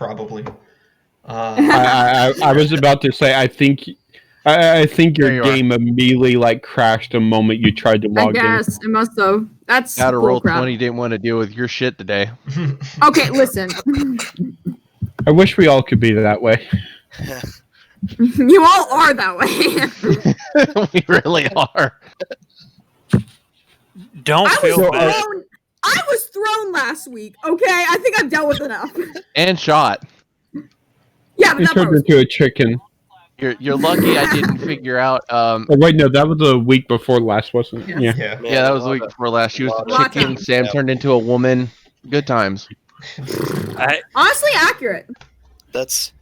probably. I was about to say, I think your game immediately crashed the moment you tried to log in. I guess it must have. That's Out of roll bullcrap. 20 didn't want to deal with your shit today. Okay, listen. I wish we all could be that way. You all are that way. We really are. Don't feel bad. I was thrown last week. Okay, I think I've dealt with enough. And shot. Yeah, but You turned into a chicken. You're lucky I didn't figure out. Oh wait, no, that was a week before last, wasn't it? Yeah. Yeah. Yeah, that was a week before last. She was a chicken. Sam turned into a woman. Good times. Honestly, accurate. That's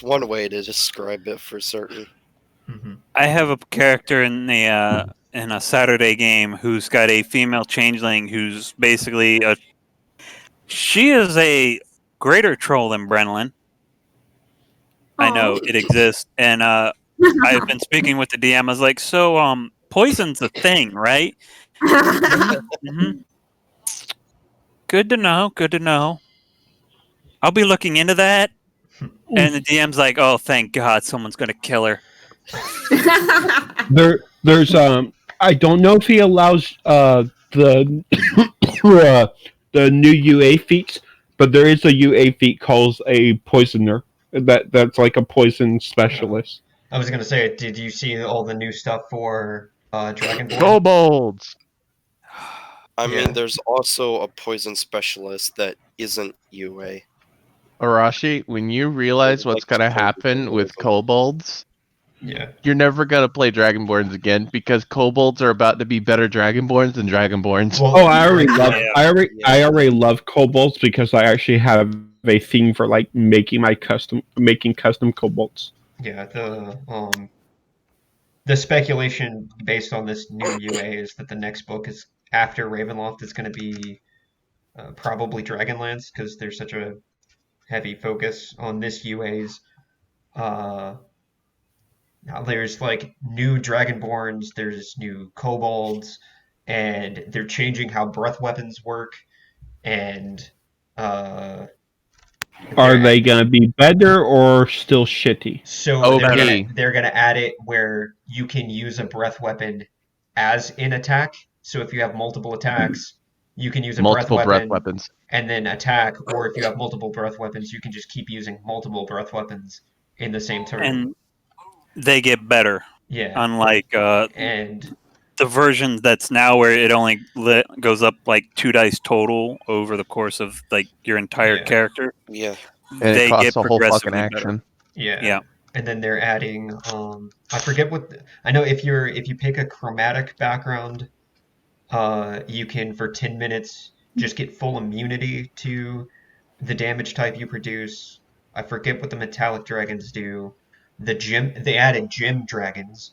one way to describe it for certain. Mm-hmm. I have a character in a Saturday game who's got a female changeling who's basically she is a greater troll than Brenlin. I know it exists, and I've been speaking with the DM. I was like, so poison's a thing, right? Mm-hmm. Good to know. Good to know. I'll be looking into that. And the DM's like, "Oh, thank God, someone's gonna kill her." There's I don't know if he allows the the new UA feats, but there is a UA feat called a poisoner. That's like a poison specialist. I was gonna say, did you see all the new stuff for Dragonborn? Kobolds. I mean, there's also a poison specialist that isn't UA. Arashi, when you realize what's gonna happen with kobolds, you're never gonna play Dragonborns again because kobolds are about to be better Dragonborns than Dragonborns. Well, I already love kobolds because I actually have a theme for making custom kobolds. Yeah, the speculation based on this new UA is that the next book is after Ravenloft is going to be probably Dragonlance because there's such a heavy focus on this UA's. Now there's new Dragonborns, there's new kobolds, and they're changing how breath weapons work, and are they gonna be better or still shitty? So they're gonna add it where you can use a breath weapon as an attack. So if you have multiple attacks, you can use a breath weapons and then attack. Or if you have multiple breath weapons, you can just keep using multiple breath weapons in the same turn. And they get better. Yeah. Unlike and the version that's now where it only goes up 2 dice total over the course of your entire character. Yeah. And they it costs get a whole fucking progressively action. better. Yeah. And then they're adding I forget I know if you pick a chromatic background, you can for 10 minutes just get full immunity to the damage type you produce. I forget what the metallic dragons do. They added gem dragons,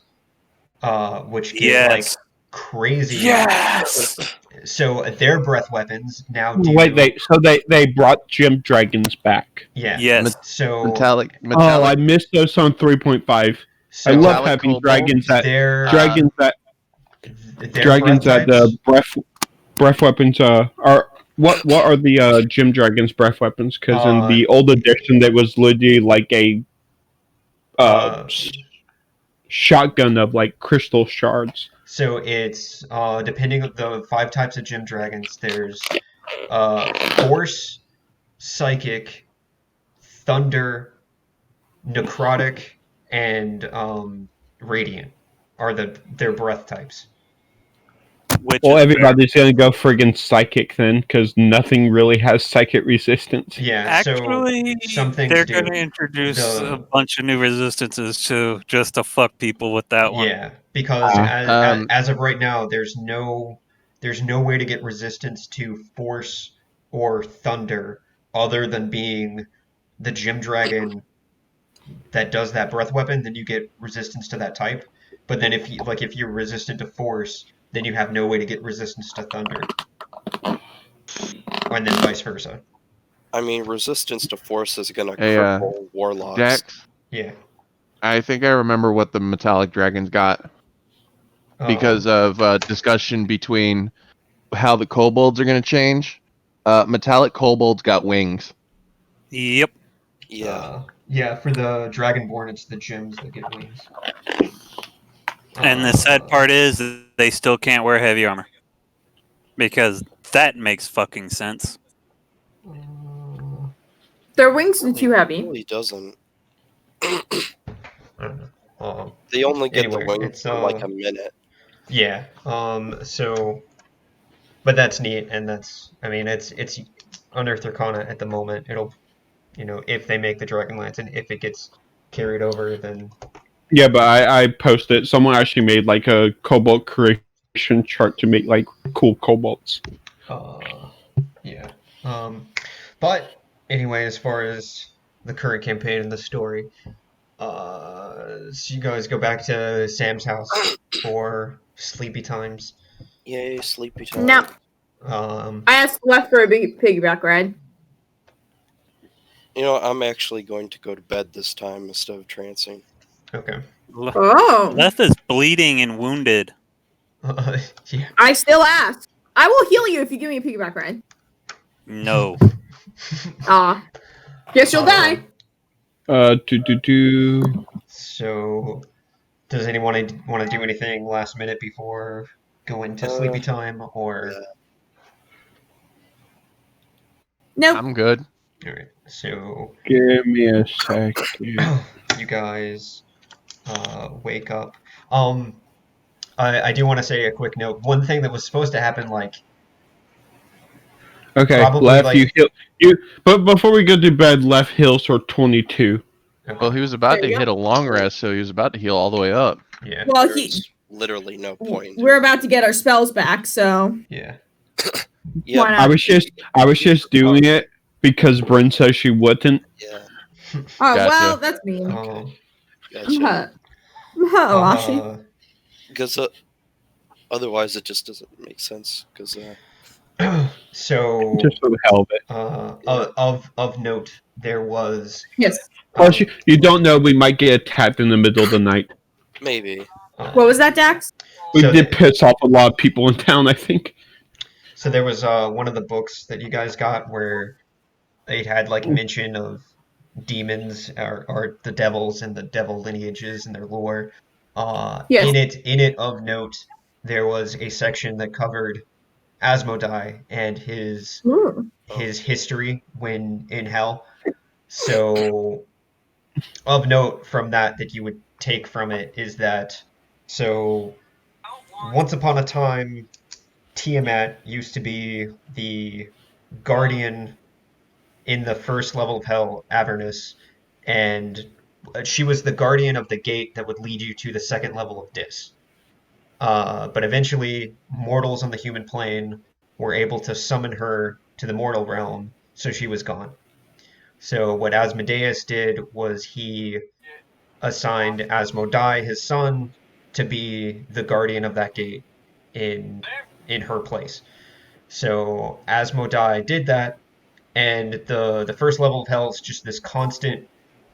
which get crazy. Yes. So their breath weapons now do. Wait, they brought gem dragons back. Yeah. Yes. So metallic. Oh, I missed those on 3.5. So I love having dragons that the breath weapons are. What are the gem dragons breath weapons? Because in the old edition, there was literally a shotgun of crystal shards. So it's depending on the 5 types of gem dragons. There's force, psychic, thunder, necrotic, and radiant are their breath types. Everybody's gonna go friggin' psychic then, because nothing really has psychic resistance. Yeah, actually, so some things they're gonna introduce a bunch of new resistances to just to fuck people with that one. Yeah, because as of right now, there's no way to get resistance to force or thunder other than being the gem dragon that does that breath weapon. Then you get resistance to that type. But then if you're resistant to force, then you have no way to get resistance to thunder. And then vice versa. I mean, resistance to force is going to cripple warlocks. Jax? Yeah. I think I remember what the metallic dragons got. Because of discussion between how the kobolds are going to change. Metallic kobolds got wings. Yep. Yeah, for the Dragonborn, it's the gems that get wings. And the sad part is that they still can't wear heavy armor. Because that makes fucking sense. Their wings are too heavy. It really doesn't. I don't know. They only get Anyway, the wings it's for like a minute. Yeah. So, but that's neat, and I mean, it's Unearthed Arcana at the moment. It'll, if they make the Dragonlance and if it gets carried over, then Yeah, but I posted. Someone actually made like a cobalt creation chart to make like cool cobalts. Yeah. But anyway, as far as the current campaign and the story, so you guys go back to Sam's house for sleepy times. Yay, sleepy time. Now, I asked Leth for a big piggyback ride. I'm actually going to go to bed this time instead of trancing. Okay. Oh. Leth is bleeding and wounded. Yeah. I still ask. I will heal you if you give me a piggyback ride. No. Guess you'll die. So, does anyone want to do anything last minute before going to sleepy time, or? Nope. I'm good. All right. So. Give me a second. You guys wake up. I do want to say a quick note. One thing that was supposed to happen, Okay, probably Leth, you heal. But before we go to bed, Leth heals for 22. Okay. Well, he was about There to you hit go. a long rest, so he was about to heal all the way up. Yeah. Well, There's literally no point. we're about to get our spells back, so Yeah. Yeah. why not? I was just doing it because Bryn says she wouldn't. Yeah. Oh Gotcha. well, that's mean. Gotcha. Ashi. Because otherwise it just doesn't make sense. Because So. Just for the hell of it. Of note, there was. Yes. Plus, you don't know, we might get attacked in the middle of the night. maybe. What was that, Dax? We did piss off a lot of people in town, I think. So there was one of the books that you guys got where it had mention of demons or the devils and the devil lineages and their lore. Yes. In it of note, there was a section that covered Asmodai and his history when in hell. So, of note from that you would take from it is that once upon a time, Tiamat used to be the guardian in the first level of hell, Avernus, and she was the guardian of the gate that would lead you to the second level of Dis. But eventually, mortals on the human plane were able to summon her to the mortal realm, so she was gone. So what Asmodeus did was he assigned Asmodai, his son, to be the guardian of that gate in her place. So Asmodai did that, and the first level of hell is just this constant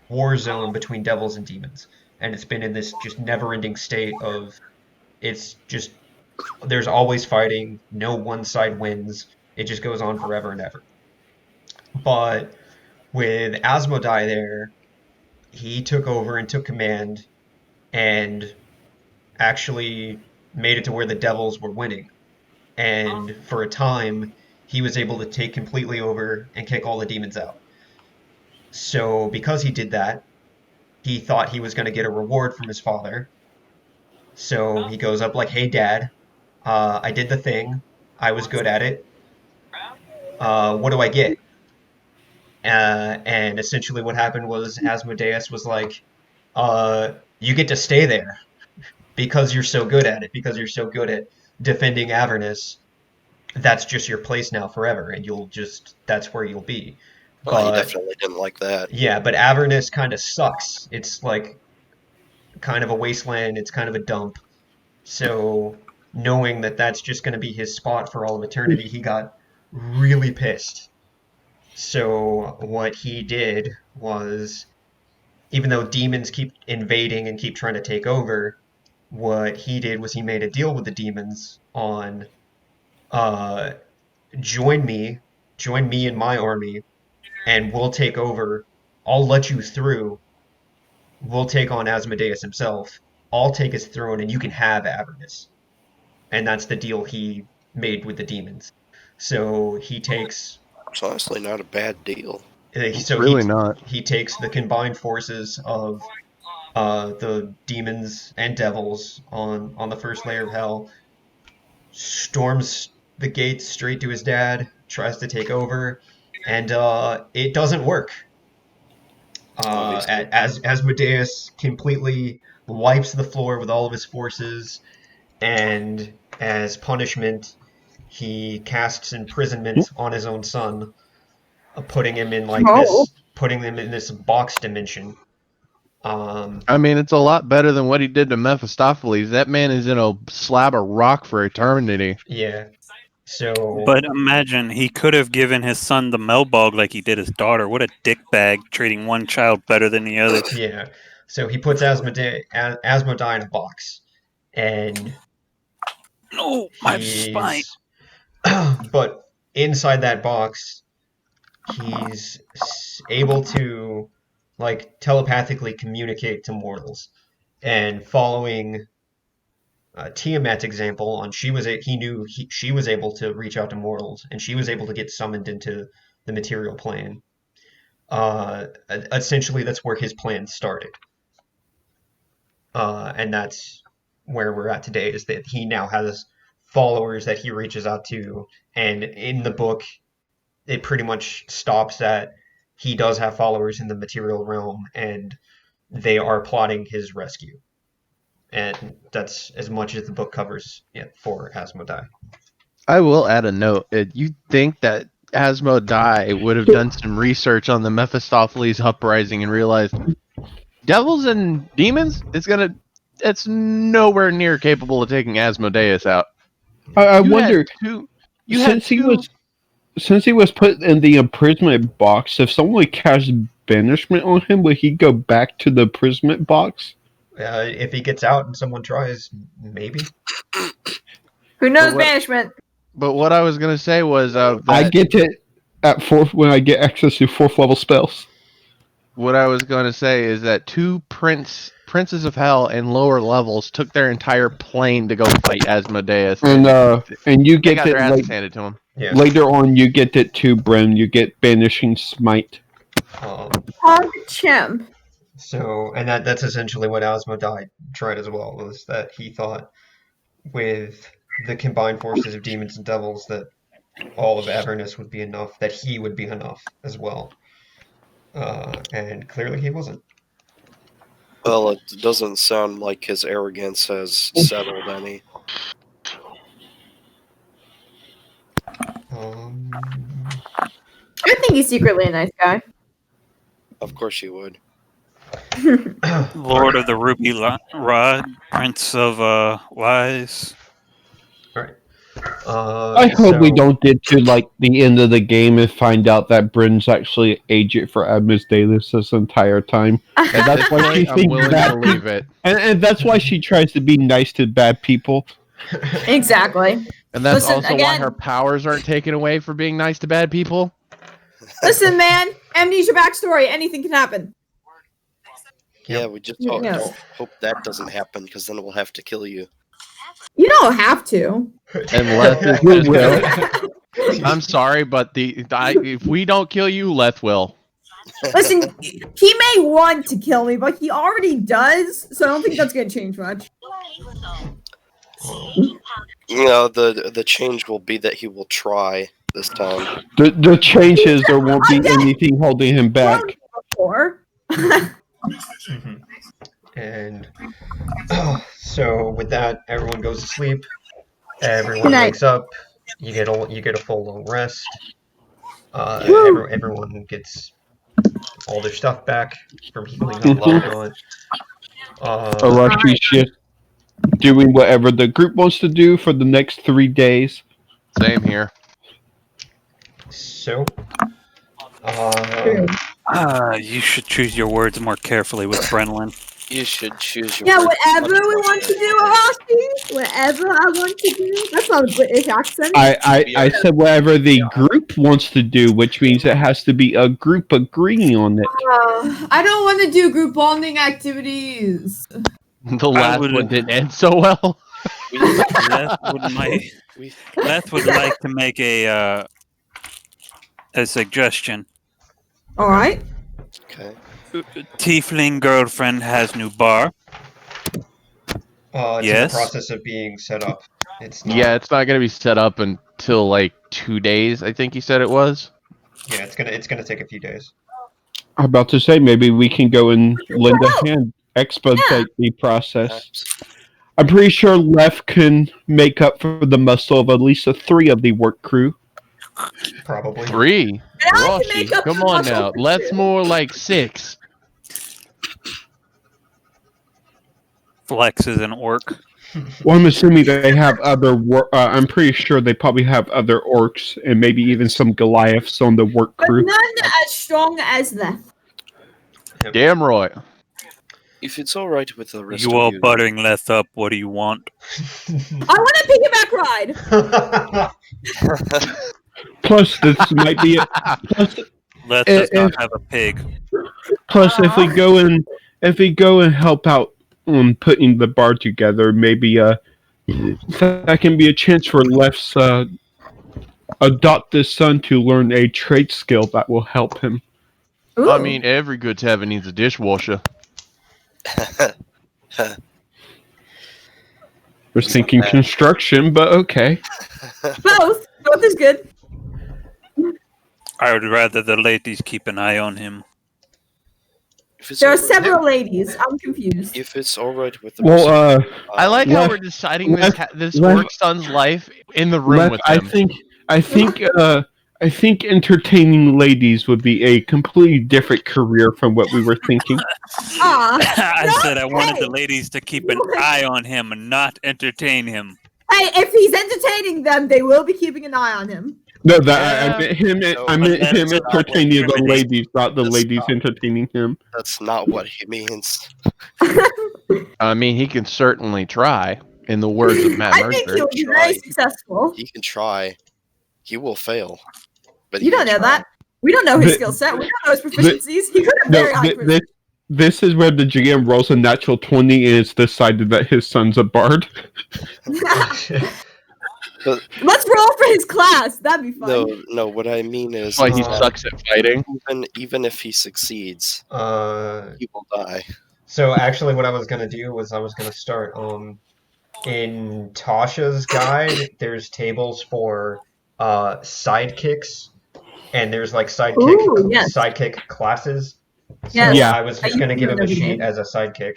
war zone between devils and demons, and it's been in this just never-ending state of it's just there's always fighting, no one side wins, it just goes on forever and ever. But with Asmodai there, he took over and took command and actually made it to where the devils were winning, and for a time he was able to take completely over and kick all the demons out. So because he did that, he thought he was going to get a reward from his father. So he goes up hey, Dad, I did the thing. I was good at it. What do I get? And essentially what happened was Asmodeus was you get to stay there because you're so good at it, because you're so good at defending Avernus. That's just your place now forever, and that's where you'll be. But he definitely didn't like that. Yeah, but Avernus kind of sucks. It's kind of a wasteland. It's kind of a dump. So knowing that that's just going to be his spot for all of eternity, he got really pissed. So what he did was, even though demons keep invading and keep trying to take over, what he did was he made a deal with the demons on join me in my army, and we'll take over I'll let you through. We'll take on Asmodeus himself. I'll take his throne, and you can have Avernus. And that's the deal he made with the demons. So he takes. It's honestly not a bad deal. So Really not. he takes the combined forces of the demons and devils on the first layer of hell, storms the gates straight to his dad, tries to take over, and it doesn't work. As Asmodeus completely wipes the floor with all of his forces, and as punishment, he casts imprisonment on his own son, putting him in putting him in this box dimension. I mean, it's a lot better than what he did to Mephistopheles. That man is in a slab of rock for eternity. Yeah. So, but imagine he could have given his son the Melbog like he did his daughter. What a dickbag, treating one child better than the other. Yeah. So he puts Asmodee in a box, and no, my spine. But inside that box, he's able to telepathically communicate to mortals. And following Tiamat's example, she was able to reach out to mortals, and she was able to get summoned into the material plane. Essentially, that's where his plan started, and that's where we're at today. Is that he now has followers that he reaches out to, and in the book, it pretty much stops at he does have followers in the material realm, and they are plotting his rescue. And that's as much as the book covers for Asmodee. I will add a note. You'd think that Asmodee would have done some research on the Mephistopheles uprising and realized devils and demons, it's nowhere near capable of taking Asmodeus out. I wonder, since he was put in the imprisonment box, if someone cast banishment on him, would he go back to the imprisonment box? If he gets out and someone tries, maybe. Who knows banishment? But what I was going to say was... I get it at fourth when I get access to 4th level spells. What I was going to say is that two princes of hell in lower levels took their entire plane to go fight Asmodeus. And you get their asses handed to them. Yeah. Later on, you get it too, Bren. You get Banishing Smite. Chimp. So, and that's essentially what Asmodee tried as well, was that he thought with the combined forces of demons and devils that all of Avernus would be enough, that he would be enough as well. And clearly he wasn't. Well, it doesn't sound like his arrogance has settled any. I think he's secretly a nice guy. Of course you would. Lord of the Ruby Rod, Prince of Lies. All right. I hope we don't get to the end of the game and find out that Bryn's actually an agent for Asmodeus this entire time, and that's why she thinks to believe it. And that's why she tries to be nice to bad people. Exactly. And that's why her powers aren't taken away for being nice to bad people. Listen, man, amnesia backstory. Anything can happen. Yeah, we just hope that doesn't happen, because then we'll have to kill you. You don't have to. And Leth will. I'm sorry, but if we don't kill you, Leth will. Listen, he may want to kill me, but he already does, so I don't think that's going to change much. The change will be that he will try this time. The change is there won't be anything holding him back. And so with that, everyone goes to sleep. Everyone wakes up. You get a full long rest. Everyone gets all their stuff back from healing up on. Arashi's just doing whatever the group wants to do for the next 3 days. Same here. So, you should choose your words more carefully with Brenlin. You should choose your Yeah, words whatever much we more want to do, carefully. Arashi. Whatever I want to do. That's not a British accent. I said whatever the group wants to do, which means it has to be a group agreeing on it. I don't want to do group bonding activities. The last one didn't end so well. Leth would like to make a suggestion. All right. Okay. Tiefling girlfriend has new bar. It's in Yes. the process of being set up. It's not. Yeah, it's not gonna be set up until like 2 days. I think he said it was. Yeah, it's gonna take a few days. I'm about to say maybe we can go and lend a hand, expedite the process. Perhaps. I'm pretty sure Leth can make up for the muscle of at least 3 of the work crew. Probably. 3. And I can Roshi, make up come the on muscle now. for Let's 2. more like 6. Flex is an orc. Well, I'm assuming they have other. I'm pretty sure they probably have other orcs and maybe even some Goliaths on the work But crew. none as strong as Leth. Damn right. If it's all right with the rest You of are you, buttering Leth up. What do you want? I want a piggyback ride. Plus, this might be. Leth does not have a pig. Plus, if we go and help out on putting the bar together, maybe that can be a chance for Left's adopted son to learn a trade skill that will help him. Ooh. I mean, every good tavern needs a dishwasher. Was thinking construction, but okay. both. Both is good. I would rather the ladies keep an eye on him. if it's There are all right- several ladies. I'm confused. If it's all right with the rest Well, of you, I like how Leth- we're deciding this Leth- orc son's life in the room Left, with him. I think entertaining ladies would be a completely different career from what we were thinking. I said I wanted hey. the ladies to keep an eye on him and not entertain him. Hey, if he's entertaining them, they will be keeping an eye on him. No, that I meant him. No, I meant but him that's not entertaining what the really- ladies, not the That's ladies not- entertaining him. that's not what he means. I mean, he can certainly try, in the words of Matt I think Mercer. he'll be very successful. He can try. He will fail. But You he don't can know try. that. We don't know his The- skill set. We don't know his proficiencies. He could have No, very high proficiency. this is where the GM rolls a natural 20 and it's decided that his son's a bard. Let's roll for his class. That'd be fun. No. What I mean is, That's why he Uh, sucks at fighting. even if he succeeds, he will die. So actually, what I was gonna do was I was gonna start in Tasha's guide. There's tables for sidekicks, and there's like Ooh, yes. sidekick classes. So Yes. Yeah. I was just gonna give him a Every sheet day. as a sidekick.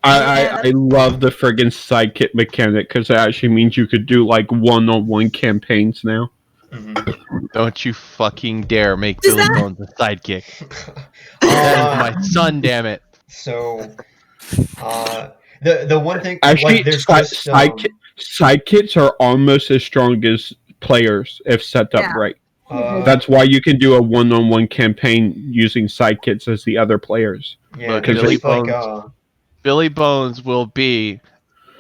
I love the friggin' sidekick mechanic because it actually means you could do like one-on-one campaigns now. Mhm. Don't you fucking dare make Does Billy that- Bones a sidekick. That is my son, damn it. So, the one thing Actually, like there's just sidekicks are almost as strong as players if set up Yeah. right. uh, That's why you can do a one-on-one campaign using sidekicks as the other players. yeah, Look, there's Billy just like Bones. Billy Bones will be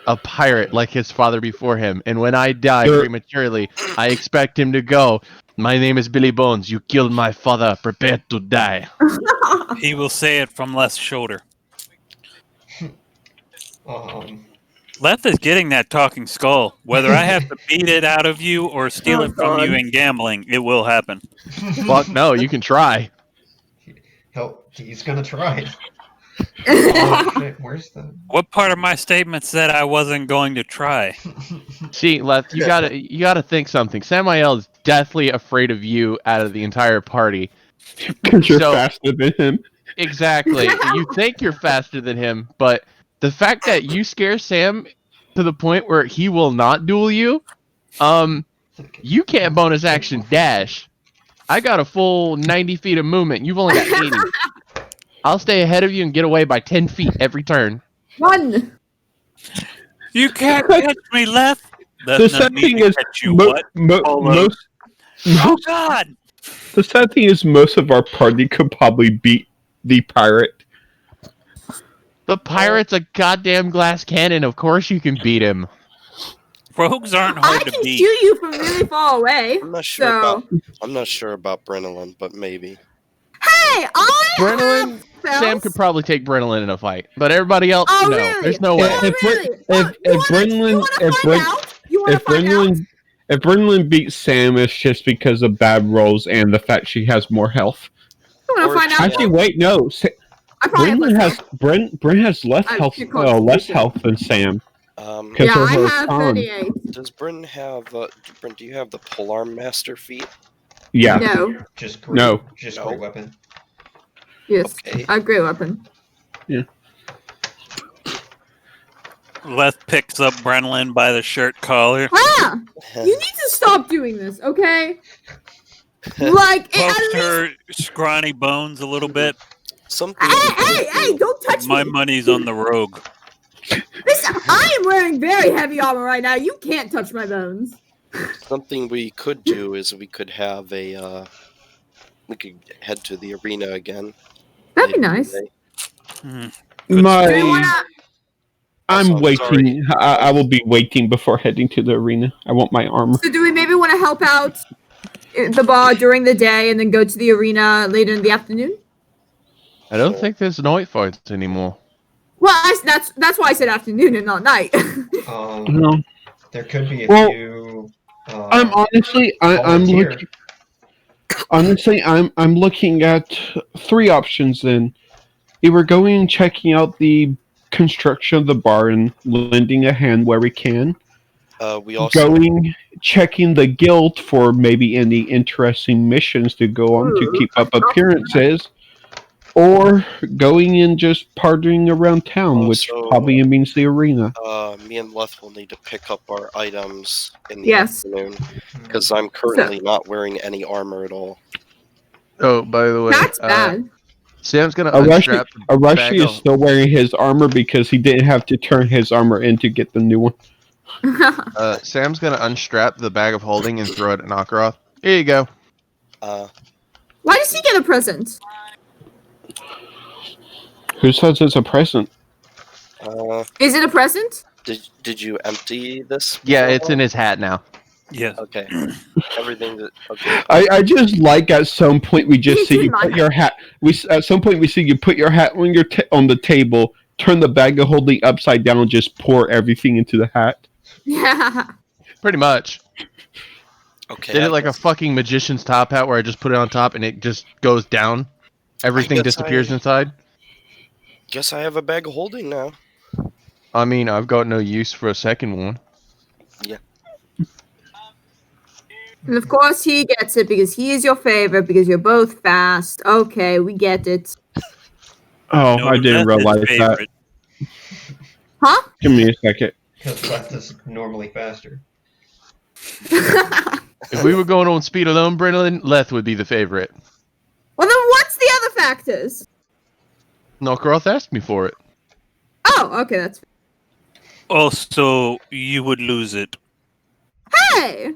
a pirate like his father before him, and when I die Sure. prematurely, I expect him to go, "My name is Billy Bones. You killed my father. Prepare to die." He will say it from Leth's shoulder. Leth is getting that talking skull. Whether I have to beat it out of you or steal Oh, it from you God. in gambling, it will happen. Fuck no, you can try. he's gonna try. Oh, shit, where's the? What part of my statement said I wasn't going to try? See, Leth, you gotta think something. Samael is deathly afraid of you out of the entire party. Because you're So- faster than him. Exactly. You think you're faster than him, but the fact that you scare Sam to the point where he will not duel you, you can't bonus action dash. I got a full 90 feet of movement. You've only got 80. I'll stay ahead of you and get away by 10 feet every turn. Run! You can't catch me, Leth. The sad thing is, you mo- what? mo- Hold on. most, Oh most God! the sad thing is most of our party could probably beat the pirate. The pirate's a goddamn glass cannon. Of course you can beat him. Rogues aren't I hard to can beat. shoot you from really far away. I'm not sure So, about Brennan, but maybe. hey, I Brennan, have Sam spells. could probably take Brennan in a fight, but everybody else, Oh, no. really? There's no way. Oh, If Bren- really? if- you if Brennan- wanna if find Bren- out? You want to If find out? Brennan beats Sam, it's just because of bad rolls and the fact she has more health. You want Or to find out? Actually, wait, no. I probably have Brennan less has Bren has less I have health, two less constitution. health than Sam. Um, Because Yeah, of I her have con. 38. does Brennan have? Brent, do you have the polearm master feat? Yeah. No. Just great. No. Just No. great weapon. Yes. Okay. A great weapon. Leth picks up Brennan by the shirt collar. Ah! You need to stop doing this, okay? Like, at Pokes least. her scrawny bones a little bit. Something. Hey! Don't touch My me! money's on the rogue. Listen, I am wearing very heavy armor right now. You can't touch my bones. Something we could do is we could have a. We could head to the arena again. That'd be later nice. today. Hmm. Do you My, wanna? I'm Also, waiting. I will be waiting before heading to the arena. I want my armor. So do we maybe want to help out at the bar during the day and then go to the arena later in the afternoon? I don't think there's night fights anymore. Well, that's why I said afternoon and not night. No. There could be a Well, few. I'm honestly, I'm volunteer. looking. Honestly, I'm looking at 3 options. Then, either going and checking out the construction of the bar and lending a hand where we can. We also. Going, checking the guild for maybe any interesting missions to go on to keep up appearances, or going and just partying around town, which Also- probably means the arena. Me and Leth will need to pick up our items in the Yes. afternoon because I'm currently not wearing any armor at all. Oh, by the way, That's bad. Sam's gonna Arashi, unstrap the bag Arashi is of- still wearing his armor because he didn't have to turn his armor in to get the new one. Sam's gonna unstrap the bag of holding and throw it at Nakaroth. Here you go. Why does he get a present? Who says it's a present? Is it a present? Did you empty this? Yeah, it's in his hat now. Yes. Okay. Everything that. Okay. I just like at some point we just It's see in you my put your hat. At some point we see you put your hat on on the table, turn the bag of holding upside down, and just pour everything into the hat. Yeah. Pretty much. Okay. Did it like a fucking magician's top hat where I just put it on top and it just goes down? Everything guess disappears inside? Guess I have a bag of holding now. I mean, I've got no use for a second one. And of course he gets it because he is your favorite because you're both fast. Okay, we get it. Oh, No, I didn't Leth is realize that. favorite. Huh? Give me a second. Because Leth is normally faster. If we were going on speed alone, Brennan, Leth would be the favorite. Well, then what's the other factors? Nakaroth asked me for it. Oh, okay, that's. Also, you would lose it. Hey!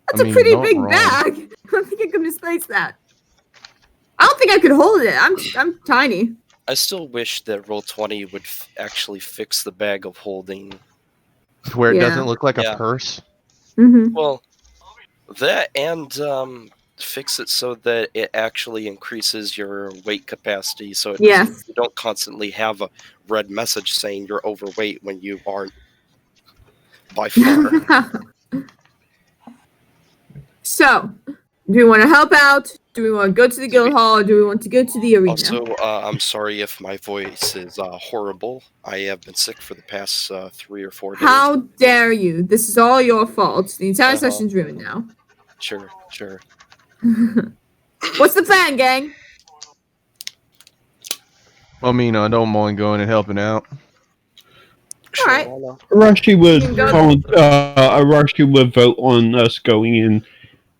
That's I mean, a pretty not big wrong. bag. I don't think I could misplace that. I don't think I could hold it. I'm tiny. I still wish that Roll20 would actually fix the bag of holding. To where it Yeah. doesn't look like Yeah. a purse. Mm-hmm. Well, that and fix it so that it actually increases your weight capacity, so Yes. you don't constantly have a red message saying you're overweight when you aren't. By far. So, do we want to help out? Do we want to go to the guild hall? Or do we want to go to the arena? Also, I'm sorry if my voice is horrible. I have been sick for the past 3 or 4 days. How dare you? This is all your fault. The entire Uh-huh. session's ruined now. Sure. What's the plan, gang? I mean, I don't mind going and helping out. Sure, Alright. why not? Arashi would, You can go- Arashi would vote on us going in.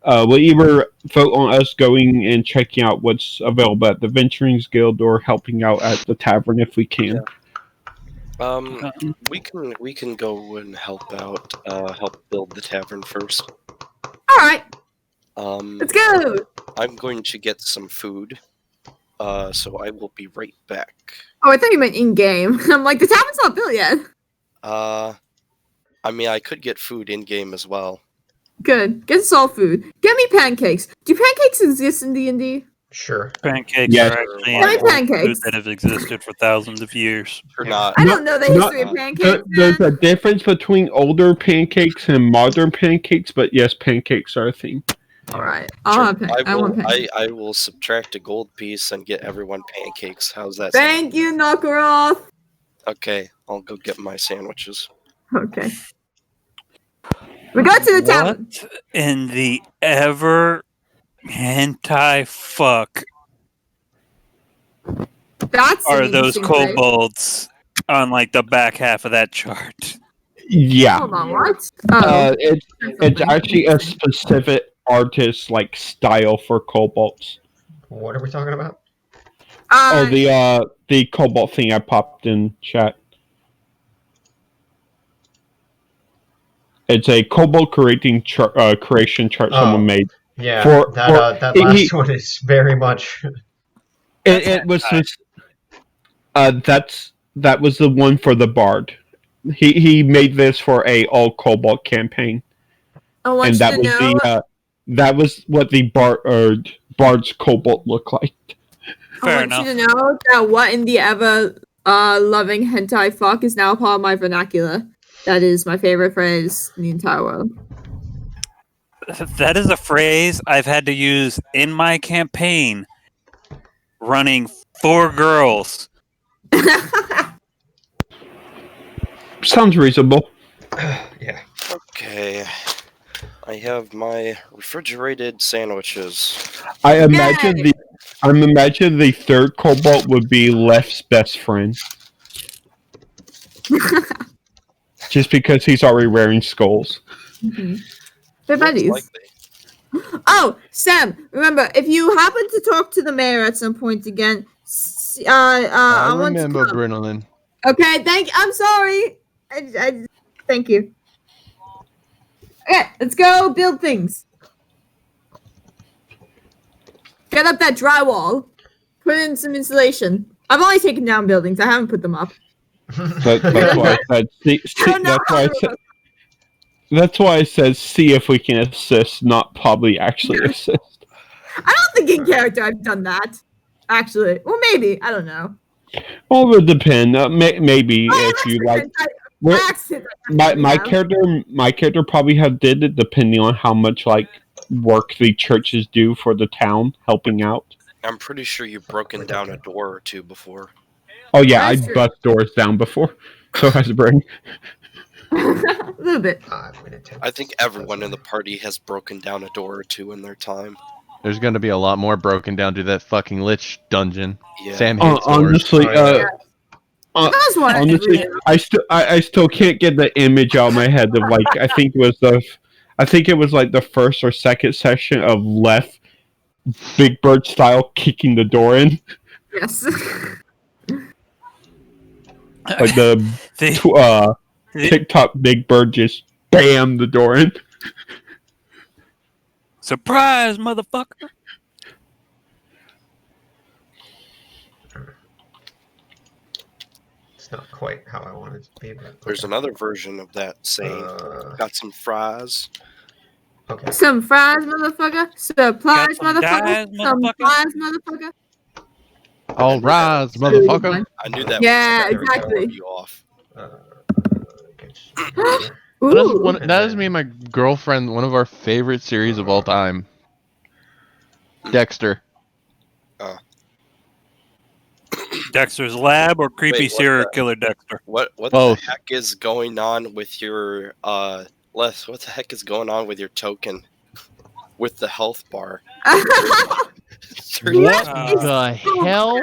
We'll either vote on us going and checking out what's available at the Venturings Guild or helping out at the tavern if we can. We can go and help out, help build the tavern first. Alright, Um, let's go! I'm going to get some food. so I will be right back. Oh, I thought you meant in game. I'm like, the tavern's not built yet. I mean, I could get food in game as well. Good. Get us all food. Get me pancakes. Do pancakes exist in D&D? Sure. Pancakes Yes. are actually Give me an old food pancakes. that have existed for thousands of years. Or Yeah. not. I don't know the history of not- pancakes. There's man. a difference between older pancakes and modern pancakes, but yes, pancakes are a thing. All right. Sure, I want pancakes. I will subtract a gold piece and get everyone pancakes. How's that? Thank you, Knockeroff. Okay, I'll go get my sandwiches. Okay. We got to the tavern. What in the ever hentai fuck That's an are those interesting place. kobolds on like the back half of that chart? Yeah. Hold on, what? Oh, It's actually a specific artist like style for kobolds. What are we talking about? Oh, the cobalt thing I popped in chat. It's a cobalt creation chart someone made. Yeah, For- that he- last one is very much. It was this. That was the one for the bard. He made this for a all cobalt campaign, I want and you that to was know. that was what the bard's cobalt looked like. Fair I want you to know that what in the ever loving hentai fuck is now part of my vernacular. That is my favorite phrase in the entire world. That is a phrase I've had to use in my campaign running 4 girls. Sounds reasonable. Yeah. Okay, I have my refrigerated sandwiches. I'm imagining the third cobalt would be Left's best friend. Just because he's already wearing skulls. Mhm. They're Looks buddies. likely. Oh, Sam, remember, if you happen to talk to the mayor at some point again, I I want to remember come. Brennan. Okay, I'm sorry. Thank you. Okay, let's go build things. Get up that drywall. Put in some insulation. I've only taken down buildings. I haven't put them up. That's why I said. That's why I said see if we can assist, not probably actually assist. I don't think in character I've done that. Actually, well, maybe I don't know. Well, it would depend. Maybe Oh, if you like. Accident. My character probably have did it depending on how much like work the churches do for the town, helping out. I'm pretty sure you've broken down a door or two before. Oh yeah, I That's true. bust doors down before. So has Bryn. A little bit. I'm gonna take I think everyone in the party has broken down a door or two in their time. There's going to be a lot more broken down to that fucking Lich dungeon. Yeah. Sam hates doors. Honestly, Oh, yeah. That's one. honestly, I still can't get the image out of my head of like I think it was like the first or second session of Leth Big Bird style kicking the door in, Yes. like the The- TikTok Big Bird just bam the door in. Surprise, motherfucker! It's not quite how I wanted it to be, but There's another version of that saying. Got some fries. Okay. Some fries, motherfucker. Supplies, Got some motherfucker. dies, Some motherfucker. fries, motherfucker. All rise, motherfucker. I knew that. Yeah, was gonna throw exactly. you off. That is, Ooh. that is me and my girlfriend, one of our favorite series of all time. Dexter. Dexter's Lab or creepy Wait, what serial the- killer Dexter? What Both. the heck is going on with your Leth? What the heck is going on with your token? With the health bar. What Uh, the hell?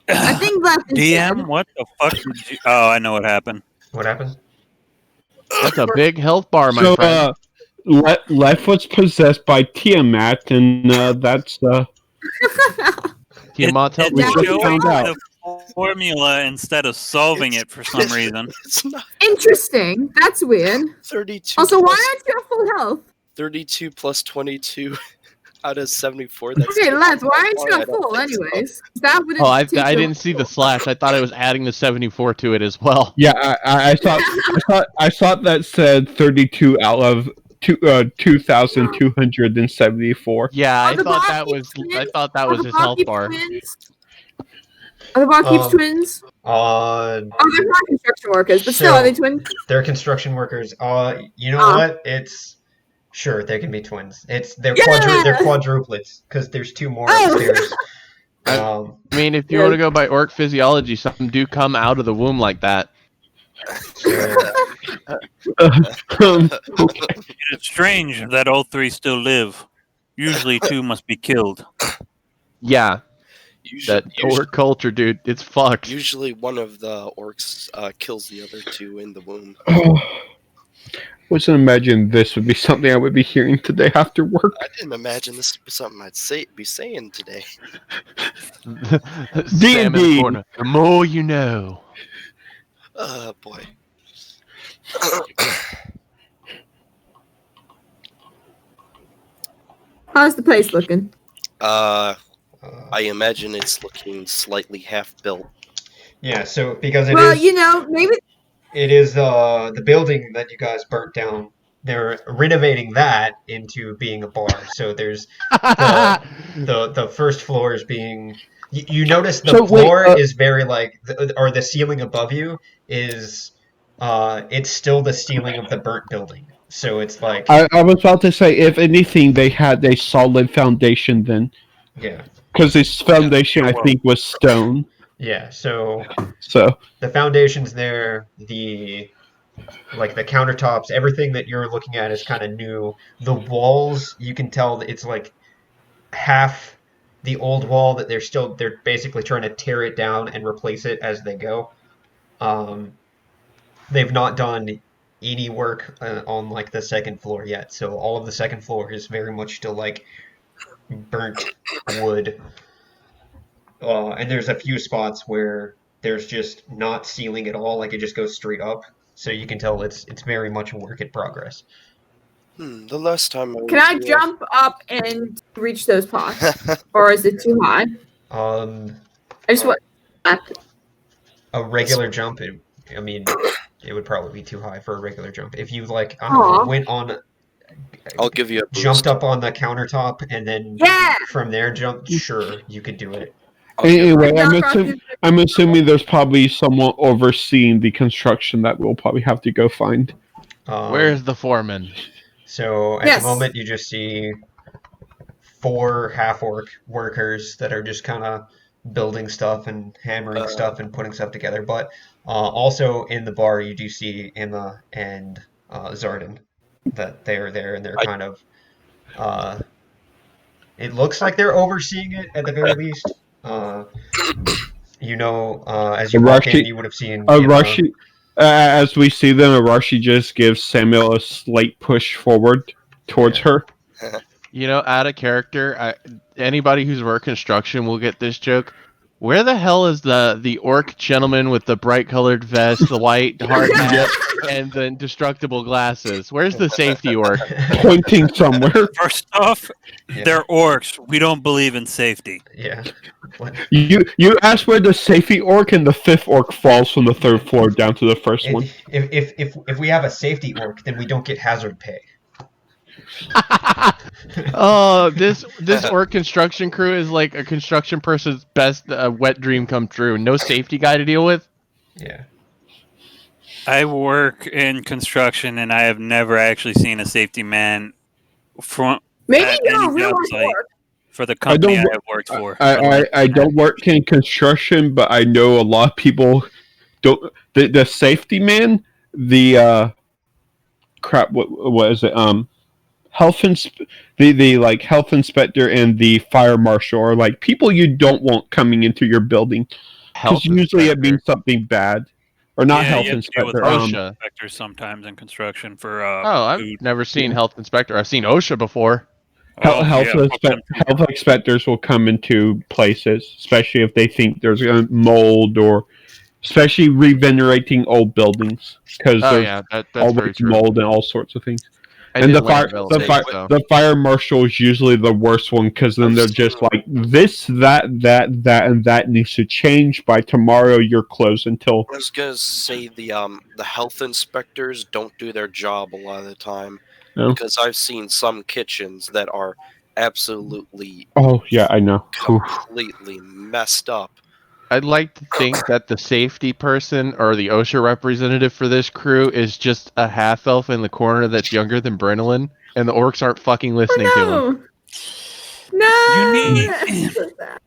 I think Leth is DM, dead. what the fuck did you... Oh, I know what happened. What happened? That's a big health bar, my So friend. Leth was possessed by Tiamat, and that's Tiamat helped we me. just showing found out. the formula instead of solving it for some reason. It's not Interesting. That's weird. 32. Also, why plus- aren't you at full health? 32 plus 22. Out of 74, that's Okay, still Leth, why aren't far. you I at don't full think so. anyways? That wouldn't Oh, I take your didn't see the slash. I thought it was adding the 74 to it as well. Yeah, I thought that said 32 out of 2,274. Yeah, Are I the thought Barkeep that was his health bar. Are the Barkeep's Um, twins? Uh, Oh, they're not construction workers, but still, are they so twins? they're construction workers. You know Ah. what? It's sure they can be twins. They're Yeah! they're quadruplets because there's two more Oh! upstairs. I mean, if you Yeah. want to go by orc physiology, some do come out of the womb like that. So Okay. It's strange that all three still live. Usually two must be killed. Yeah, Usually, that orc culture, dude, it's fucked. usually one of the orcs kills the other two in the womb. Wasn't imagine this would be something I would be hearing today after work. I didn't imagine this would be something I'd be saying today. Sam in the corner. The more you know. Oh boy. How's the place looking? I imagine it's looking slightly half built. yeah, so because Well, maybe it is the building that you guys burnt down. They're renovating that into being a bar. So there's the first floor is being. You notice the So, wait, floor is very or the ceiling above you is, it's still the ceiling of the burnt building. So it's like, I was about to say, if anything, they had a solid foundation then. yeah, Because this foundation, I think, was stone. yeah. So So, the foundation's there. The countertops, everything that you're looking at is kind of new. The walls, you can tell that it's like half the old wall that they're basically trying to tear it down and replace it as they go. They've not done any work on like the second floor yet, so all of the second floor is very much still like burnt wood. And there's a few spots where there's just not ceiling at all, like it just goes straight up. So you can tell it's very much a work in progress. The last time can I jump up and reach those pots, or is it too high? Um, I just want. a regular jump, I mean, it would probably be too high for a regular jump. If you I don't Aw. know, went on, I'll give you a boost. jumped up on the countertop and then Yeah. from there jumped, sure, you could do it. anyway, I'm assuming there's probably someone overseeing the construction that we'll probably have to go find. Where's the foreman? So at Yes. the moment, you just see 4 half-orc workers that are just kind of building stuff and hammering stuff and putting stuff together. But also in the bar, you do see Emma and Zardan, that they're there and they're kind of. It looks like they're overseeing it at the very least. As you walk in, you would have seen Emma. Arashi, as we see them, Arashi just gives Samuel a slight push forward towards her. Out of character, anybody who's worked construction will get this joke. Where the hell is the orc gentleman with the bright colored vest, the white hard hat, and the indestructible glasses? Where's the safety orc? Pointing somewhere. First off, they're orcs. We don't believe in safety. Yeah. What? You asked where the safety orc and the 5th orc falls from the 3rd floor down to the first one. If we have a safety orc, then we don't get hazard pay. Oh, this orc construction crew is like a construction person's best wet dream come true. No safety guy to deal with. Yeah. I work in construction, and I have never actually seen a safety man Maybe at you're a any real job orc. site for the company I have worked for. I don't work in construction, but I know a lot of people don't. The safety man, the crap. What is it? Health the health inspector and the fire marshal are like people you don't want coming into your building because usually it means something bad, or not health you have to deal with inspector. inspectors sometimes in construction for I've food. never seen health inspector. I've seen OSHA before. Health inspectors will come into places, especially if they think there's mold or especially regenerating old buildings because there's that's very always true. mold and all sorts of things. And the fire, development, so. the fire marshal is usually the worst one because then they're just like this, that, and that needs to change by tomorrow. You're closed until. I was gonna say the health inspectors don't do their job a lot of the time because I've seen some kitchens that are absolutely. Oh yeah, I know. Completely messed up. I'd like to think that the safety person or the OSHA representative for this crew is just a half elf in the corner that's younger than Brenolin, and the orcs aren't fucking listening to him. No.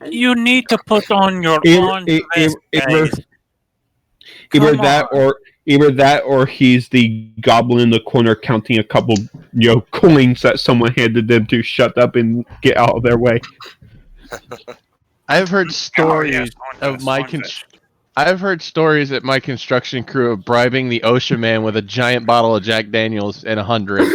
You need to put on your own vest, guys. Either that or he's the goblin in the corner counting a couple coins that someone handed them to shut up and get out of their way. I've heard stories of I've heard stories at my construction crew of bribing the OSHA man with a giant bottle of Jack Daniels and 100.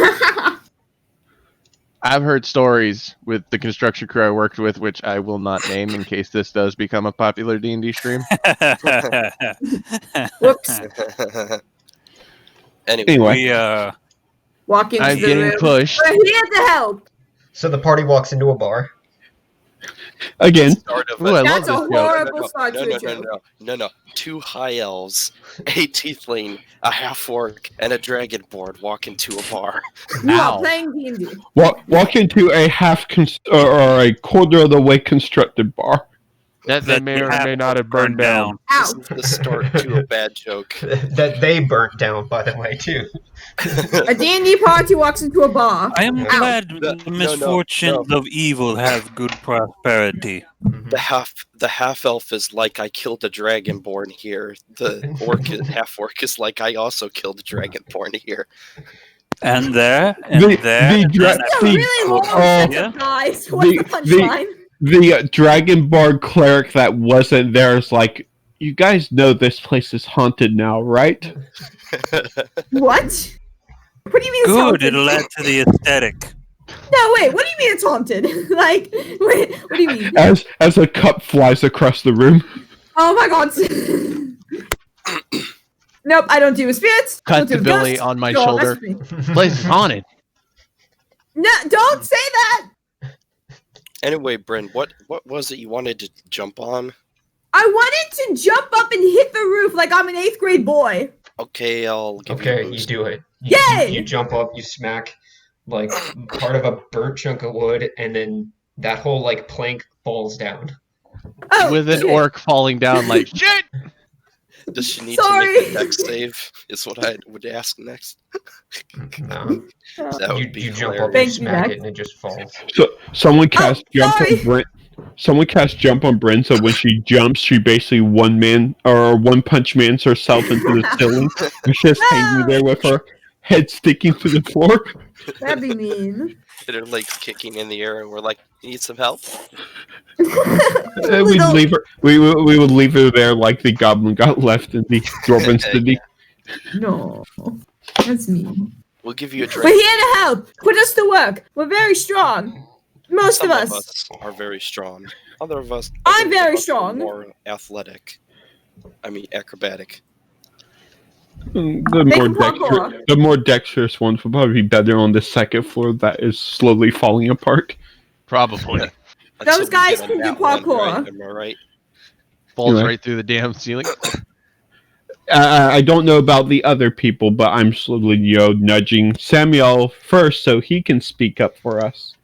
I've heard stories with the construction crew I worked with, which I will not name in case this does become a popular D&D stream. Whoops. Anyway. Walking I'm getting pushed. We're here to help. So the party walks into a bar. Again. That's a horrible start to a joke. No. 2 high elves, a tiefling, a half orc, and a dragonborn walk into a bar. You are playing D&D. Walk into a or a quarter of the way constructed bar. That they may or may not have burned down. This is the start to a bad joke. That they burnt down, by the way, too. A D&D party walks into a bar. I am glad the misfortunes of evil have good prosperity. The half elf is like I killed a dragonborn here. The half orc is like I also killed a dragonborn here. And there, really long sentence, guys. What's the punchline? The Dragonborn cleric that wasn't there is like, you guys know this place is haunted now, right? What? What do you mean? Good, it led to the aesthetic. No, wait. What do you mean it's haunted? Like, wait. What do you mean? As a cup flies across the room. Oh my god. Nope, I don't do spirits. Cut to Billy on my shoulder. Place is haunted. No, don't say that. Anyway, Bryn, what was it you wanted to jump on? I wanted to jump up and hit the roof like I'm an 8th grade boy. Okay, I'll give you a boost. You do it. Yay! You jump up, you smack like part of a burnt chunk of wood, and then that whole like plank falls down. Oh, with an orc falling down like shit. Does she need to make a dex save? Is what I would ask next. No. That would be you jump up and smack it and it just falls. So someone cast jump on Brent. Someone cast jump on Bryn, so when she jumps, she basically one punch mans herself into the ceiling. And she's just hanging there with her head sticking to the floor. That'd be mean. And her legs kicking in the air, and we're like, "You need some help?" We'd leave her. We would leave her there like the goblin got left in the Dwarven city. No, that's mean. We'll give you a drink. We're here to help. Put us to work. We're very strong. Most Some of us are very strong. Other of us. I'm very are strong. More athletic. I mean, acrobatic. The more dexterous ones will probably be better on the second floor that is slowly falling apart. Probably. Those guys can do parkour. Am I right? Falls right through the damn ceiling. I don't know about the other people, but I'm slowly nudging Samuel first so he can speak up for us.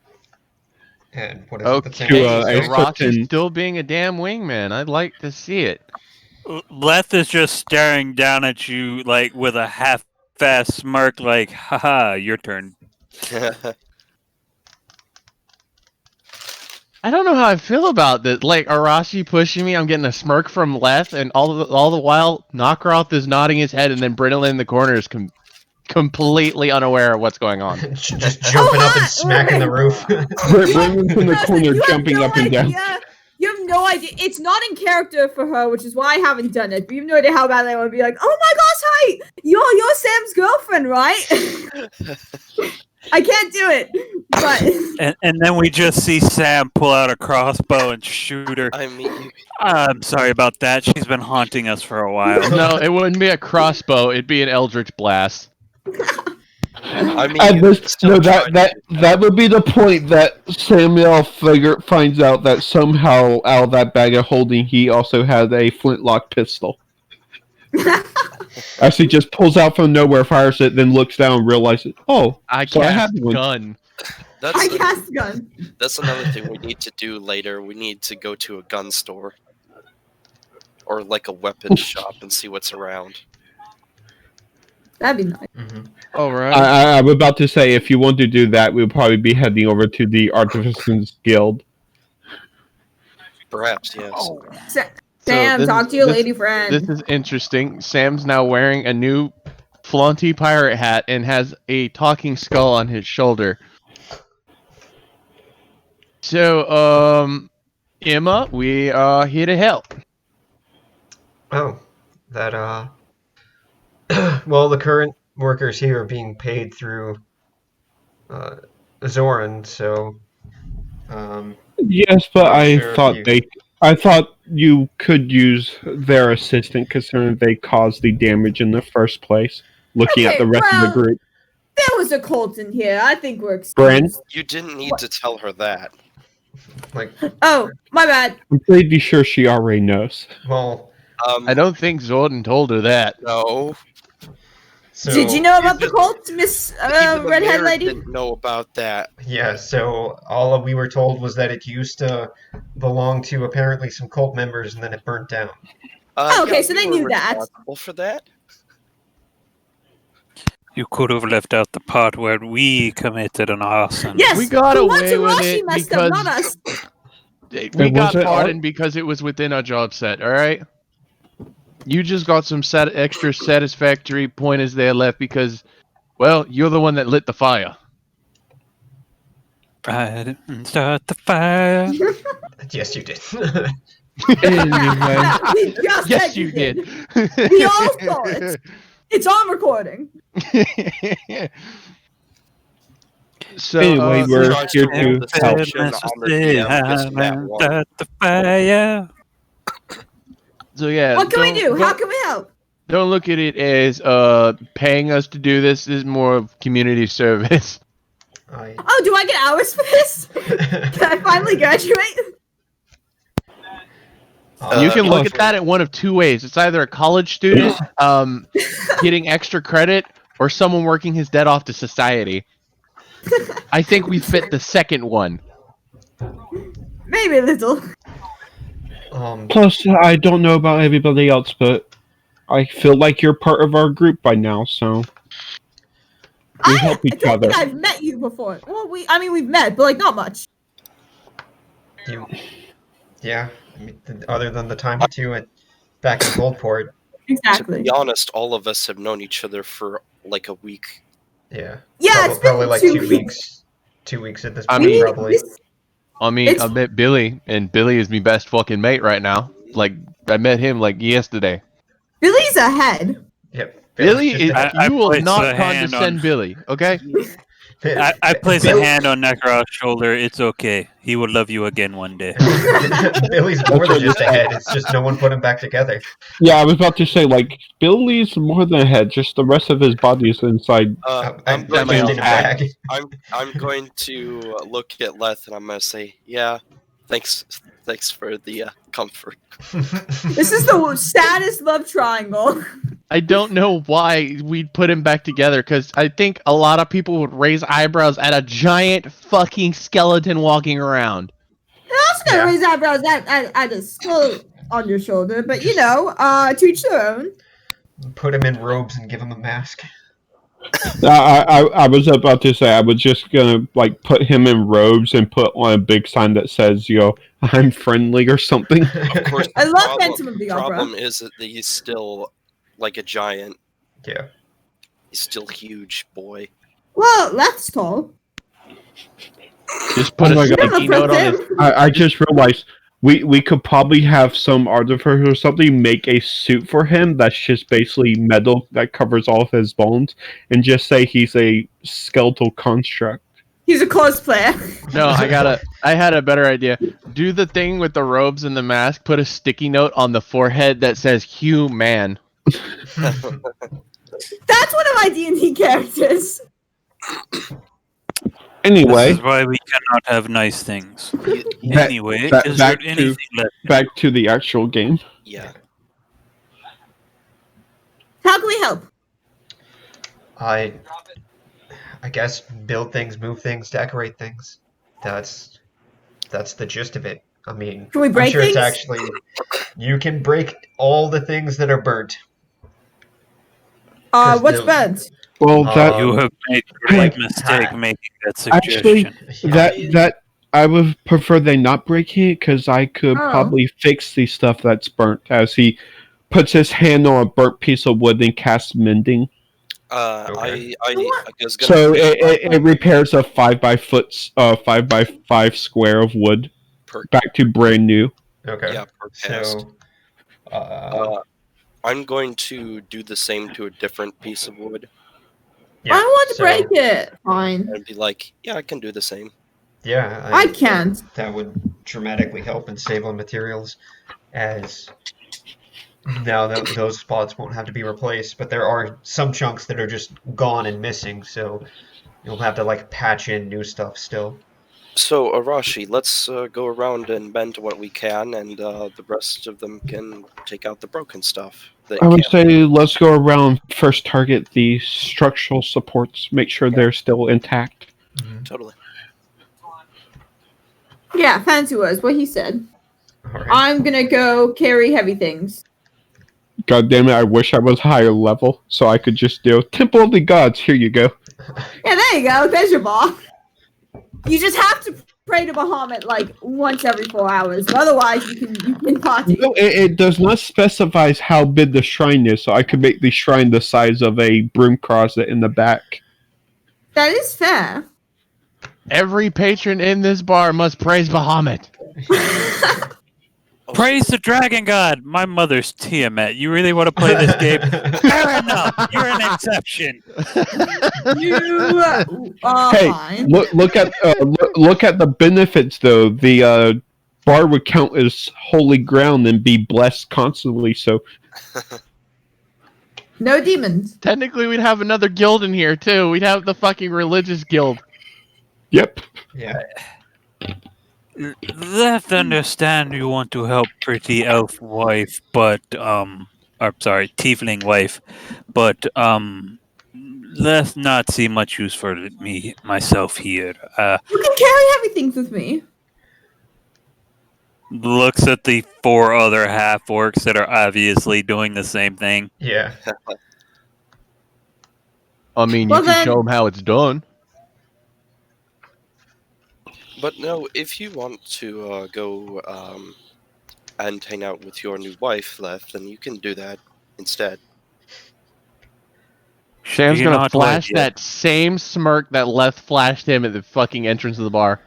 And what is okay, so Ross is still being a damn wingman. I'd like to see it. Leth is just staring down at you like with a half-assed smirk, like, haha, your turn. I don't know how I feel about this. Like, Arashi pushing me, I'm getting a smirk from Leth, and all the while, Knockroth is nodding his head, and then Brindle in the corner is completely unaware of what's going on. Just jumping up and smacking the roof. Brindle's in the corner, jumping up and down. You have no idea. It's not in character for her, which is why I haven't done it. But you have no idea how bad I would be like, oh my gosh, hi! You're Sam's girlfriend, right? I can't do it. But and then we just see Sam pull out a crossbow and shoot her. I mean, I'm sorry about that. She's been haunting us for a while. No, it wouldn't be a crossbow. It'd be an eldritch blast. I mean, And you this, can still no, try that would be the point that Samuel finds out that somehow out of that bag of holding, he also had a flintlock pistol. As he just pulls out from nowhere, fires it, then looks down and realizes, oh, I so I cast have one. gun. I cast gun. That's another thing we need to do later. We need to go to a gun store. Or like a weapons shop and see what's around. That'd be nice. Mhm. All right. I'm about to say, if you want to do that, we'll probably be heading over to the Artificers Guild. Perhaps, yes. So Sam, this talk is- to your this- lady friend. This is interesting. Sam's now wearing a new flaunty pirate hat and has a talking skull on his shoulder. So, Emma, we are here to help. Oh, that well, the current workers here are being paid through Zoran, so Yes, but Not I sure if thought you- I thought you could use their assistant, considering they caused the damage in the first place. Looking at Okay, the rest of well- the group, There was a cult in here. I think we're Brent? excused. You didn't need to tell her that. like, Oh, my bad. I'm pretty sure she already knows. well, I don't think Zordon told her that. No. so Did you know about the just- cult, Miss Even the Redhead mayor Lady? didn't know about that. Yeah, so all we were told was that it used to belong to apparently some cult members, and then it burnt down. Oh, okay, so we they were knew that. responsible for that. You could have left out the part where we committed an arson. Yes, We got the ones away who with Rashi it messed because- up, not us. We got was it pardoned because it was within our job set, alright? You just got some extra satisfactory pointers there left because, well, you're the one that lit the fire. I didn't start the fire. Yes, you did. Anyway, We just Yes, said you did. We all saw it. It's on recording. So, Anyway, we're Tries here roll to help. deception on the DM, just that one. Start the fire. so yeah. What can we do? How don't- can we help? Don't look at it as paying us to do this. This is more of community service. Oh, do I get hours for this? Can I finally graduate? You can look closer. at that in one of two ways. It's either a college student getting extra credit or someone working his debt off to society. I think we fit the second one. Maybe a little. Plus, I don't know about everybody else, but I feel like you're part of our group by now, so we help I each don't other. think I've met you before. Well, we've met, but like not much. Yeah, I mean, other than the time or two back in Goldport. Exactly. To be honest, all of us have known each other for like a week. Yeah. Yeah, it's Probably been like 2 2 weeks. 2 weeks at this I point, mean- probably. I mean, It's- I met Billy, and Billy is my best fucking mate right now. Like, I met him like yesterday. Billy's ahead. Yep. Billy Just is. a- I You will placed not a hand condescend on- Billy, okay? I place a Bill- hand on Necro's shoulder. It's okay. He will love you again one day. Billy's more than just a head. It's just no one put him back together. Yeah, I was about to say, like, Billy's more than a head, just the rest of his body is inside. I'm I'm going just in a to, bag. I'm going to look at Leth and I'm going to say, yeah, thanks for the comfort. This is the saddest love triangle. I don't know why we put him back together, because I think a lot of people would raise eyebrows at a giant fucking skeleton walking around. You're also gonna Yeah. raise eyebrows at a skull on your shoulder, but you know, to each their own. Put him in robes and give him a mask. I was about to say I was just gonna like put him in robes and put on a big sign that says, I'm friendly or something. Of course, I the love problem, Phantom of the Opera. problem is that he's still like a giant. Yeah. He's still huge, boy. Well, Leth's tall. Just put Oh my a God. sticky note on his. I just realized we could probably have some artificer or something make a suit for him that's just basically metal that covers all of his bones and just say he's a skeletal construct. He's a cosplayer. No, I had a better idea. Do the thing with the robes and the mask. Put a sticky note on the forehead that says "human." That's one of my D&D characters. Anyway, This is why we cannot have nice things. Back- Anyway, back- is there back to- anything left? back to the actual game. Yeah. How can we help? I guess build things, move things, decorate things. That's the gist of it. I mean, Can we I'm break sure it's things? actually you can break all the things that are burnt. 'Cause What's the- burnt? Well, that You have made a great like, mistake ha- making that actually suggestion. that I would prefer they not break it because I could Oh. probably fix the stuff that's burnt. As he puts his hand on a burnt piece of wood and casts mending, Okay. I was gonna. so it repairs a 5x5 square of wood Per- back to brand new. Okay. Yeah, per cast. So, uh, I'm going to do the same to a different piece of wood yeah, I want to so- break it. Fine. and be like, yeah, I can do the same. Yeah, I can't. That would dramatically help and save on materials, as now those spots won't have to be replaced. But there are some chunks that are just gone and missing, so you'll have to like patch in new stuff still. So, Arashi, let's go around and bend what we can, and the rest of them can take out the broken stuff. That I would can't. say let's go around first. Target the structural supports. Make sure they're still intact. Totally. Yeah, fancy words. What he said. All right. I'm gonna go carry heavy things. God damn it! I wish I was higher level so I could just do Temple of the Gods. Here you go. Yeah, there you go. There's your ball. You just have to pray to Bahamut like once every 4 hours. Otherwise, you can party. No, it does not specify how big the shrine is, so I could make the shrine the size of a broom closet in the back. That is fair. Every patron in this bar must praise Bahamut. Praise the Dragon God! My mother's Tiamat. You really want to play this game? Fair enough. You're an exception. You are Hey, fine. look at the benefits though. The bar would count as holy ground and be blessed constantly. So No demons. Technically, we'd have another guild in here too. We'd have the fucking religious guild. yep. Yeah. Leth, understand you want to help pretty elf wife, but or sorry, tiefling wife, but Leth not see much use for me myself here. You can carry heavy things with me. Looks at the 4 other half orcs that are obviously doing the same thing. Yeah. I mean, Well, you can then- show them how it's done. But no, if you want to go and hang out with your new wife, Leth, then you can do that instead. Sam's Do gonna not flash like it. that same smirk that Leth flashed him at the fucking entrance of the bar.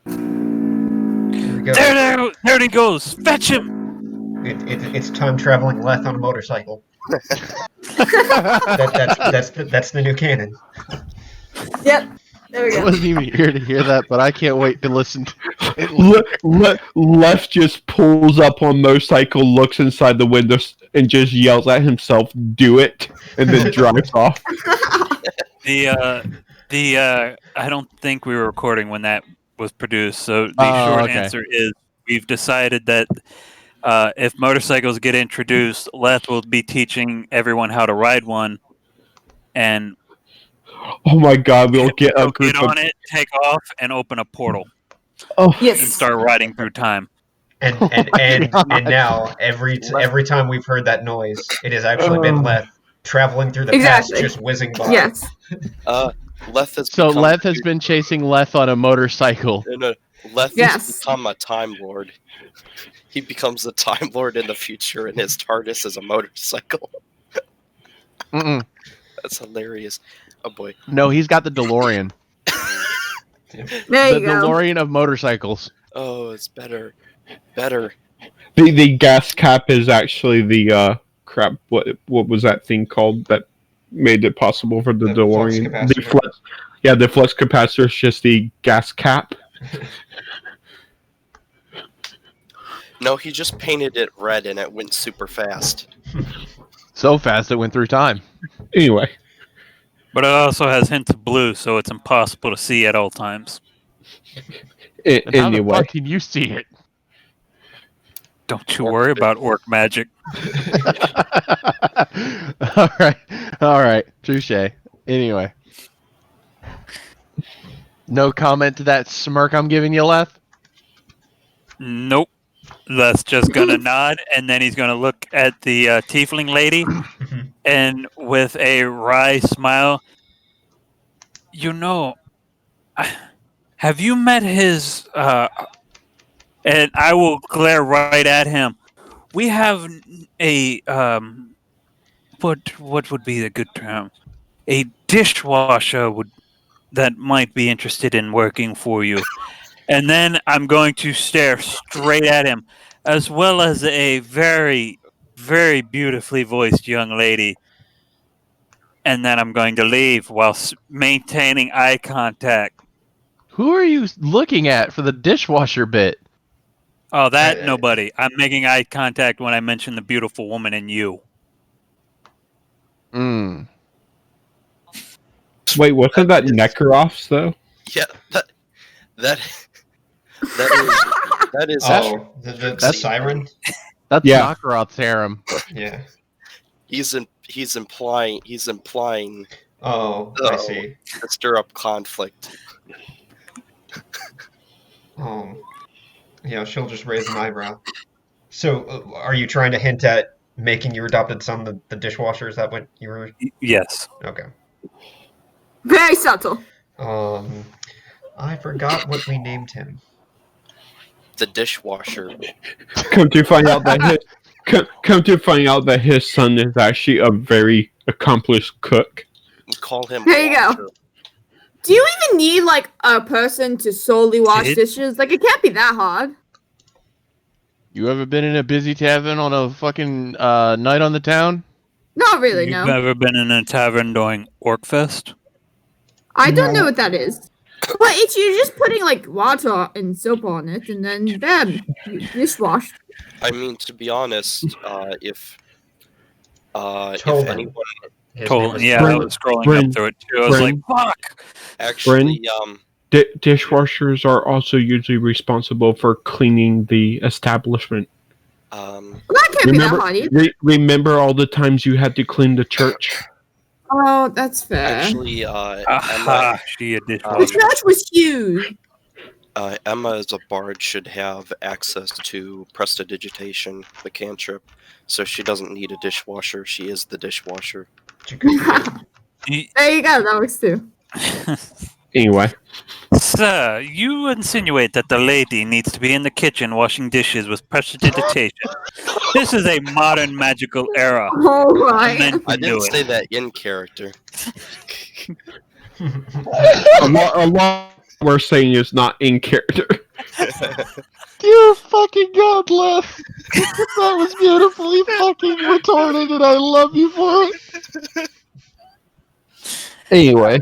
Here we go. There he goes! Fetch him! It's time traveling Leth on a motorcycle. That's the new canon. Yep. There we I go. wasn't even here to hear that, but I can't wait to listen to it. Left just pulls up on motorcycle, looks inside the window, and just yells at himself, "Do it!" and then drives off. I don't think we were recording when that was produced, so the Oh, short okay. answer is we've decided that if motorcycles get introduced, Leth will be teaching everyone how to ride one, and Oh my God, we'll get a he'll group get of on it, take off, and open a portal oh, and Yes. start riding through time. And now every time we've heard that noise, it has actually been Leth traveling through the Exactly. past, just whizzing by. Yes. Leth has So become Leth has been chasing Leth on a motorcycle. No, Leth has Yes. become a Time Lord. He becomes a Time Lord in the future, and his TARDIS is a motorcycle. Mm-mm. That's hilarious. Oh boy. No, he's got the DeLorean. There The you go. DeLorean of motorcycles. Oh, it's better. Better. the gas cap is actually the crap. What was that thing called that made it possible for the The flux DeLorean? capacitor. The flux, yeah, the flux capacitor is just the gas cap. No, he just painted it red, and it went super fast. So fast it went through time. Anyway, But it also has hints of blue, so it's impossible to see at all times. And how the anyway, fuck can you see it? Don't you worry about orc magic. All right. Touche. Anyway. No comment to that smirk I'm giving you, Leth? Nope. That's just gonna nod, and then he's gonna look at the tiefling lady, and with a wry smile, you know, have you met his? And I will glare right at him. We have a what would be the good term? A dishwasher that might be interested in working for you. And then I'm going to stare straight at him, as well as a very, very beautifully voiced young lady. And then I'm going to leave while maintaining eye contact. Who are you looking at for the dishwasher bit? Oh, that nobody. I'm making eye contact when I mention the beautiful woman in you. wait, wasn't that Necroff's though? Yeah, that is. Oh, the siren. That's Yeah. Nakaroth's harem. Yeah. He's implying. Oh, I see. To stir up conflict. Yeah, she'll just raise an eyebrow. So, are you trying to hint at making your adopted son the dishwasher? Is that what you were? Yes. Okay. Very subtle. I forgot what we named him. The dishwasher. Come to find out that his son is actually a very accomplished cook. We call him. There you go. Washer. Do you even need like a person to solely wash dishes? Like it can't be that hard. You ever been in a busy tavern on a fucking night on the town? Not really, You've no. never been in a tavern during Orcfest? I don't know what that is. But it's you're just putting like water and soap on it, and then bam, dishwash. I mean, to be honest, if Tolman. anyone His name was Yeah, I Bryn- was scrolling Bryn- up through it too. I was Bryn- like, fuck! actually, Dishwashers are also usually responsible for cleaning the establishment. Well, that can't be that hard either. Remember all the times you had to clean the church? Oh, that's fair. actually, Aha, she a The dishwasher. church was huge. Emma as a bard should have access to prestidigitation, the cantrip, so she doesn't need a dishwasher. She is the dishwasher. There you go. That works too. Anyway, Sir, you insinuate that the lady needs to be in the kitchen washing dishes with prestidigitation. This is a modern magical era. All right. Men I can do didn't it. say that in character. a lot we're saying is not in character. Dear fucking God, Leth. That was beautifully fucking retarded, and I love you for it. Anyway,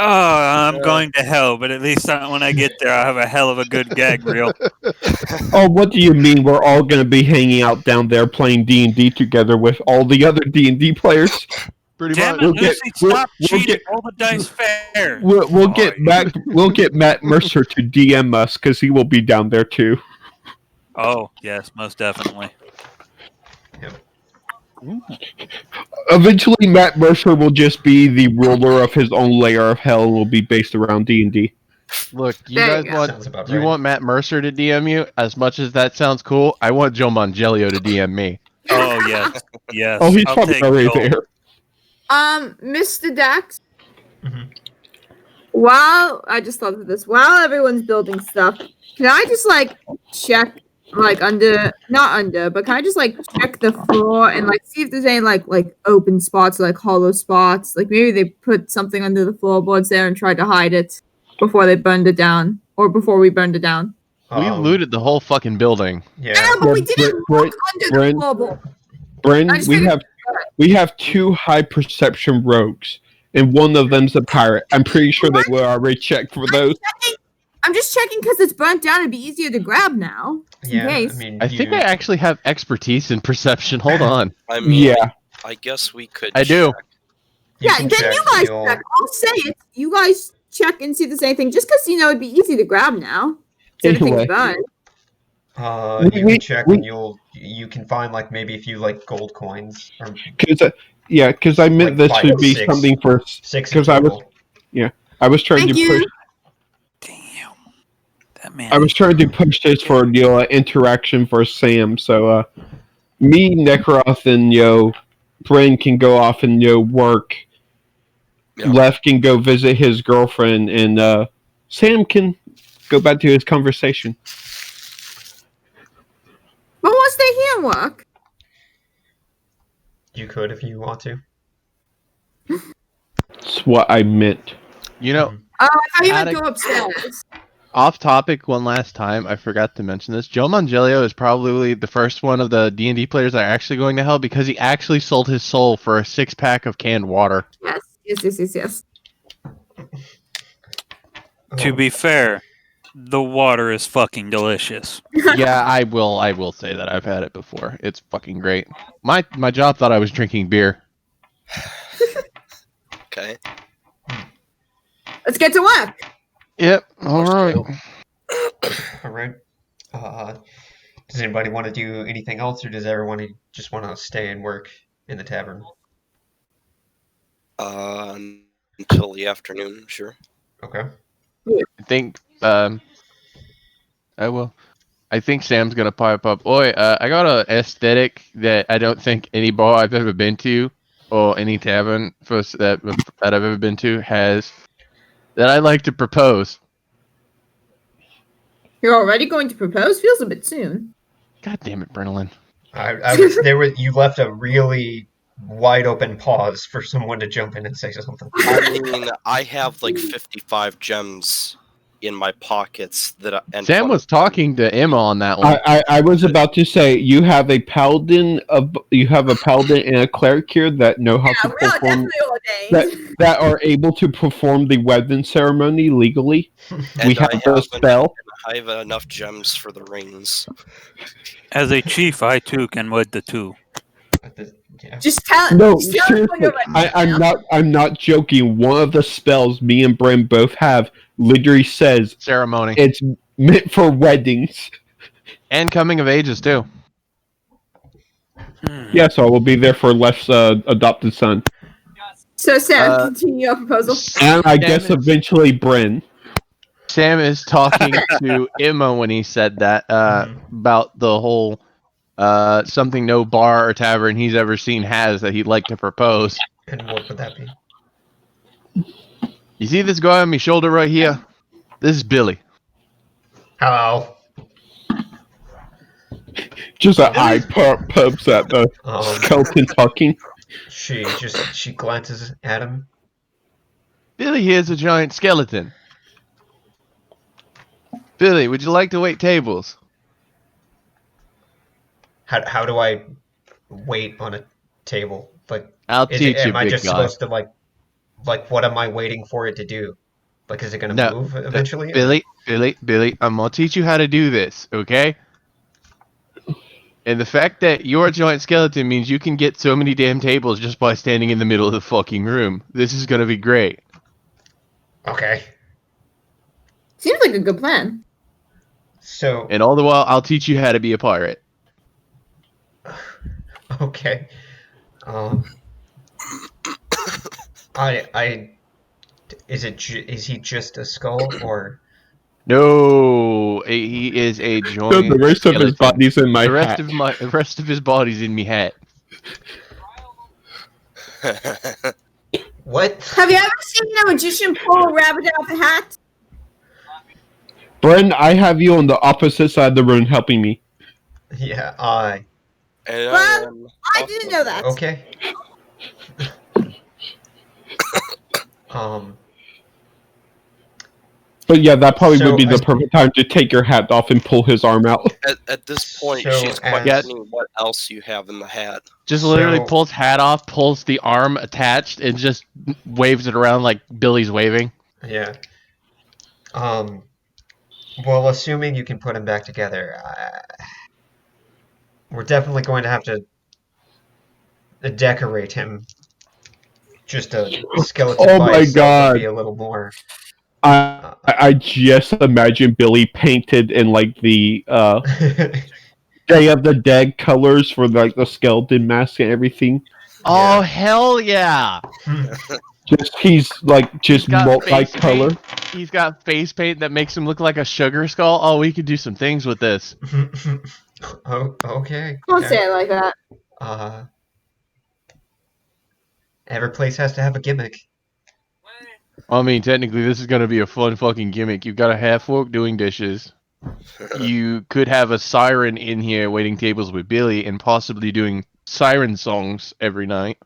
Oh, I'm going to hell, but at least when I get there, I'll have a hell of a good gag reel. oh, what do you mean we're all going to be hanging out down there playing D&D together with all the other D&D players? Pretty Damn much. it, We'll get- Lucy, stop we'll cheating. get- Roll the dice fair. We'll get Matt Mercer to DM us because he will be down there too. Oh, yes, most definitely. Eventually, Matt Mercer will just be the ruler of his own layer of hell and will be based around D&D. Look, you There guys you go. want Sounds about you right. want Matt Mercer to DM you? As much as that sounds cool, I want Joe Mangelio to DM me. Oh, yes. Yes. Oh, he's I'll probably take already Joel. there. Mr. Dax. Mhm. While I just thought of this, while everyone's building stuff, can I just like check like not under, but can I just like check the floor and like see if there's any like open spots, like hollow spots? Like maybe they put something under the floorboards there and tried to hide it before they burned it down, or before we burned it down. We looted the whole fucking building. Yeah, Yeah. but we Yeah, didn't Brent- look under Brent- the floorboard. Bryn, I just we figured- have two high perception rogues, and one of them's a pirate. I'm pretty sure they were already checked for those. I'm just checking because it's burnt down. It'd be easier to grab now. Yeah, case. I mean, I think I actually have expertise in perception. Hold on. I mean, Yeah, I guess we could. I do. check. You Yeah, can then check. you guys You'll- check. I'll say it. You guys check and see the same thing. Just because, it'd be easy to grab now. Instead of Anyway. things burned. You can check and you can find like maybe a few like gold coins or Because I meant Like this 5 should or be 6. something for 6 in because I was total. I was trying Thank to you. push. Damn. That man. I was trying to push this for interaction for Sam. So me, Necroth, and Bryn can go off and work. Yeah. Leth can go visit his girlfriend, and Sam can go back to his conversation. But once they hear work. You could if you want to. That's what I meant. You know, I thought you would Attic- go upstairs. off topic one last time, I forgot to mention this. Joe Mangelio is probably the first one of the D&D players that are actually going to hell because he actually sold his soul for a 6-pack of canned water. Yes. To be fair, the water is fucking delicious. Yeah, I will say that I've had it before. It's fucking great. My job thought I was drinking beer. Okay. Let's get to work. Yep. All right. All right. Does anybody want to do anything else, or does everyone just want to stay and work in the tavern? Until the afternoon, sure. Okay. I think I will. I think Sam's gonna pipe up. Oi, I got a aesthetic that I don't think any bar I've ever been to or any tavern that I've ever been to has that I'd like to propose. You're already going to propose? Feels a bit soon. God damn it, Brennan. You left a really wide open pause for someone to jump in and say something. I mean, I have like 55 gems in my pockets and Sam was talking to Emma on that one. I was about to say you have a paladin and a cleric here that know how to We are perform definitely ordained. that are able to perform the wedding ceremony legally. and We have the spell. I have enough gems for the rings. As a chief, I too can wed the two. Yeah. Just tell No, just tell seriously, everyone you're ready. I'm not joking. One of the spells me and Bren both have literally says Ceremony. it's meant for weddings. And coming of ages, too. Yeah, so I will be there for Left's adopted son. So Sam, continue your proposal. And I guess eventually Bren. Sam is talking to Emma when he said that about the whole something no bar or tavern he's ever seen has that he'd like to propose. And what would that be? You see this guy on my shoulder right here? This is Billy. Hello. Just an eye pubs at the skeleton talking. She glances at him. Billy here's a giant skeleton. Billy, would you like to wait tables? How do I wait on a table? Like, I'll teach you, am I big just guy. supposed to like what am I waiting for it to do? Like, is it gonna No, move eventually? Billy, I'm gonna teach you how to do this, okay? And the fact that you're a giant skeleton means you can get so many damn tables just by standing in the middle of the fucking room. This is gonna be great. Okay. Seems like a good plan. So And all the while, I'll teach you how to be a pirate. okay. Is he just a skull or? No, he is a So giant. the rest of his skeleton. body's in my The rest hat. of the rest of his body's in me hat. What? Have you ever seen a magician pull a rabbit out of a hat? Bren, I have you on the opposite side of the room helping me. Yeah, And Well, I didn't know that. okay. But yeah, that probably So would be the I- perfect time to take your hat off and pull his arm out. At this point, So she's as- questioning what else you have in the hat. Just literally So- pulls hat off, pulls the arm attached, and just waves it around like Billy's waving. Yeah. Well, assuming you can put them back together, we're definitely going to have to decorate him. Just a skeleton Oh by my itself would god. be a little more. I just imagine Billy painted in like the Day of the Dead colors for like the skeleton mask and everything. Oh Yeah. hell yeah! Just he's like He's just got face multicolor. paint. He's got face paint that makes him look like a sugar skull. Oh, we could do some things with this. Oh, okay. Don't Okay. say it like that. Uh, every place has to have a gimmick. I mean, technically, this is gonna be a fun fucking gimmick. You've got a half orc doing dishes. You could have a siren in here waiting tables with Billy and possibly doing siren songs every night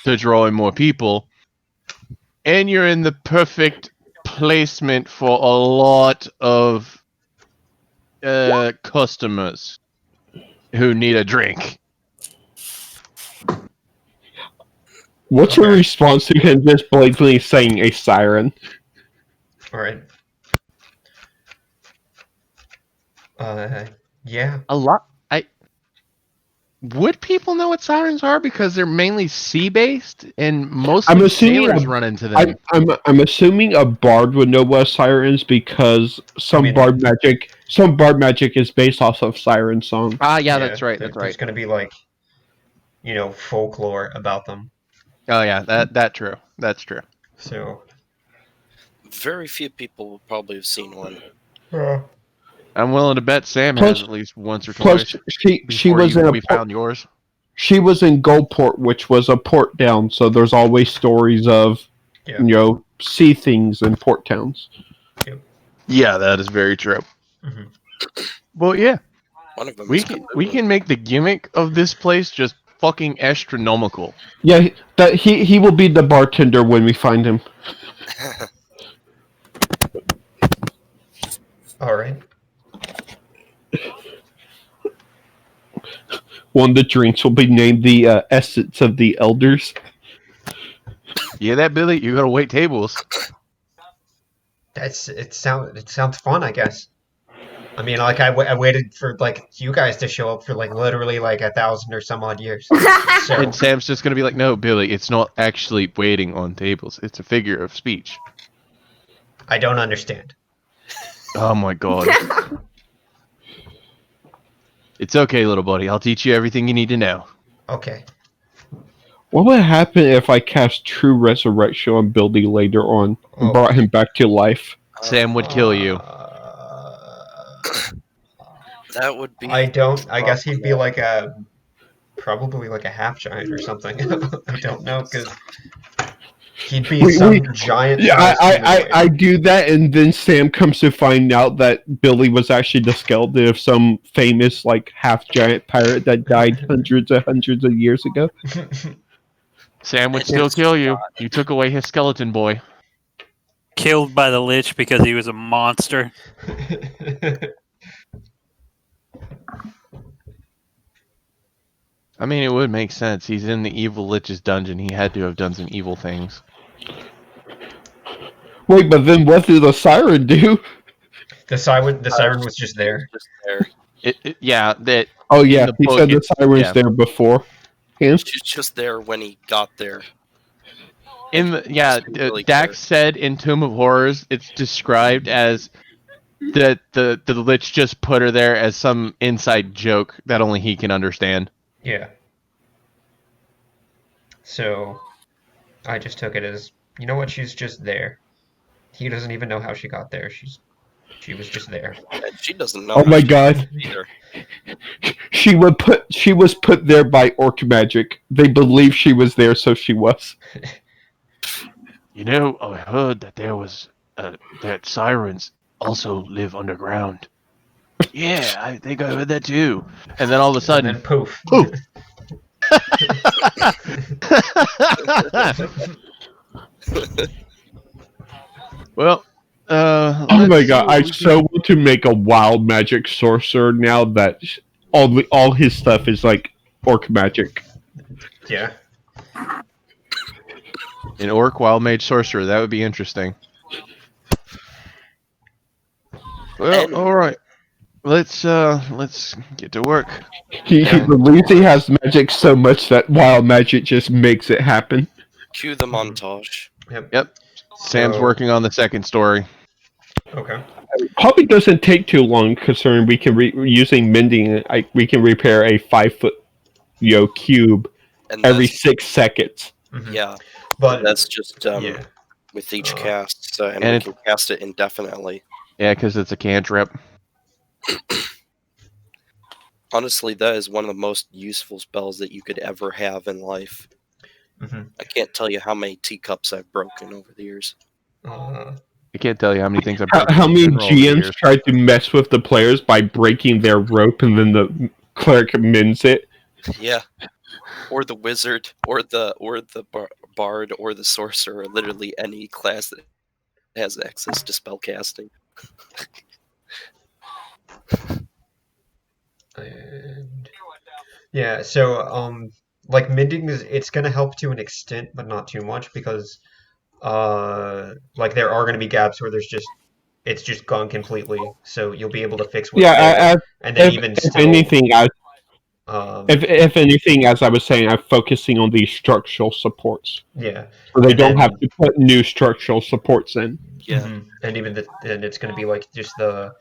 to draw in more people. And you're in the perfect placement for a lot of customers who need a drink. What's your Okay. response to him just blatantly saying a siren? All right. Yeah. A lot. Would people know what sirens are because they're mainly sea-based and mostly I'm assuming sailors a- run into them? I'm assuming a bard would know what a siren is because some mean- bard magic is based off of siren songs. Yeah, that's right. That's There's right. gonna be like, folklore about them. Oh yeah, that true. That's true. So. Very few people will probably have seen one. I'm willing to bet Sam Plus- has at least once or Plus, twice. she before was in a we found yours. she was in Goldport, which was a port down. So there's always stories of Yeah. sea things in port towns. Yeah, that is very true. Mhm. Well, yeah, One of them. we is can make the gimmick of this place just fucking astronomical. Yeah, that he will be the bartender when we find him. All right. One of the drinks will be named the Essence of the Elders. Yeah, that Billy, you gotta wait tables. It sounds fun, I guess. I mean, like I waited for like you guys to show up for like literally like 1,000 or some odd years. So And Sam's just gonna be like, "No, Billy, it's not actually waiting on tables. It's a figure of speech." I don't understand. Oh my god. It's okay, little buddy. I'll teach you everything you need to know. Okay. What would happen if I cast True Resurrection on Billy later on and Oh. brought him back to life? Sam would kill you. That would be. I guess he'd be like probably like a half giant or something. I don't know because he'd be some giant. Yeah, humanoid. I do that, and then Sam comes to find out that Billy was actually the skeleton of some famous like half giant pirate that died hundreds of years ago. Sam would still kill you. You took away his skeleton boy. Killed by the Lich because he was a monster. I mean, it would make sense. He's in the evil Lich's dungeon. He had to have done some evil things. Wait, but then what did the siren do? The siren was just there. Just there. Yeah, that. Oh yeah, the he book, said the siren's yeah. there before. Him? She's just there when he got there. In the, yeah, Doesn't really Dax care. said in Tomb of Horrors, it's described as that the Lich just put her there as some inside joke that only he can understand. Yeah. So I just took it as, you know what, she's just there. He doesn't even know how she got there. She was just there. And she doesn't know. Oh how my she god. either. She was put there by orc magic. They believe she was there, so she was. You know, I heard that there was that sirens also live underground. Yeah, I think I heard that too. And then all of a And sudden, then poof. Poof. well, Oh my god, I so want to make a wild magic sorcerer now that all his stuff is like orc magic. Yeah. an orc wild mage sorcerer. That would be interesting. Well, And- all right. let's get to work. He believes he has magic so much that wild magic just makes it happen. Cue the montage. Yep. Sam's So- working on the second story. Okay. Probably doesn't take too long, considering we can using mending. We can repair a 5-foot, cube And every that's, 6 seconds. Mhm. yeah, But that's just yeah. with each Uh, cast, and and we it- can cast it indefinitely. Yeah, because it's a cantrip. Honestly, that is one of the most useful spells that you could ever have in life. Mhm. I can't tell you how many teacups I've broken over the years. I can't tell you how many things I've How, broken how in many general over the GMs years. tried to mess with the players by breaking their rope and then the cleric mends it? Yeah, or the wizard, or the bard, or the sorcerer. Literally any class that has access to spell casting. And yeah, so like mending it's gonna help to an extent, but not too much because like there are gonna be gaps where it's just gone completely. So you'll be able to fix what's there, and then even If still, anything, um, if anything, as I was saying, I'm focusing on these structural supports, yeah, so they and don't have then to put new structural supports in. Yeah, and even then it's gonna be like just the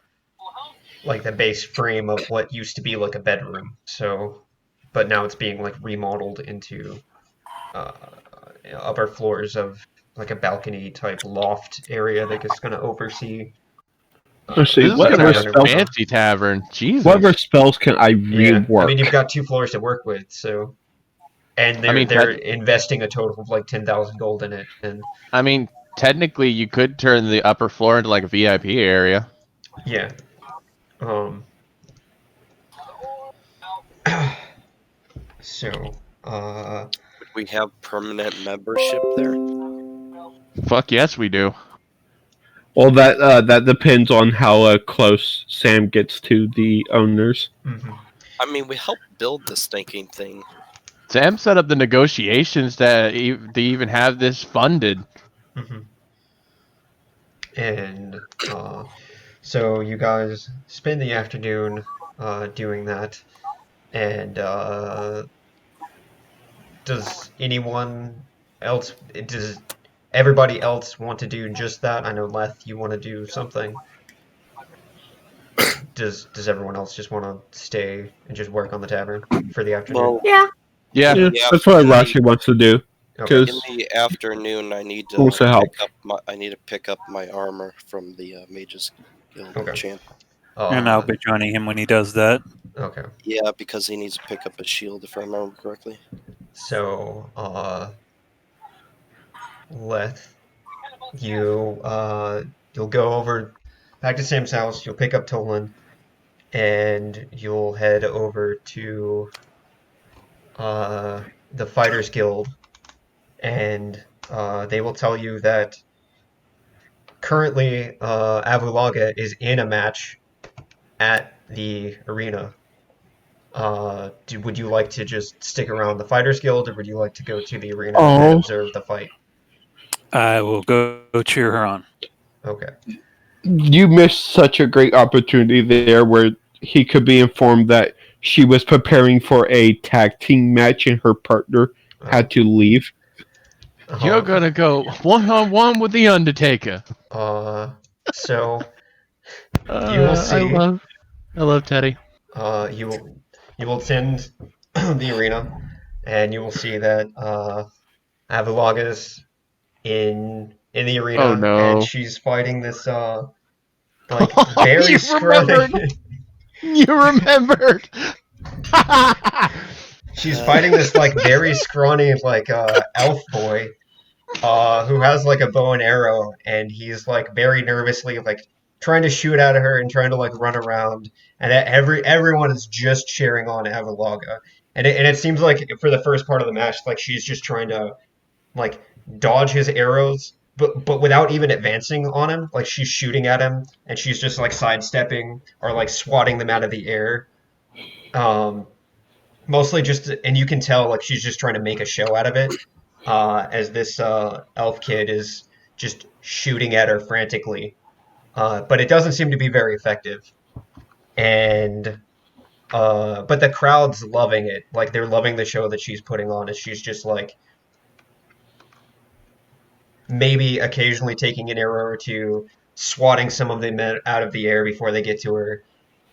base frame of what used to be like a bedroom. So, but now it's being like remodeled into uh, upper floors of like a balcony type loft area that is going to oversee Let's see, This is the gonna be whatever a tavern over spells, time. fancy tavern. Jesus. whatever spells can I Yeah, I rework? mean you've got 2 floors to work with, so and I mean, they're investing a total of like 10,000 gold in it, and technically, you could turn the upper floor into like a VIP area. yeah, um, so would we have permanent membership there? Fuck yes, we do. Well, that depends on how close Sam gets to the owners. mhm. I mean, we helped build the stinking thing. Sam set up the negotiations to even have this funded. Mm-hmm. And so you guys spend the afternoon doing that. And does anyone else, does everybody else want to do just that? I know Leth, you want to do something. Does everyone else just want to stay and just work on the tavern for the afternoon? Well, Yeah. Yeah. Yeah, Yeah, that's what in the- Rashi wants to do. Okay. in Because the afternoon, I need to Also help. pick up my armor from the Mages Guild Okay. champ. And I'll be joining him when he does that. Okay. Yeah, because he needs to pick up a shield, if I remember correctly. So, Leth, you'll go over back to Sam's house. You'll pick up Tolan, and you'll head over to the Fighters Guild, and they will tell you that currently Avulaga is in a match at the arena. Would you like to just stick around the Fighters Guild, or would you like to go to the arena and observe the fight? I will go cheer her on. Okay. you missed such a great opportunity there where he could be informed that she was preparing for a tag team match and her partner had to leave. You're gonna go 1-on-1 with the Undertaker. So you will see. I love Teddy. You will attend the arena, and you will see that Avalaga's in the arena, Oh, no. and she's fighting this like very You scrawny. remembered. You remembered. She's fighting this like very scrawny like elf boy who has like a bow and arrow, and he's like very nervously like trying to shoot at her and trying to like run around, and everyone is just cheering on Avalaga, and it seems like for the first part of the match like she's just trying to like dodge his arrows, but without even advancing on him. Like she's shooting at him, and she's just like sidestepping or like swatting them out of the air. Mostly just, and you can tell like she's just trying to make a show out of it. As this elf kid is just shooting at her frantically, but it doesn't seem to be very effective. and but the crowd's loving it. Like they're loving the show that she's putting on. As she's just like maybe occasionally taking an arrow or two, swatting some of them out of the air before they get to her,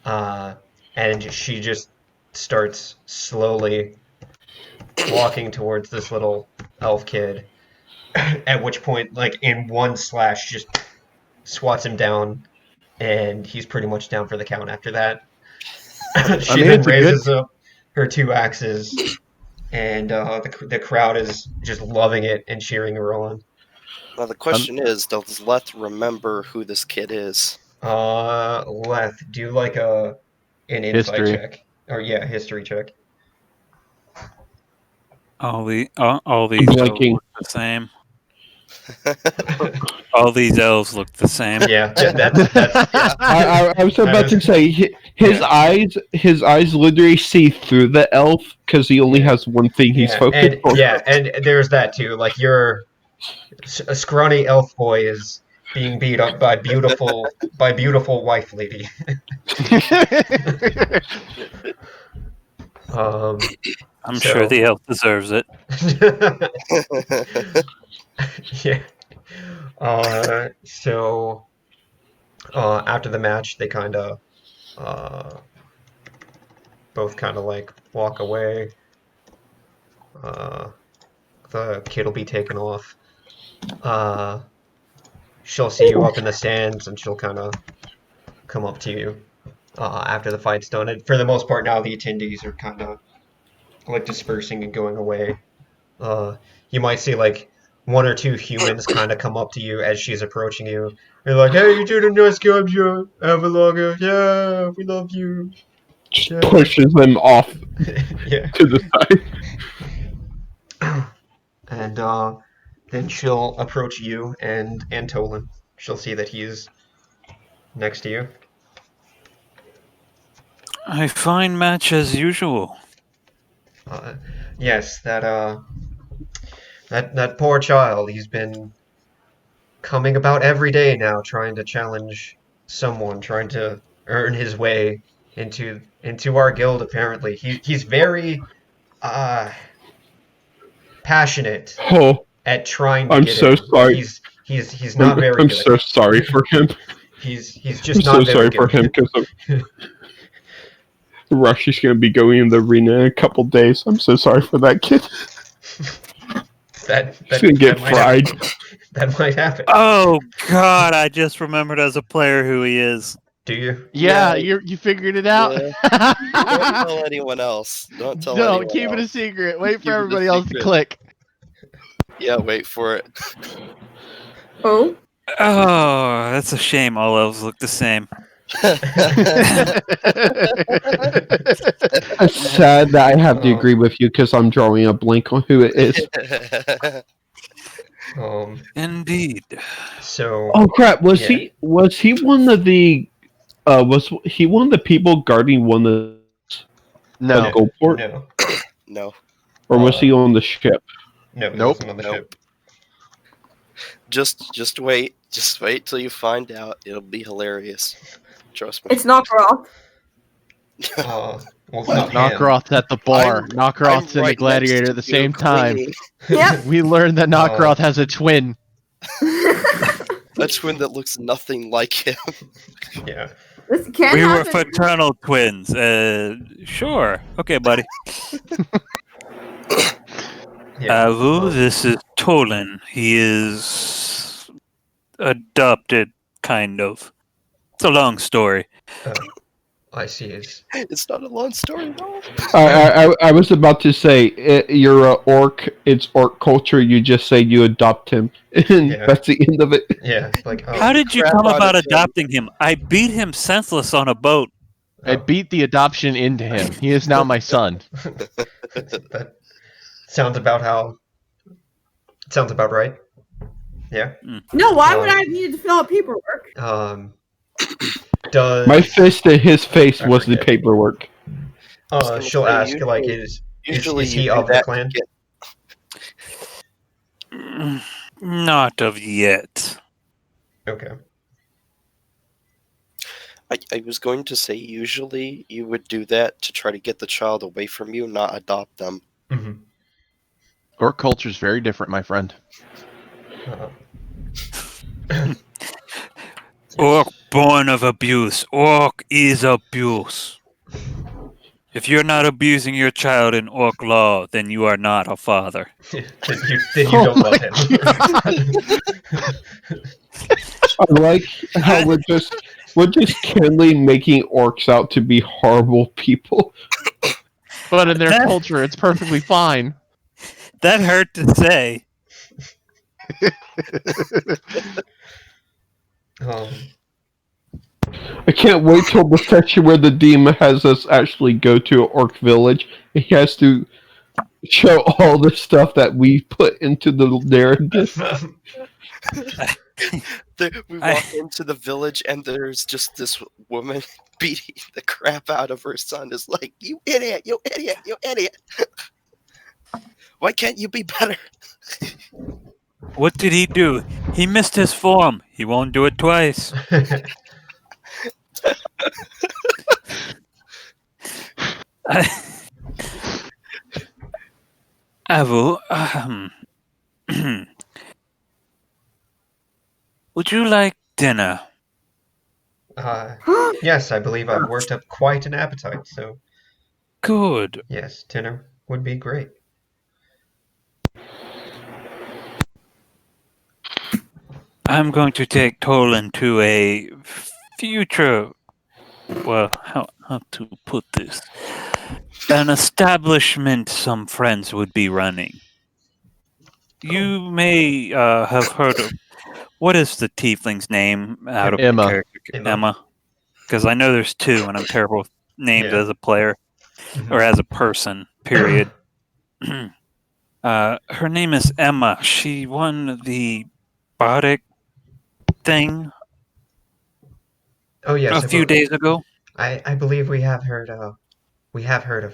uh, and she just starts slowly walking towards this little elf kid. At which point, like in one slash, just swats him down, and he's pretty much down for the count after that. She then it's a good. raises up her two axes, and the crowd is just loving it and cheering her on. Now the question is, does Leth remember who this kid is? Leth, do like an insight History. check, or yeah, history check. All these elves Blinking. look the same. All these elves look the same. Yeah, that's yeah. I was about to say his eyes literally see through the elf because he only has one thing he's focused on. Yeah, and there's that too. Like a scrawny elf boy is being beat up by beautiful wife lady. I'm sure the elf deserves it. Yeah. So after the match, they kind of both kind of like walk away. The kid will be taken off. She'll see you up in the stands, and she'll kind of come up to you after the fight's done. And for the most part, now the attendees are kind of like dispersing and going away. You might see like one or two humans kind of come up to you as she's approaching you. They're like, "Hey, you did a nice job, Joe. Avaloga. Yeah, we love you." Just pushes them off Yeah. to the side. And then she'll approach you and Antolin. She'll see that he's next to you. I find match as usual. Yes, that poor child. He's been coming about every day now, trying to challenge someone, trying to earn his way into our guild. Apparently, he's very passionate at trying to I'm get so in. sorry. He's not very I'm good. so sorry for him. He's just I'm not so very sorry for good. him because Rush is going to be going in the arena in a couple days. I'm so sorry for that kid. He's going to get fried. That might happen. Oh God! I just remembered as a player who he is. Do you? Yeah, you figured it out. Yeah. Don't tell anyone else. Don't tell anyone else. Keep it a secret. Wait Keep for it a everybody else to secret. click. Yeah, wait for it. Oh. Oh, that's a shame. All elves look the same. It's sad that I have to agree with you because I'm drawing a blank on who it is. Indeed. So. Oh crap! Was he one of the? Was he one of the people guarding one of No. Goldport? No. No. Or was he on the ship? No, he Nope. wasn't on the ship. Just wait. Just wait till you find out. It'll be hilarious. Trust me. It's Knockeroff. Well, it's not him. Knockeroth's at the bar. I'm Knockeroth's in right the Gladiator next at the to you, same time. clinging. Yep. We learned that Knockeroth has a twin. A twin that looks nothing like him. Yeah. This can't We were happen. fraternal twins. Sure. Okay, buddy. Yeah. This is Tolan. He is adopted, kind of. It's a long story. I see. It's not a long story at all. I was about to say you're a orc. It's orc culture. You just say you adopt him, and Yeah. that's the end of it. Yeah. Like. How did you crap come out about of him. adopting him? I beat him senseless on a boat. I beat the adoption into him. He is now my son. That sounds about how. Sounds about right. Yeah. No, why would I have needed to fill out paperwork? Does My fist in his face I was the forget. paperwork. she'll say ask like Usually is you he do of the that to clan? get- Not of yet. Okay. I was going to say usually you would do that to try to get the child away from you, not adopt them. Mhm. Orc culture's very different, my friend. Orc born of abuse. Orc is abuse. If you're not abusing your child in orc law, then you are not a father. then you don't love him. I like how we're just clearly making orcs out to be horrible people. But in their culture, it's perfectly fine. That hurt to say. I can't wait till the section where the demon has us actually go to an orc village. He has to show all the stuff that we put into the narrative. We walk into the village and there's just this woman beating the crap out of her son. Is like, you idiot, you idiot, you idiot. Why can't you be better? What did he do? He missed his form. He won't do it twice. Avu, would you like dinner? Yes, I believe I've worked up quite an appetite, so Good. yes, dinner would be great. I'm going to take Tolan to a future. Well, how to put this? An establishment some friends would be running. You may have heard of. What is the tiefling's name out of Emma. character? Emma. Because I know there's two, and I'm terrible with names Yeah. as a player or as a person. Period. Her name is Emma. She won the Bardic thing Oh yes, a few days ago. I believe we have heard of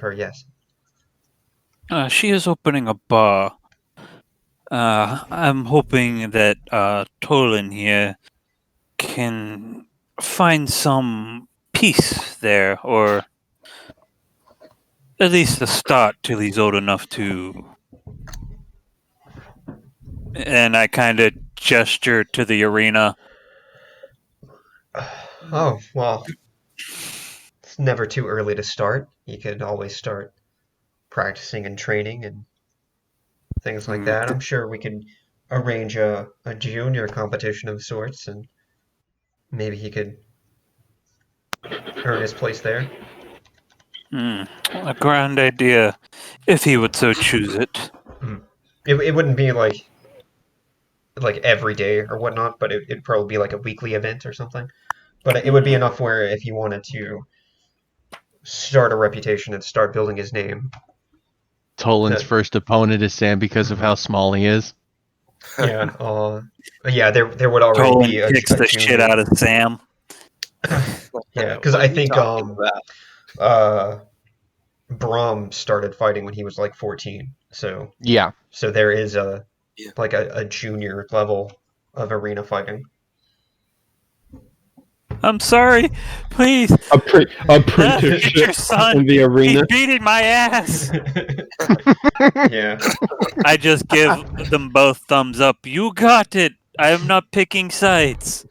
her. Yes. She is opening a bar. I'm hoping that Tolan here can find some peace there, or at least a start till he's old enough to. And I kind of gesture to the arena. Oh, well, it's never too early to start. You could always start practicing and training and things like that. I'm sure we could arrange a junior competition of sorts, and maybe he could earn his place there. A grand idea, if he would so choose it. It wouldn't be like every day or whatnot, but it'd probably be like a weekly event or something. But it would be enough where if he wanted to start a reputation and start building his name. Tolan's first opponent is Sam because of how small he is. Yeah, yeah. There would already Tolan be a kicks the junior. shit out of Sam. Yeah, because I think Braum started fighting when he was like 14. So Yeah. So there is a junior level of arena fighting. I'm sorry, please. Apprenticeship Your son. in the arena. He's beating my ass. Yeah. I just give them both thumbs up. You got it. I am not picking sides.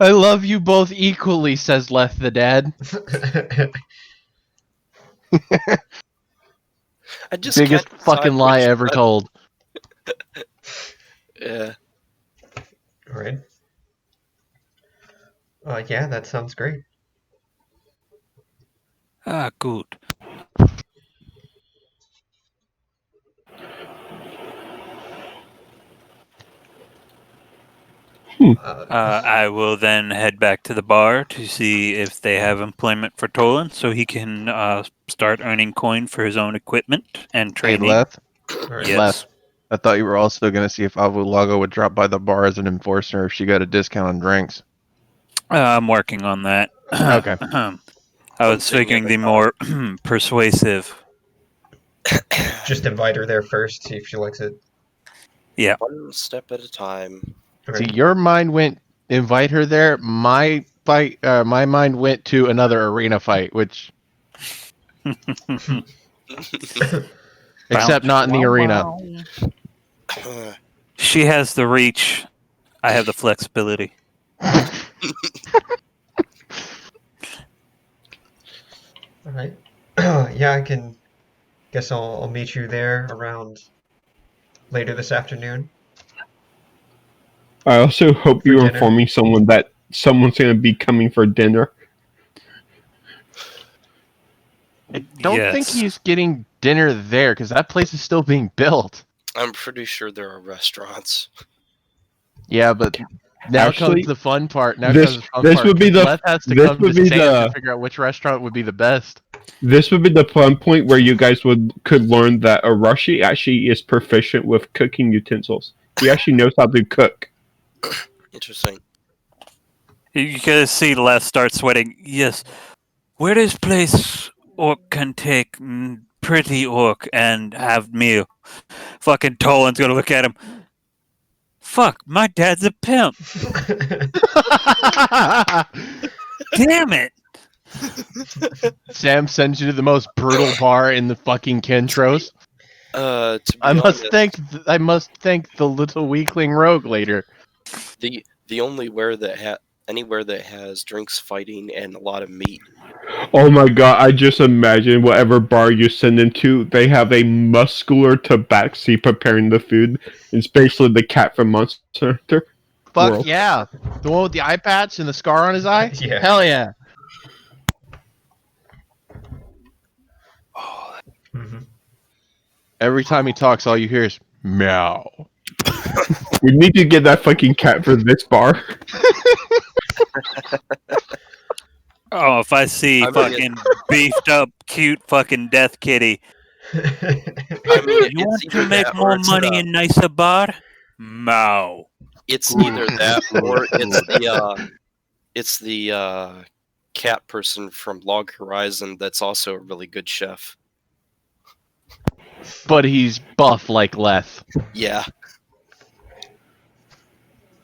I love you both equally, says Leth the dad. I just Biggest can't fucking decide lie which ever one. told. Yeah. All right. Yeah, that sounds great. Good. I will then head back to the bar to see if they have employment for Tolan, so he can start earning coin for his own equipment and Hey, training. Leth. Right. Yes. Leth. I thought you were also going to see if Avulago would drop by the bar as an enforcer if she got a discount on drinks. I'm working on that. Okay. I was figuring the more persuasive. Just invite her there first, see if she likes it. Yeah. One step at a time. See, Right. your mind went invite her there. My mind went to another arena fight, which except not in the arena. She has the reach. I have the flexibility. All right. Yeah, I can. Guess I'll meet you there around later this afternoon I also hope for you're dinner. informing someone that someone's going to be coming for dinner. I don't think Yes. he's getting dinner there because that place is still being built. I'm pretty sure there are restaurants. Yeah, but now Actually, comes the fun part. Now this comes the fun this part would be because the Leth has to this come to would be Sam to the figure out which restaurant would be the best. this would be the fun point where you guys could learn that Arashi actually is proficient with cooking utensils. He actually knows how to cook. Interesting. You can see Les start sweating. Yes. Where this place orc can take pretty orc and have meal. Fucking Tolan's gonna look at him. Fuck, my dad's a pimp. Damn it. Sam sends you to the most brutal bar in the fucking Kentros. To be I must honest, thank the little weakling rogue later. the only anywhere that has drinks, fighting, and a lot of meat. Oh my god, I just imagine whatever bar you send into, they have a muscular tabaxi preparing the food. It's basically the cat from Monster Hunter. Fuck World. yeah. The one with the eye patch and the scar on his eye? Yeah. Hell yeah. Hmm. Every time he talks, all you hear is meow. We need to get that fucking cat for this bar. Oh, if I see I mean, fucking beefed up, cute fucking death kitty. I mean, You it's want either to make that or more it's money in nicer bar? Mow. it's either that or it's the cat person from Log Horizon that's also a really good chef. But he's buff like Leth. Yeah.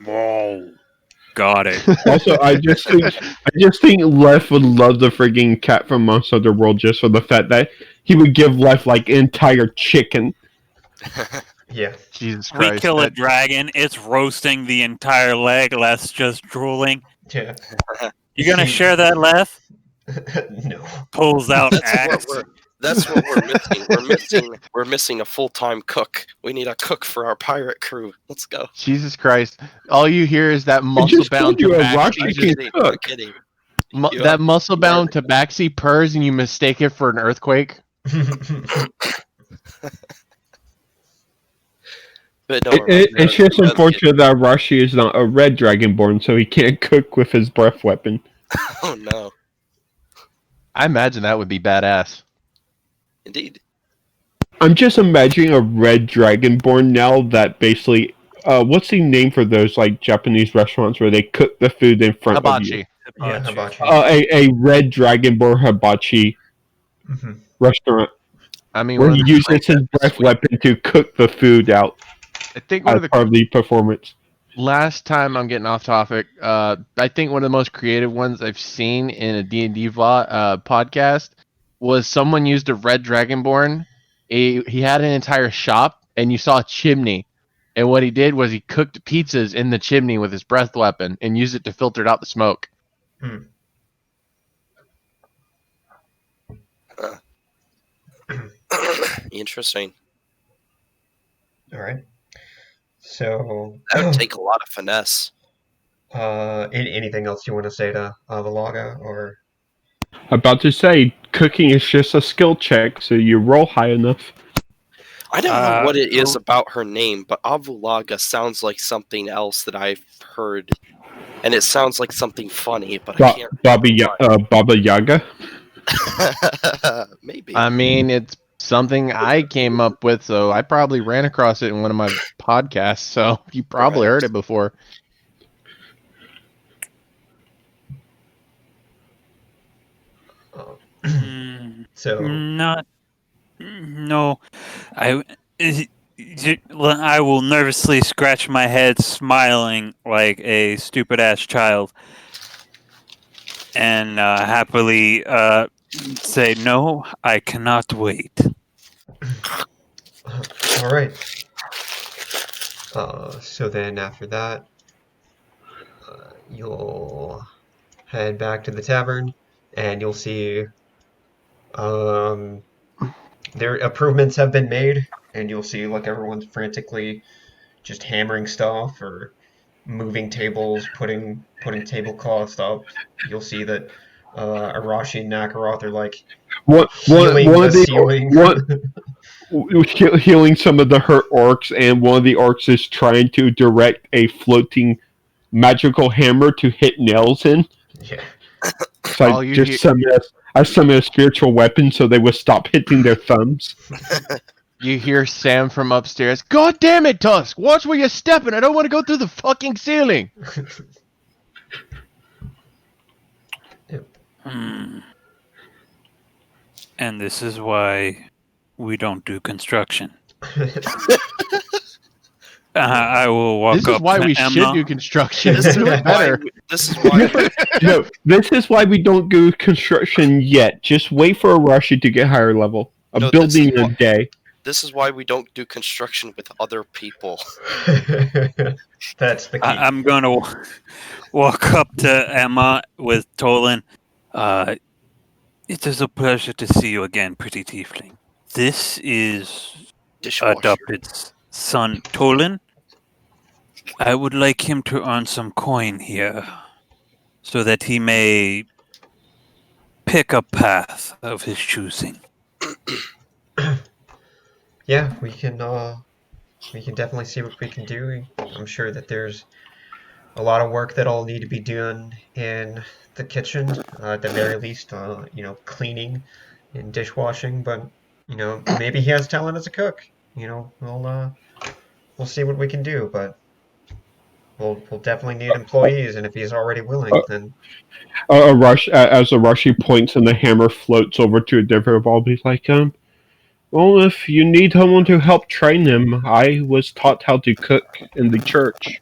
Whoa. Got it. Also, I just think Leth would love the frigging cat from Monster Hunter World just for the fact that he would give Leth like entire chicken. Yeah. Jesus We Christ. kill a that- dragon, it's roasting the entire leg, Les just drooling. Yeah. You gonna share that, Leth? No. Pulls out axe. That's what we're missing. We're missing a full-time cook. We need a cook for our pirate crew. Let's go. Jesus Christ. All you hear is that I muscle just bound told you a tabaxi. rocky just- can I'm cook. kidding. You that are- muscle bound tabaxi purrs and you mistake it for an earthquake. But no, It's just unfortunate that Rashi is not a red dragonborn, so he can't cook with his breath weapon. Oh no, I imagine that would be badass. indeed. I'm just imagining a red dragonborn now that basically, what's the name for those like Japanese restaurants where they cook the food in front of you? Hibachi. Yeah, hibachi. A red dragonborn hibachi Hmm. restaurant I mean, where one he of the- uses his breath weapon to cook the food out I think one as of the part of the performance. last time I'm getting off topic, I think one of the most creative ones I've seen in a D&D podcast was someone used a red dragonborn. He had an entire shop, and you saw a chimney. And what he did was he cooked pizzas in the chimney with his breath weapon and used it to filter out the smoke. Hmm. Interesting. All right. So, That would take a lot of finesse. anything else you want to say to Avalaga, or? About to say, cooking is just a skill check, so you roll high enough. I don't know what it is cool. about her name, but Avulaga sounds like something else that I've heard, and it sounds like something funny, but I can't. Baba Yaga. Maybe. I mean, it's something I came up with, so I probably ran across it in one of my podcasts, so you probably Right. heard it before. So, Not. No. I will nervously scratch my head, smiling like a stupid-ass child, and happily say, "No, I cannot wait." All right. So then after that, you'll head back to the tavern, and you'll see um, their improvements have been made, and you'll see like everyone's frantically just hammering stuff or moving tables, putting tablecloths up. You'll see that Arashi and Nakaroth are like healing One the of the ceiling. healing some of the hurt orcs, and one of the orcs is trying to direct a floating magical hammer to hit nails in. Yeah. So All you hear- I summon a spiritual weapon so they would stop hitting their thumbs. You hear Sam from upstairs. God damn it, Tusk! Watch where you're stepping. I don't want to go through the fucking ceiling. And this is why we don't do construction. I will walk This up is why to we Emma. should do construction. This It's is do it better. This is why. No, this is why we don't do construction yet. Just wait for Arashi to get higher level. A No, building this is a day. This is why we don't do construction with other people. That's the key. I'm going to walk up to Emma with Tolan. It is a pleasure to see you again, pretty tiefling. This is Dishwasher. adopted son Tolan. I would like him to earn some coin here so that he may pick a path of his choosing. Yeah, we can definitely see what we can do. I'm sure that there's a lot of work that'll need to be done in the kitchen, at the very least, cleaning and dishwashing, but maybe he has talent as a cook. We'll see what we can do, but we'll definitely need employees, and if he's already willing, then As Arashi points and the hammer floats over to a different ball, he's like, well, if you need someone to help train them, I was taught how to cook in the church.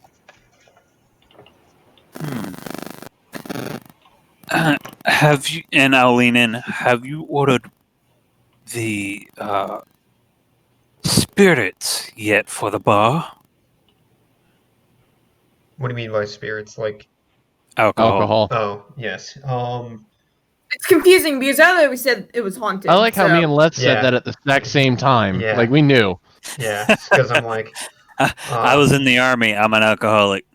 Have you, and I'll lean in, have you ordered the spirits yet for the bar? what do you mean by spirits? Like, Alcohol. oh, yes. It's confusing because earlier we said it was haunted. I like how so- me and Leth Yeah. said that at the exact same time. Yeah. Like we knew. Yeah, because I'm like, I was in the army. I'm an alcoholic.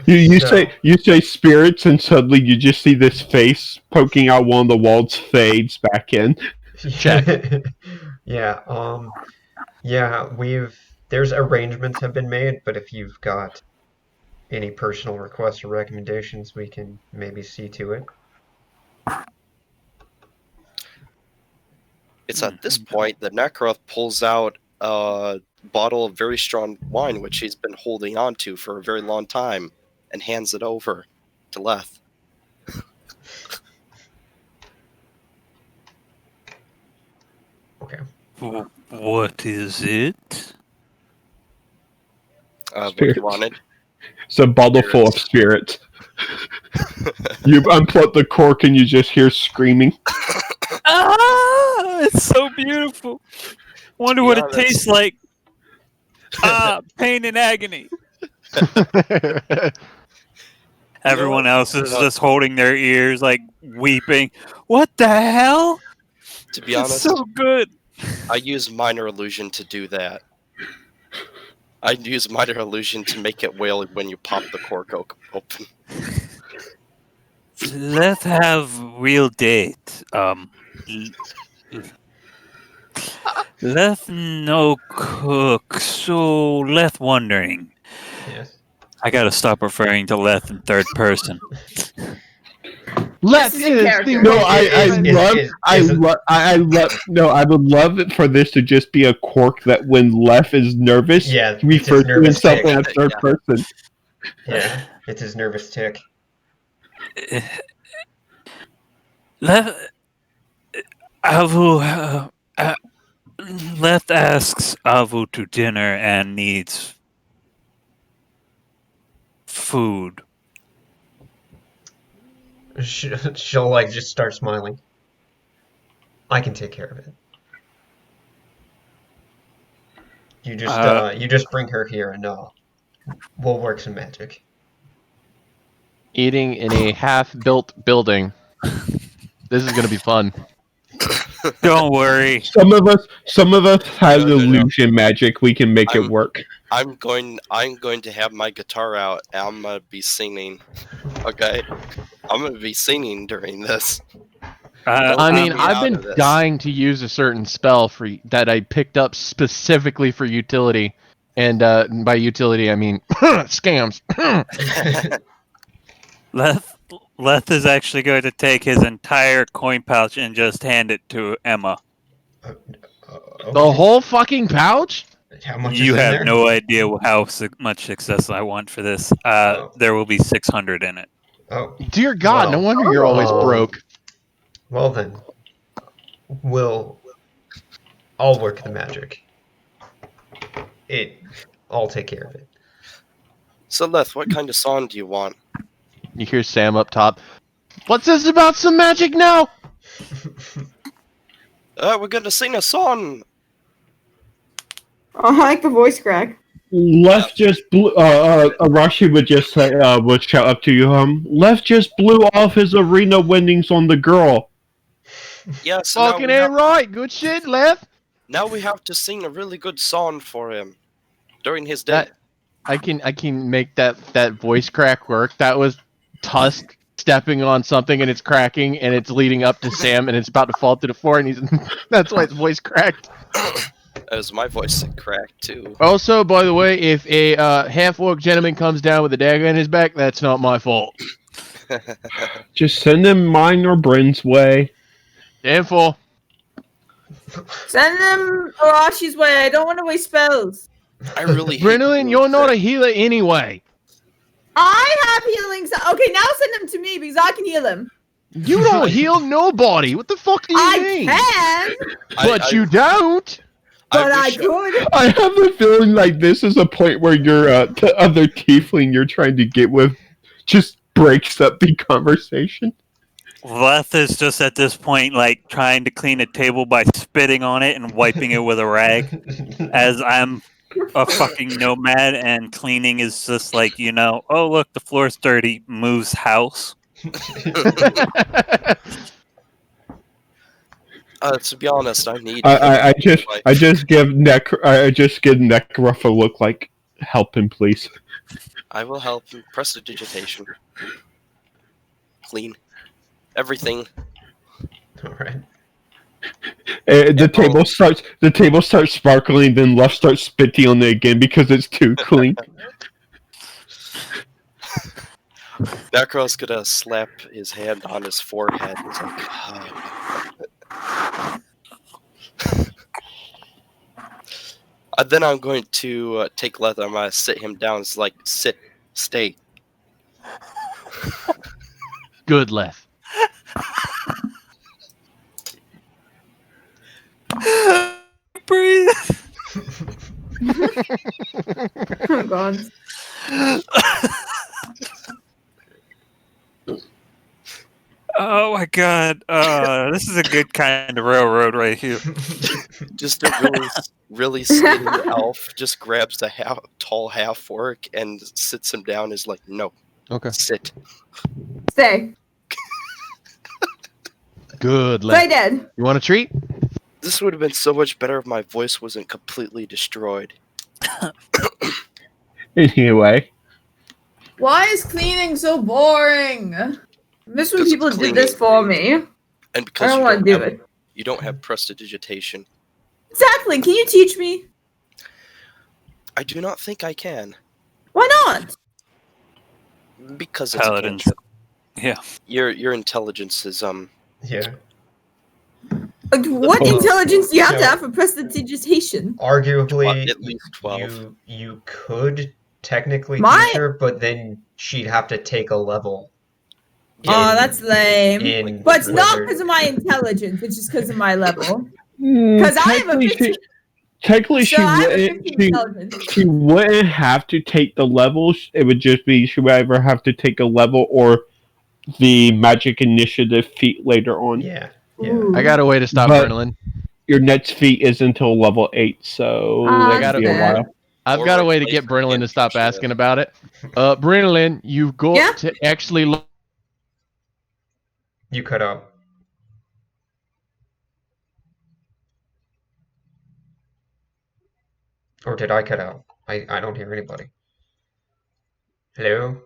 You So- say spirits, and suddenly you just see this face poking out one of the walls, fades back in. Check. Yeah, there's arrangements have been made, but if you've got any personal requests or recommendations, we can maybe see to it. It's at this point that Nakaroth pulls out a bottle of very strong wine, which he's been holding on to for a very long time, and hands it over to Leth. Okay. What is it? What Spirits. he wanted. It's a bottle full of spirits. You unplug the cork and you just hear screaming. Ah, it's so beautiful. Wonder what it honest. tastes like. Pain and agony. Everyone else is just holding their ears, like weeping. What the hell? To be It's honest, so good. I use minor illusion to do that. I use minor illusion to make it wail when you pop the cork open. Let's have real date. Leth no cook, so Leth wondering. Yes. I gotta stop referring to Leth in third person. Leth This is a character. No, I would love it for this to just be a quirk that when Leth is nervous, Yeah, he it's his refers to nervous himself tick. in third Yeah. person. Yeah, it's his nervous tick. Leth, I will. Leth asks Avu to dinner and needs food. She'll like just start smiling. I can take care of it. You just bring her here and we'll work some magic. Eating in a half-built building. This is gonna be fun. Don't worry. Some of us have No. illusion magic. We can make it work. I'm going to have my guitar out and I'm gonna be singing. Okay? I'm gonna be singing during this. I mean, me I've out been of this. dying to use a certain spell that I picked up specifically for utility, and by utility I mean scams. Leth is actually going to take his entire coin pouch and just hand it to Emma. The whole fucking pouch? How much You is in have there? no idea how much success I want for this. There will be 600 in it. Oh, Dear God, no wonder you're always broke. well then, I'll work the magic. I'll take care of it. So Leth, what kind of song do you want? You hear Sam up top. What's this about some magic now? We're gonna sing a song. I like the voice crack. Left just blew. Arashi would just say, would shout up to you. Left just blew off his arena winnings on the girl. Yeah, so Fucking ain't right. Good shit, Leth. now we have to sing a really good song for him during his day. I can make that voice crack work. That was Tusk stepping on something and it's cracking and it's leading up to Sam and it's about to fall to the floor and he's that's why his voice cracked. As my voice cracked too. Also, by the way, if a half-orc gentleman comes down with a dagger in his back, that's not my fault. Just send him mine or Bryn's way. Damn fool. Send them Arashi's way. I don't want to waste spells. I really hate Brennan, doing you're not a that. healer anyway. I have healing. Okay, now send them to me because I can heal him. You don't heal nobody. What the fuck do you I mean? can, But you don't. but I wish could. I have a feeling like this is a point where your the other tiefling you're trying to get with just breaks up the conversation. Leth is just at this point like trying to clean a table by spitting on it and wiping it with a rag. As I'm a fucking nomad and cleaning is just like, oh look, the floor's dirty, moves house. To be honest, I need. I just give Necroff a look like, help him please. I will help him. Prestidigitation. Clean. Everything. All right. The table starts sparkling, then Left starts spitting on it again because it's too clean. Necros gonna slap his hand on his forehead. He's like, then I'm going to take Leth. I'm gonna sit him down. It's like, sit, stay. Good, Leth. Breathe. Oh god. Oh my god. This is a good kind of railroad right here. Just a really skinny elf just grabs the tall half orc and sits him down. Is like, no, Okay. sit. Stay. Good, Play Leth. dead. You want a treat? This would have been so much better if my voice wasn't completely destroyed. Anyway. Why is cleaning so boring? I miss when Because people did cleaning- this for me. And I because don't want to do it. you don't have prestidigitation. Exactly. Can you teach me? I do not think I can. Why not? Because it's a Paladins. cantrip. Yeah. Your intelligence is Yeah. Like, what Well, intelligence do you have to no. have for prestidigitation? Arguably, at least 12. you could technically My- teach her, but then she'd have to take a level. Oh, that's lame. In But it's not whether- because of my intelligence. It's just because of my level. Because I have a Technically, 15. technically, So I have a 15 intelligence. she wouldn't have to take the levels. It would just be she would either have to take a level or the magic initiative feat later on. Yeah. Ooh. I got a way to stop But- Brennan. Your next feat is until level 8, so Ah, that that's could be a fair. while. I've Or got a way to replace get the Brennan to stop initiative. asking about it. Brennan, you've got Yeah? to actually. You cut out. Or did I cut out? I don't hear anybody. Hello?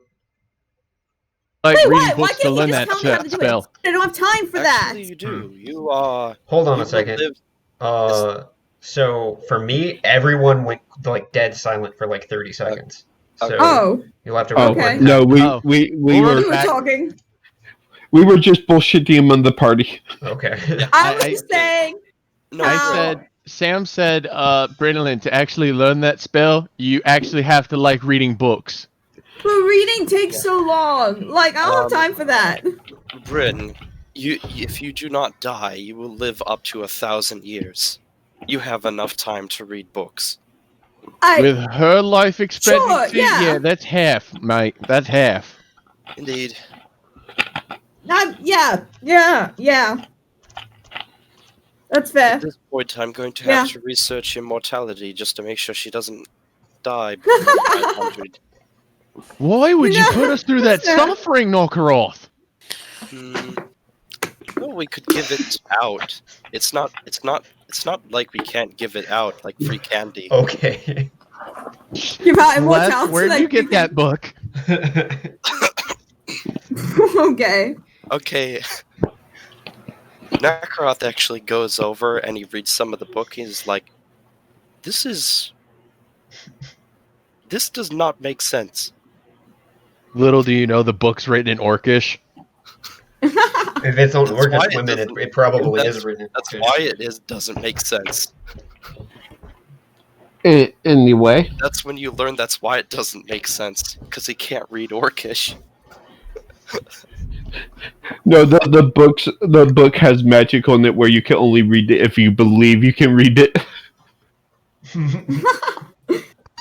Like Wait, reading why? Why books to can't you learn just that tell me how to do spell. it? I don't have time for that. Actually, you do. You are. Hold on you a second. will live- So for me, everyone went like dead silent for like 30 seconds. So Oh, you'll have to Oh, Okay. rewind no, Oh. we We'll run you were were back. talking. we were just bullshitting him on the party. that. Okay. Yeah. I I- was saying. No, I Ow. said, Sam said, Brennan, to actually learn that spell, you actually have to like reading books. But reading takes so long. Like, I don't have time for that. Bryn, if you do not die, you will live up to 1,000 years. You have enough time to read books. With her life expectancy, yeah. that's half, mate. That's half. Indeed. Yeah. That's fair. At this point, I'm going to Yeah. have to research immortality just to make sure she doesn't die before 500. Why would you No, put us through that it's not. suffering, Knockeroth? Well, we could give it out. It's not like we can't give it out like free candy. Okay. Give out Les, immortality. where'd like you get that book? Okay. Okay. Nakaroth actually goes over and he reads some of the book. He's like, this does not make sense. Little do you know, the book's written in Orcish. If it's on That's why Orcish it women, doesn't- it probably that's- is written. That's Okay. why it doesn't make sense. Anyway, That's when you learn that's why it doesn't make sense. Because he can't read Orcish. no, the book has magic on it where you can only read it if you believe you can read it.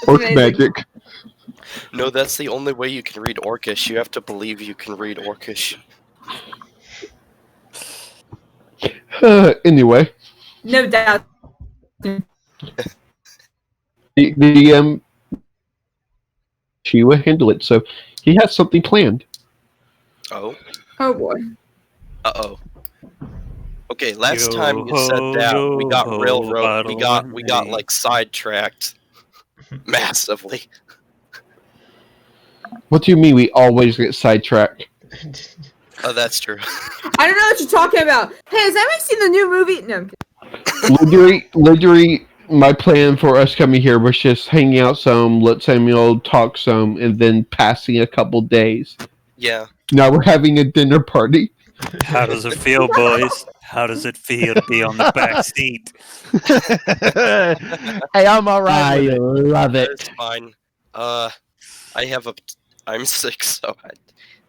Orc amazing. magic. No, that's the only way you can read Orcish. You have to believe you can read Orcish. Anyway, No doubt. the she will handle it. So he has something planned. Oh. Oh boy. Uh-oh. Okay, last time you said that, we got railroad. We got like sidetracked massively. What do you mean we always get sidetracked? Oh, that's true. I don't know what you're talking about. Hey, has anybody seen the new movie? No. I'm kidding. Literally, my plan for us coming here was just hanging out some, let Samuel talk some, and then passing a couple days. Yeah. Now we're having a dinner party. How does it feel, boys? How does it feel to be on the back seat? Hey, I'm alright I with it. love it. It's fine. I'm sick, so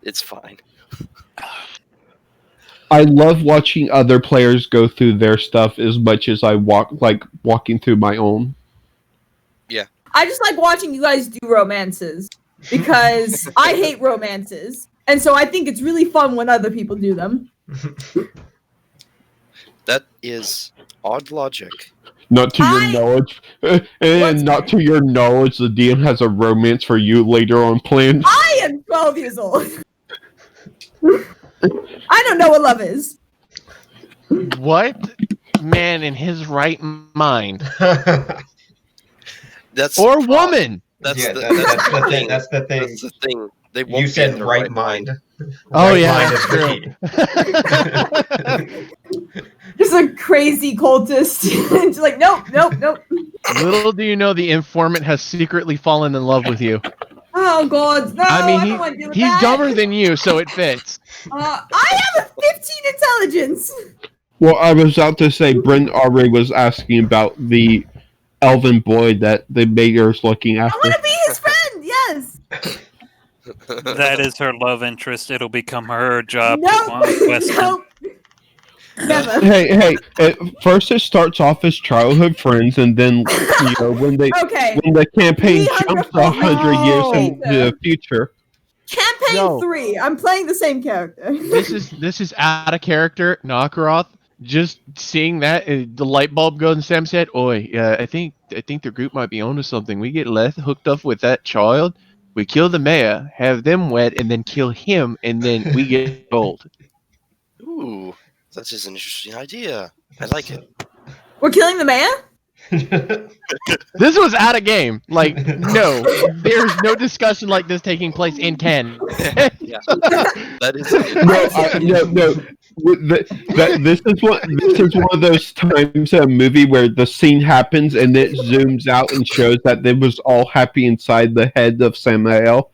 it's fine. I love watching other players go through their stuff as much as I walking through my own. I just like watching you guys do romances because I hate romances, and so I think it's really fun when other people do them. That is odd logic. Not to I- your knowledge, What's- and not to your knowledge, the DM has a romance for you later on planned. I am 12 years old. I don't know what love is. What man in his right mind, That's or the problem. woman? That's Yeah, the that's the thing. That's the thing. They won't You be said in their right mind. Oh, Right yeah, mind that's is the key. Just a crazy cultist. Just like, nope. Little do you know, the informant has secretly fallen in love with you. Oh god, no! I mean, don't want to deal with he's that. dumber than you, so it fits. I have a 15 intelligence. Well, I was about to say, Brent already was asking about the elven boy that the mayor's looking I after. want to be his friend. Yes. That is her love interest. It'll become her job to Nope. question. Nope. Never. Hey! At first, it starts off as childhood friends, and then when Okay. the campaign 300 jumps 100 years full into the future. Campaign Yo. 3. I'm playing the same character. This is out of character, Nakaroth. Just seeing that, the light bulb goes in Sam's head. Oi, I think the group might be onto something. We get Leth hooked up with that child. We kill the mayor, have them wed, and then kill him, and then we get gold. Ooh, that is an interesting idea. I like it. We're killing the mayor? This was out of game. Like, no, there's no discussion like this taking place in canon. Yeah, that is. No. This is one of those times in a movie where the scene happens and it zooms out and shows that it was all happy inside the head of Samael.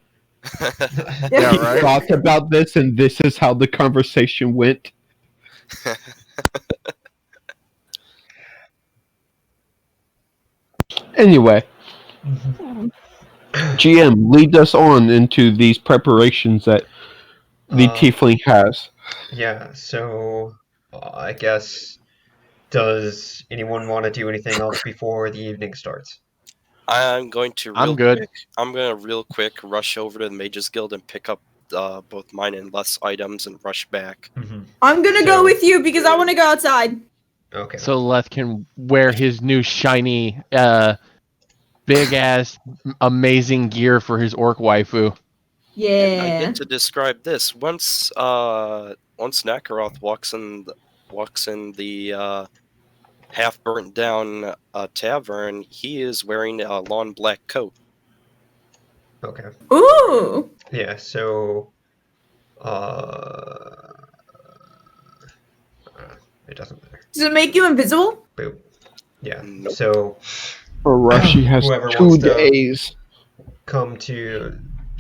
Yeah, He right. thought about this, and this is how the conversation went. Anyway, GM, lead us on into these preparations that the tiefling has. Yeah, so I guess, does anyone want to do anything else before the evening starts? I'm going to. I'm good. I'm gonna real quick rush over to the Mages Guild and pick up both mine and Leth's items and rush back. I'm gonna So- go with you because I want to go outside. Okay. So Leth can wear his new shiny, big ass, amazing gear for his orc waifu. I Yeah. get to describe this once. Once Nakaroth walks in the half burnt down tavern, he is wearing a lawn black coat. Okay. Ooh. Yeah, so it doesn't matter. Does it make you invisible? Boop. Yeah. Nope. So Arashi has Whoever 2 wants to- days.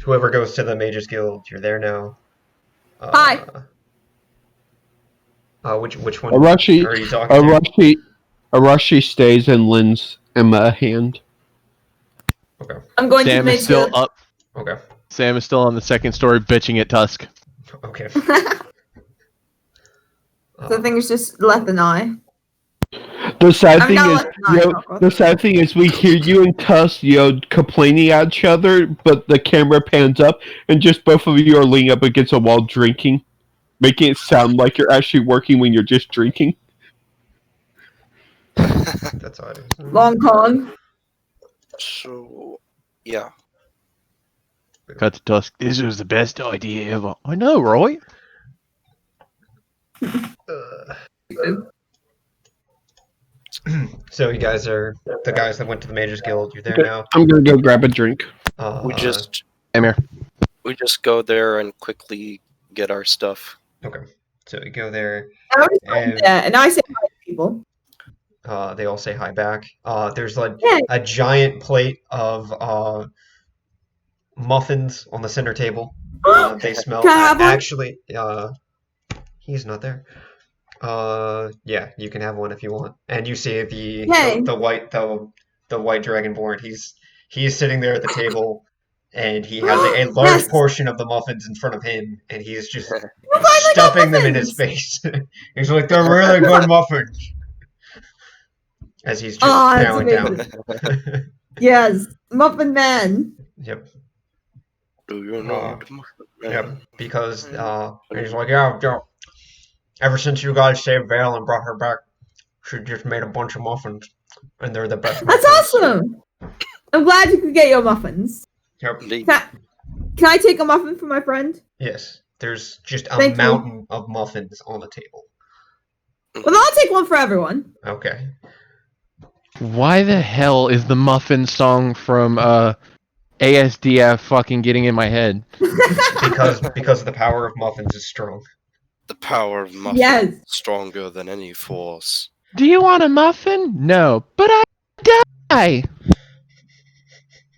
whoever goes to the Mages Guild, you're there now. Hi. Which one Arashi, are you talking to? Arashi stays and lends Emma a hand. Okay. I'm going Sam to is still make up. Okay. Sam is still on the second story bitching at Tusk. Okay. The thing is just Leth and I. The sad I'm thing not is, Leth and I, Cockroach. the sad thing is, we hear you and Tuss, complaining at each other, but the camera pans up, and just both of you are leaning up against a wall drinking, making it sound like you're actually working when you're just drinking. That's odd. Long con. So, yeah. Cut to Tusk. This was the best idea ever. I know, right? So you guys are the guys that went to the Mages Guild. You're there now. I'm gonna go grab a drink. We just I'm here. go there and quickly get our stuff. Okay. So you go there. And I say hi to people. They all say hi back. There's like Yeah. a giant plate of muffins on the center table. They smell. Can I have one? Actually, he's not there. Yeah, you can have one if you want. And you see Yay. the white dragonborn. He's sitting there at the table, and he has a large Yes. portion of the muffins in front of him, and he's just You finally got stuffing them in his muffins. face. He's like, "They're really good muffins." As he's just Oh, that's bowing down. Yes. Muffin Man. Yep. Do you know? Yep. Because he's like, yeah. Ever since you guys saved Vale and brought her back, she just made a bunch of muffins, and they're the best. That's muffins. awesome. I'm glad you could get your muffins. Yep. Indeed. Can I take a muffin for my friend? Yes. There's just a Thank you. mountain of muffins on the table. Well, I'll take one for everyone. Okay. Why the hell is the muffin song from ASDF fucking getting in my head? Because the power of muffins is strong. The power of muffin Yes. is stronger than any force. Do you want a muffin? No, but I die.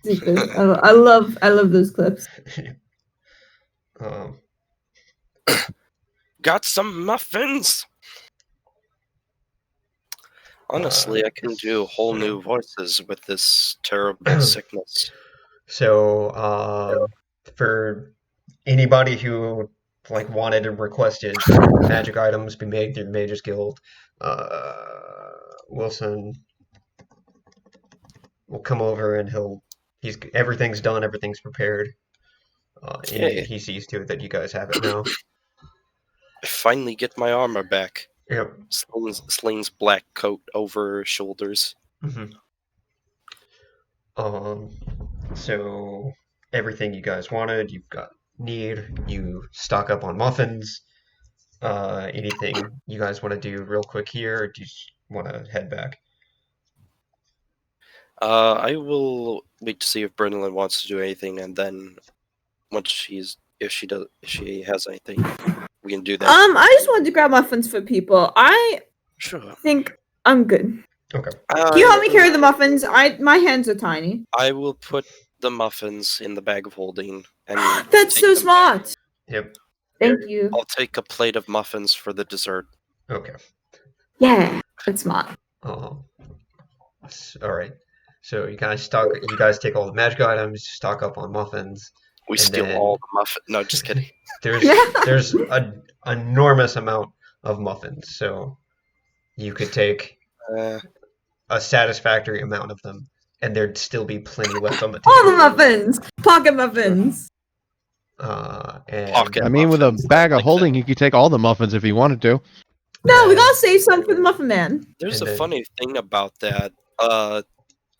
Stupid. I love those clips. Um, Got some muffins? Honestly, I can do whole new voices with this terrible sickness. So, for anybody who like wanted and requested magic items be made through the Mages Guild, Wilson will come over and everything's done, everything's prepared, and Okay. he sees to it that you guys have it now. I finally get my armor back. Yep. Slings black coat over shoulders. Mm-hmm. So everything you guys wanted, you stock up on muffins. Anything you guys want to do real quick here, or do you just want to head back? I will wait to see if Brennan wants to do anything, and then once if she has anything, we can do that. I just wanted to grab muffins for people. I Sure. think I'm good. Okay. Can you help me carry the muffins? My hands are tiny. I will put the muffins in the bag of holding, and That's take so them back. smart. Yep. Thank you. I'll take a plate of muffins for the dessert. Okay. Yeah, that's smart. All right. So you guys take all the magic items, stock up on muffins. We And steal then- all the muffins. No, just kidding. There's an enormous amount of muffins, so you could take a satisfactory amount of them, and there'd still be plenty left on the table. All the muffins, pocket muffins. And Pocket. I mean, with a muffins, bag of like holding, you could take all the muffins if you wanted to. No, we gotta save some for the muffin man. There's And a then- funny thing about that.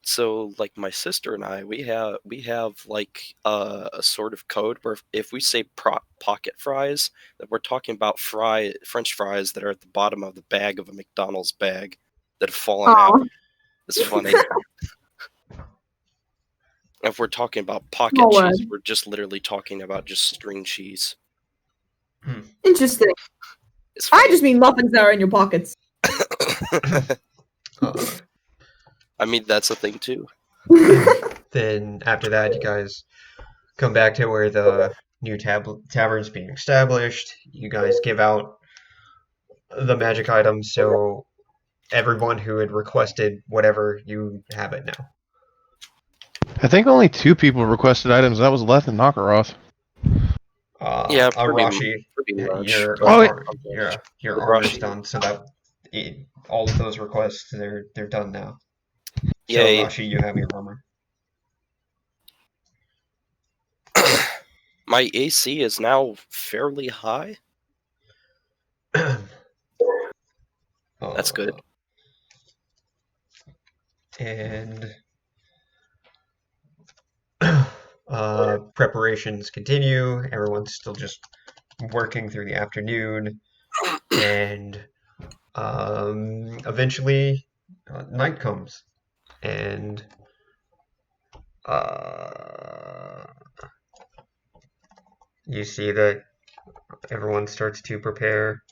So like my sister and I, we have like a sort of code where if we say pocket fries, that we're talking about French fries that are at the bottom of the bag of a McDonald's bag that have fallen out. Aw. It's funny. If we're talking about pocket Small cheese, word. we're just literally talking about just string cheese. Interesting. It's I funny. just mean muffins that are in your pockets. I mean, that's a thing too. Then after that, you guys come back to where the new tavern's being established. You guys give out the magic items, so everyone who had requested whatever, you have it now. I think only 2 people requested items. That was Leth and Nakaroth. Yeah, Arashi, pretty much. your Oh, wait. your armor's Arashi. done, so that all of those requests they're done now. So Yay. Arashi, you have your armor. My AC is now fairly high. That's good. And preparations continue. Everyone's still just working through the afternoon, and eventually night comes, and you see that everyone starts to prepare.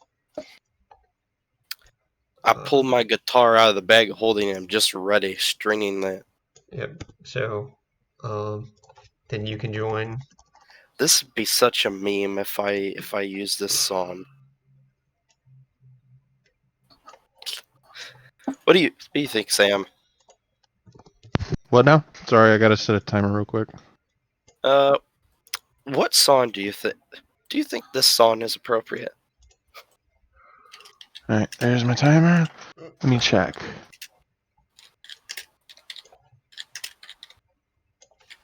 I pulled my guitar out of the bag of holding and I'm just ready, stringing that. Yep. So, then you can join. This would be such a meme if I use this song. What do you think, Sam? What now? Sorry, I gotta set a timer real quick. What song do you think? Do you think this song is appropriate? Alright, there's my timer. Let me check.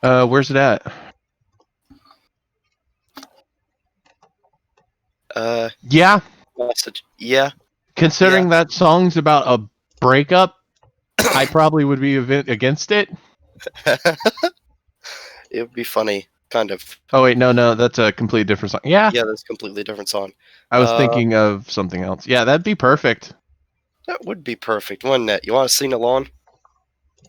Where's it at? Yeah, Message. Yeah. considering that song's about a breakup, I probably would be against it. It would be funny, kind of. Oh wait, no, that's a completely different song. Yeah, Yeah, that's a completely different song. I was thinking of something else. Yeah, that'd be perfect. That would be perfect, wouldn't it? You want to sing along?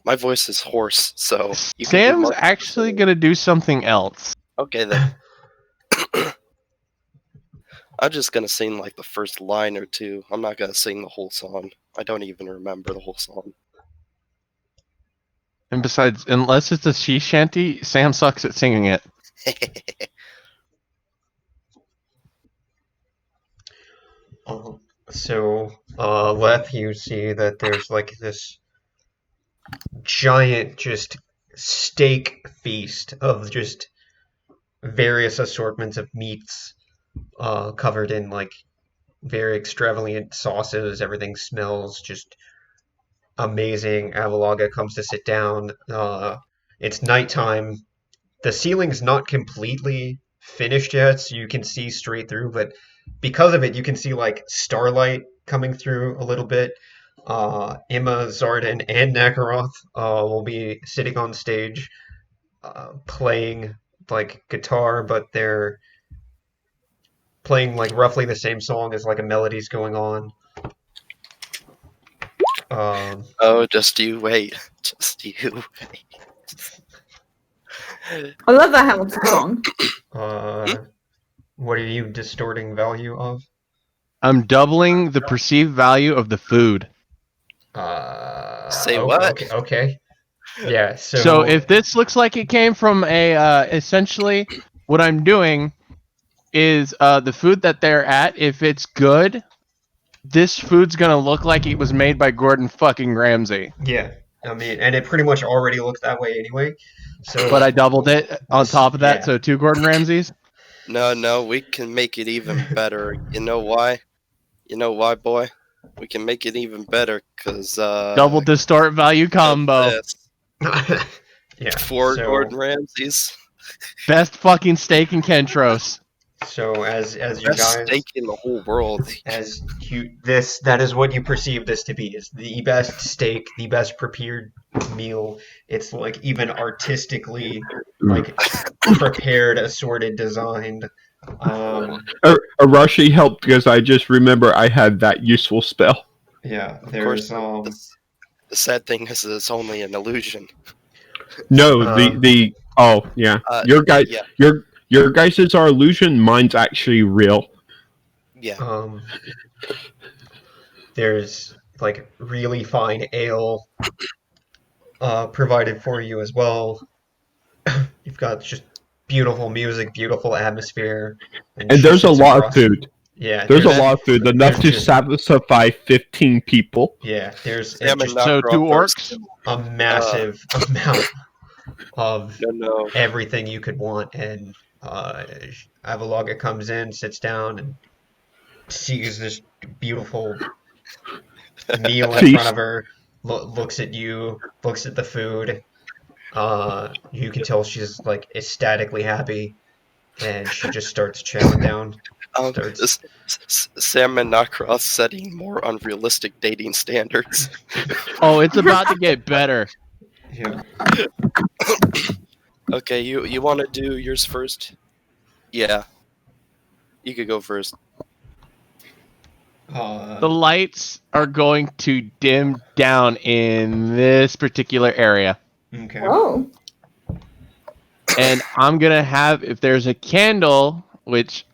My voice is hoarse, so you can do Sam's more- actually gonna do something else. Okay then. I'm just gonna sing like the first line or two. I'm not gonna sing the whole song. I don't even remember the whole song. And besides, unless it's a she shanty, Sam sucks at singing it. Leth, you see that there's like this giant just steak feast of just various assortments of meats covered in like very extravagant sauces. Everything smells just amazing. Avalaga comes to sit down. It's nighttime. The ceiling's not completely finished yet, so you can see straight through, but because of it, you can see like starlight coming through a little bit. Emma, Zardan, and Nakaroth will be sitting on stage playing like guitar, but they're playing like roughly the same song as like a melody's going on. Oh, just you wait. Just you wait. I love that Hamilton song. What are you distorting value of? I'm doubling the perceived value of the food. Say what? Okay. Yeah, So if this looks like it came from a essentially what I'm doing is the food that they're at, if it's good, this food's gonna look like it was made by Gordon fucking Ramsay. yeah, I mean, and it pretty much already looks that way anyway. So, But I doubled it on top of that, yeah. so 2 Gordon Ramsays. No, we can make it even better. You know why? You know why, boy? We can make it even better because Double distort value combo. yeah. 4 so, Gordon Ramsays. Best fucking steak in Kentros. So as you Best guys, steak in the whole world. that is what you perceive this to be, is the best steak, the best prepared meal. It's like even artistically like prepared, assorted, designed. Arashi helped because I just remember I had that useful spell. Yeah, Of there's course, the sad thing is it's only an illusion. No, yeah. Yeah. Your guys's are illusion. Mine's actually real. Yeah. There's like really fine ale provided for you as well. You've got just beautiful music, beautiful atmosphere, And there's a lot of food. Yeah, There's a lot of food, enough to satisfy 15 people. Yeah, there's So 2 orcs. a massive amount of No. everything you could want, and Avalaga comes in, sits down, and sees this beautiful meal in front of her, looks at you, looks at the food. You can tell she's like ecstatically happy, and she just starts chowing down. Sam and Nakroth setting more unrealistic dating standards. Oh, it's about to get better. Yeah. Okay, you want to do yours first? Yeah. You could go first. The lights are going to dim down in this particular area. Okay. Oh. And I'm going to have, if there's a candle, which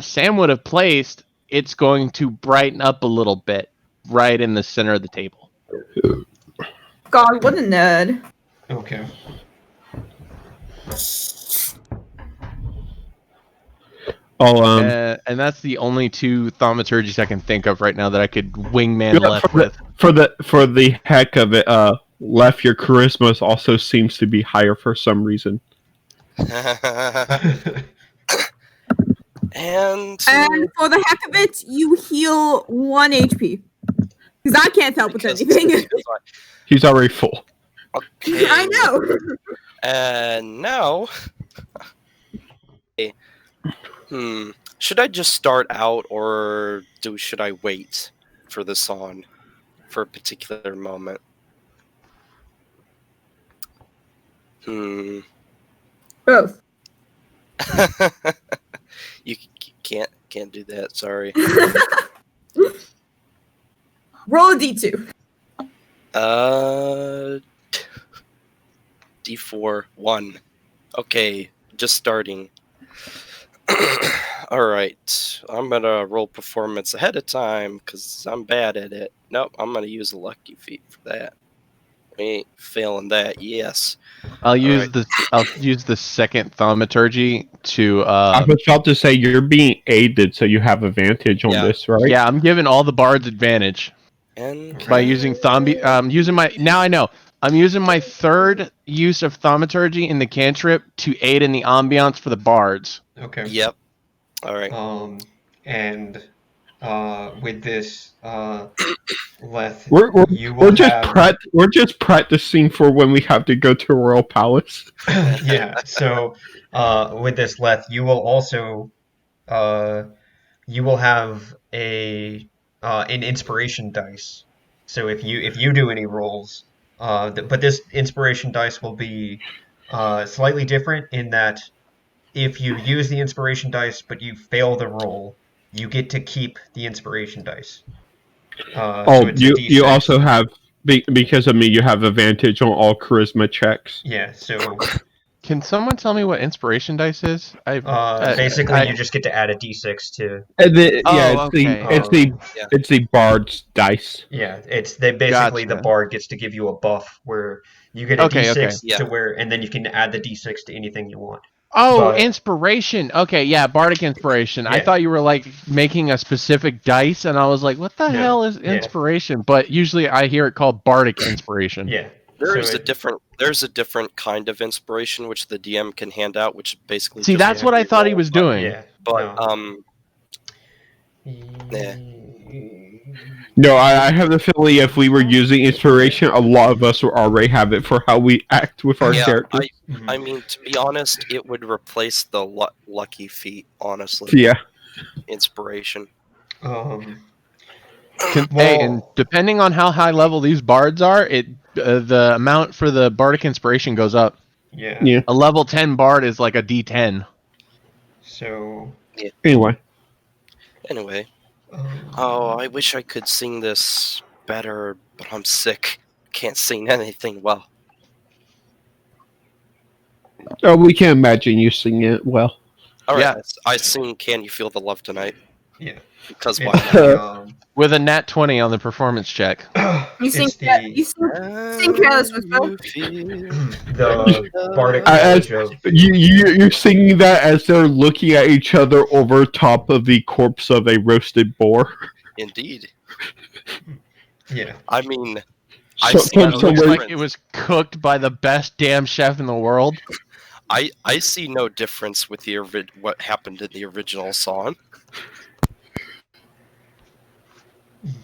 Sam would have placed, it's going to brighten up a little bit right in the center of the table. God, what a nerd. Okay. And that's the only 2 thaumaturgies I can think of right now that I could wingman Leth with. For the heck of it, Leth, your charisma also seems to be higher for some reason. And for the heck of it, you heal 1 HP. Because I can't help with anything. He's already full. Okay. I know. And now, should I just start out, or should I wait for the song for a particular moment? Both. You can't do that. Sorry. Roll a D2. D4 1. Okay, just starting. All right, I'm gonna roll performance ahead of time because I'm bad at it. Nope, I'm gonna use a lucky feat for that. We ain't failing that. Yes. I'll use the second thaumaturgy to. I was about to say you're being aided, so you have advantage on this, right? Yeah, I'm giving all the bards advantage And by using using my. Now I know. I'm using my 3rd use of thaumaturgy in the cantrip to aid in the ambiance for the bards. Okay. Yep. All right. And with this, Leth, We're we're, you will have we're just practicing for when we have to go to Royal Palace. yeah. So with this, Leth, you will also uh, you will have an inspiration dice. So if you do any rolls, but this inspiration dice will be slightly different in that if you use the inspiration dice but you fail the roll, you get to keep the inspiration dice. So Oh, it's a you D6. also have because of me, you have advantage on all charisma checks. Yeah. So Can someone tell me what inspiration dice is? basically, I you just get to add a D6 to. And Oh, okay. Yeah. it's the bard's dice. Yeah, it's they basically the Gotcha. bard gets to give you a buff where you get a Okay, okay. D6 Yeah. to where, and then you can add the D6 to anything you want. Oh, But inspiration. Okay, yeah, bardic inspiration. I Yeah. thought you were like making a specific dice, and I was like, what the No, hell is yeah. inspiration? But usually I hear it called bardic inspiration. Yeah, There's so a different kind of inspiration which the DM can hand out, which basically See, just that's Yeah. what I thought he re-roll, was doing. yeah, But no. yeah. No, I have the feeling if we were using inspiration, a lot of us would already have it for how we act with our Yeah, characters. Mhm. I mean, to be honest, it would replace the lucky feat. Honestly, Yeah. inspiration. Um, Hey, and well, depending on how high level these bards are, the amount for the bardic inspiration goes up. yeah. Yeah. A level 10 bard is like a D10. So, Anyway. Anyway, um, oh, I wish I could sing this better, but I'm sick. Can't sing anything well. Oh, we can imagine you singing it well. All right, Yeah. I sing "Can You Feel the Love Tonight" yeah. because why It's not? the With a nat 20 on the performance check. You sing, it's the you sing Careless Whisper. the bardic As knowledge of you're singing that as they're looking at each other over top of the corpse of a roasted boar. Indeed. yeah. I mean, So, see That no looks we're- like it was cooked by the best damn chef in the world. I see no difference with the what happened in the original song.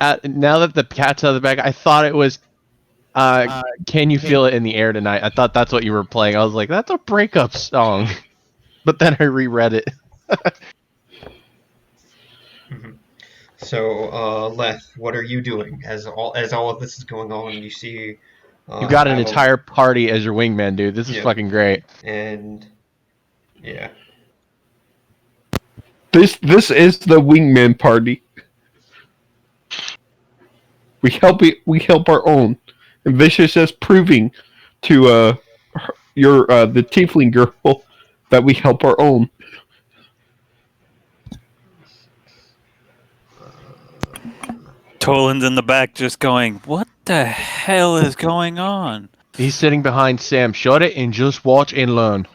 Now that the cat's out of the bag, I thought it was. Can you feel it in the air tonight? I thought that's what you were playing. I was like, that's a breakup song, but then I reread it. Mhm. So, Leth, what are you doing as all of this is going on? You see, You got an Aval- entire party as your wingman, dude. This is Yeah. fucking great. and yeah, This is the wingman party. We help our own. And Vicious is proving to the tiefling girl that we help our own. Toland's in the back just going, what the hell is going on? He's sitting behind Sam. Shut it and just watch and learn.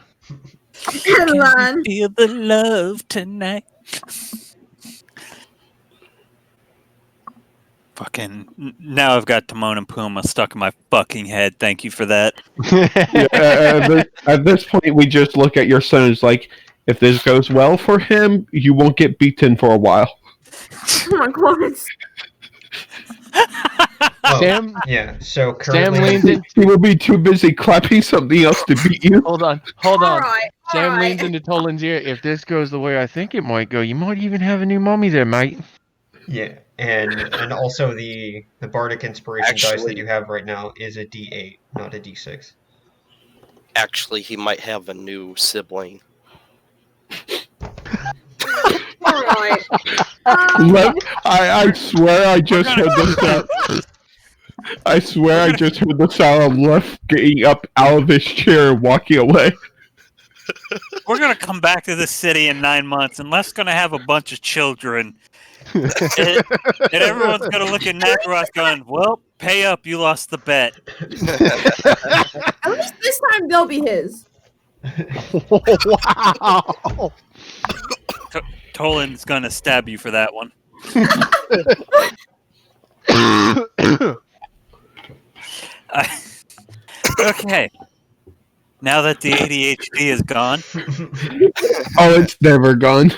Line. Feel the love tonight. Fucking now I've got Timon and Pumbaa stuck in my fucking head. Thank you for that. At this point, we just look at your son as like, if this goes well for him, you won't get beaten for a while. Oh my god. oh, Sam, yeah. So Sam currently, leans in. He will be too busy clapping something else to beat you. Hold on. Alright, Sam alright. leans into Toland's ear. If this goes the way I think it might go, you might even have a new mommy there, mate. yeah, and also the bardic inspiration dice that Actually- you have right now is a D8, not a D6. Actually, he might have a new sibling. Alright. I swear I just heard the sound. I swear I just heard the sound of Leth getting up out of his chair and walking away. We're gonna come back to this city in 9 months, and Left's gonna have a bunch of children. and everyone's gonna look at Nakaroth going, well, pay up, you lost the bet. At least this time they'll be his. Wow. Toland's gonna stab you for that one. Okay. Now that the ADHD is gone, Oh, it's never gone.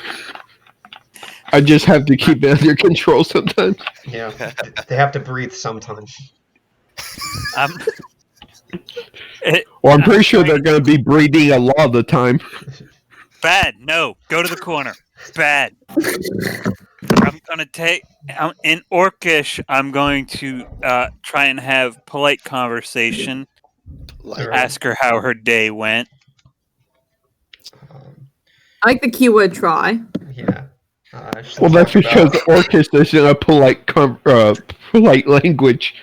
I just have to keep it under control sometimes. Yeah, they have to breathe sometimes. I'm, it, Well, I'm pretty I'm sure they're trying- going to be breathing a lot of the time. Bad. No. Go to the corner. Bad. I'm gonna take in Orcish. I'm going to try and have polite conversation. Like, Alright. Ask her how her day went. Um, I like the keyword try. yeah. She'll Well, that's talk because about- Orcish isn't a polite language.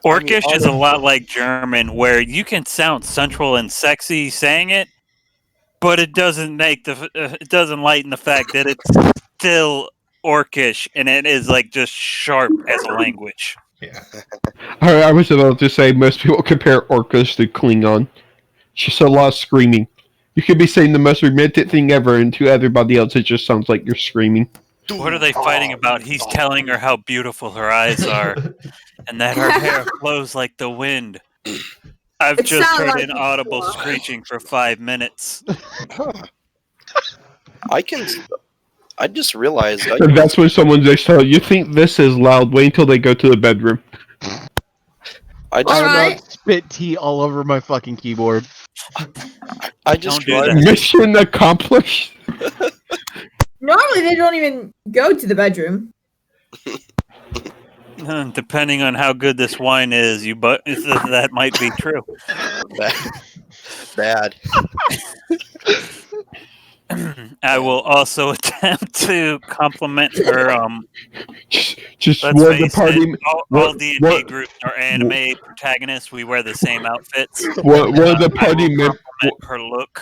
Orcish is a lot like German, where you can sound sensual and sexy saying it, but it doesn't make it doesn't lighten the fact that it's still Orcish and it is like just sharp as a language. Yeah. I was about to say most people compare Orcish to Klingon. It's just a lot of screaming. You could be saying the most romantic thing ever, and to everybody else, it just sounds like you're screaming. What are they fighting about? He's telling her how beautiful her eyes are and that her hair flows like the wind. I've It just sounds heard like an audible before. screeching for 5 minutes. I just realized. And that's when someone just tells you think this is loud. Wait until they go to the bedroom. I just, All right. Spit tea all over my fucking keyboard. I just Don't do that. realized. Mission accomplished. Normally they don't even go to the bedroom. Depending on how good this wine is, that might be true. Bad. I will also attempt to compliment her. Just Let's one of the face party. it, all what- D&D what- groups are anime protagonists. We wear the same outfits. One of the I party will members. compliment her look.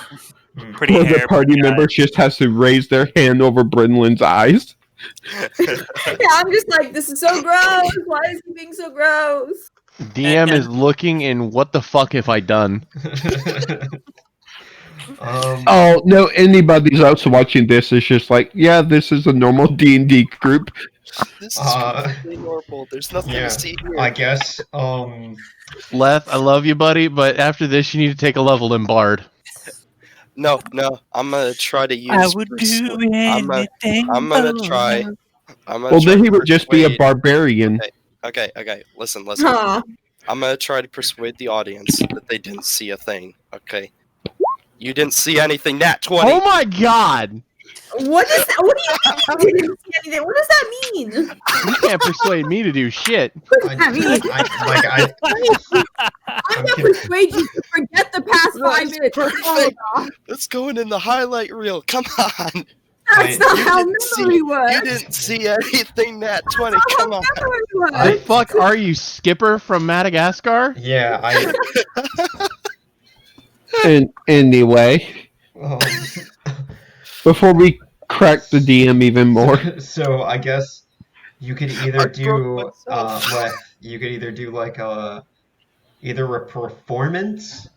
Mm. Pretty One of hair. the party pretty members just has to raise their hand over Brenlin's eyes. Yeah, I'm just like, this is so gross. Why is he being so gross? DM is looking in what the fuck have I done? Oh no! Anybody's else watching this is just like, yeah, this is a normal D&D group. This is Uh, completely normal. There's nothing yeah, to see here. I guess. Leth, I love you, buddy, but after this, you need to take a level in Bard. No, I'm gonna try to use. I would do anything. I'm gonna try. I'm gonna Well, try then to he would just be a persuade- barbarian. Okay. Listen. Huh. I'm gonna try to persuade the audience that they didn't see a thing. Okay. You didn't see anything. Nat 20. Oh my god! What is that? What do you mean? You didn't see anything? What does that mean? You can't persuade me to do shit. What does that mean? I'm gonna persuade you to forget the past 5 minutes. Perfect. Oh, God. That's going in the highlight reel. Come on. That's not You how didn't see- memory works. You didn't see anything. Nat 20. That's Come not on. how memory works. The fuck are you, Skipper from Madagascar? Yeah, And anyway, before we crack the DM even more, So I guess you could either I do broke myself. you could either do like either a performance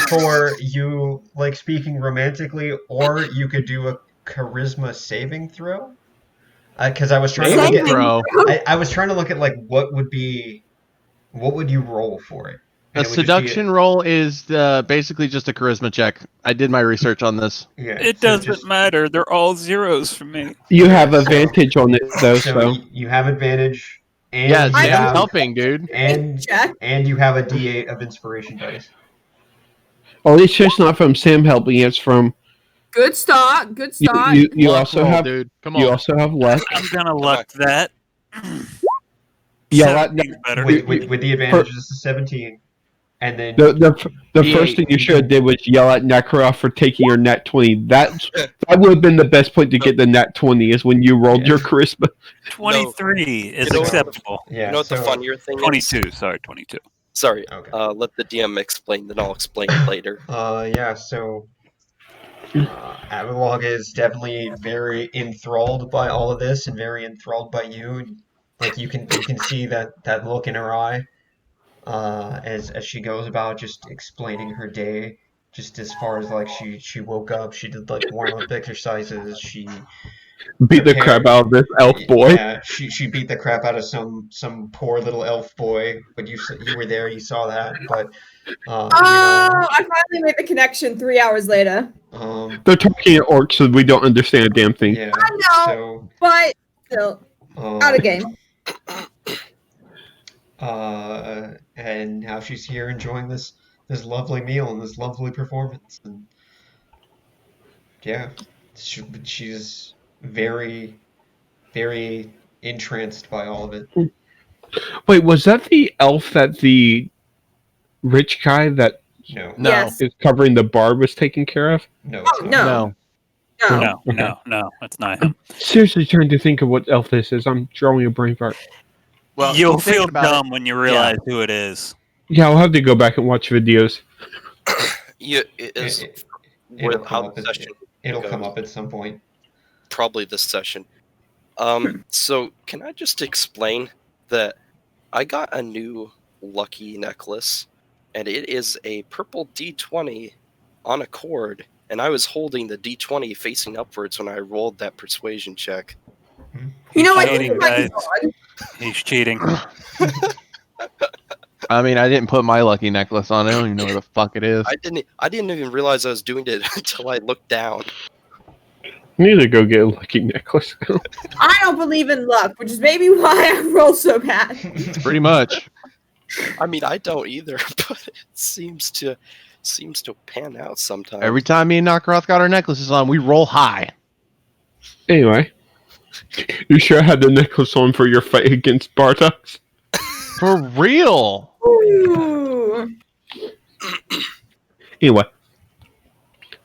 for you like speaking romantically, or you could do a charisma saving throw. Because I was trying to look Saving at throw. I was trying to look at like what would you roll for it? A And it would just be seduction roll is basically just a charisma check. I did my research on this. yeah, It so doesn't just- matter. They're all zeros for me. you have advantage on it though. So So you have advantage, and Yeah, you Sam's have, helping, dude. and Check. and you have a D8 of inspiration dice. well, it's just not from Sam helping. It's from Good start. Good you. start. You Luck also roll, have dude. Come you on. also have Leth. I'm gonna luck that. Yeah, that- 17's better. With the advantage, this is 17, and then The first thing you should have did was yell at Necroff for taking your nat 20. That would have been the best point to get the nat 20 is when you rolled your charisma. 23 is You know what? acceptable. yeah, You know what the so- funnier thing is? 22. Sorry, 22. Sorry. Okay. Let the DM explain, then I'll explain it later. Yeah, so Avalog is definitely very enthralled by all of this and very enthralled by you. Like you can see that look in her eye as she goes about just explaining her day, just as far as like she woke up, she did like warm up exercises, she Beat the crap out of this elf boy. Yeah, she beat the crap out of some poor little elf boy. But you were there, you saw that. But Oh, you know, I finally made the connection 3 hours later. They're talking in orcs, so we don't understand a damn thing. yeah. I know, So but still, out of game. And now she's here enjoying this lovely meal and this lovely performance, and yeah, she's very very entranced by all of it. Wait, was that the elf that the rich guy that No, No. Yes. is covering the bar was taking care of? no, it's Oh, not. no. No. No, it's not him. Seriously trying to think of what elf this is. I'm drawing a brain fart. Well, You'll keep thinking feel about it. dumb when you realize who it is. Yeah, I'll have to go back and watch videos. Yeah, it is It'll with come how up. the session It'll come goes. up at some point. Probably this session. So can I just explain that I got a new lucky necklace, and it is a purple D20 on a cord, and I was holding the D20 facing upwards when I rolled that persuasion check. You know, I Cheating, think it might be guys. God. He's cheating. I mean, I didn't put my lucky necklace on. I don't even know where the fuck it is. I didn't even realize I was doing it until I looked down. I need to go get a lucky necklace. I don't believe in luck, which is maybe why I roll so bad. Pretty much. I mean, I don't either, but it seems to pan out sometimes. Every time me and Nakaroth got our necklaces on, we roll high. Anyway, you sure had the necklace on for your fight against Bartox? For real. Ooh. Anyway,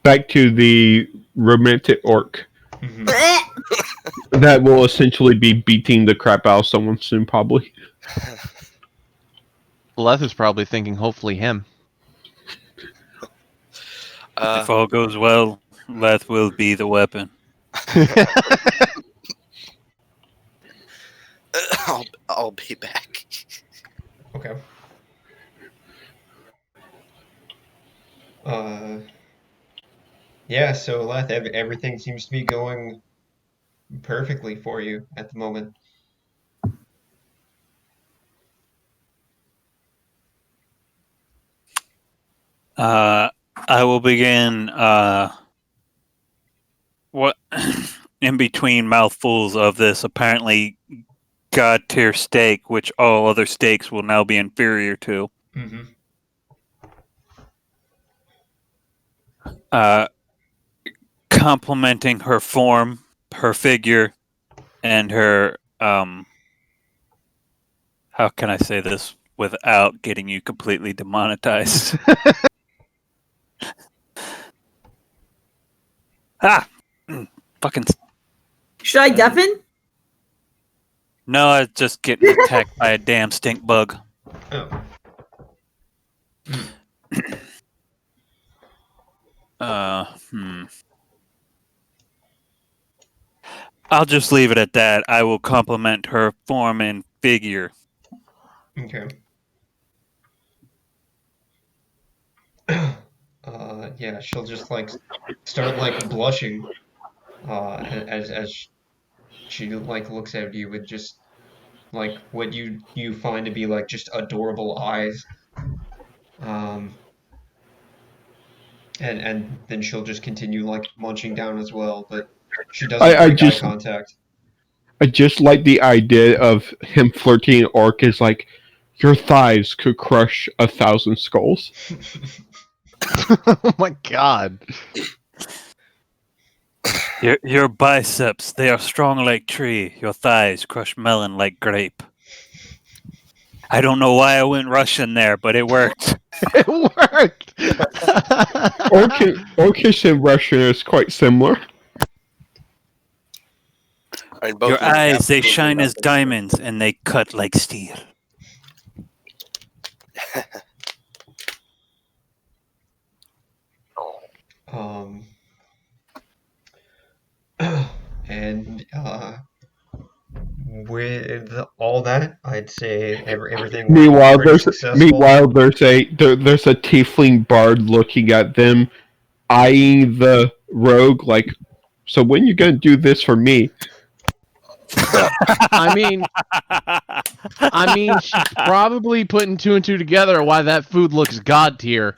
back to the romantic orc Mhm. Blech. that will essentially be beating the crap out of someone soon, probably. Leth is probably thinking, hopefully him. If all goes well, Leth will be the weapon. I'll be back. Okay. Yeah, so Leth, everything seems to be going perfectly for you at the moment. I will begin what in between mouthfuls of this apparently god tier steak, which all other steaks will now be inferior to. Mm-hmm. Complimenting her form, her figure, and her how can I say this without getting you completely demonetized? Fucking Should I deafen? no! I just getting attacked by a damn stink bug. Oh. I'll just leave it at that. I will compliment her form and figure. Okay. Yeah, she'll just like start like blushing, as she like looks at you with just like what you find to be like just adorable eyes. And then she'll just continue like munching down as well, but she doesn't break eye contact. I just like the idea of him flirting orc is like, your thighs could crush 1,000 skulls. Oh my god. Your biceps, they are strong like tree. Your thighs crush melon like grape. I don't know why I went Russian there, but it worked. It worked. Orcish and Russian is quite similar. I mean, both Your of them have eyes, they absolutely shine as nothing. diamonds and they cut like steel. Um, and with all that, I'd say everything was Meanwhile, pretty successful. there's a tiefling bard looking at them, eyeing the rogue like, So when you gonna do this for me? I mean, she's probably putting two and two together why that food looks god tier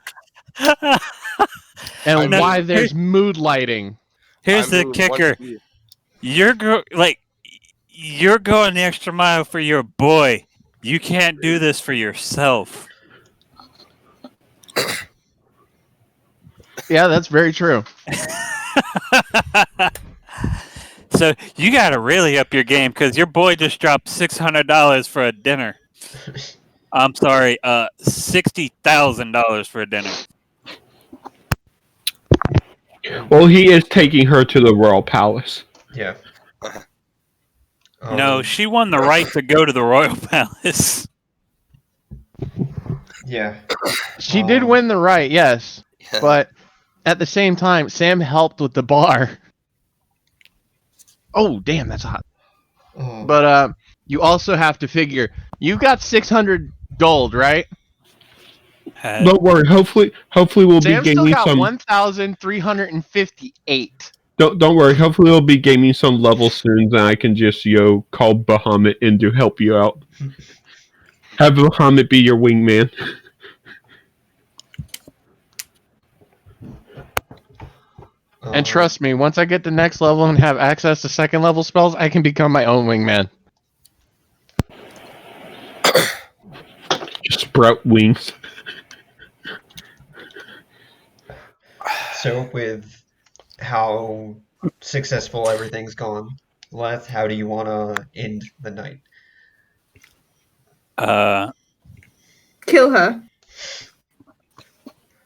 and No, why there's mood lighting. Here's the kicker: you're going the extra mile for your boy. You can't do this for yourself. Yeah, that's very true. So you got to really up your game because your boy just dropped $600 for a dinner. I'm sorry, $60,000 for a dinner. Well, he is taking her to the royal palace. Yeah. No, she won the right to go to the royal palace. Yeah. She did win the right, yes, but at the same time, Sam helped with the bar. Oh, damn, that's hot. Oh. But you also have to figure you got 600 gold, right? Don't worry. Hopefully we'll Sam be still gaining got some. 1,358. Don't worry. Hopefully we'll be gaining some level soon, and I can just call Bahamut in to help you out. Have Bahamut be your wingman. And trust me, once I get to next level and have access to second level spells, I can become my own wingman. Sprout wings. So with how successful everything's gone, Leth, how do you want to end the night? Kill her.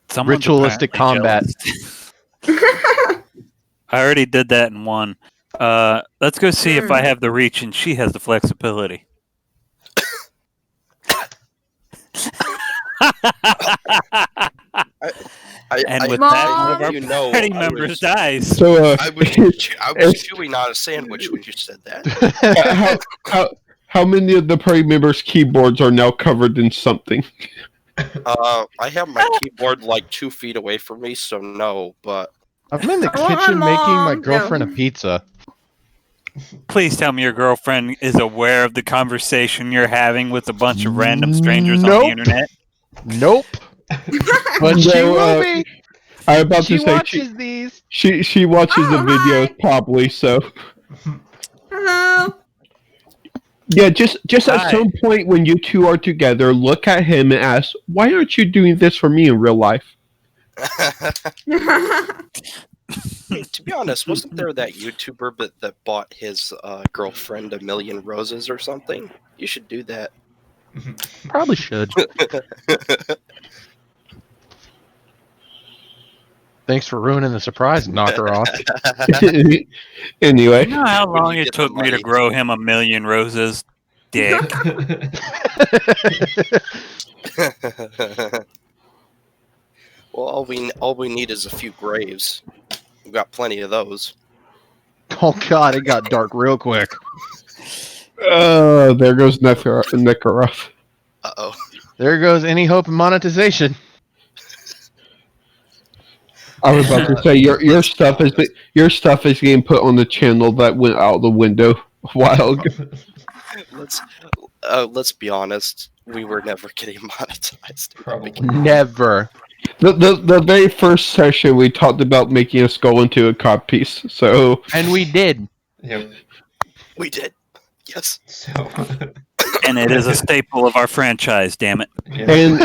Someone's Ritualistic apparently combat. jealous. I already did that in one. Let's go see if I have the reach and she has the flexibility. And with that, one of our party members dies. So I was chewing on a sandwich when you said that. how many of the party members' keyboards are now covered in something? I have my keyboard like 2 feet away from me, so no. But I'm in the I want my kitchen making my mom. girlfriend No. a pizza. Please tell me your girlfriend is aware of the conversation you're having with a bunch of random strangers on Nope. the internet. Nope. But she No, will be. I'm about She to say watches these. she watches the Oh, videos hi. probably. So Hello. yeah, just at Hi. some point when you two are together, look at him and ask, "Why aren't you doing this for me in real life?" hey, to be honest, wasn't there that YouTuber that bought his girlfriend 1,000,000 roses or something? You should do that. Probably should. Thanks for ruining the surprise, knocker off. Anyway, You know how When long you it get the took me to money. grow him 1,000,000 roses? Dick. Well, all we need is a few graves. We've got plenty of those. Oh god, it got dark real quick. there goes Nikarov. Uh-oh. There goes any hope of monetization. I was about to say your stuff is getting put on the channel that went out the window a while ago. Let's be honest. We were never getting monetized. Probably. Never. The very first session we talked about making a skull into a codpiece. So And we did. Yep. We did. Yes. So And it is a staple of our franchise, damn it. yeah. and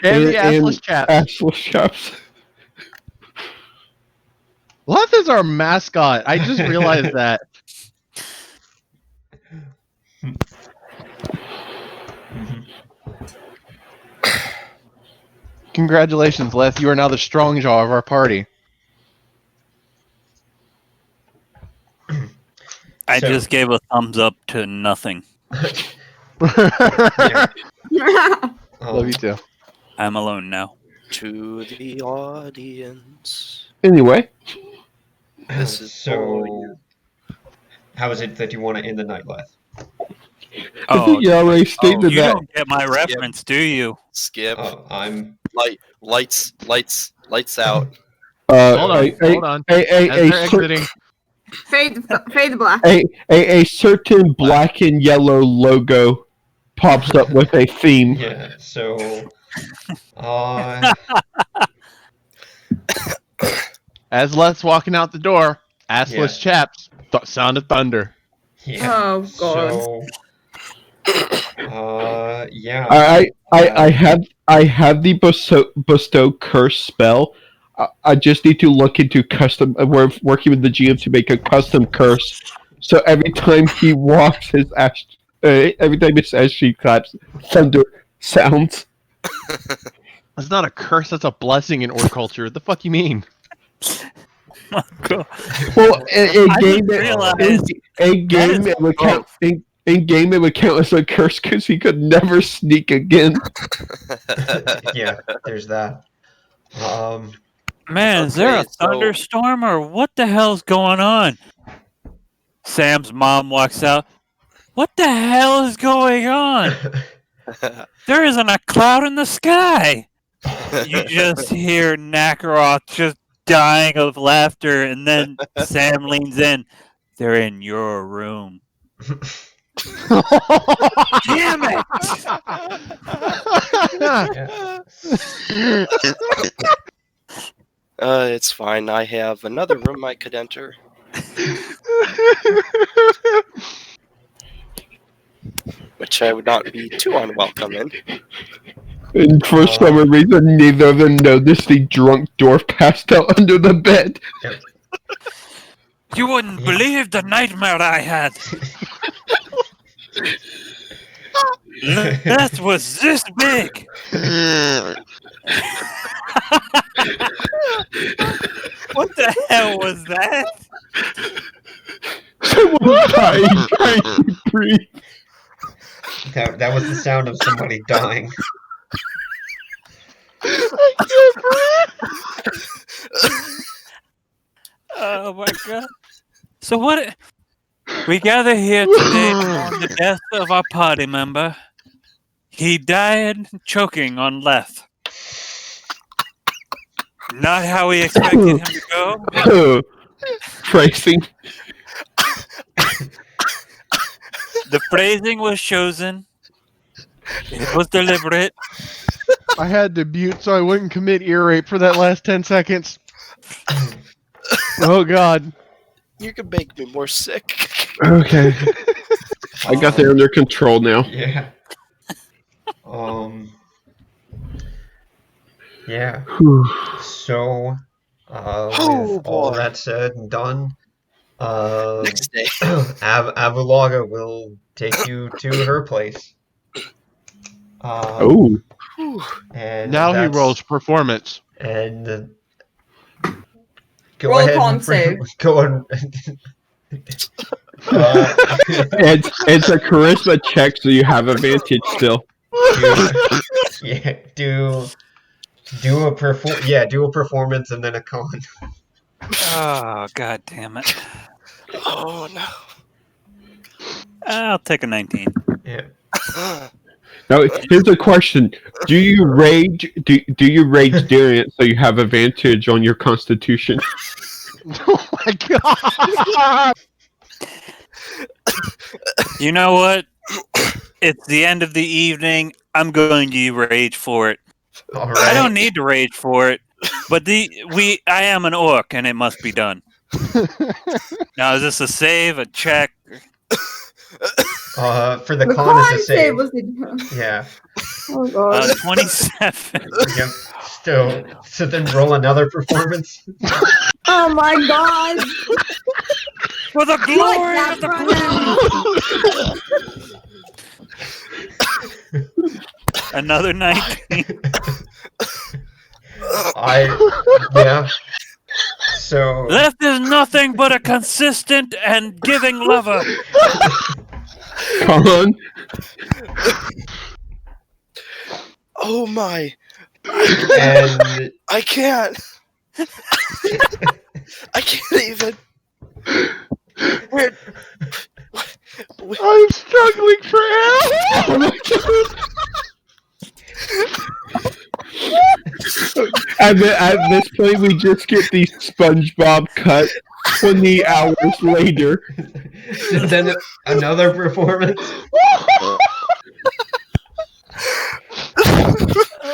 And the assless chaps. assless chaps. Leth is our mascot. I just realized that. Congratulations, Leth. You are now the strong jaw of our party. I So- just gave a thumbs up to nothing. Yeah. Love you too. I'm alone now. To the audience. Anyway, This is for so. you. How is it that you want to end the night, Leth? I think you already stated You that. don't get my reference, do you? Skip. I'm. Lights out. Hold on. Hey, Hold on. Hey, As they're exiting, Fade to black. A certain black and yellow logo pops up with a theme. Yeah. So, As Leth's walking out the door, assless chaps, sound of thunder. yeah. Oh god. So, yeah. I have the bestow curse spell. I just need to look into custom. We're working with the GM to make a custom curse. So every time he walks his ash, every time his ash she claps, thunder sounds. That's not a curse. That's a blessing in orc culture. What the fuck you mean? Oh, God. Well, in I game, didn't realize it would count. In game, it would count as a curse because he could never sneak again. Yeah. There's that. Man, is there a Okay, so- thunderstorm or what the hell's going on? Sam's mom walks out. What the hell is going on? There isn't a cloud in the sky. You just hear Nakaroth just dying of laughter, and then Sam leans in. They're in your room. Damn it! Yeah. It's fine. I have another room I could enter. Which I would not be too unwelcome in. And for some reason, neither of them noticed the drunk dwarf passed out under the bed. You wouldn't believe the nightmare I had. That was this big. What the hell was that? Someone dying trying to breathe. That was the sound of somebody dying. Oh my god. So what? We gather here today on the death of our party member. He died choking on Leth. Not how we expected him to go. Phrasing. The phrasing was chosen. It was deliberate. I had to mute so I wouldn't commit ear rape for that last 10 seconds. Oh god. You can make me more sick. Okay. I got that under control now. Yeah. Yeah. So, with all boy. that said and done, Next day. Avulaga will take you to her place. Oh. And Now he that's- rolls performance. And go Roll ahead con and save. go on. It's a charisma check, so you have advantage still. Do a performance and then a con. Oh god damn it. Oh no. I'll take a 19. Yeah. Now, here's a question: Do you rage? Do you rage during it so you have advantage on your Constitution? Oh my god! You know what? It's the end of the evening. I'm going to rage for it. All I right. don't need to rage for it, but I am an orc and it must be done. Now, is this a save, a check? For the The con is a save. was Yeah. Oh god. 27. Yep. So then roll another performance. Oh my god. For the You like glory that of the right now? Another 19. Yeah. So Left is nothing but a consistent and giving lover. Con. Oh my. and I can't. I can't even. I'm struggling for air! At this point, we just get the SpongeBob cut 20 hours later. Then another performance.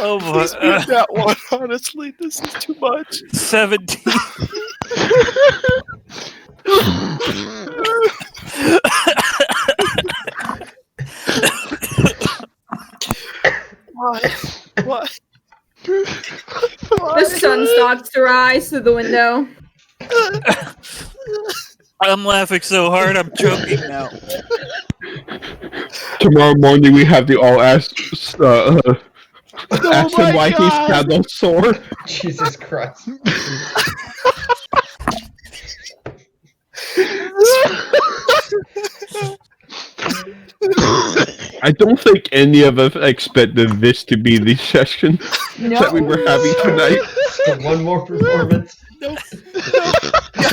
Oh Please my! mute that one. Honestly, this is too much. 17. Why? Why? The sun starts to rise through the window. I'm laughing so hard I'm choking now. Tomorrow morning we have to all ask Oh him my why he's God. got no sore. Jesus Christ. I don't think any of us expected this to be the session that we were having tonight. So one more performance. Nope.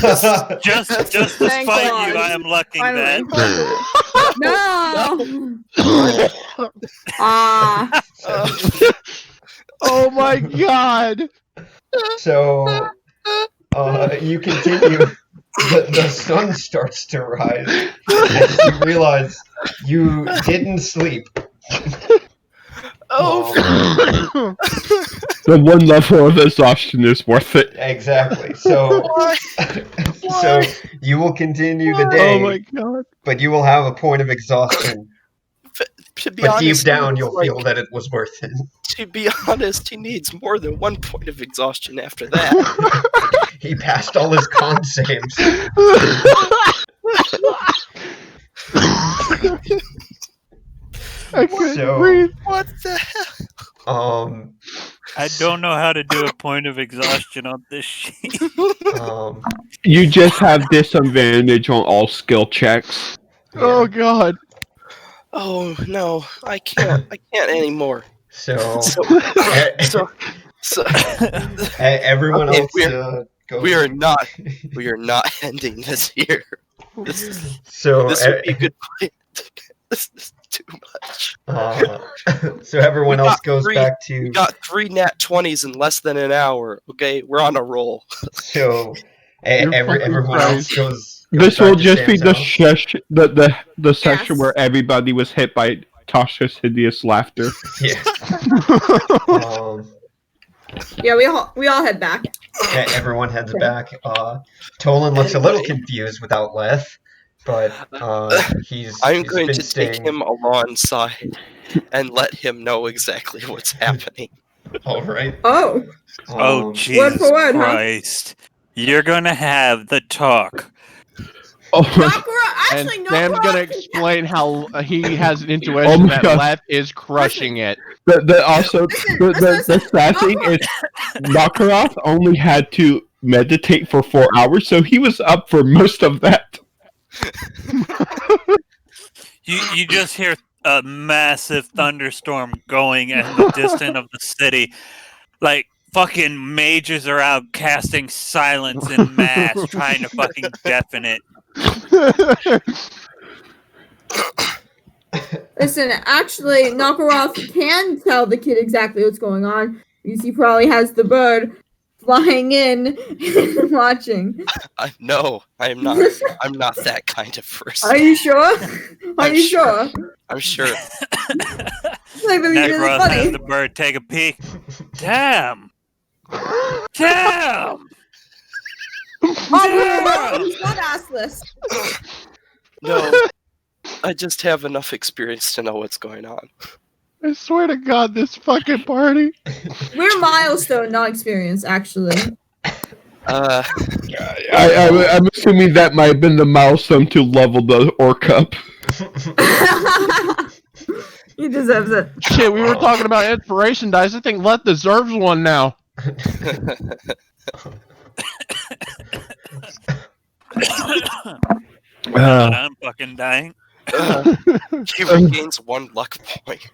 Just to Thank spite God. you, I am lucking Finally. that. No. Ah. Oh my God. So you continue. The sun starts to rise as you realize you didn't sleep. Oh, The one level of exhaustion is worth it. Exactly. So, why? so you will continue the day, Oh my God. but you will have a point of exhaustion. To be But honest, deep down, he you'll needs, feel that it was worth it. To be honest, he needs more than 1 point of exhaustion after that. He passed all his con saves. I couldn't So- breathe. What the hell? I don't know how to do a point of exhaustion on this sheet. You just have disadvantage on all skill checks. Oh God. Oh no, I can't anymore. So, So everyone Okay, else go. we are not ending this here. This So, would be a good point. This is too much. so everyone We else got goes three- back to. We got 3 nat 20s in less than an hour. Okay, we're on a roll. So You're fucking everyone else Christ. goes This back will to just be Sam's the house. the section Yes. where everybody was hit by Tasha's hideous laughter. Yeah. Yeah, we all head back. Everyone heads back. Tolan looks a little confused without Leth, but he's I'm going been to take staying. him alongside and let him know exactly what's happening. All right. Oh. Oh, Um, Jesus for word, huh? Christ. You're gonna have the talk. Oh, Actually, And no. Sam's gonna explain how he has an intuition Oh my that God. Leth is crushing it. the sad thing is, Makarov only had to meditate for 4 hours, so he was up for most of that. You just hear a massive thunderstorm going in the distance of the city. Like, fucking mages are out casting silence in mass, trying to fucking deafen it. Listen, actually, Nakarov can tell the kid exactly what's going on because he probably has the bird flying in and watching. No, I am not. I'm not that kind of person. Are you sure? Are I'm you sure. sure? I'm sure. Like, that'd be really Necros has funny. the bird take a peek. Damn! Damn! Oh, he's not assless. No, I just have enough experience to know what's going on. I swear to God, this fucking party. We're milestone, not experience, actually. Uh, I'm assuming that might have been the milestone to level the orc up. He deserves it. Shit, we were talking about inspiration dice. I think Leth deserves one now. I'm fucking dying. he regains 1 luck point.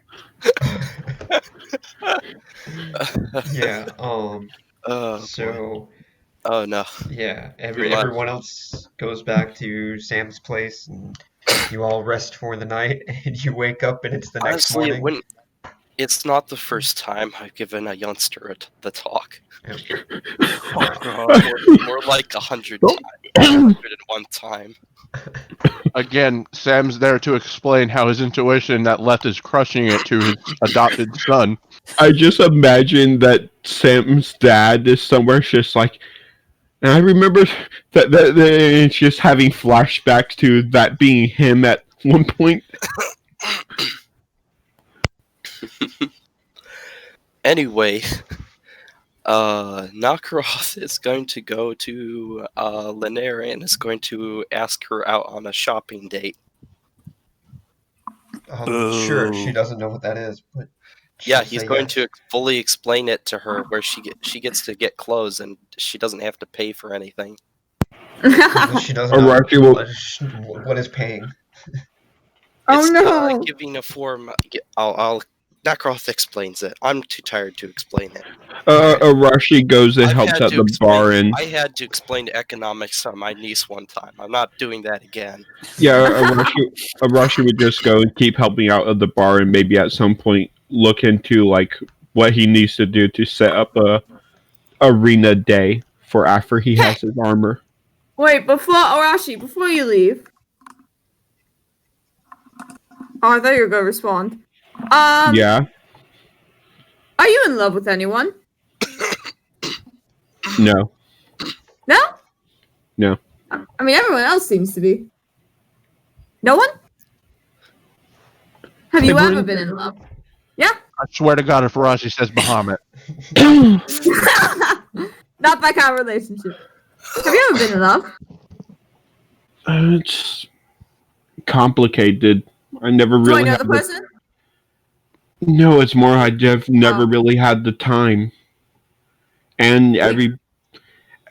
Yeah. So, oh no. Yeah. You're live. Everyone else goes back to Sam's place, and you all rest for the night. And you wake up, and it's the next Honestly, morning. It's not the first time I've given a youngster the talk. Oh, God. More like 100 times. 101 time. Again, Sam's there to explain how his intuition that Leth is crushing it to his adopted son. I just imagine that Sam's dad is somewhere just like, and I remember that it's just having flashbacks to that being him at one point. Anyway, Nakaroth is going to go to Linnea and is going to ask her out on a shopping date. Sure, she Boo. doesn't know what that is, but Yeah, she'll he's say going yes. to fully explain it to her where she gets to get clothes and she doesn't have to pay for anything. But she doesn't know Arashi will. what is paying. Oh, It's no. giving a form. Nakaroth explains it. I'm too tired to explain it. Arashi goes and helps at the bar, and I had to explain economics to my niece one time. I'm not doing that again. yeah, Arashi would just go and keep helping out at the bar, and maybe at some point look into like what he needs to do to set up a arena day for after he has his armor. Wait, Arashi, before you leave. Oh, I thought you were going to respond. Yeah, Are you in love with anyone? no, No? No. I mean, everyone else seems to be. No one? Have you ever been in love? Yeah? I swear to God, if Arashi says Bahamut. Not that kind of relationship. Have you ever been in love? it's complicated. I never Do I really know had the person? No, it's more I've never really had the time. And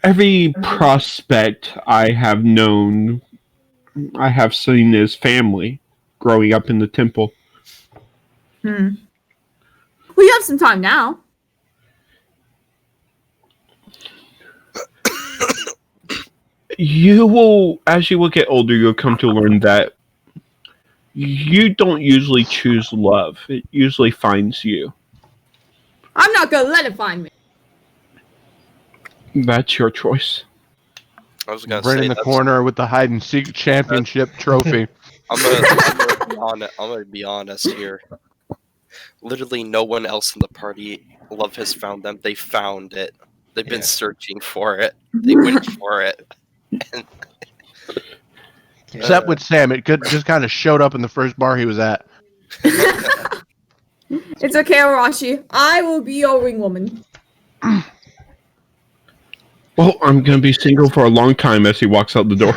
every prospect I have known, I have seen his family growing up in the temple. Well, you have some time now. You will, as you will get older, you'll come to learn that you don't usually choose love. It usually finds you. I'm not gonna let it find me. That's your choice. I was gonna Right say in the that's- corner with the hide and seek championship trophy. I'm gonna be honest here. Literally, no one else in the party love has found them. They found it. They've been Yeah. searching for it. They went for it. And Except with Sam, it just kind of showed up in the first bar he was at. It's okay, Arashi. I will be your ring woman. Well, I'm going to be single for a long time as he walks out the door.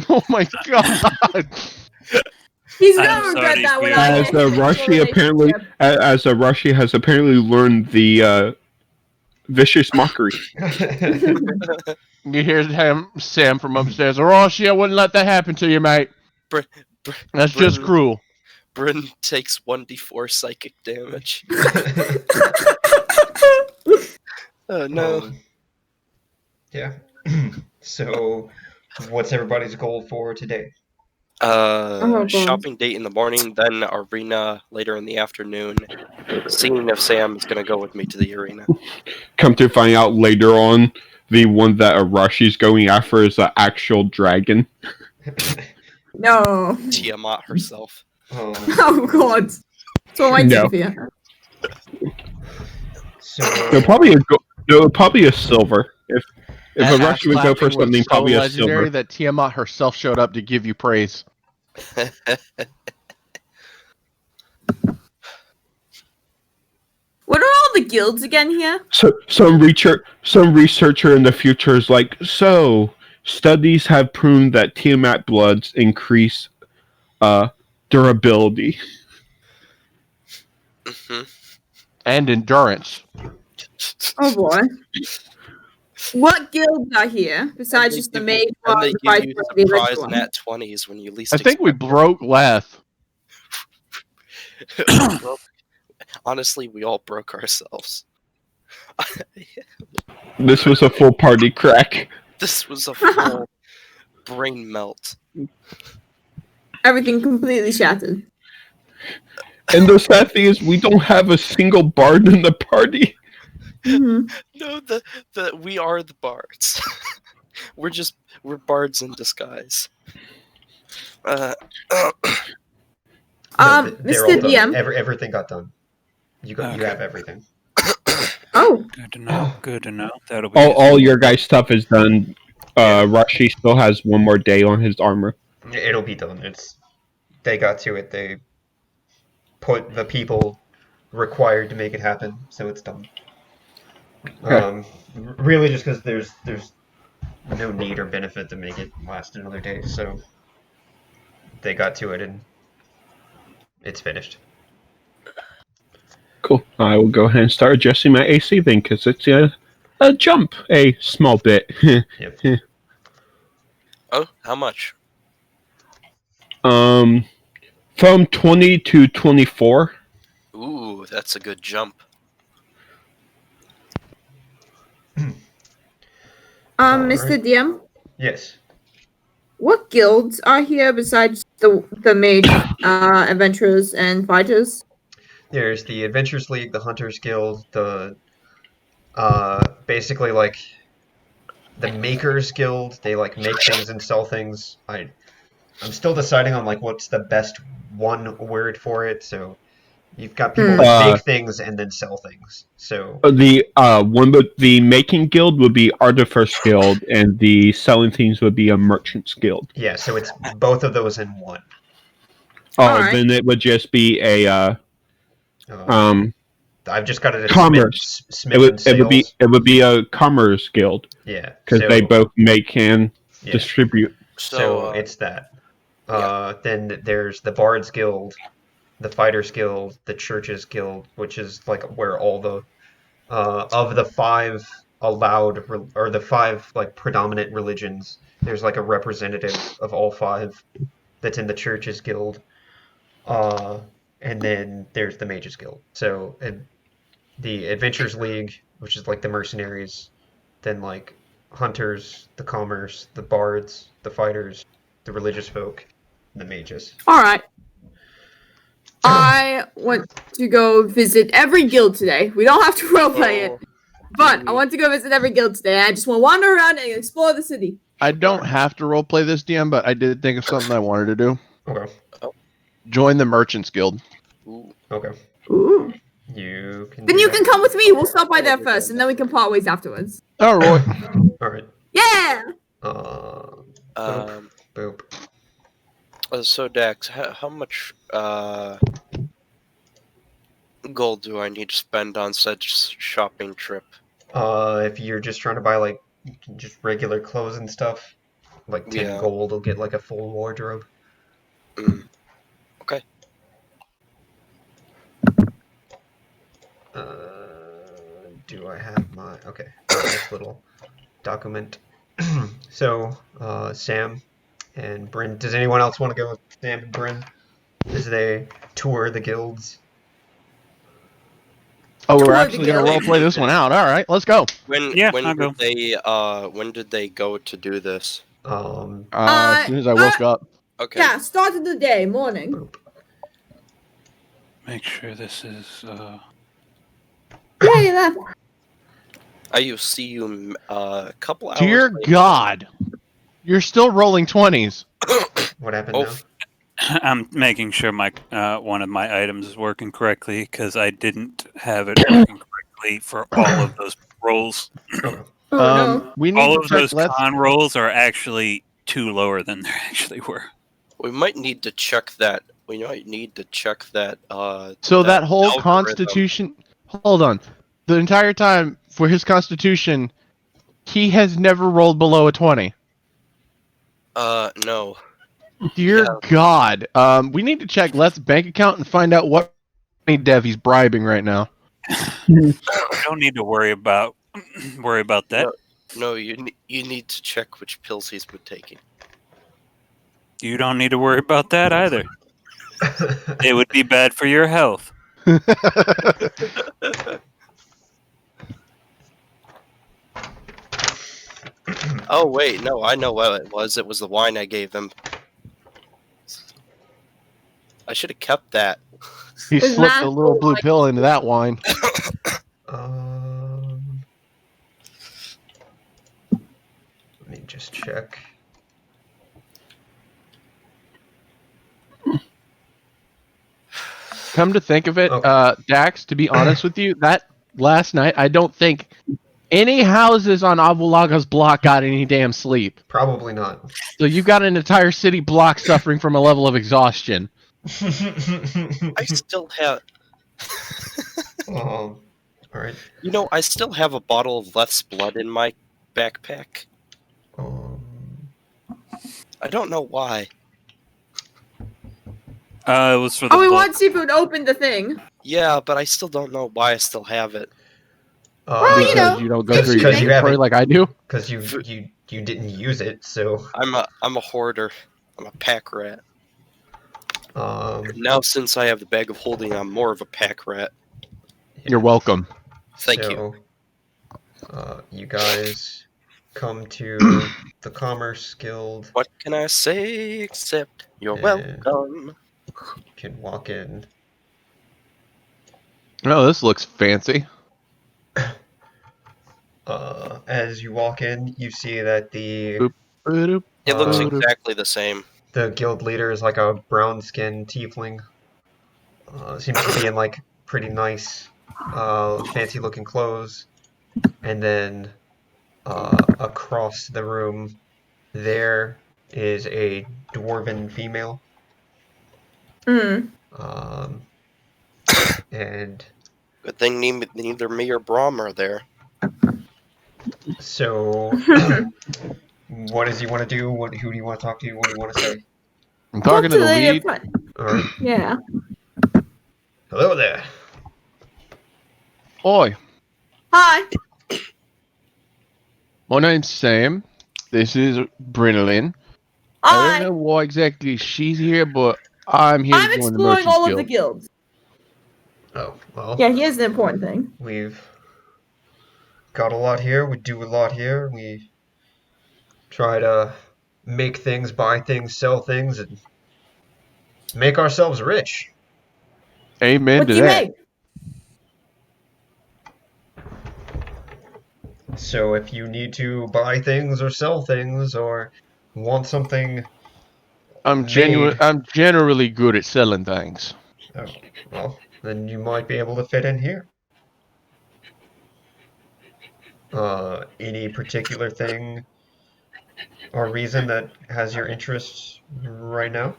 Oh my God! He's I'm gonna regret sorry, that when Steve. I As get into a Rashi has apparently learned the vicious mockery. You hear Sam from upstairs. Arashi, I wouldn't let that happen to you, mate. Br- That's just Bryn- cruel. Bryn takes 1d4 psychic damage. Oh no. Yeah. So, what's everybody's goal for today? God. Shopping date in the morning, then arena later in the afternoon. Seeing if Sam is gonna go with me to the arena. Come to find out later on, the one that Arashi's going after is an actual dragon. No. Tiamat herself. Oh God. That's what I No. did for you. So, Probably a silver. If That Arashi would go for ass-clapping was something, so probably a legendary silver. that Tiamat herself showed up to give you praise. What are all the guilds again here? So some researcher in the future is like, so studies have proven that Tiamat bloods increase durability. And endurance. Oh boy. What guilds are here besides just the mage And one, they the give vice you one, the surprise elixir one? nat 20s when you least I think we expect broke Leth. it. Honestly, we all broke ourselves. This was a full party crack. This was a full brain melt. Everything completely shattered. And the sad thing is, we don't have a single bard in the party. Mhm. No, the we are the bards. we're bards in disguise. No, they're all Mr. done. DM. Everything got done. You Okay. have everything. Oh, Good to know. Good to know. That'll be All your guys' stuff is done. Yeah. Rashi still has one more day on his armor. It'll be done. They got to it. They put the people required to make it happen, so it's done. Okay. Really, just because there's no need or benefit to make it last another day, so they got to it and it's finished. Cool. I will go ahead and start adjusting my AC then, because it's a jump a small bit. Yep. Oh, how much? From 20 to 24. Ooh, that's a good jump. Mr. Alright. DM, Yes. what guilds are here besides the mage, adventurers, and fighters? There's the Adventurers League, the Hunters Guild, the basically like the Makers Guild. They like make things and sell things. I'm still deciding on like what's the best one word for it. So you've got people that make things and then sell things. So The making guild would be Artificer Guild, and the selling things would be a Merchants Guild. yeah, so it's both of those in one. Oh, Alright. then it would just be a I've just got it as commerce. Smith and Sales. It would be a Commerce Guild, Yeah, because so, they both make and yeah. distribute. So it's that. Then there's the Bards Guild, the Fighters Guild, the Churches Guild, which is like where all the of the five allowed or the five like predominant religions, there's like a representative of all five that's in the Churches Guild. And then there's the Mages Guild. So the Adventurers League, which is like the mercenaries, then like hunters, the commerce, the bards, the fighters, the religious folk, and the mages. Alright. I want to go visit every guild today. We don't have to roleplay it. But I want to go visit every guild today. I just want to wander around and explore the city. I don't have to roleplay this DM, but I did think of something I wanted to do. Okay. Join the Merchants Guild. Ooh. Okay. Ooh. You can. Then do you that. can come with me. We'll stop by there first, and then we can part ways afterwards. All right. All right. Yeah! Boop. So Dax, how much gold do I need to spend on such shopping trip? If you're just trying to buy like just regular clothes and stuff, like 10 gold will get like a full wardrobe. Okay. Do I have my okay? This little document. So, Sam and Bryn. Does anyone else want to go with Sam and Bryn as they tour the guilds? Oh, we're Tour the actually gonna guild. roleplay this one out. All right, let's go. When I'll go. when did they go to do this? As soon as I woke up. Okay. Yeah, start of the day, morning. Make sure this is. Yeah. I see you a couple hours. Dear later. God, you're still rolling 20s. What happened Oh, now? I'm making sure my one of my items is working correctly because I didn't have it working correctly for all of those rolls. Okay. Oh, no. We need All to of check those Leth. con rolls are actually 2 lower than they actually were. we might need to check that. We might need to check that. So that whole algorithm. constitution. Hold on. The entire time for his constitution, he has never rolled below a 20. No. Dear God. We need to check Leth's bank account and find out what dev he's bribing right now. You don't need to worry about that. No, you need to check which pills he's been taking. You don't need to worry about that either. It would be bad for your health. Oh wait, no, I know what it was. It was the wine I gave him. I should have kept that. He His slipped a mask little will, blue like- pill into that wine. Let me just check. Come to think of it, Okay. Dax, to be honest with you, that last night, I don't think any houses on Abulaga's block got any damn sleep. Probably not. So you've got an entire city block suffering from a level of exhaustion. I still have. All right. You know, I still have a bottle of Leth's blood in my backpack. I don't know why. It was for the Oh, we book. want to see if it would open the thing. Yeah, but I still don't know why I still have it. Well, you Because know, you don't go it's through your because you inventory haven't- like I do. Because you didn't use it, so I'm a hoarder. I'm a pack rat. um. Now, since I have the bag of holding, I'm more of a pack rat. You're welcome. Thank you. You guys come to the Commerce Guild. What can I say except you're Yeah. welcome? You can walk in. Oh, this looks fancy. As you walk in, you see that It looks exactly the same. the guild leader is like a brown-skinned tiefling. Seems to be in like pretty nice, fancy-looking clothes. And then across the room, there is a dwarven female. Mm. And Good thing neither me or Brahm are there. so, what does he want to do? Who do you want to talk to? What do you want to say? I'm talking to the lady up lead. front. All right. Yeah. Hello there. Oi, Hi. my name's Sam. This is Brenolin. I Hi. don't know why exactly she's here, but I'm here I'm to join the exploring Merchants all of Guild. the guilds. Oh, well. Yeah, here's the important thing. We've got a lot here. We do a lot here. We try to make things, buy things, sell things, and make ourselves rich. Amen What to do you that. make? So if you need to buy things or sell things or want something I'm made, generally good at selling things. oh, well, then you might be able to fit in here. Any particular thing or reason that has your interest right now?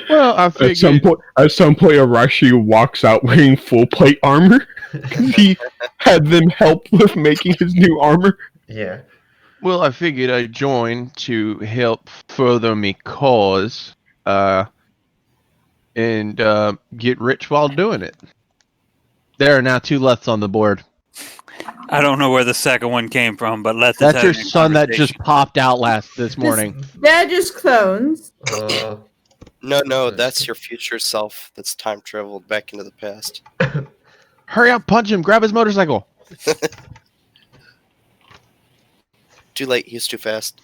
Well, I At some figured. point, Arashi walks out wearing full plate armor. He had them help with making his new armor. Yeah. Well, I figured I'd join to help further me cause, and get rich while doing it. There are now 2 Leths on the board. I don't know where the second one came from, but let's. That's your son that just popped out this morning. They're just clones. No, that's your future self that's time traveled back into the past. Hurry up, punch him, grab his motorcycle. Too late, he's too fast.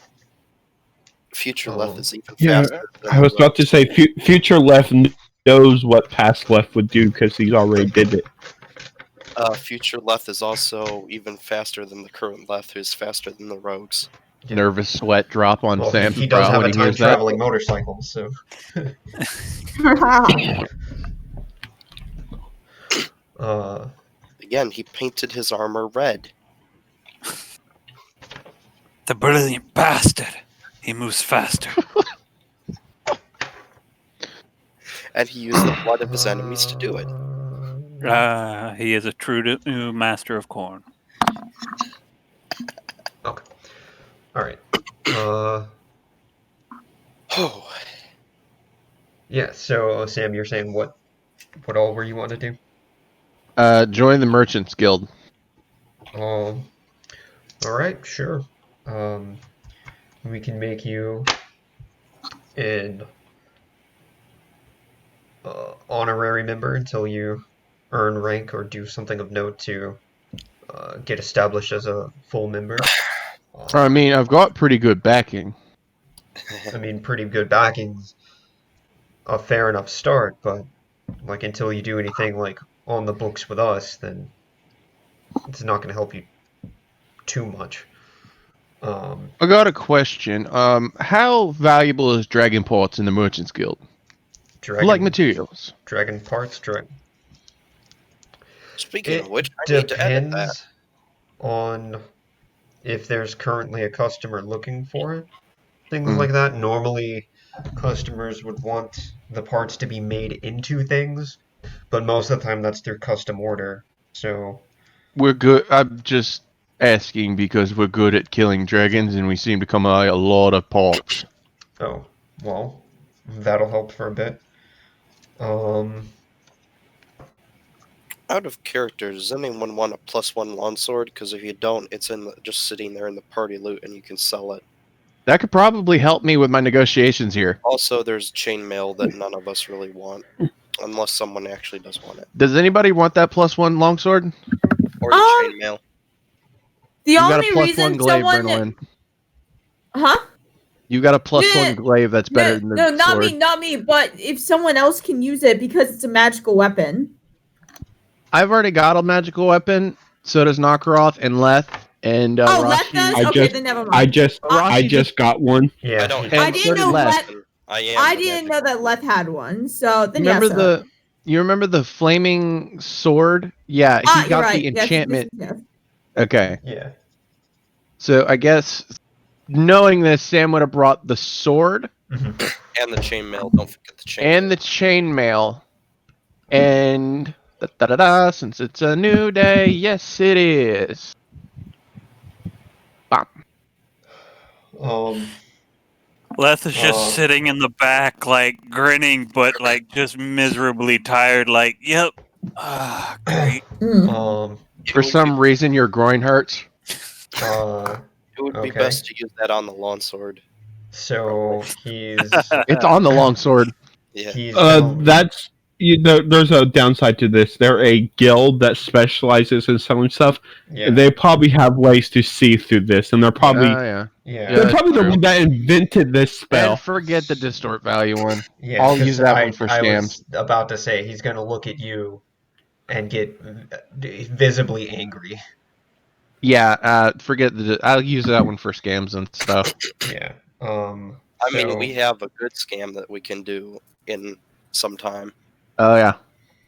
Future Leth is even Yeah, faster. than I was the about to say, future Leth knows what past Leth would do because he's already did it. Future Leth is also even faster than the current Leth, who's faster than the rogues. Yeah. Nervous sweat drop on Well, Sam's he does brow have when a he hears that. time-traveling motorcycle, so... Again, he painted his armor red. The brilliant bastard. He moves faster. And he used the blood of his enemies to do it. He is a true master of corn. Okay. All right. Oh, Yeah, so Sam, you're saying what all were you want to do? Join the Merchants Guild. All right, sure. We can make you an honorary member until you earn rank or do something of note to get established as a full member. I mean, I've got pretty good backing. I mean, pretty good backings. a fair enough start, but like until you do anything like on the books with us, then it's not going to help you too much. I got a question. How valuable is dragon parts in the Merchants Guild? Like Dragon materials. dragon parts, Speaking It of which, I need to edit that. depends on if there's currently a customer looking for it. Things Mm. like that. Normally, customers would want the parts to be made into things, but most of the time that's through custom order. So, We're good. I'm just asking because we're good at killing dragons and we seem to come by a lot of parts. oh, well, that'll help for a bit. Um, Out of character, does anyone want a +1 longsword? Because if you don't, it's just sitting there in the party loot, and you can sell it. That could probably help me with my negotiations here. Also, there's chainmail that none of us really want, unless someone actually does want it, Does anybody want that +1 longsword? or the chainmail. The You got a only +1 reason glaive, someone, Brennan. huh? You got a +1 glaive that's better than the no, not sword. me, not me. But if someone else can use it because it's a magical weapon. I've already got a magical weapon. So does Nakaroth and Leth and Oh, Leth Rashi. does? I Okay, just- then never I mind. just Rashi got one. yeah, I don't And have I a didn't so did know Leth. Leth. I am. I the didn't know magic that Leth had one. So then Remember you remember the flaming sword? Yeah, he you're got right. the Yes, enchantment. yes. Okay. yeah. So I guess knowing this, Sam would have brought the sword Mhm. and the chainmail. Don't forget the chainmail. and the chainmail. And since it's a new day, yes it is. Bam. Leth is just Uh, sitting in the back, like grinning, but like just miserably tired. Like, yep, great. um, For some reason your groin hurts. uh, It would be okay. best to use that on the longsword. So he's It's on the longsword. Yeah. he's gonna That's there's a downside to this. They're a guild that specializes in selling stuff. yeah, They probably have ways to see through this, and they're probably Yeah. yeah, they're that's probably the true. one that invented this spell. And forget the distort value one. yeah. I'll 'Cause use that one for I scams. was about to say he's gonna look at you and get visibly angry. Yeah, forget I'll use that one for scams and stuff. Yeah. I mean, So we have a good scam that we can do in some time. Oh yeah.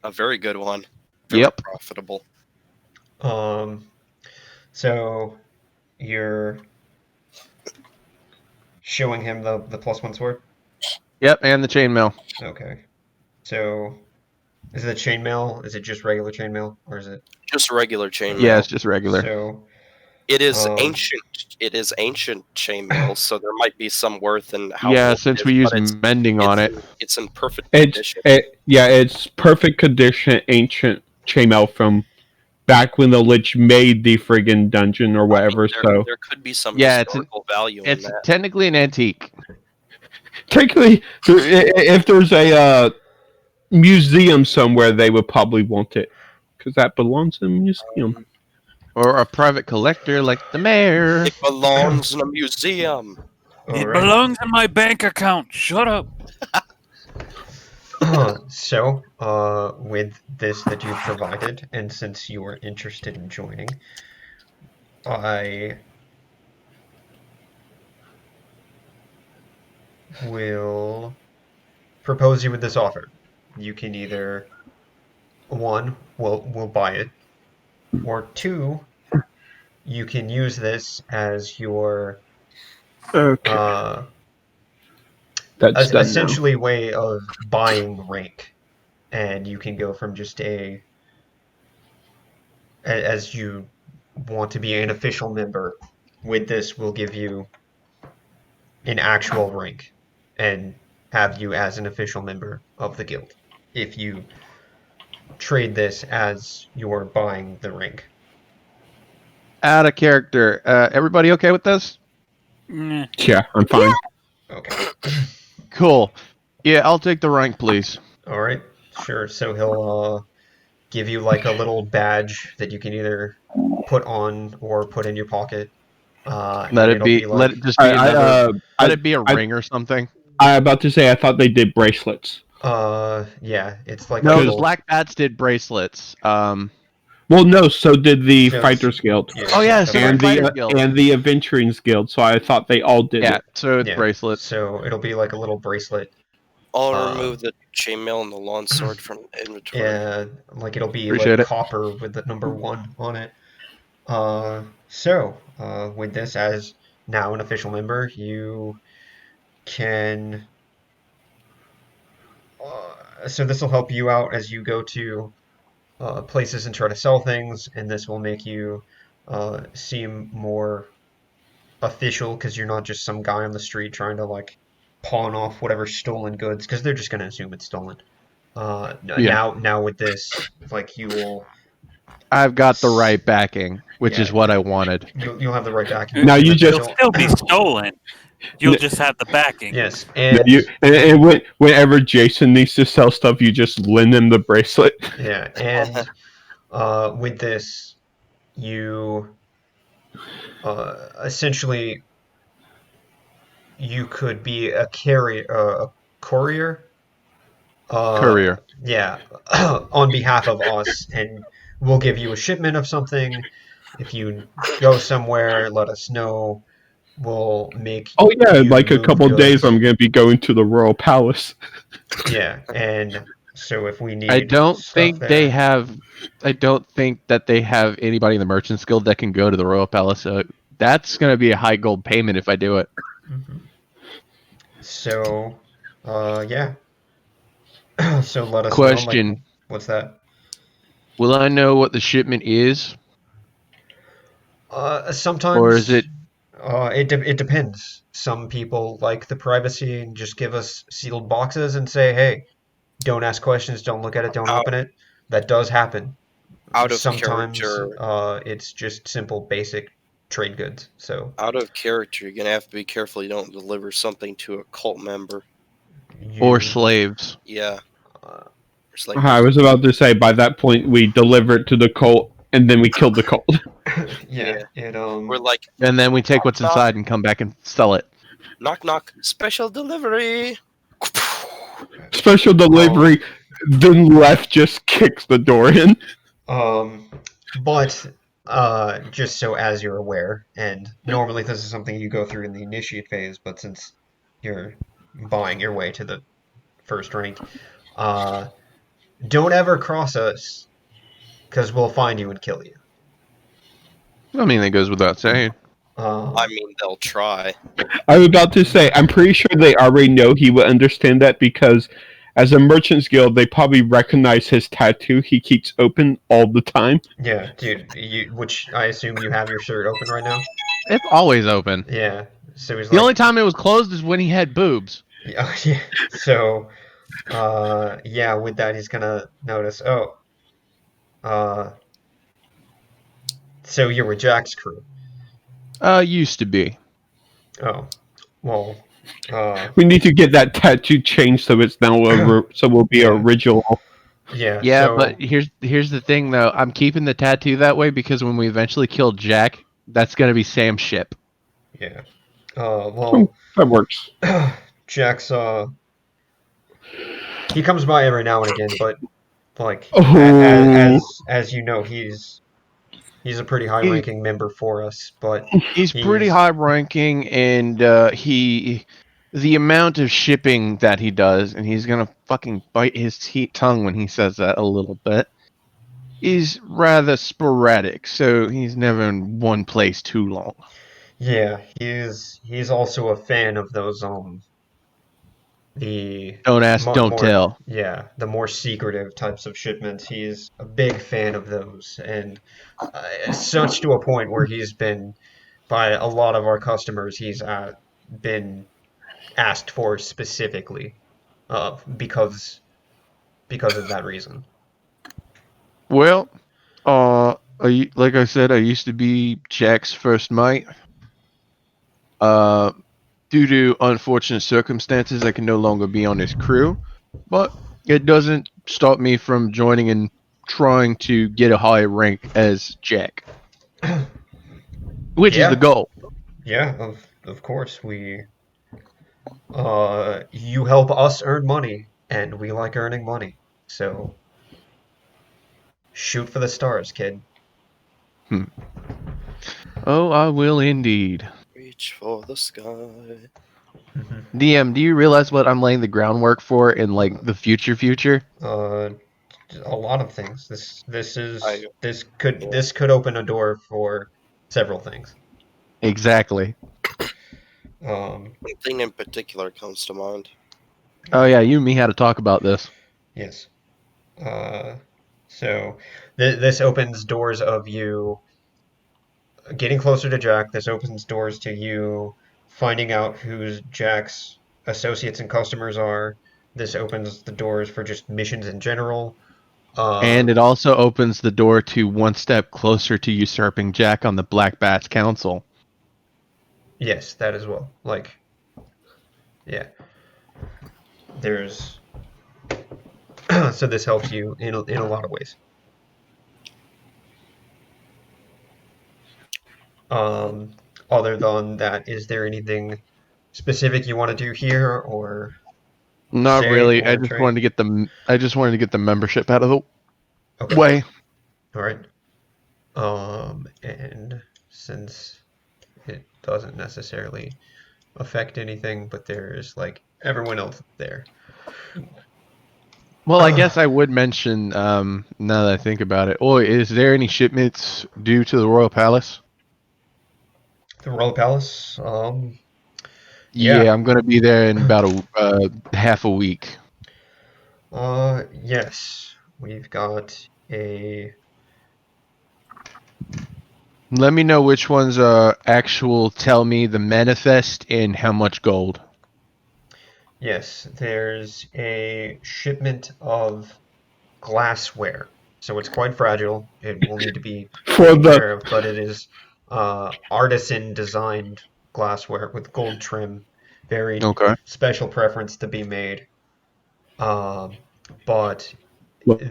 A very good one. Very Yep. profitable. so you're showing him the +1 sword. Yep, and the chainmail. Okay. So is it chainmail? Is it just regular chainmail, or is it? Just regular chainmail. Yeah, it's just regular. So It is Um, ancient. It is ancient chainmail, so there might be some worth in how. Yeah, old since it we is, use but it's, mending on it. it's in perfect It's condition. it's perfect condition, ancient chainmail from back when the Lich made the friggin' dungeon or whatever. So There could be some Yeah, historical value in It's that. technically an antique. technically, if there's a museum somewhere, they would probably want it because that belongs in a museum. Or a private collector like the mayor. It belongs in a museum. It all right. belongs in my bank account. Shut up. So, with this that you've provided, and since you are interested in joining, I will propose you with this offer. You can either one, we'll buy it, or two, you can use this as your Okay, that's done now. essentially way of buying rank, and you can go from just as you want to be an official member. With this, we'll give you an actual rank and have you as an official member of the guild if you trade this as you're buying the rank. Out of character. Everybody okay with this? Nah. Yeah, I'm fine. Okay. Cool. Yeah, I'll take the rank, please. All right. Sure. So he'll give you like a little badge that you can either put on or put in your pocket. Let and it it'll be. like, Let it just be another. Let it be a I ring or something. I about to say I thought they did bracelets. Yeah, it's like a No, the little. Black Bats did bracelets. Well, no, so did the So it's- Fighters Guild yeah, Oh yeah, the so did and the Fighters Guild. Aventurines Guild. So I thought they all did Yeah, it. so it's yeah. bracelets. So it'll be like a little bracelet. I'll Uh, remove the chainmail and the lawn sword from inventory. Yeah, like it'll be Appreciate like it. copper with the number 1 on it. With this as now an official member, you can. So this will help you out as you go to places and try to sell things, and this will make you seem more official because you're not just some guy on the street trying to like pawn off whatever stolen goods because they're just gonna assume it's stolen. Yeah. Now with this, like you will, I've got the right backing, which yeah, is what I wanted. you'll have the right backing. You- Now you and just- It'll still be stolen. You'll just have the backing. yes, And and whenever Jason needs to sell stuff, you just lend him the bracelet. yeah, and with this, you essentially you could be a carrier, a courier. Courier. Yeah, on behalf of us, and we'll give you a shipment of something. If you go somewhere, let us know. We'll make Oh yeah, you like a move couple days, goods. I'm gonna be going to the Royal Palace. Yeah, and so if we need I don't stuff think there, they have. I don't think that they have anybody in the Merchants Guild that can go to the Royal Palace. So that's going to be a high gold payment if I do it. Mhm. So, yeah. So let us know. Like, Question: what's that? will I know what the shipment is, Sometimes or is it? it depends. Some people like the privacy and just give us sealed boxes and say, "Hey, don't ask questions, don't look at it, don't Out, open it." That does happen. out of Sometimes character, it's just simple, basic trade goods. So you're gonna have to be careful you don't deliver something to a cult member. Or you, slaves? Yeah, uh, it's like I was about to say by that point we deliver it to the cult and then we kill the cult. yeah, it we're like And then we take what's knock, inside and come back and sell it. knock knock, special delivery. Special delivery. Then Leth just kicks the door in. Um, but just so as you're aware, and normally this is something you go through in the initiate phase, but since you're buying your way to the first rank, uh, don't ever cross us, because we'll find you and kill you. I mean, that goes without saying. I mean, they'll try. I was about to say, I'm pretty sure they already know he would understand that because as a Merchants Guild, they probably recognize his tattoo he keeps open all the time. Yeah, dude, which I assume you have your shirt open right now? It's always open. Yeah, so he's The like, only time it was closed is when he had boobs. yeah, yeah. So, yeah, with that, he's gonna notice, oh, uh, so you're with Jack's crew. Used to be. Oh, well, We need to get that tattoo changed so it's now so we'll be Yeah. original. yeah, Yeah, so, but here's the thing though. I'm keeping the tattoo that way because when we eventually kill Jack, that's gonna be Sam's ship. yeah. Well, That works. Jack's, he comes by every now and again, but, like, Oh. as you know, he's a pretty high-ranking member for us, but He's pretty high ranking, and the amount of shipping that he does, and he's gonna fucking bite his tongue when he says that a little bit, is rather sporadic. So he's never in one place too long. yeah, he's also a fan of those, the Don't ask, don't tell. yeah, the more secretive types of shipments. He's a big fan of those, and such to a point where he's been by a lot of our customers. He's been asked for specifically because of that reason. Well, like I said, I used to be Jack's first mate. Due to unfortunate circumstances, I can no longer be on his crew, but it doesn't stop me from joining and trying to get a high rank as Jack, which is Yeah. the goal. Yeah, of course You help us earn money, and we like earning money. So shoot for the stars, kid. Oh, I will indeed. Reach for the sky. DM, do you realize what I'm laying the groundwork for in like the future? Uh, a lot of things. This I is this could open a door for several things. Exactly. Um, one thing in particular comes to mind. Oh yeah, you and me had to talk about this. yes. Uh, so this opens doors of you getting closer to Jack. This opens doors to you finding out who Jack's associates and customers are. This opens the doors for just missions in general. And it Um, also opens the door to one step closer to usurping Jack on the Black Bats Council. yes, that as well. Like, yeah, there's so this helps you in a lot of ways. Um, Um, Other than that, is there anything specific you want to do here or Not say really. or trade? I just wanted to get the membership out of the Okay, way. all right. And since it doesn't necessarily affect anything, but there's like everyone else there. Well, I guess I would mention, now that I think about it. Oh, is there any shipments due to the Royal Palace? The Royal Palace. Yeah. Yeah, I'm gonna be there in about a half a week. Yes. We've got a Let me know which ones are actual. Tell me the manifest and how much gold. yes. There's a shipment of glassware. So it's quite fragile. It will need to be For taken the care of, but it is artisan designed glassware with gold trim. Very Okay. special preference to be made. Um, but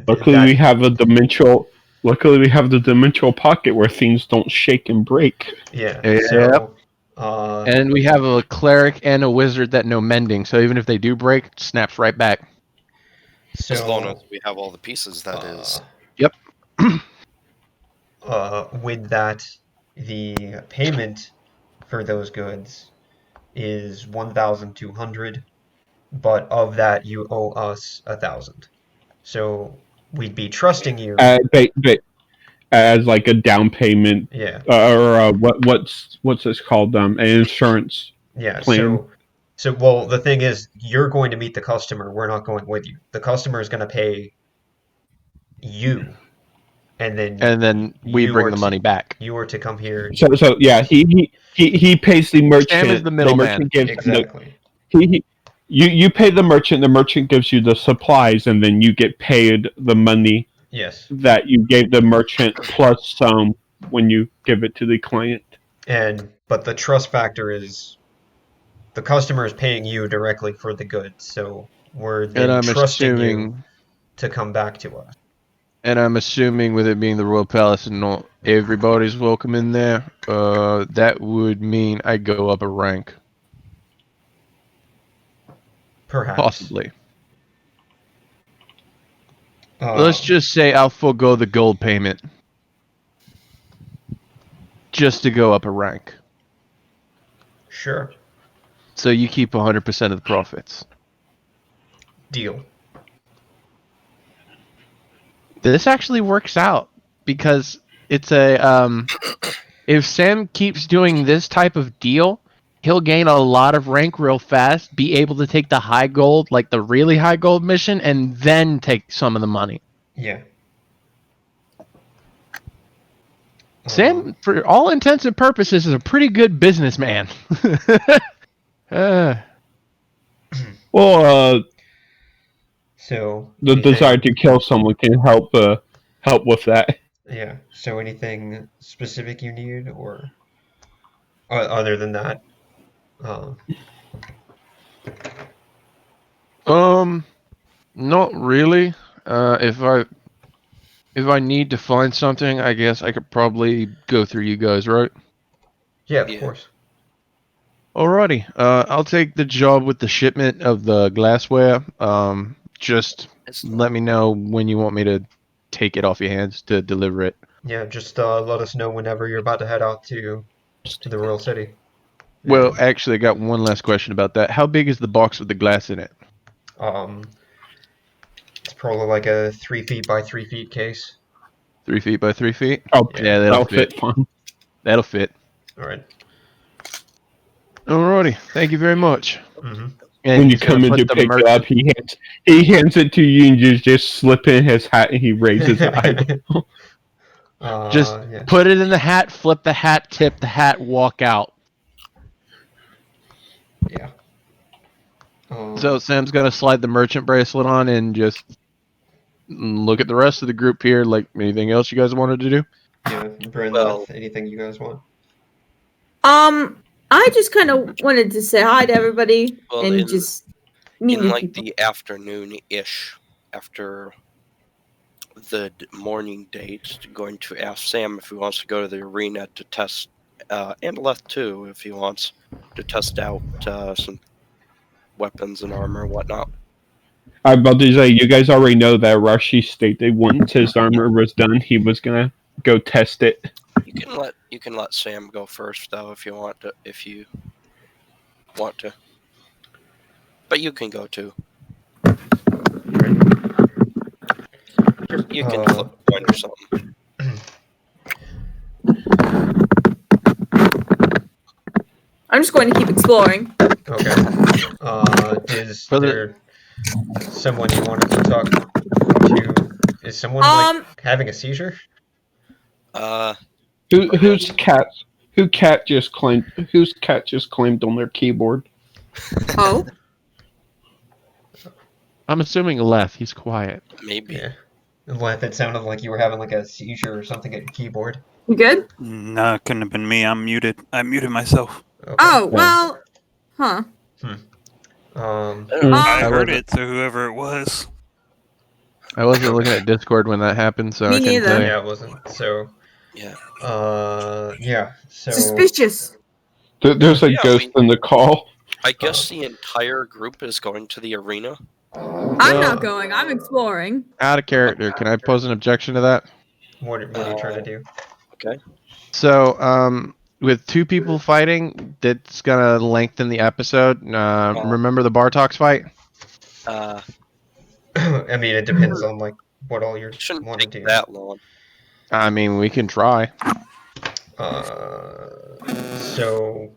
luckily we that, have a dimensional. Luckily we have the dimensional pocket where things don't shake and break. yeah. Yep. So, uh, And we have a cleric and a wizard that know mending, so even if they do break, it snaps right back. as long as so we have all the pieces, that is. Yep. with that, the payment for those goods is 1,200, but of that you owe us 1,000. So we'd be trusting you. As like a down payment, Yeah, or what's this called? An insurance yeah. plan. So well, the thing is, you're going to meet the customer. We're not going with you. The customer is going to pay you, and then And then we you bring are the to money back. you are to come here. So yeah, he pays the Sam is merchant. the The middleman. merchant gives him the Exactly. he you pay the merchant. The merchant gives you the supplies, and then you get paid the money Yes. that you gave the merchant plus some when you give it to the client. But the trust factor is the customer is paying you directly for the goods, so we're And then I'm trusting you assuming to come back to us. with it being the Royal Palace and not everybody's welcome in there, that would mean I go up a rank. Perhaps. Possibly. Let's Um, just say I'll forego the gold payment. Just to go up a rank. sure. So you keep 100% of the profits. Deal. This actually works out because it's a if Sam keeps doing this type of deal, he'll gain a lot of rank real fast, be able to take the high gold, like the really high gold mission, and then take some of the money. Yeah. Sam, for all intents and purposes, is a pretty good businessman. uh, Well, So the desire to kill someone can help with that. yeah. So anything specific you need, or other than that? Um, um, not really. If I need to find something, I guess I could probably go through you guys, right? yeah, of Yeah. course. Alrighty. I'll take the job with the shipment of the glassware. Just let me know when you want me to take it off your hands to deliver it. Yeah, just let us know whenever you're about to head out to the Royal City. Well, And, actually, I got one last question about that. How big is the box with the glass in it? it's probably like a 3 feet by 3 feet case. 3 feet by 3 feet? Oh, Yeah, that'll fit. fine. That'll fit. All right. Alrighty. Thank you very much. Mm-hmm. And When you he's gonna come in put to the pick it up, he hands it to you and you just slip in his hat and he raises the item. Just Yeah. put it in the hat, flip the hat, tip the hat, walk out. Yeah. So Sam's gonna slide the merchant bracelet on and just look at the rest of the group here. Like anything else you guys wanted to do? Yeah, Bryn, Well- Leth, anything you guys want? I just kind of wanted to say hi to everybody Well, and in- just meet In new like people. the afternoon-ish, after the morning date, going to ask Sam if he wants to go to the arena to test, and Leth too, if he wants to test out some weapons and armor and whatnot. I'm about to say, you guys already know that Rashi stated once his armor was done, he was gonna go test it. You can let Sam go first though if you want to. But you can go too. You can flip a coin or something. I'm just going to keep exploring. Okay. Is For the- there someone you wanted to talk to? Is someone like having a seizure? Whose cat just claimed on their keyboard? Oh, I'm assuming Leth. He's quiet. Maybe. Yeah. Leth, it sounded like you were having like a seizure or something at your keyboard. you good? No, it couldn't have been me. I'm muted. I muted myself. Okay. Oh, well, huh. I heard wasn't- it, so whoever it was. I wasn't looking at Discord when that happened, so Me I couldn't neither. tell you. Yeah, it wasn't. So, Yeah. yeah. So, Suspicious. There's a Yeah, ghost in the call. I guess the entire group is going to the arena. I'm not going. I'm exploring. Out of character. Can I pose an objection to that? what are you trying to do? Okay. So, with two people fighting, that's gonna lengthen the episode. Remember the Bartox fight? I mean, it depends on like what all you Shouldn't want to take do. that long. I mean, we can try. So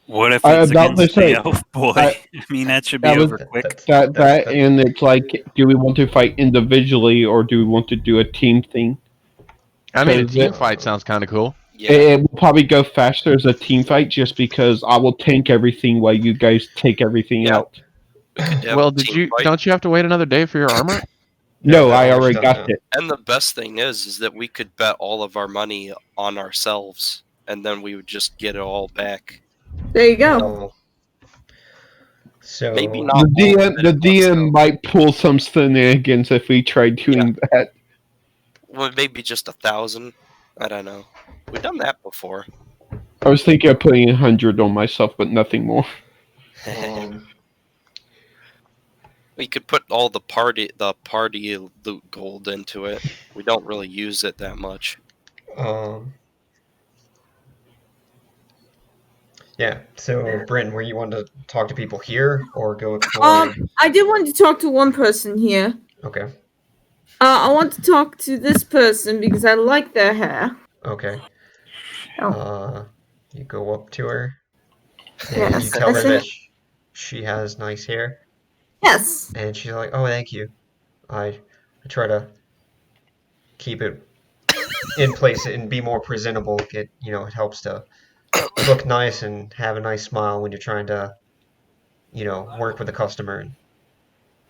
What if I it's about to against say, the elf boy? I- I mean, that should be that was- over quick. That and it's like, do we want to fight individually or do we want to do a team thing? I mean, a Because team fight sounds kind of cool. Yeah. It will probably go faster as a team fight just because I will tank everything while you guys take everything Yeah. out. Yeah, Well, team fight. don't you have to wait another day for your armor? No, that I one's already done got now. it. And the best thing is that we could bet all of our money on ourselves, and then we would just get it all back. There you go. Well, so Maybe not. The DM, all of it the at once, DM though. might pull some shenanigans if we try doing that. Well, maybe just 1,000. I don't know. We've done that before. I was thinking of putting 100 on myself, but nothing more. We could put all the party loot gold into it. We don't really use it that much. Yeah. So, Bryn, were you want to talk to people here or go explore? I did want to talk to one person here. Okay. I want to talk to this person because I like their hair. Okay. Oh. You go up to her and Yes, you tell her I that see. she has nice hair, Yes. and she's like, "Oh, thank you. I try to keep it in place and be more presentable. It helps to look nice and have a nice smile when you're trying to work with a customer and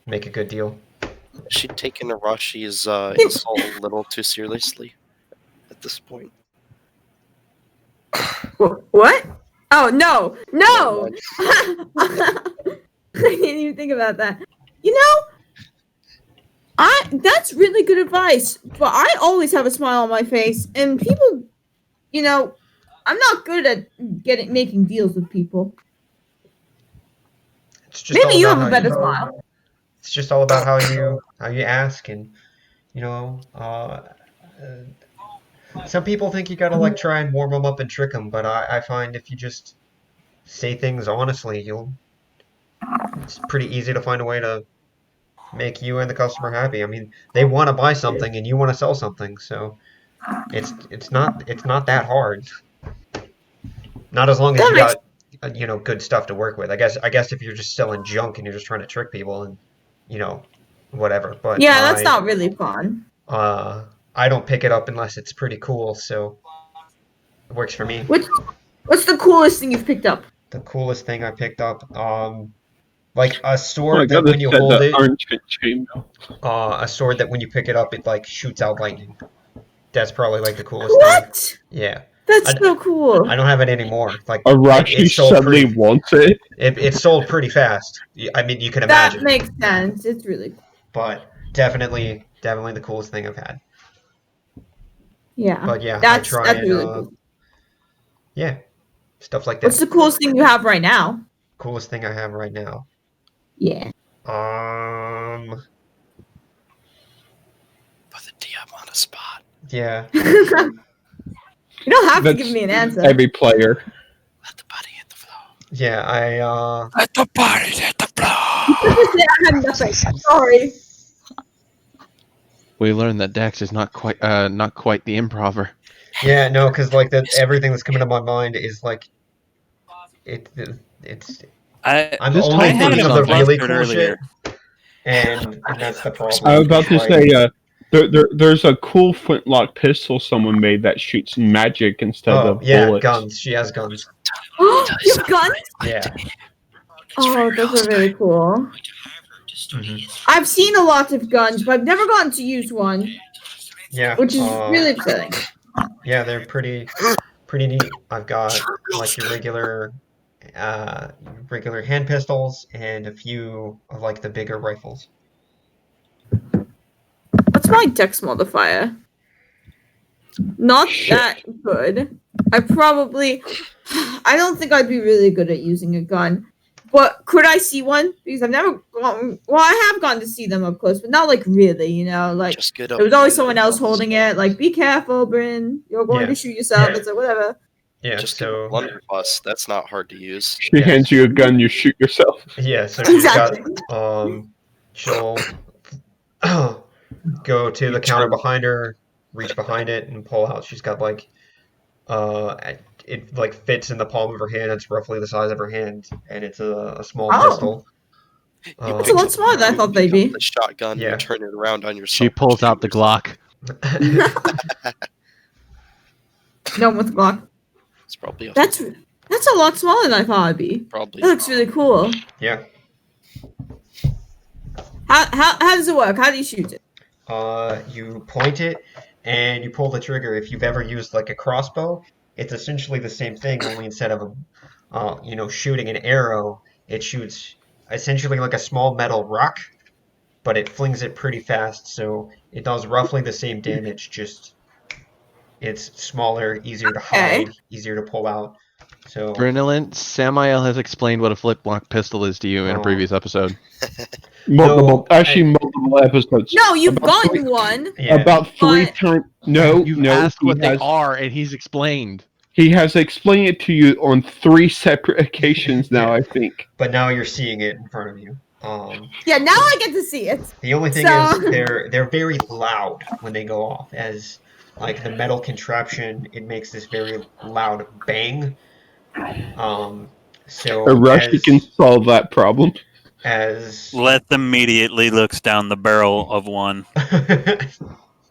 make a good deal." She taken Arashi's insult a little too seriously at this point. What? Oh, no. No! I didn't even think about that. That's really good advice, but I always have a smile on my face, and people, I'm not good at making deals with people. It's just all Maybe you about have how a better you. smile. It's just all about how you ask, and some people think you gotta like try and warm them up and trick them, but I find if you just say things honestly, it's pretty easy to find a way to make you and the customer happy. I mean, they want to buy something and you want to sell something, so it's not that hard. Not as long as That you makes got good stuff to work with. I guess if you're just selling junk and you're just trying to trick people and you know whatever. But yeah, that's not really fun. uh I don't pick it up unless it's pretty cool, so it works for me. What's the coolest thing you've picked up? The coolest thing I picked up, like a Oh, I sword that got this when you set, hold the it, orange chainmail. a sword that when you pick it up, it like shoots out lightning. That's probably like the coolest thing. What? Yeah. That's I, so cool. I don't have it anymore. Like Arashi it sold suddenly pretty wants it. it sold pretty fast. I mean, you can That imagine, makes sense. It's really cool. but definitely the coolest thing I've had. Yeah. But yeah, I try That's and really cool. yeah, stuff like What's that. the coolest thing you have right now? Coolest thing I have right now. Yeah. Um, Put the DM on a spot. yeah. You don't have to give That's me an answer. every player. Let the body hit the floor. Yeah, Let the party hit the floor. I had nothing. Sorry. We learned that Dax is not quite the improver. yeah, no, because like everything that's coming to my mind is like it, it's I'm Just only hold for thinking of the something. really Flustered cool shit, earlier. and that's the I problem. was about to Like, say, there's a cool flintlock pistol someone made that shoots magic instead oh of yeah, bullets. guns. She has guns. You have guns? Yeah. Oh, those are really cool. Mhm. I've seen a lot of guns, but I've never gotten to use one, Yeah. which is really exciting. Yeah, they're pretty neat. I've got like your regular hand pistols and a few of like the bigger rifles. What's my dex modifier? Not Shit. that good. I don't think I'd be really good at using a gun. But could I see one? Because I've never gone. Well, I have gone to see them up close, but not like really. Like Just get there was always someone else holding it. Like, be careful, Bryn. You're going to shoot yourself. It's like whatever. Yeah, Just get a so blunderbuss. That's not hard to use. She Yes. hands you a gun, you shoot yourself. yeah, so she's Exactly. got she'll go to the counter behind her, reach behind it and pull out. She's got like it like fits in the palm of her hand. It's roughly the size of her hand, and it's a small Oh. pistol. That's a lot smaller than I thought they'd be. The shotgun. Yeah. You turn it around on yourself. She pulls out the Glock. No, with Glock. It's probably That's a lot smaller than I thought it'd be. probably That looks really cool. yeah. How does it work? How do you shoot it? You point it and you pull the trigger. If you've ever used like a crossbow, it's essentially the same thing, only instead of shooting an arrow, it shoots essentially like a small metal rock, but it flings it pretty fast, so it does roughly the same damage, just it's smaller, easier to hide, easier to pull out. So Brennan, Samael has explained what a flip-lock pistol is to you in a Oh. previous episode. Multiple episodes. No, you've About gotten three- one. yeah, About three But- times. No, You've no. asked what he they has, are, and he's explained. he has explained it to you on 3 separate occasions now, Yeah. I think. but now you're seeing it in front of you. Yeah, now I get to see it. The only thing So- is they're very loud when they go off, as like the metal contraption, it makes this very loud bang. So Arashi can solve that problem. as Leth immediately looks down the barrel of one.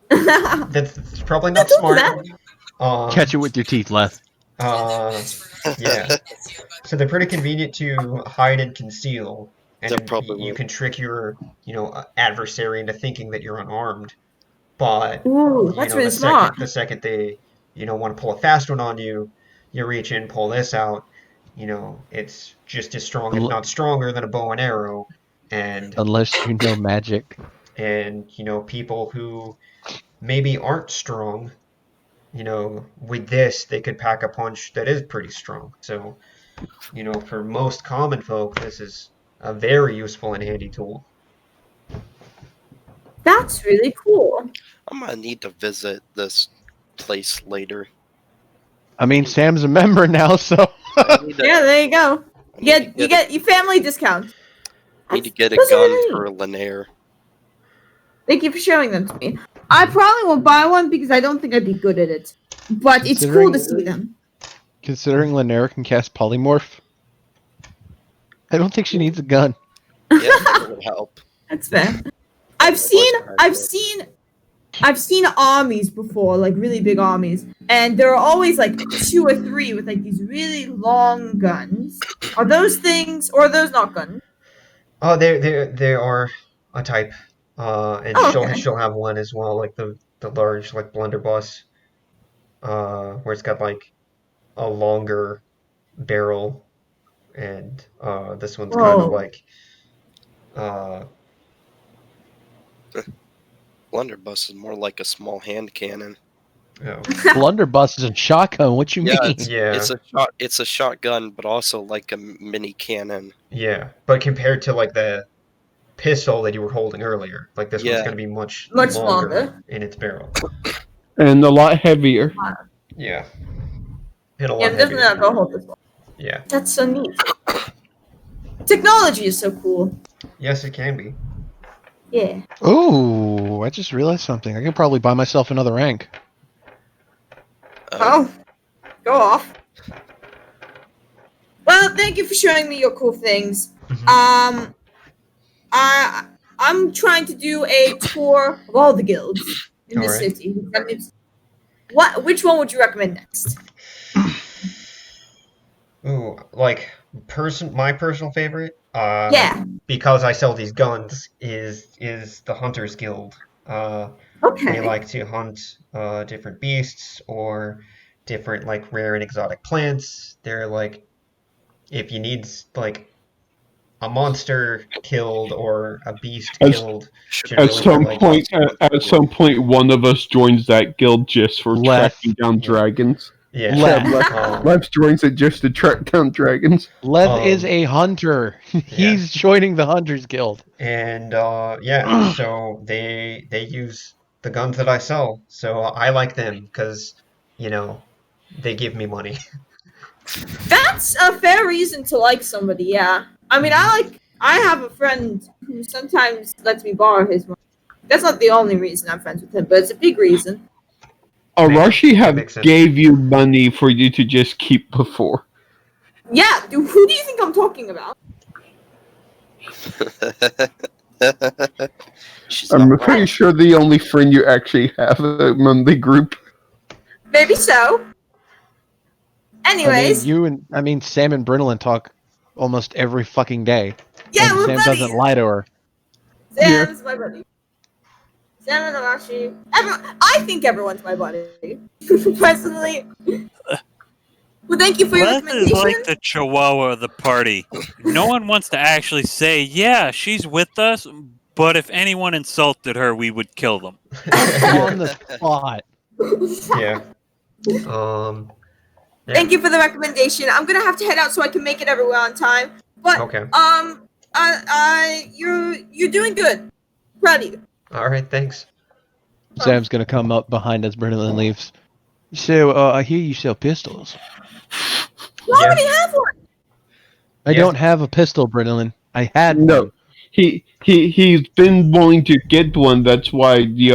that's probably not Don't do smart. Catch it with your teeth, Leth. Yeah. So they're pretty convenient to hide and conceal, They're and probably- you can trick your, adversary into thinking that you're unarmed. But Ooh, that's really smart. the second they, want to pull a fast one on you, you reach in, pull this out. It's just as strong, if not stronger, than a bow and arrow. And Unless you know magic. people who maybe aren't strong, with this they could pack a punch that is pretty strong. So, for most common folk, this is a very useful and handy tool. That's really cool. I'm gonna need to visit this place later. I mean, Sam's a member now, so I need to, Yeah, there you go. I need You get your family discount. need to get a Those are gun really for neat. Lanier. Thank you for showing them to me. I probably won't buy one because I don't think I'd be good at it. But it's cool to see them. considering Lanier can cast polymorph, I don't think she needs a gun. Yeah, that would help. That's fair. I've seen armies before, like really big armies, and there are always like 2 or 3 with like these really long guns. Are those things, or are those not guns? Oh, they are a type, and Oh, she'll okay. she'll have one as well, like the large like blunderbuss, where it's got like a longer barrel, and this one's kind of Whoa. like uh, Blunderbuss is more like a small hand cannon. oh, Blunderbuss is a shotgun. What you Yeah, mean? it's a shotgun, but also like a mini cannon. yeah. But compared to like the pistol that you were holding earlier, like this one's Yeah. going to be much Much longer longer. in its barrel. And a lot heavier. Yeah, and a Yeah, lot it doesn't heavier. go hold this long. Yeah. That's so neat. Technology is so cool. Yes, it can be. Yeah. Ooh, I just realized something. I could probably buy myself another rank. Oh, go off. Well, thank you for showing me your cool things. Mhm. I'm trying to do a tour of all the guilds in the All right. city. That means, which one would you recommend next? Ooh, like my personal favorite, Yeah. because I sell these guns, is the Hunters Guild. We Okay. like to hunt different beasts or different like rare and exotic plants. They're like if you need like a monster killed or a beast As- killed, Should At generally we're some like point, one of us joins that guild just for Leth. tracking down Yeah. dragons. yeah. Leth. Leth joins it just to track down dragons. Leth Um, is a hunter. He's joining the Hunters Guild. And yeah, so they use the guns that I sell, so I like them because you know they give me money. That's a fair reason to like somebody, yeah. I mean, I have a friend who sometimes lets me borrow his money. That's not the only reason I'm friends with him, but it's a big reason. Arashi That have makes sense. gave you money for you to just keep before. Yeah, dude, who do you think I'm talking about? She's I'm not pretty wrong. sure the only friend you actually have among the group. Maybe so. Anyways, I mean, Sam and Brinolin talk almost every fucking day. yeah, and we're Sam buddies. doesn't lie to her. Sam's my buddy. Sam and Arashi. I think everyone's my buddy. Personally. Well, thank you for your Leth is recommendation. like the chihuahua of the party. No one wants to actually say, yeah, she's with us, but if anyone insulted her, we would kill them. On the spot. Yeah. Yeah. Thank you for the recommendation. I'm gonna have to head out so I can make it everywhere on time. But Okay. you're doing good. Proud of you. All right. Thanks. Sam's gonna come up behind as Brinolin leaves. So, I hear you sell pistols. You already have one. I don't have a pistol, Brinolin. I had No. one. He's been wanting to get one. That's why he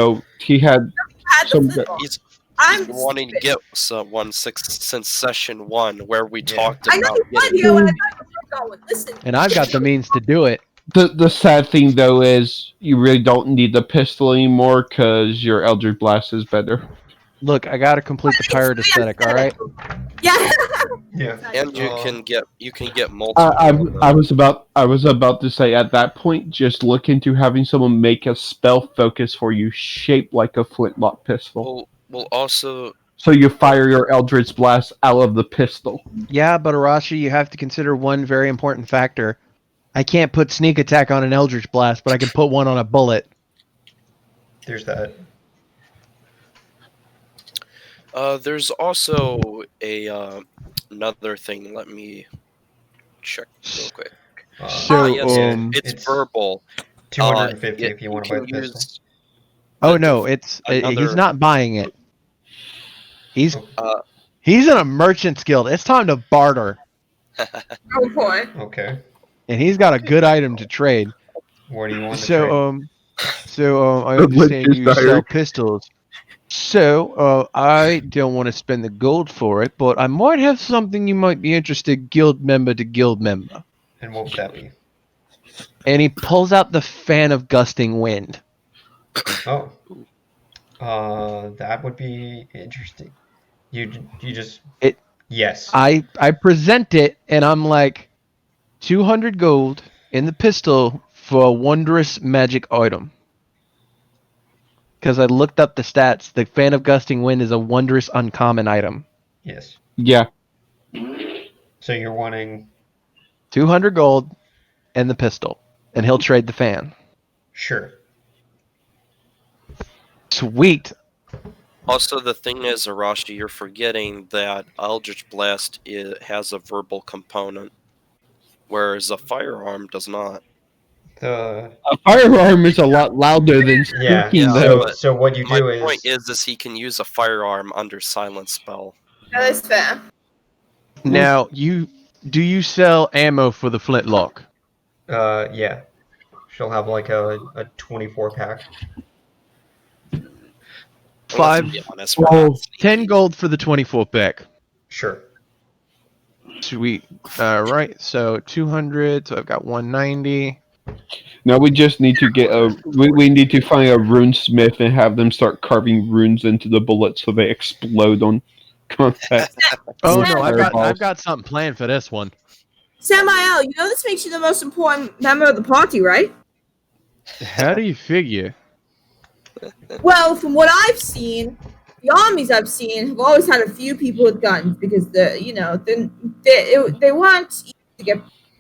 had Had the some. flip-flop. He's I'm been wanting to stupid. get one since session 1, where we Yeah. talked I know about you want getting. to go, and I thought you were going. Listen. And I've got the means to do it. The sad thing though is you really don't need the pistol anymore because your Eldritch Blast is better. Look, I gotta complete the pirate aesthetic, alright? Yeah. Yeah. And you can get multiple. I was about to say at that point, just look into having someone make a spell focus for you, shaped like a flintlock pistol. We'll also. So you fire your Eldritch Blast out of the pistol. Yeah, but Arashi, you have to consider one very important factor. I can't put sneak attack on an Eldritch Blast, but I can put one on a bullet. There's that. There's also a another thing. Let me check real quick. So, yes, it's it's verbal. 250 if you You want to buy can the pistol. use. oh the- no, the- he's another. not buying it. He's Oh, he's in a merchant's guild. It's time to barter, Oh boy. okay. and he's got a good item to trade. What do you want to trade? I The understand Witch's you sell Diary. pistols. So, I don't want to spend the gold for it, but I might have something you might be interested, guild member to guild member. And what would that be? And he pulls out the fan of gusting wind. Oh. That would be interesting. You just It- yes. I present it, and I'm like, 200 gold in the pistol for a wondrous magic item. Because I looked up the stats. The fan of gusting wind is a wondrous uncommon item. Yes. Yeah. So you're wanting 200 gold and the pistol, and he'll trade the fan. sure. Sweet. Also, the thing is, Arashi, you're forgetting that Eldritch Blast has a verbal component, whereas a firearm does not. The A firearm is a lot louder than yeah. speaking, Yeah, though. So what you My do point is he can use a firearm under silent spell. That is fair. Now, do you sell ammo for the flintlock? yeah. She'll have like a 24 pack. Well, let's be honest, we're not sneaky. 10 gold for the 24 pack. Sure. Sweet. Right, so 200, so I've got 190. Now we just need to get we need to find a runesmith and have them start carving runes into the bullets so they explode on contact. Oh With no, fireballs. I've got something planned for this one. Samael, you know this makes you the most important member of the party, right? How do you figure? Well, from what I've seen, the armies I've seen have always had a few people with guns because they weren't easy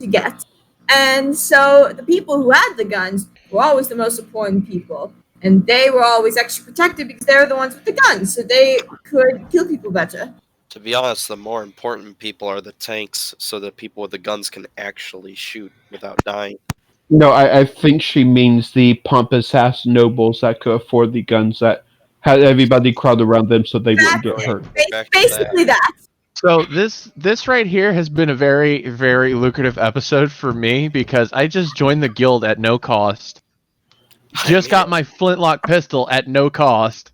to get, and so the people who had the guns were always the most important people, and they were always extra protected because they were the ones with the guns, so they could kill people better. To be honest, the more important people are the tanks, so that people with the guns can actually shoot without dying. No, I think she means the pompous ass nobles that could afford the guns that had everybody crowd around them so they wouldn't get hurt. Back to Basically that. So this right here has been a very, very lucrative episode for me because I just joined the guild at no cost. Just got my flintlock pistol at no cost.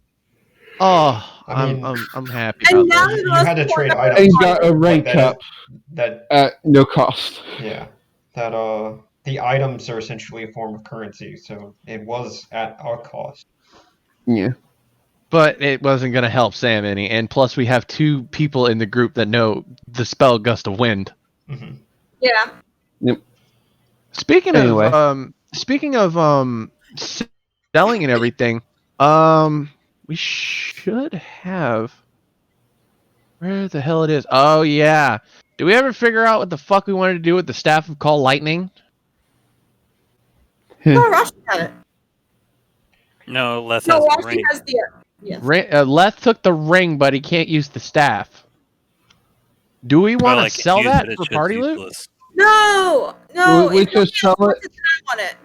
Oh, I mean- I'm happy And about now this. the You most had to trade important items. And got a rank Like up that at no cost. yeah. That the items are essentially a form of currency, so it was at a cost. Yeah. But it wasn't going to help Sam any, and plus we have 2 people in the group that know the spell Gust of Wind. Hmm. Yeah. Speaking Anyway. of selling and everything, we should have. Where the hell it is? Oh yeah. Did we ever figure out what the fuck we wanted to do with the staff of Call Lightning? No, Rashi had it. No, Leth No, has the Rashi ring. has the. Yeah. Leth took the ring, but he can't use the staff. Do we want Well, I to can sell use that it, it's for just party loot? useless. No. We it's could sell not it. on it.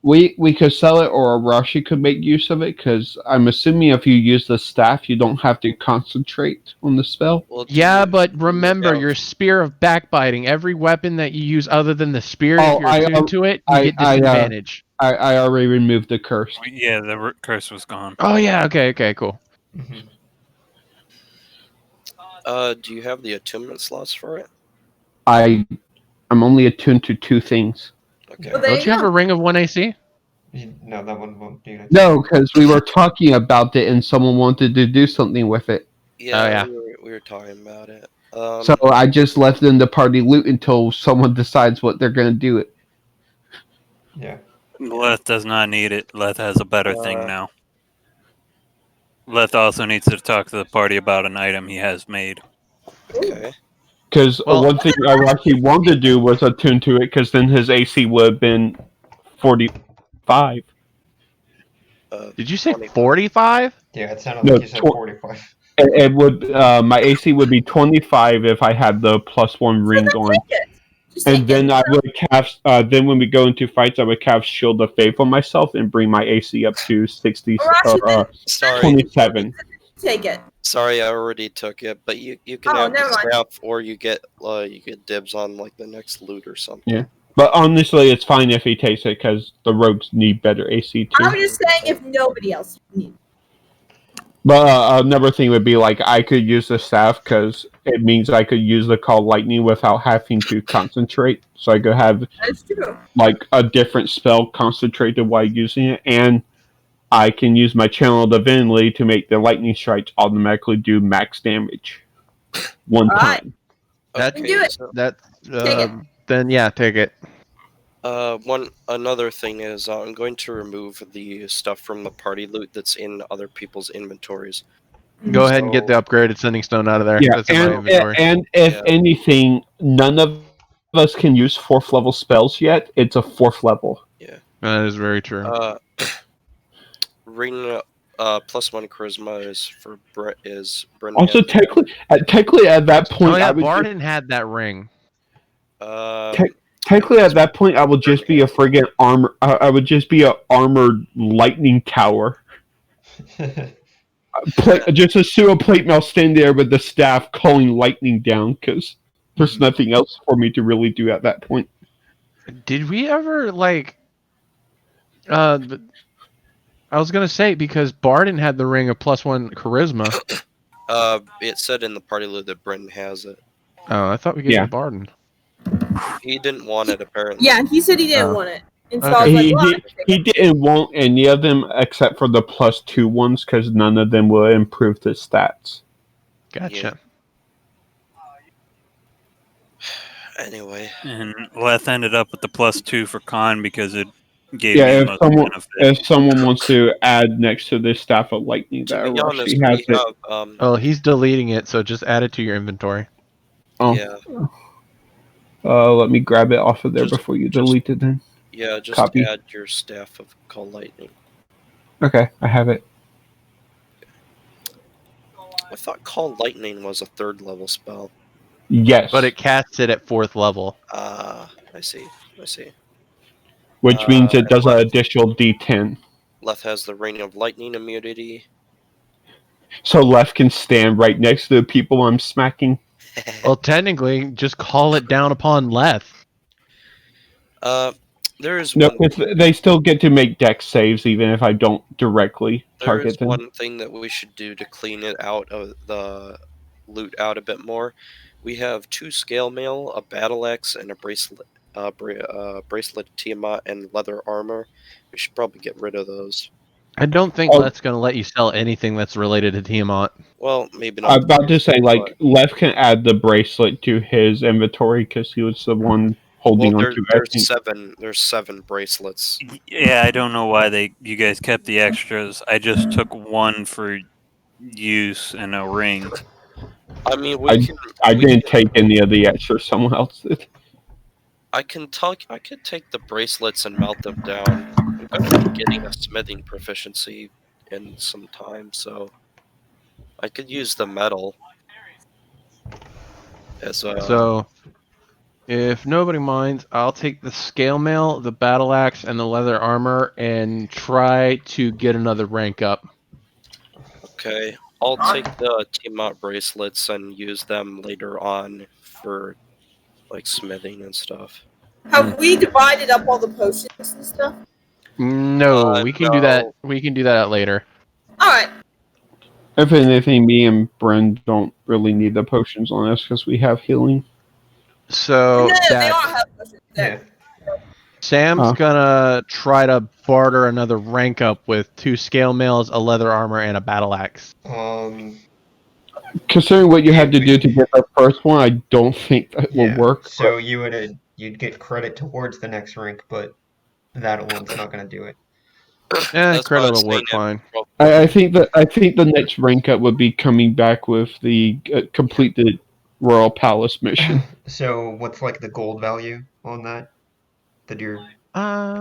We could sell it, or Arashi could make use of it, because I'm assuming if you use the staff, you don't have to concentrate on the spell. Well, Yeah, but remember, Yeah. your spear of backbiting. Every weapon that you use other than the spear, Oh, if you're I, attuned to it, you get I, disadvantage. I already removed the curse. Yeah, the curse was gone. Oh yeah, okay, cool. Hmm. Do you have the attunement slots for it? I'm only attuned to 2 things. Okay. Well, there Don't you have go. a ring of 1 AC? No, that one won't do it. No, because we were talking about it and someone wanted to do something with it. Yeah, Oh, yeah. we were talking about it. So I just left it in the party loot until someone decides what they're going to do it. Yeah. Leth does not need it. Leth has a better thing Uh, now. Leth also needs to talk to the party about an item he has made. Okay. Because Well- one thing I actually wanted to do was attune to it, because then his AC would have been 45. Did you say 25. 45? Yeah, it sounded No, like you said 45. It would my AC would be 25 if I had the +1 ring on. Just And take it. then I would cast. Then when we go into fights, I would cast Shield of Faith on myself and bring my AC up to 60 Or actually, or Sorry, 27. Take it. sorry, I already took it. But you can Oh, have the never mind. staff, or you get dibs on like the next loot or something. Yeah. But honestly, it's fine if he takes it because the rogues need better AC I too. was just saying if nobody else needs. But another thing would be like I could use the staff because it means I could use the call lightning without having to concentrate. So I could have That's true. like a different spell concentrated while using it, and I can use my channel divinity to make the lightning strikes automatically do max damage one Alright. time. That- Do it. So, That Take it. then yeah, take it. another thing is I'm going to remove the stuff from the party loot that's in other people's inventories. Go ahead and get the So- upgraded sending stone out of there. Yeah, That's in my inventory. and if Yeah. anything, none of us can use 4th level spells yet. It's a 4th level. That is very true. Ring +1 charisma is for Brett is Brennan. Also, technically at that point, Oh I yeah, would Barden had that ring. technically at that point, I would just be a friggin' armor. I would just be a armored lightning tower. Just a pseudo plate mail stand there with the staff calling lightning down because there's nothing else for me to really do at that point. Did we ever like? I was gonna say because Barden had the ring of +1 charisma. It said in the party loot that Brendan has it. Oh, I thought we gave Yeah. it to Barden. He didn't want it apparently. Yeah, he said he didn't Oh. want it. And so Okay. I was like, He, well, he, he didn't want any of them except for the +2 ones because none of them will improve the stats. Gotcha. Anyway, And Leth ended up with the +2 for con because it gave Yeah, me the if most someone benefit. if someone wants to add next to this staff of lightning to that be honest, actually has we it. have Oh, he's deleting it, so just add it to your inventory. Oh. yeah, Let me grab it off of there Just- before you just- delete it. Then. just Copy. add your staff of call lightning. Okay, I have it. I thought call lightning was a 3rd level spell. Yes, But it casts it at 4th level. I see. which means it does an Leth- additional D10. Leth has the ring of lightning immunity. So Left can stand right next to the people I'm smacking. Well, technically, just call it down upon Leth. There is No, one. they still get to make dex saves even if I don't directly There is target them. one thing that we should do to clean it out of the loot out a bit more. We have 2 scale mail, a battle axe, and a bracelet. Bracelet Tiamat and leather armor. We should probably get rid of those. I don't think Oh. Leth's gonna let you sell anything that's related to Tiamat. Well, maybe not. I'm about to say, like, but- Left can add the bracelet to his inventory because he was the one holding Well, on to it. there's 7. There's 7 bracelets. Yeah, I don't know why you guys kept the extras. I just took one for use and a ring. I mean, I we didn't can- take any of the extra. Someone else did. I could take the bracelets and melt them down. I'm gonna be getting a smithing proficiency in some time, so I could use the metal as a. So, if nobody minds, I'll take the scale mail, the battle axe, and the leather armor, and try to get another rank up. Okay, I'll take the Tiamat bracelets and use them later on for like smithing and stuff. have we divided up all the potions and stuff? No, we can do that. no. We can do that later. Alright. If anything, me and Bren don't really need the potions on us because we have healing. So No, they that don't have potions Yeah. there. Sam's Huh. gonna try to barter another rank up with 2 scale mails, a leather armor, and a battle axe. Considering what you had to do to get the first one, I don't think that will Yeah. work. So you'd get credit towards the next rank, but that alone's not going to do it. Yeah, That's why I credit was will work saying fine. I think the next rank up would be coming back with the completed Royal Palace mission. So what's like the gold value on that you're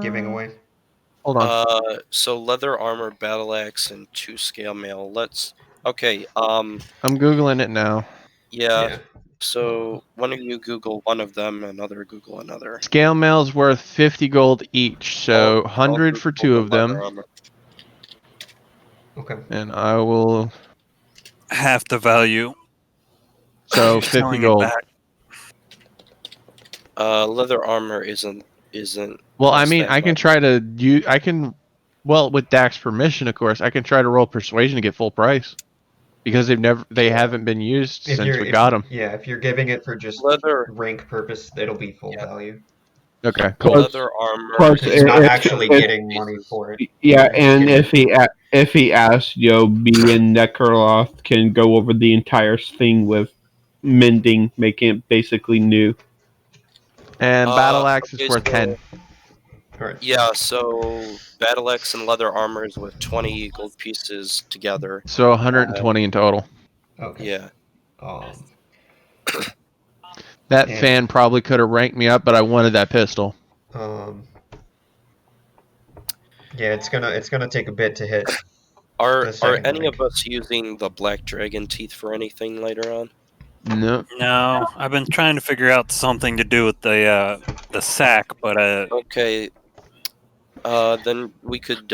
giving away? Hold on. So leather armor, battle axe, and 2 scale mail. Okay. I'm googling it now. Yeah. Yeah. So one of you Google one of them, another Google another. Scale mail's worth 50 gold each, so I'll 100 for Google 2 the of them, leather armor. Okay. and I will. Half the value. So Just 50 selling it gold. back. Leather armor isn't. Well, I cost mean, that I can much. try to well, with Dak's permission, of course, I can try to roll persuasion to get full price because they Yeah. haven't been used If since you're we got them. if you're giving it for just Leather. rank purpose, it'll be full Yeah. value. Okay, cool. Leather armor. Plus, Because you're not if, actually if, getting money for it. yeah, You're just and getting if he asks, me and Necroloth can go over the entire thing with mending, making it basically new. And battle axe is Okay, worth 10. All right. Yeah, so battle axe and leather armor is with 20 gold pieces together. So 120 in total. Okay. Yeah. That And- fan probably could have ranked me up, but I wanted that pistol. Yeah, it's gonna take a bit to hit. Are The second any rank. of us using the black dragon teeth for anything later on? No. No, I've been trying to figure out something to do with the sack, but Okay. Then we could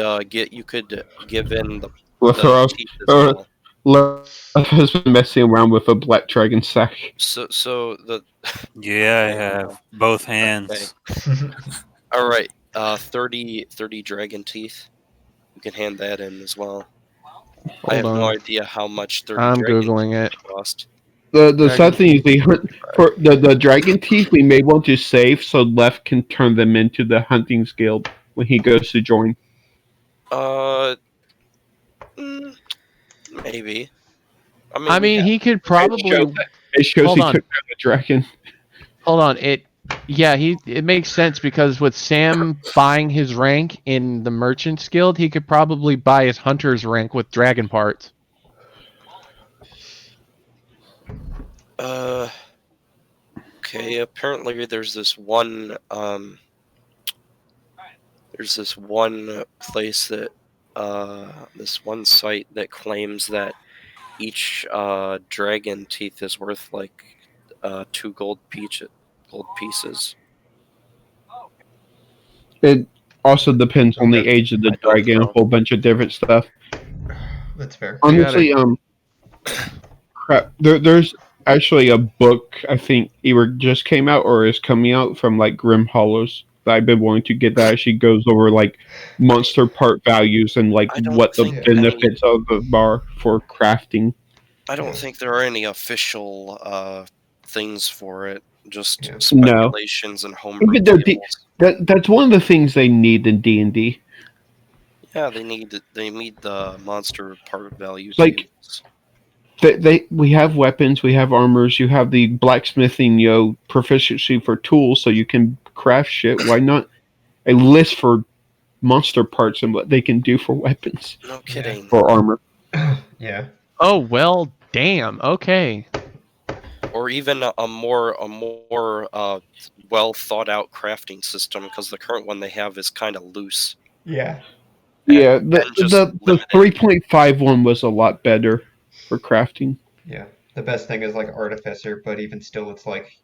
you could give in the Lethros, teeth as well. Leth has been messing around with a black dragon sack. So the yeah, I have both hands. all right. 30 dragon teeth. You can hand that in as well. I have Hold no on. idea how much 30 I'm dragon Googling teeth it. cost. The sad thing is, for the dragon teeth we may want to save so Leth can turn them into the hunting guild when he goes to join. Maybe. I mean, he could probably. It shows Hold he on. took down the dragon. Hold on. It makes sense because with Sam buying his rank in the Merchant's Guild, he could probably buy his hunter's rank with dragon parts. Okay, apparently there's this one place that this one site that claims that each dragon teeth is worth like 2 gold pieces. It also depends on the Okay. age of the I don't dragon, a know. whole bunch of different stuff. That's fair. Honestly, crap. There's actually a book I think either just came out or is coming out from like Grim Hollows that I've been wanting to get that actually goes over like monster part values and like I don't what the think benefits of the bar for crafting. I don't think there are any official things for it. Just Yeah. speculations and homebrew Even though tables. that's one of the things they need in D&D. Yeah, they need the monster part value. Like- tables. We have weapons, we have armors, you have the blacksmithing, proficiency for tools, so you can craft shit. Why not a list for monster parts and what they can do for weapons No kidding. or armor? Yeah. Oh well, damn. Okay. Or even a more well thought out crafting system, because the current one they have is kind of loose. Yeah. Yeah, and just the limited. 3.5 one was a lot better for crafting. Yeah. The best thing is like Artificer, but even still, it's like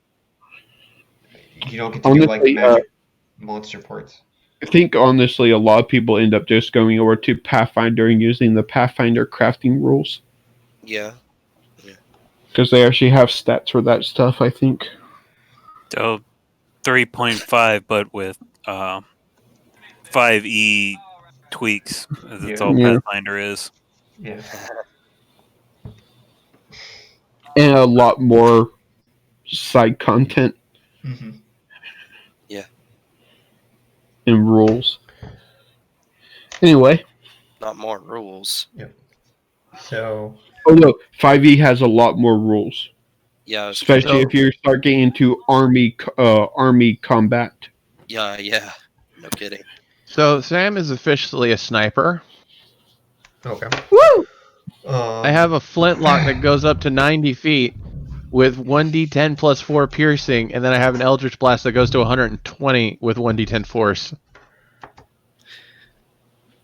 you don't get to do like Honestly, magic monster parts. I think honestly a lot of people end up just going over to Pathfinder and using the Pathfinder crafting rules Yeah. because they actually have stats for that stuff, I think. So 3.5, but with 5e tweaks. That's all Yeah. Pathfinder is. Yeah. And a lot more side content hmm and rules. Anyway, Not more rules. So oh no, 5e has a lot more rules, Yeah. especially if you start getting into army combat. Yeah. No kidding. So Sam is officially a sniper. okay. Woo! I have a flintlock that goes up to 90 feet with 1d10 plus 4 piercing, and then I have an Eldritch Blast that goes to 120 with 1d10 force.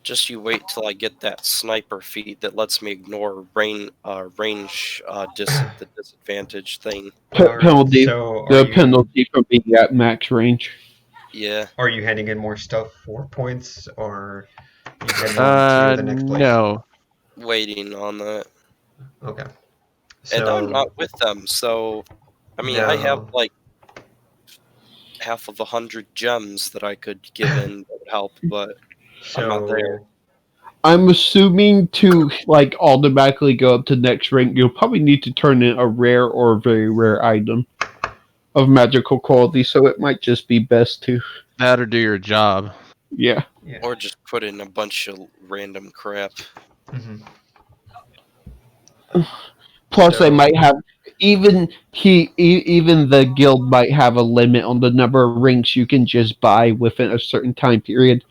Just you wait till I get that sniper feat that lets me ignore range the disadvantage thing. All right. Penalty. So The penalty from being at max range. Yeah. are you handing in more stuff for points, or you heading on to the next place? No. Waiting on that. Okay. And I'm So not with them, so I mean I have no. like half of 100 gems that I could give in that would help, but I'm not there. So I'm assuming to like automatically go up to next rank, you'll probably need to turn in a rare or very rare item of magical quality. So it might just be best to, That or do your job. yeah. yeah. Or just put in a bunch of random crap. hmm Plus, they So- might have even even the guild might have a limit on the number of ranks you can just buy within a certain time period.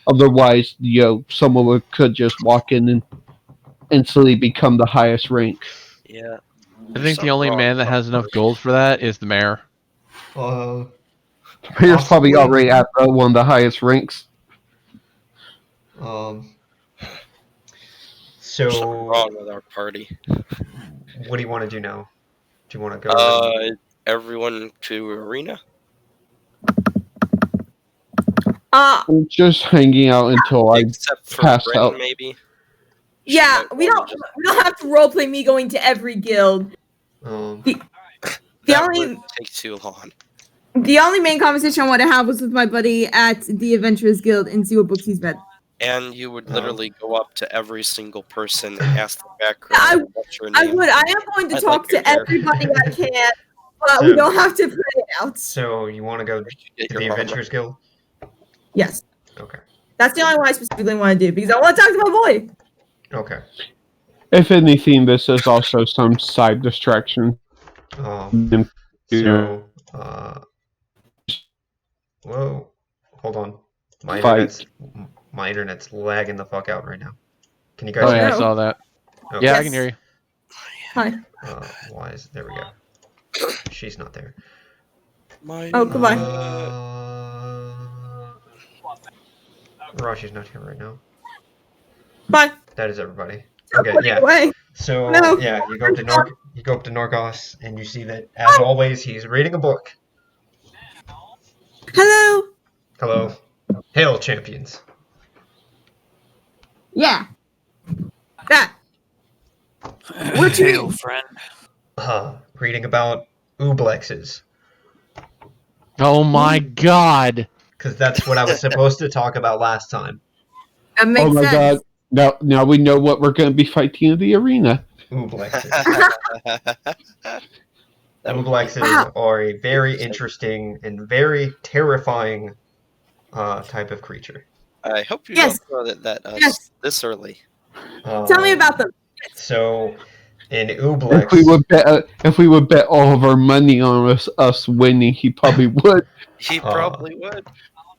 Otherwise, someone could just walk in and instantly become the highest rank. Yeah. I think the only man that has enough gold for that is the mayor. Here's probably Possibly. already at one of the highest ranks. Um. Something So wrong with our party. what do you want to do now? Do you want to go? Everyone to arena? I'm just hanging out until I Except for pass Bren, out. maybe. She Yeah, might we wanna don't just- we don't have to roleplay me going to every guild. Um. The that only would take too long. the only main conversation I want to have was with my buddy at the Adventurers Guild and see what books he's read. And you would Oh. literally go up to every single person and ask the background what's your I name. would. I am going to I'd talk like your to hair. everybody I can, but So- we don't have to put it out. So you want to go Where'd you get to your the armor? Adventurers Guild? Yes, Okay. that's the only one I specifically want to do because I want to talk to my boy. Okay. If anything, this is also some side distraction. So whoa, hold on. Fight. My internet's lagging the fuck out right now. Can you Oh guys yeah, hear I no. saw that. me? Yeah, I Yes. can hear you. Hi. Why is there we go. She's not there. Oh, goodbye. Rashi's not here right now. Bye. That is everybody. Stop Okay, putting yeah. away. So No. yeah, you go up to Norgos, and you see that as always he's reading a book. Hello. Hello, hail champions. Yeah. That. What you Hail, mean? friend. Reading about ooblexes, Oh my god. because that's what I was supposed to talk about last time. That makes Oh my sense. god! Now we know what we're going to be fighting in the arena. Ooblexes. That would be- Ooblexes are a very interesting and very terrifying type of creature. I hope you Yes. don't know that Yes. this early. Tell me about them. So, in If Ooblex, we would bet all of our money on us winning, he probably would. He probably would.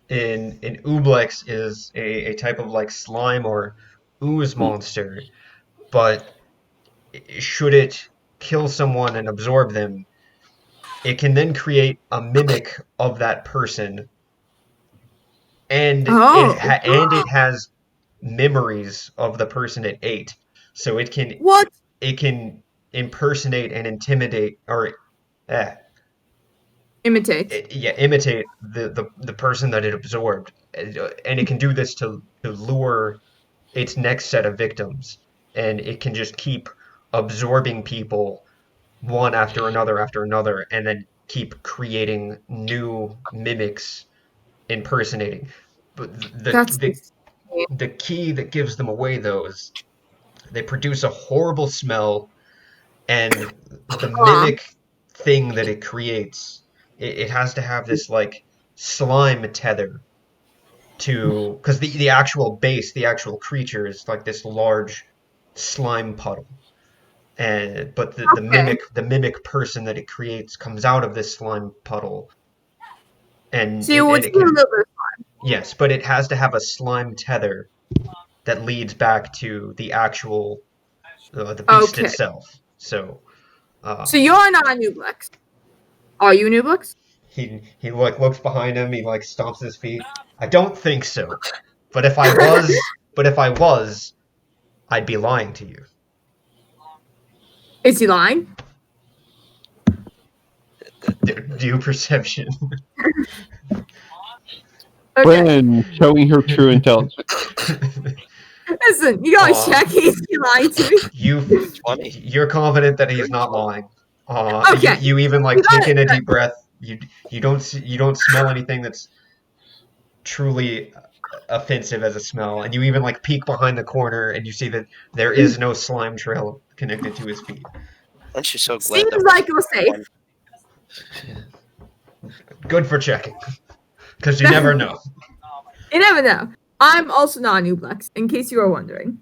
in Ooblex is a type of like slime or ooze monster, but should it kill someone and absorb them, it can then create a mimic of that person, and Oh. it has memories of the person it ate, so it can What? impersonate and intimidate or Imitate. imitate the person that it absorbed, and it can do this to lure its next set of victims, and it can just keep absorbing people one after another, and then keep creating new mimics impersonating. But That's the key that gives them away, though, is they produce a horrible smell, and the mimic thing that it creates, it has to have this like slime tether to, because the actual base, the actual creature is like this large slime puddle, and but the mimic person that it creates comes out of this slime puddle, and so you would it do a can, little bit. yes, but it has to have a slime tether that leads back to the actual the beast Okay. itself. So So you're not a Nublex. Are you a Nublex? he like looks behind him, he like stomps his feet. I don't think so. But if I was, But if I was, I'd be lying to you. Is he lying? Due perception. Okay. Bren showing her true intelligence. Listen, you gotta Aw. check. Is he lying to me? Funny. You're confident that he's not lying. Okay. You even like You got take in it. a deep breath. You don't smell anything that's truly offensive as a smell, and you even like peek behind the corner and you see that there is no slime trail connected to his feet. Aren't you so glad Seems that like we're safe. Good for checking, because you never know. You never know. I'm also not a Nublex, in case you were wondering.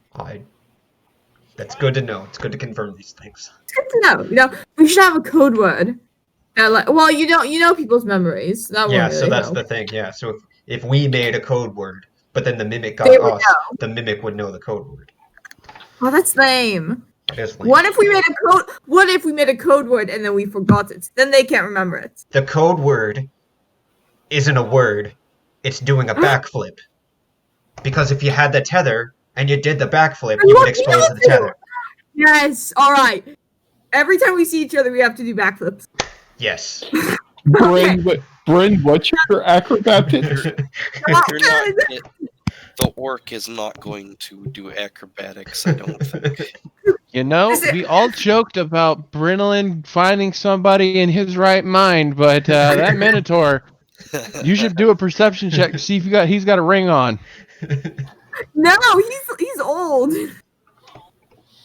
That's good to know. It's good to confirm these things. It's good to know. You know, we should have a code word. Well, you know people's memories. So that Yeah, won't so really that's help. the thing. Yeah, so if we made a code word, but then the mimic got They would us, the mimic would know the code word. Oh, that's lame. That is lame. What if we made a code word and then we forgot it? Then they can't remember it. The code word isn't a word. It's doing a backflip. Because if you had the tether and you did the backflip, you would expose the tether. Yes. All right. Every time we see each other, we have to do backflips. Yes. Bren, what's your acrobatics? The orc is not going to do acrobatics, I don't think. You know, Is it- we all joked about Brinlin finding somebody in his right mind, but that Minotaur, you should do a perception check to see if he's got a ring on. No, he's old.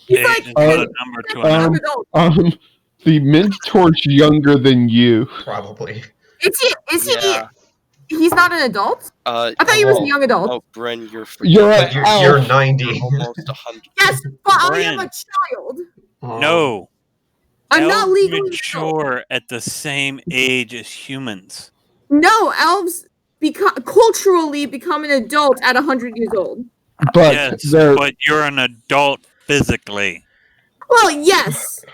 He's Age like is not a number to a number. adult. The Minotaur's younger than you. Probably. Is he? Yeah. He's not an adult. I thought he was a well, young adult. Oh, Bren, you're You're But at you're elf. 90. almost 100. Yes, but I am Bren. a child. No. I'm not Elves legally adult. mature at the same age as humans. No, elves culturally become an adult at 100 years old. But Yes, they're but you're an adult physically. Well, yes.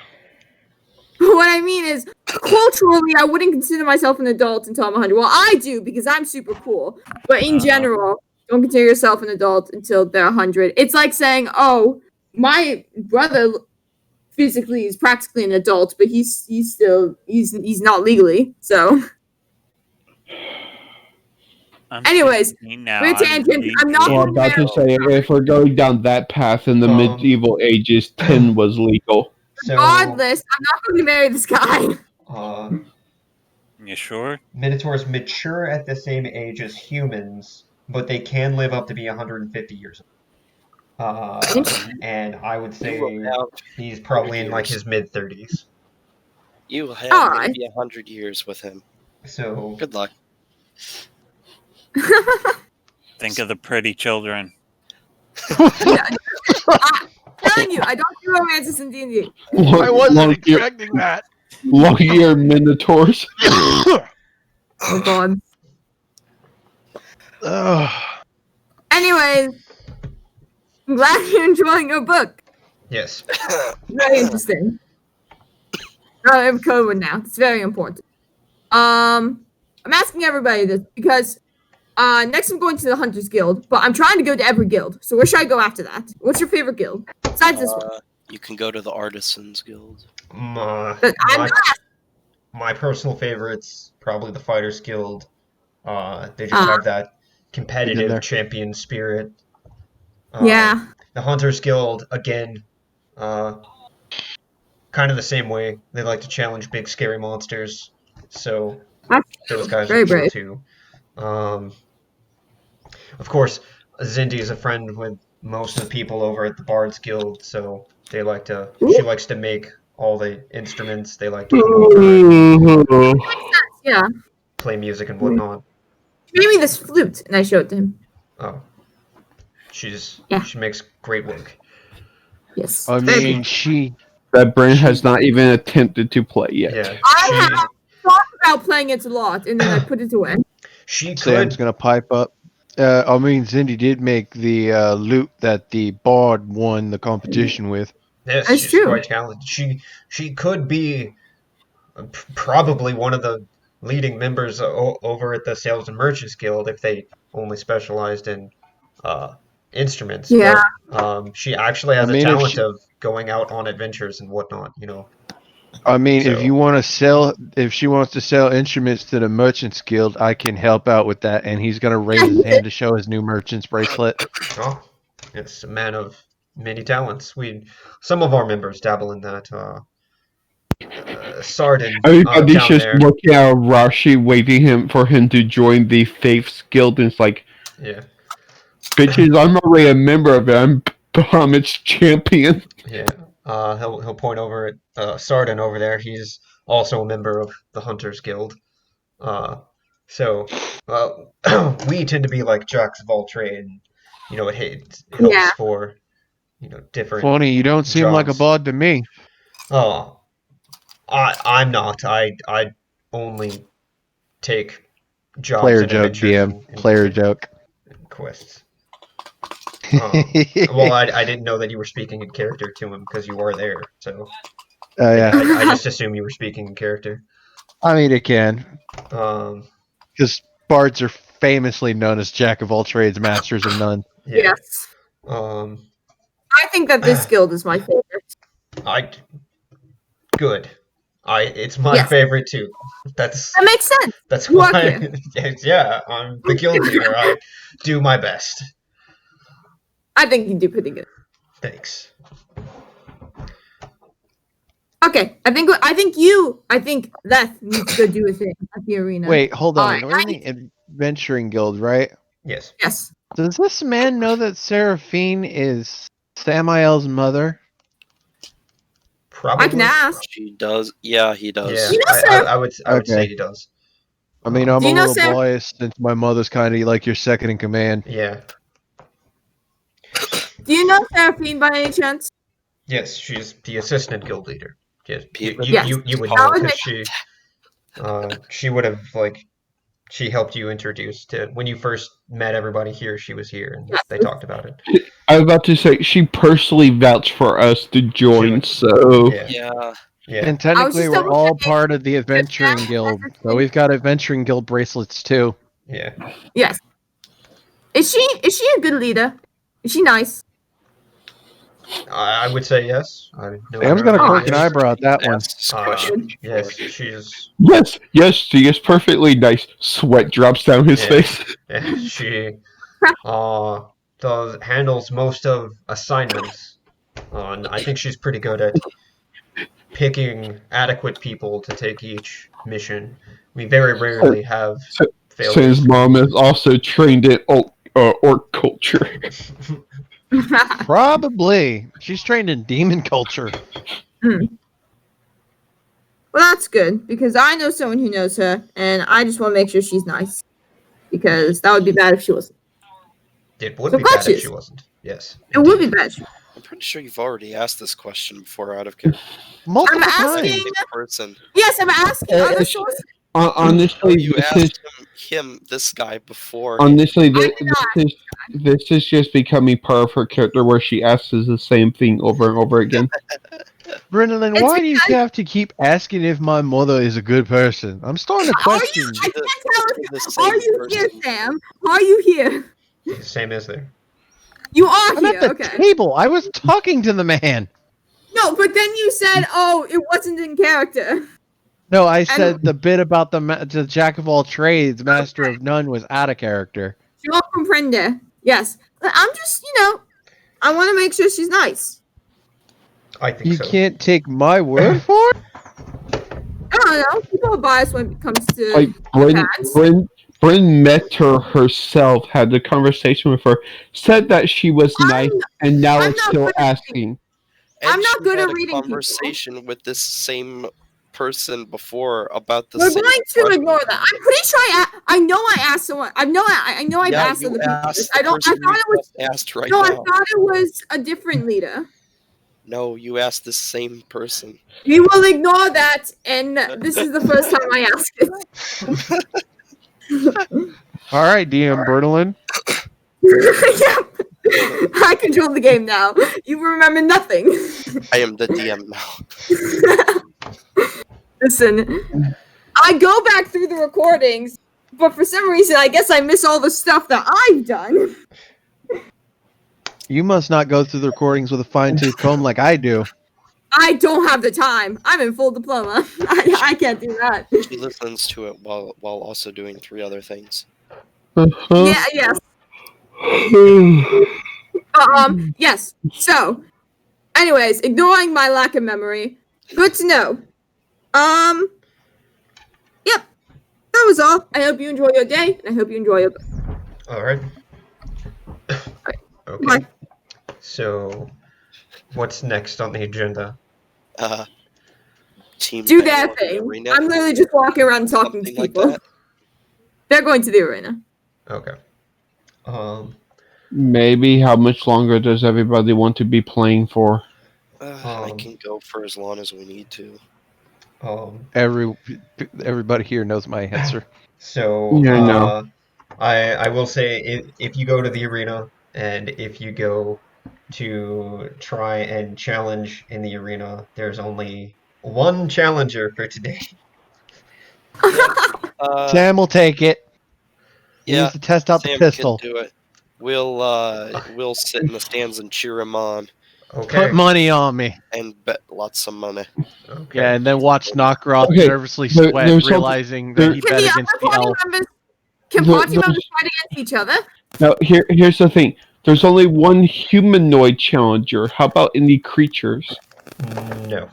What I mean is, culturally, I wouldn't consider myself an adult until I'm 100. Well, I do because I'm super cool. But in general, don't consider yourself an adult until they're 100. It's like saying, "Oh, my brother physically is practically an adult, but he's not legally." So, I'm Anyways, 16 now. we're tangent. I'm not well, about to say, if we're going down that path in the medieval ages, 10 was legal. So, regardless. I'm not going to marry this guy. You sure? Minotaurs mature at the same age as humans, but they can live up to be 150 years old. And I would say he's probably in like his mid-30s. You will have Alright. maybe 100 years with him. So, Good luck. Think of the pretty children. I'm telling you, I don't do romances in D&D. I wasn't expecting that. Long-eared Minotaurs. Oh god. Ugh. Anyways, I'm glad you're enjoying your book. yes. Very interesting. I have code word now. It's very important. I'm asking everybody this because next I'm going to the Hunters Guild, but I'm trying to go to every guild. So where should I go after that? What's your favorite guild besides this one? You can go to the Artisans Guild. But I'm not. My personal favorite's probably the Fighters Guild. They just have that competitive champion spirit. Yeah. The Hunters Guild, again, kind of the same way. They like to challenge big, scary monsters. So those guys Very are cool brave. too. Of course, Zindy is a friend with most of the people over at the Bards Guild, so they like to. She likes to make all the instruments. They like to Yeah. play music and whatnot. He made me this flute, and I showed it to him. Oh, she makes great work. Yes. I Very mean, good. she. That Bren has not even attempted to play yet. Yeah, I have thought about playing it a lot, and then I put it away. she Sam's could. gonna pipe up. I mean, Cindy did make the loot that the Bard won the competition with. Yes, That's she's true. quite talented. She could be probably one of the leading members over at the Sales and Merchants Guild if they only specialized in instruments. Yeah. But she actually has I mean, a if talent she- of going out on adventures and whatnot. I mean, if So- you want to sell, if she wants to sell instruments to the Merchants Guild, I can help out with that. And he's gonna raise his hand to show his new Merchant's bracelet. Oh, it's a man of many talents. Some of our members dabble in that. Sardin Everybody's down just there. looking at Rashi, waiting for him to join the Faith's Guild, and it's like, Yeah, bitches, I'm already a member of it. I'm Bahamut's champion. yeah. He'll point over at Sardin over there. He's also a member of the Hunters Guild. So we tend to be like jacks of all trade. It helps Yeah. for different. Funny, you don't seem like a jobs. bod to me. Oh, I'm not. I only take jobs Player and joke, adventures DM. and Player joke. quests. Well, I didn't know that you were speaking in character to him because you were there. So Oh yeah. I just assumed you were speaking in character. I mean, it can, Um, because bards are famously known as jack of all trades, masters of none. yeah. Yes. Um, I think that this guild is my favorite. Good. It's my Yes. favorite too. That's That makes sense. that's You are why. Yeah, I'm the guild leader. I do my best. I think you do pretty good. Thanks. Okay, I think Leth needs to go do a thing at the arena. Wait, hold on. Alright, We're in the adventuring guild, right? Yes. Yes. Does this man know that Seraphine is Samael's mother? Probably. I can ask. She does. Yeah, he does. Yeah, You know, I Sarah- would Okay. say he does. I mean, I'm Do a you know little Sarah- biased since my mother's kind of like your second in command. Yeah. Do you know Seraphine by any chance? Yes, she's the assistant guild leader. Yes, Yes. you would That know would because she would have she helped you introduce to when you first met everybody here. She was here and Yes. they talked about it. I was about to say, she personally vouched for us to join, so... Yeah, Yeah. yeah. And technically, just we're double all checking. part of the adventuring that- guild. that's So we've got adventuring guild bracelets too. Yeah. Yes. Is she a good leader? Is she nice? I would say yes. Sam's gonna Oh, quirk an eyebrow at that one. Asked this question Yes, before. she's Yes, she is perfectly nice. Sweat drops down his Yeah. face. she handles most of assignments. And I think she's pretty good at picking adequate people to take each mission. We very rarely have So failures. his mom is also trained in orc culture. Probably. She's trained in demon culture. Well, that's good because I know someone who knows her, and I just want to make sure she's nice because that would be bad if she wasn't. It would So be bad glad she if is. she wasn't. Yes. It would be bad. If she I'm pretty sure you've already asked this question before out of character. Multiple I'm times. asking- Person. Yes, I'm asking Uh, other it's- sources. Honestly, You this is asked this guy before. honestly I this is just becoming part of her character, where she asks us the same thing over and over again. Brendan, It's why do you have to keep asking if my mother is a good person? I'm starting to Are you? question. I can't tell if The you same are you person. here, Sam? Are you here? Same as there. You are I'm here. at the Okay. table. I was talking to the man. No, but then you said, "Oh, it wasn't in character." No, I said the bit about the jack of all trades, master of none was out of character. Yo comprende. Yes, but I'm just, I want to make sure she's nice. I think You so. can't take my word for it? I don't know. People are biased when it comes to. Like Bryn met her herself, had the conversation with her, said that she was nice, and now I'm is not still good at asking. And I'm not she good had at a reading people. conversation with this same person before about the We're same going to question. ignore that. I'm pretty sure I know I asked someone. I know I've Yeah, asked you other people. asked This. the I thought person you it was. just asked right No, I now. thought it was a different leader. No, you asked the same person. We will ignore that, and this is the first time I ask it. All right, DM Bertolin. Yeah. I control the game now. You remember nothing. I am the DM now. Listen, I go back through the recordings, but for some reason, I guess I miss all the stuff that I've done. You must not go through the recordings with a fine-tooth comb like I do. I don't have the time. I'm in full diploma. I can't do that. She listens to it while also doing 3 other things. Yeah, yes. Yes. So, anyways, ignoring my lack of memory, good to know. Yep. That was all. I hope you enjoy your day, and I hope you enjoy your. All right. Okay. Bye. So, what's next on the agenda? Team Do battle their in the thing. arena, I'm literally just walking around talking to something like people. that. They're going to the arena. Okay. Maybe how much longer does everybody want to be playing for? I can go for as long as we need to. Everybody here knows my answer. So, Yeah, no. I will say if you go to the arena and if you go to try and challenge in the arena, there's only one challenger for today. Sam will take it. He Yeah, needs to test out Sam the pistol. can do it. We'll sit in the stands and cheer him on Okay. Put money on me. and bet lots of money. Okay. Yeah, and then watch Knockroth Okay, nervously there- sweat, there's realizing there- that he Can bet the against other the party elf. members? Can There- party there's- members fight against each other? Now, here's the thing. There's only one humanoid challenger. How about any creatures? No.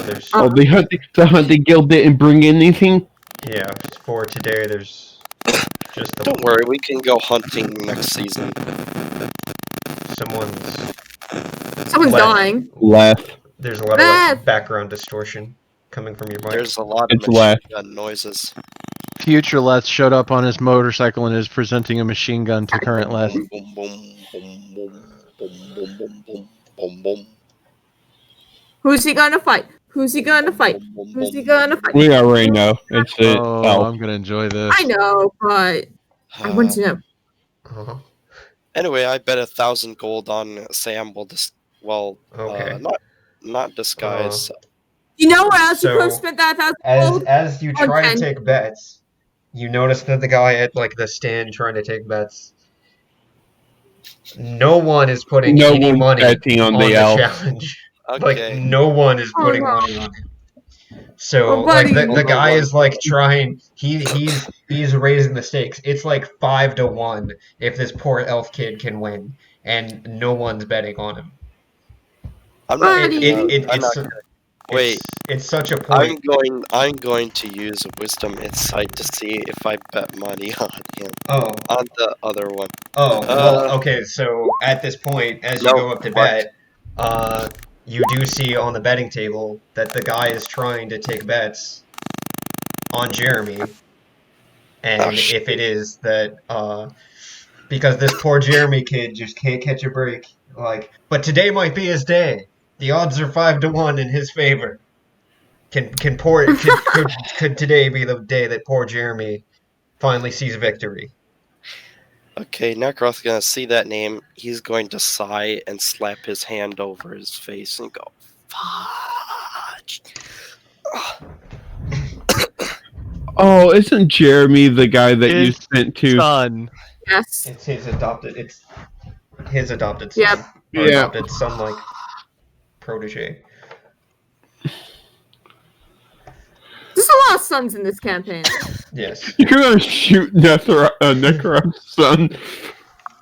There's Oh, the hunting guild didn't bring anything? yeah, for today there's just the Don't worry, we can go hunting next season. someone's Someone's Leth. dying. Leth. There's a lot of like, Leth. background distortion coming from your mic. There's a lot of It's machine Leth. gun noises. Future Leth showed up on his motorcycle and is presenting a machine gun to current Leth. Boom, boom, boom, boom, boom, boom, boom, boom, boom, boom, boom. Who's he gonna fight? Who's he gonna fight? Who's he gonna fight? We already know. It's it. Oh, Elf. I'm gonna enjoy this. I know, but I want to know. Uh-huh. Anyway, I bet 1,000 gold on Sam will Okay. not disguise. You know where else you could have So, spent that 1,000 gold? As you try to Okay. take bets, you notice that the guy at like the stand trying to take bets, no one is putting No any one's money betting on the elf. challenge. Like Okay. no one is Oh, putting no. money on it. So Oh, like buddy. the guy is like trying. He's raising the stakes. It's like 5-1 if this poor elf kid can win, and no one's betting on him. I'm not. Buddy. I'm not. Wait. It's such a point. I'm going to use wisdom insight to see if I bet money on him. Oh, On the other one. well, okay. So at this point, as you No, go up to what? bet, you do see on the betting table that the guy is trying to take bets on Jeremy, and Oh, shit. if it is that, because this poor Jeremy kid just can't catch a break, like, but today might be his day. The odds are 5-1 in his favor. Could today be the day that poor Jeremy finally sees victory? Okay, Necroth's gonna see that name. He's going to sigh and slap his hand over his face and go, "Fudge." Oh, isn't Jeremy the guy that you His sent to? Son. Yes. It's his adopted son. Yep. Or Yeah. adopted son, like protege. There's a lot of sons in this campaign. Yes. You're gonna shoot Necroth's son.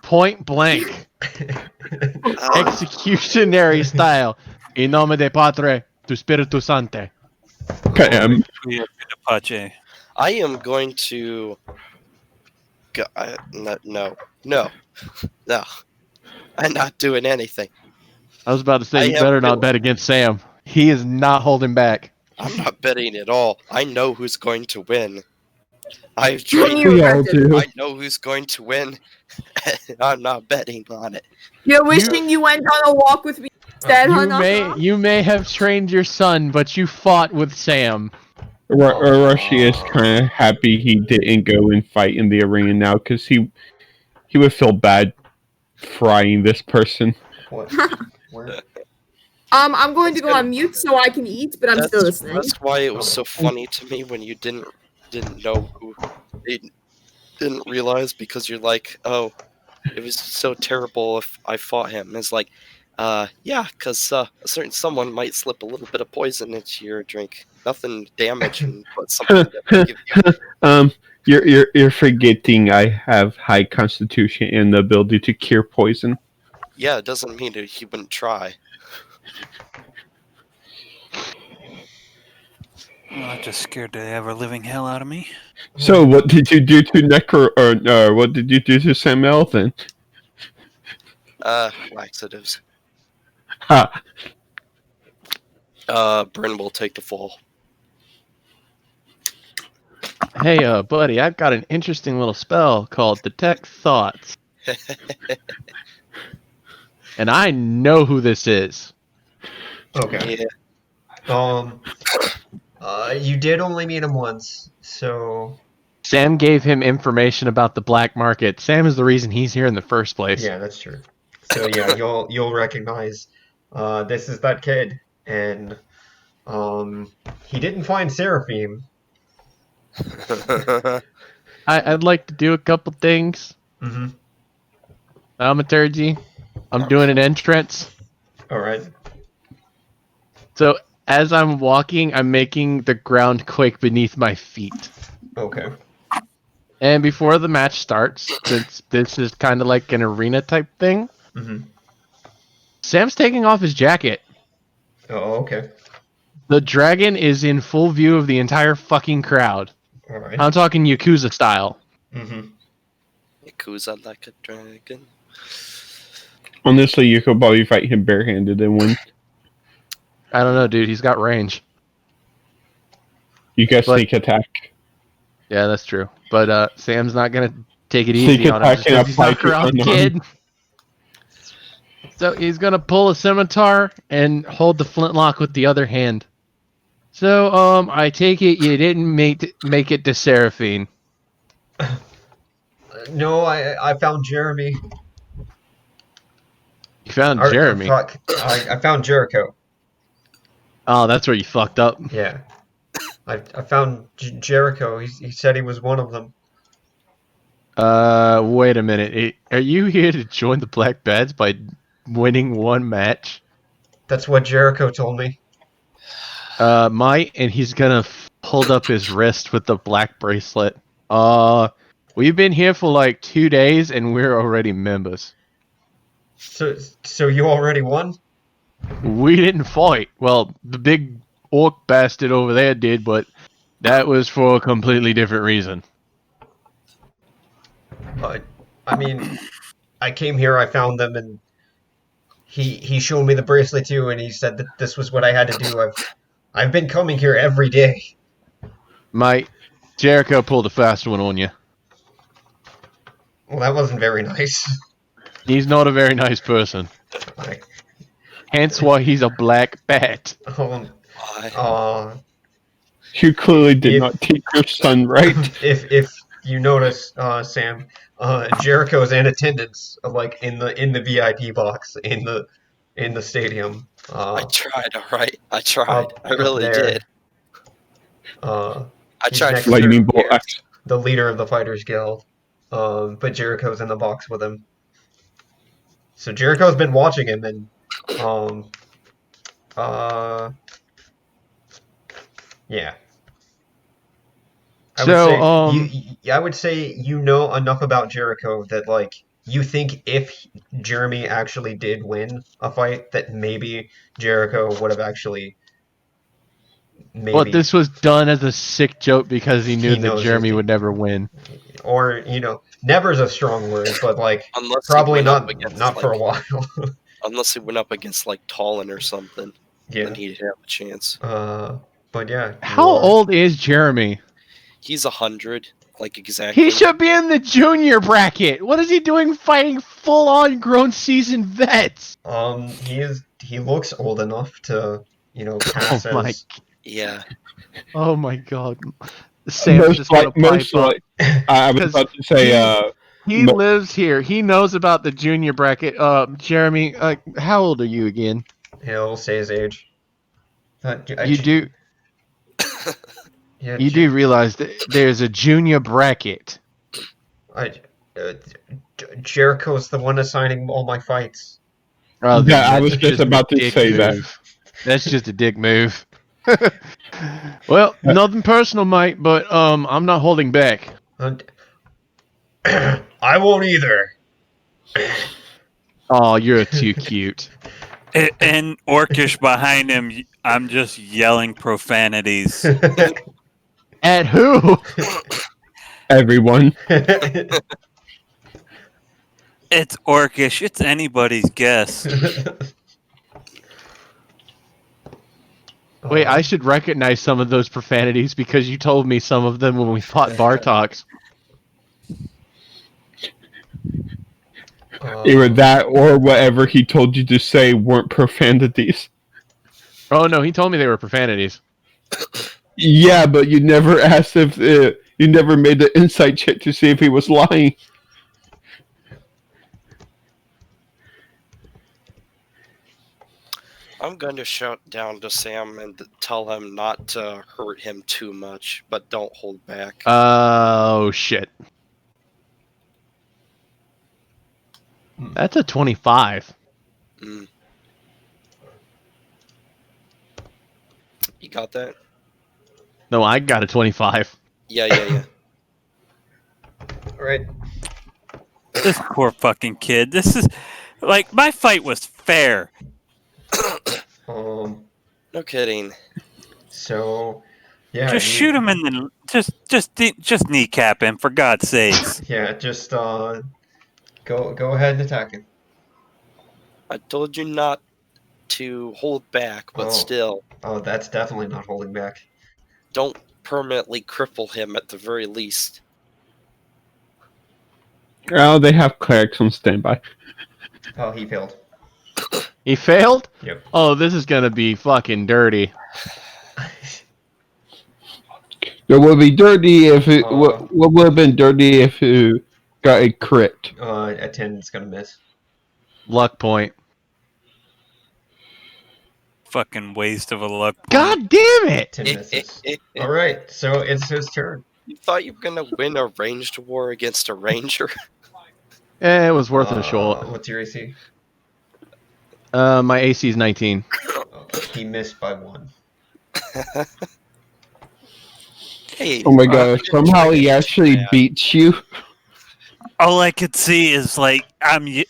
Point blank. Ah, Executionary style. In nome de Patre, tu Spiritu Sante. Pam. Apache. I am going to. No. I'm not doing anything. I was about to say, I you have better not to- bet against Sam. He is not holding back. I'm not betting at all. I know who's going to win. I've When trained. you We all erected. do. I know who's going to win. I'm not betting on it. You're wishing you went on a walk with me instead, huh? Naka? You may have trained your son, but you fought with Sam. Orochi is kind of happy he didn't go and fight in the arena now because he would feel bad frying this person. What? Where? I'm going to go on mute so I can eat, but I'm still listening. That's why it was so funny to me when you didn't know who. You didn't realize because you're like, oh, it was so terrible if I fought him. It's like, yeah, because a certain someone might slip a little bit of poison into your drink. Nothing damaging, but something that will give you. You're forgetting I have high constitution and the ability to cure poison. Yeah, it doesn't mean that he wouldn't try. Well, that just scared the ever-living hell out of me. So what did you do to Necro, or what did you do to Samuel then? Laxatives. Ha! Bryn will take the fall. Hey, buddy, I've got an interesting little spell called Detect Thoughts. And I know who this is. Okay. Yeah. You did only meet him once, so Sam gave him information about the black market. Sam is the reason he's here in the first place. yeah, that's true. So yeah, you'll recognize this is that kid, and he didn't find Seraphim. I'd like to do a couple things. Mm-hmm. Thaumaturgy. I'm doing an entrance. All right. So as I'm walking, I'm making the ground quake beneath my feet. Okay. And before the match starts, since this is kind of like an arena type thing, Mm-hmm. Sam's taking off his jacket. Oh, okay. The dragon is in full view of the entire fucking crowd. All right. I'm talking Yakuza style. Mm-hmm. Yakuza like a dragon. Honestly, you could probably fight him barehanded and win. I don't know, dude. He's got range. You got But- sneak attack. Yeah, that's true. But Sam's not gonna take it Sneak easy on him attack just and 'cause he's not a apply to crowd unarmed. kid. So he's gonna pull a scimitar and hold the flintlock with the other hand. So I take it you didn't make it to Seraphine. No, I found Jeremy. You found Or, Jeremy. fuck, I found Jericho. Oh, that's where you fucked up. Yeah. I found Jericho. He said he was one of them. Wait a minute. Are you here to join the Black Bats by winning one match? That's what Jericho told me. Might, and he's gonna hold up his wrist with the black bracelet. We've been here for like 2 days and we're already members. So you already won? We didn't fight. Well, the big orc bastard over there did, but that was for a completely different reason. I mean, I came here, I found them, and he showed me the bracelet too, and he said that this was what I had to do. I've been coming here every day. Might, Jericho pulled a fast one on you. Well, that wasn't very nice. He's not a very nice person. I, Hence why he's a black bat. um, Why? You clearly did If- not take your son right. if you notice, Sam, Jericho's in attendance, like in the VIP box in the stadium. I tried, alright. I tried. Up- I really up there. did. I I tried next for to- Lightning bolt. the leader of the Fighters Guild. But Jericho's in the box with him. So Jericho's been watching him, and yeah. I would say you know enough about Jericho that like you think if Jeremy actually did win a fight, that maybe Jericho would have actually But this was done as a sick joke because he knew He that knows Jeremy his- would never win. or never's a strong word, but like Unless he probably went up not against, for a like- while. Unless he went up against like Talon or something, Yeah. then he'd have a chance. But yeah. How old is Jeremy? He's 100, like exactly. He should be in the junior bracket. What is he doing fighting full-on grown seasoned vets? He looks old enough to pass Oh my- as Yeah. Oh my god. Sam's just gonna pipe most up. like, I was about to say, He mo- lives here. He knows about the junior bracket. Jeremy, how old are you again? He'll say his age. You do Yeah, you do realize that there's a junior bracket. I, Jericho's the one assigning all my fights. Oh, then Yeah, I was that's just a about to dick say that. move. That's just a dick move. Well, nothing personal, mate, but I'm not holding back. And- I won't either. Oh, you're too cute. And Orcish behind him, I'm just yelling profanities. At who? Everyone. It's Orcish. It's anybody's guess. Wait, I should recognize some of those profanities because you told me some of them when we fought Bartox. Either that or whatever he told you to say weren't profanities. Oh no, he told me they were profanities. Yeah, but you never asked if you never made the insight check to see if he was lying. I'm going to shout down to Sam and tell him not to hurt him too much, but don't hold back. Oh shit. That's a 25. Mm. You got that? No, I got a 25. Yeah. All right. This poor fucking kid. This is like my fight was fair. No kidding. So, yeah. Just shoot him in the just kneecap him for God's sakes. Yeah, just go ahead and attack him. I told you not to hold back, but Oh. still, Oh, that's definitely not holding back. don't permanently cripple him at the very least. Oh, they have clerics on standby. Oh, he failed. He failed? Yep. Oh, this is gonna be fucking dirty. It would be dirty if it. Uh. What would have been dirty if you got a crit? A 10 is gonna miss. Luck point. Fucking waste of a luck point. God damn it! 10 misses. All right, so it's his turn. You thought you were gonna win a ranged war against a ranger? It was worth a shot. What's your AC? My AC is 19. Okay, he missed by 1. Hey, Oh my god! Somehow he actually beats you. All I could see is like you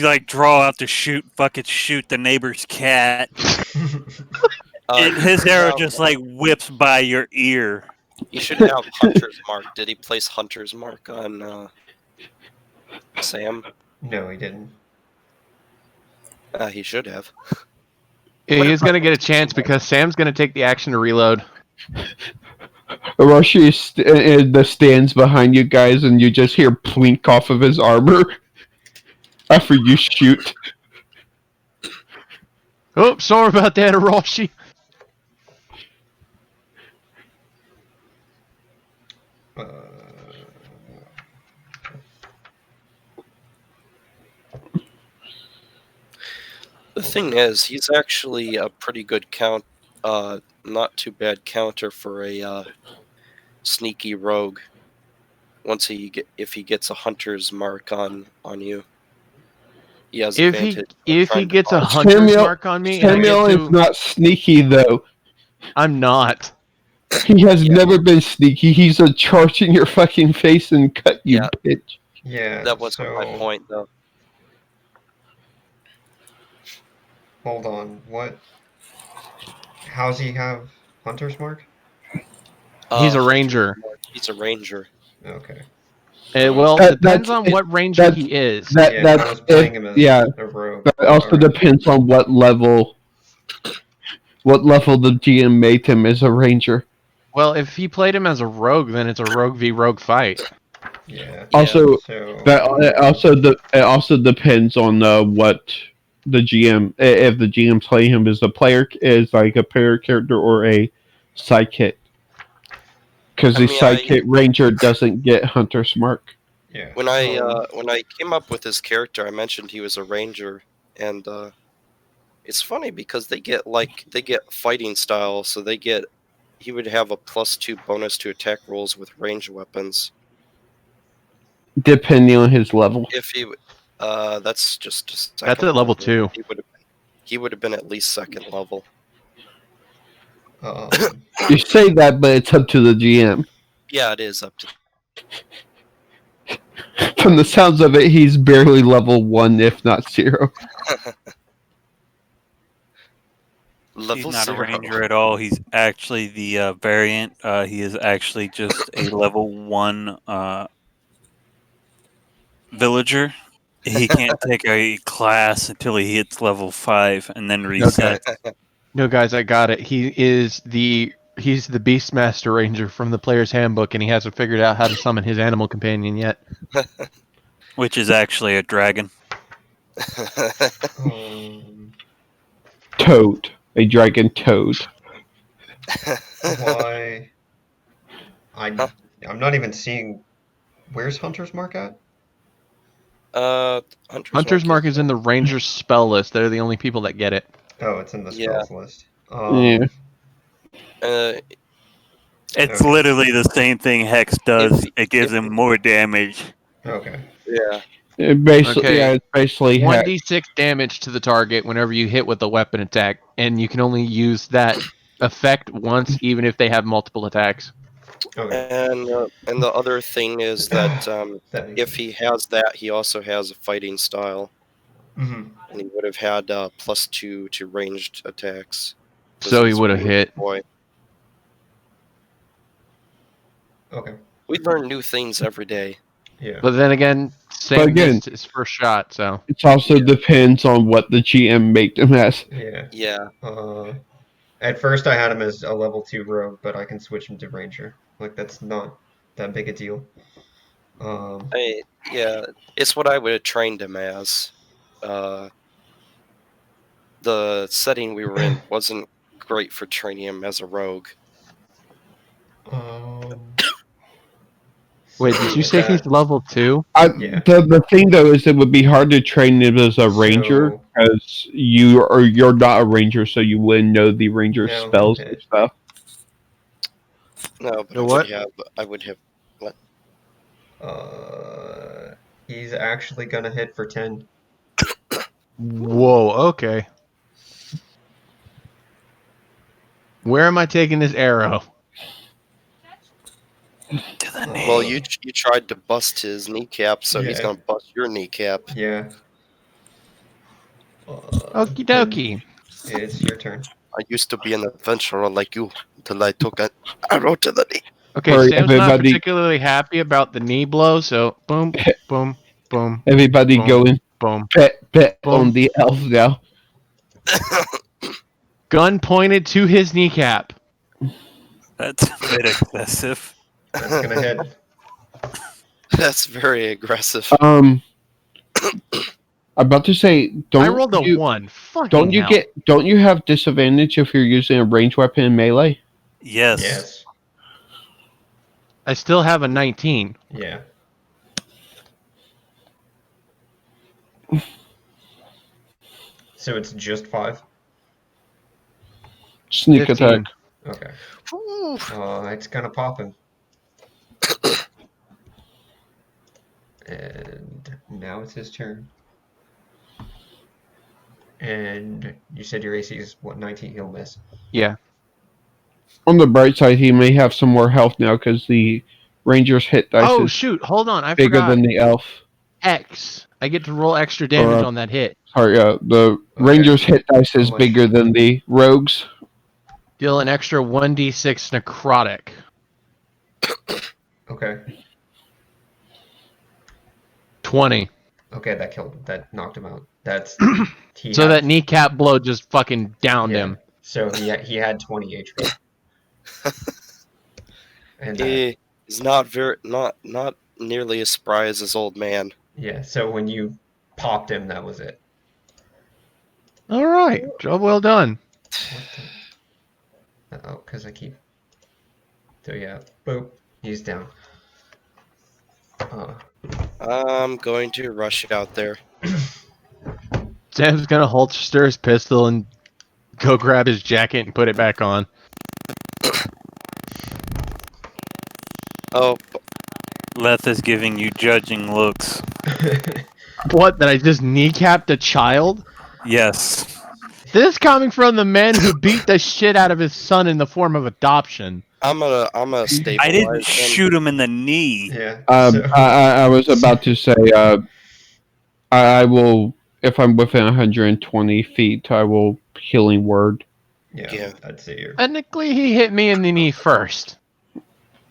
like draw out to fucking shoot the neighbor's cat. And his arrow just like whips by your ear. You should have Hunter's Mark. Did he place Hunter's Mark on Sam? No, he didn't. He should have. He's gonna get a chance because Sam's gonna take the action to reload. Orochi is in the stands behind you guys, and you just hear plink off of his armor after you shoot. Oh, sorry about that, Orochi. The thing is, he's actually a pretty good not too bad counter for a sneaky rogue. If he gets a Hunter's Mark on you, he has advantage. If he gets a Hunter's Mark on me, Samuel is not sneaky though. I'm not. He has never been sneaky. He's a charge in your fucking face and cut you, bitch. Yeah. That wasn't my point, though. Hold on. What? How's he have Hunter's Mark? He's a ranger. He's a ranger. Okay. Well, it depends on what ranger he is. I was playing him as a rogue. That also depends on what level the GM made him as a ranger. Well, if he played him as a rogue, then it's a rogue v rogue fight. Yeah. Also, it also depends on what the GM, if the GM's playing him as a player, is like a player character or a sidekick. Because the sidekick ranger doesn't get Hunter's Mark. Yeah. When I came up with his character, I mentioned he was a ranger, and it's funny because they get fighting style, so he would have a +2 bonus to attack rolls with ranged weapons. depending on his level. If he, that's just a second. That's at level 2. He would have been at least second level. Um, You say that, but it's up to the GM. Yeah, it is up to. From the sounds of it, he's barely level 1, if not 0. Level He's not 0. a ranger at all. He's actually the variant. He is actually just a level 1 villager. He can't take a class until he hits level 5 and then reset. No, guys, I got it. He's the Beastmaster Ranger from the Player's Handbook, and he hasn't figured out how to summon his animal companion yet. Which is actually a dragon. Toad. A dragon toad. why? I'm not even seeing. Where's Hunter's Mark at? Hunter's Mark is in the Ranger's spell list. They're the only people that get it. Oh, it's in the Yeah. spells list. Yeah. It's Okay. literally the same thing Hex does. It gives him more damage. Okay. Yeah. It basically, Okay. yeah, it's basically 1d6 damage to the target whenever you hit with a weapon attack, and you can only use that effect once, even if they have multiple attacks. Okay. And the other thing is that That makes if he has that, he also has a fighting style, Mhm. and he would have had +2 to ranged attacks. So he He's a would have hit. Boy, Okay. we learn new things every day. Yeah. But then again, Sam again- missed his first shot, so. It also depends on what the GM made him as. Yeah. Yeah. At first I had him as a level 2 rogue, but I can switch him to ranger. Like that's not that big a deal. Yeah, it's what I would have trained him as. The setting we were in wasn't great for training him as a rogue. Wait, did you say he's level 2? Yeah. The thing though is it would be hard to train him as a ranger So- because you're not a ranger, so you wouldn't know the ranger No, spells okay. and stuff. No, but The what? I would have. He's actually gonna hit for 10. Whoa, okay. Where am I taking this arrow? To the knee. Well, you tried to bust his kneecap, so he's Yeah. gonna bust your kneecap. Yeah. Okie dokie. It's your turn. I used to be an adventurer like you until I took an arrow to the knee. Okay, Sorry, Sam's not everybody- particularly happy about the knee blow, so boom, boom, boom, Everybody Boom. go and boom. bet Boom. on the elf now. Gun pointed to his kneecap. That's a bit excessive. That's gonna hit. That's very aggressive. I'm about to say, I rolled a 1. Fucking don't you hell. don't you have disadvantage if you're using a ranged weapon in melee? Yes. Yes. I still have a 19. Yeah. So it's just 5? Sneak 15. attack. Okay. Whew. It's gonna pop him. And now it's his turn. And you said your AC is what, 19? He'll miss. Yeah. On the bright side, he may have some more health now because the ranger's hit dice Oh, is shoot. Hold on. I bigger forgot. than the elf. X. I get to roll extra damage Uh, on that hit. Sorry, the ranger's hit dice is much? bigger than the rogue's. Deal an extra 1d6 necrotic. Okay. 20. Okay, that knocked him out. That's he So had- that kneecap blow just fucking downed yeah. him. So he had 20 HP. And He's not nearly as spry as his old man. yeah, so when you popped him, that was it. All right. Job well done. Oh, because I keep. So yeah, boop, he's down. I'm going to rush out there. Sam's gonna holster his pistol and go grab his jacket and put it back on. Oh, Leth is giving you judging looks. What? That I just kneecapped a child? Yes. This coming from the man who beat the shit out of his son in the form of adoption. I'm gonna stabilize I didn't him. shoot him in the knee. Yeah. I was about to say, I will, if I'm within 120 feet, I will healing word. Yeah. I'd say you're. Technically, he hit me in the knee first.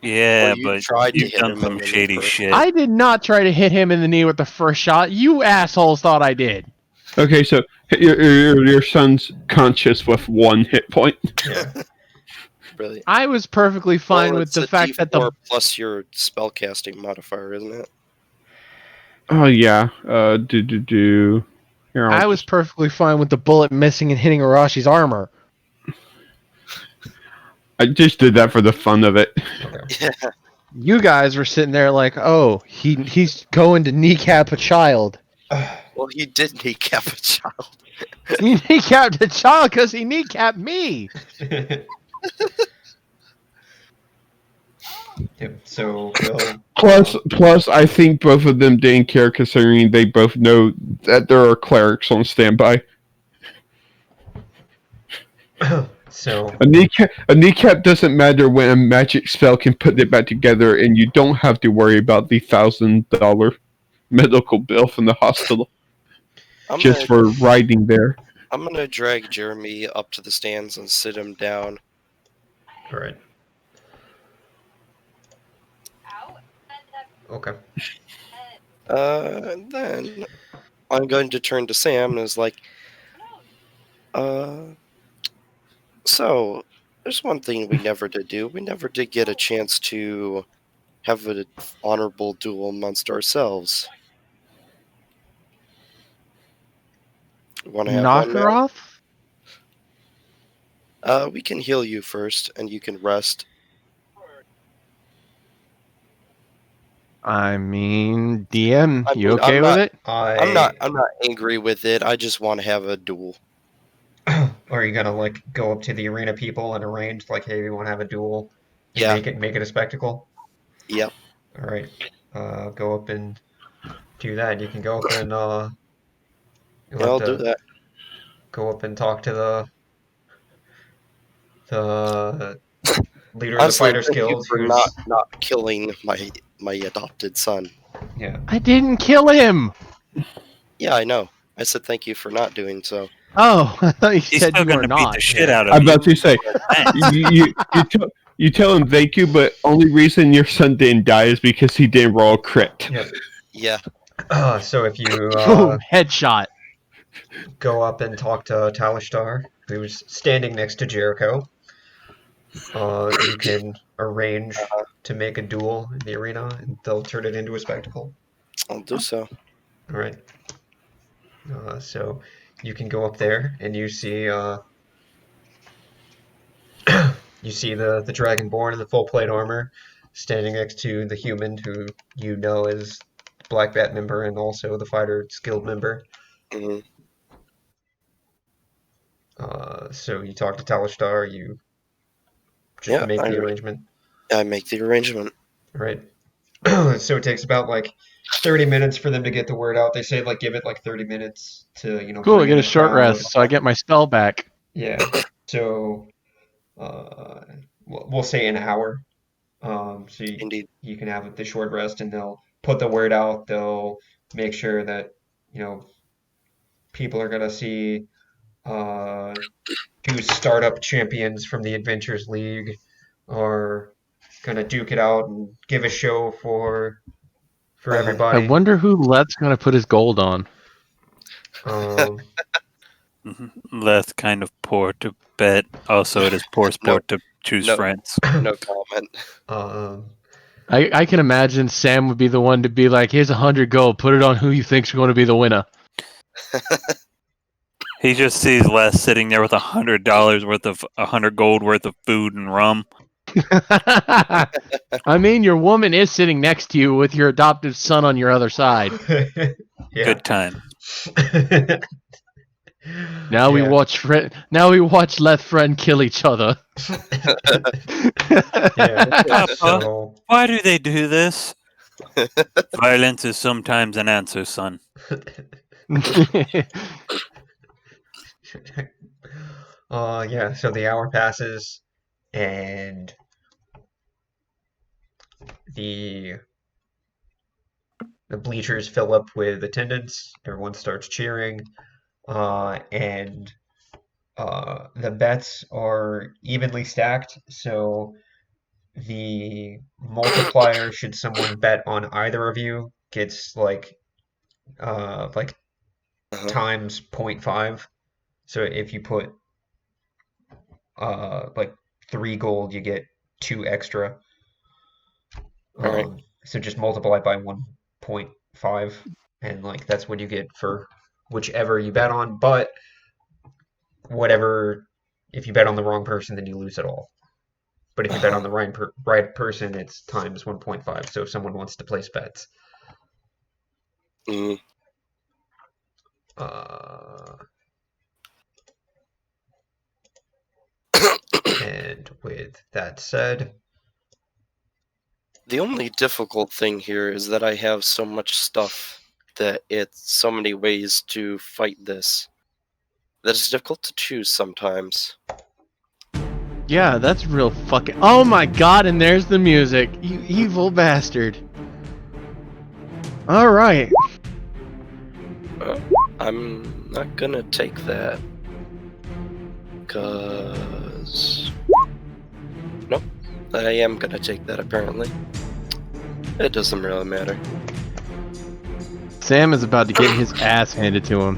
Yeah, Well, you but tried to you've hit done him some in the knee shady first. shit. I did not try to hit him in the knee with the first shot. You assholes thought I did. Okay, so your son's conscious with 1 hit point. Yeah. Brilliant. I was perfectly fine Well, with it's the a fact that the D4 plus your spellcasting modifier, isn't it? Oh yeah. Here, I was perfectly fine with the bullet missing and hitting Arashi's armor. I just did that for the fun of it. Okay. Yeah. You guys were sitting there like, oh, he's going to kneecap a child. Well, he did kneecap a child. He kneecapped a child because he kneecapped me. Yep. So we'll. Plus, I think both of them didn't care, considering they both know that there are clerics on standby. So A kneecap doesn't matter when a magic spell can put it back together, and you don't have to worry about the $1,000 medical bill from the hospital just for riding there. I'm gonna drag Jeremy up to the stands and sit him down. all right. Okay. And then I'm going to turn to Sam and is like, so there's one thing we never did do. We never did get a chance to have an honorable duel amongst ourselves. Want to have Knock one her now? off? We can heal you first, and you can rest. I mean, DM, I you mean, okay I'm with not- it? I'm not angry with it. I just want to have a duel. Or are you gonna like go up to the arena people and arrange like, hey, we want to have a duel and Yeah. make it a spectacle? Yep. All right. Go up and do that. You can go up and you'll Yeah, I'll have do to that. go up and talk to the leader of the Honestly, Fighters thank you Guild, for who's not killing my adopted son. yeah. I didn't kill him. Yeah, I know. I said thank you for not doing so. Oh, I thought you He's said still you were gonna beat not. the shit out of I'm you. about to say, you tell him thank you, but only reason your son didn't die is because he didn't roll a crit. Yep. Yeah. So if you Boom, headshot. go up and talk to Talishtar, who's standing next to Jericho, you can arrange to make a duel in the arena, and they'll turn it into a spectacle. I'll do so. All right. So you can go up there, and you see you see the Dragonborn in the full plate armor, standing next to the human who you know is Black Bat member and also the Fighters Guild member. Hmm. So you talk to Talishtar, you just make the arrangement. I make the arrangement. Right. So it takes about like 30 minutes for them to get the word out. They say like give it like 30 minutes to, Cool, I bring get in a the short crowd. rest, so I get my spell back. Yeah. So we'll say an hour. So Indeed. you can have the short rest, and they'll put the word out. They'll make sure that, people are gonna see two startup champions from the Adventures League are gonna duke it out and give a show for Uh-huh. everybody. I wonder who Leth's gonna put his gold on. Um, Leth kind of poor to bet. Also, it is poor sport to choose No. friends. No comment. I can imagine Sam would be the one to be like, here's 100 gold, put it on who you think's going to be the winner. He just sees Leth sitting there with $100 worth of 100 gold worth of food and rum. I mean, your woman is sitting next to you with your adopted son on your other side. yeah. Good time. Now we Yeah. watch Leth friend kill each other. Yeah. Papa, So why do they do this? Violence is sometimes an answer, son. Yeah, so the hour passes, and the bleachers fill up with attendance. Everyone starts cheering, and the bets are evenly stacked. So the multiplier, should someone bet on either of you, gets like Uh-huh. times 0.5. So if you put like 3 gold, you get 2 extra. All right. So just multiply by 1.5, and like that's what you get for whichever you bet on. But whatever, if you bet on the wrong person, then you lose it all. But if you bet on the right person, it's times 1.5. So if someone wants to place bets, Mm. and with that said, The only difficult thing here is that I have so much stuff that it's so many ways to fight this that it's difficult to choose sometimes. Yeah, that's real fucking. Oh my god! And there's the music. You evil bastard. All right. I'm not gonna take that. Cause nope, I am gonna take that apparently. It doesn't really matter. Sam is about to get his ass handed to him.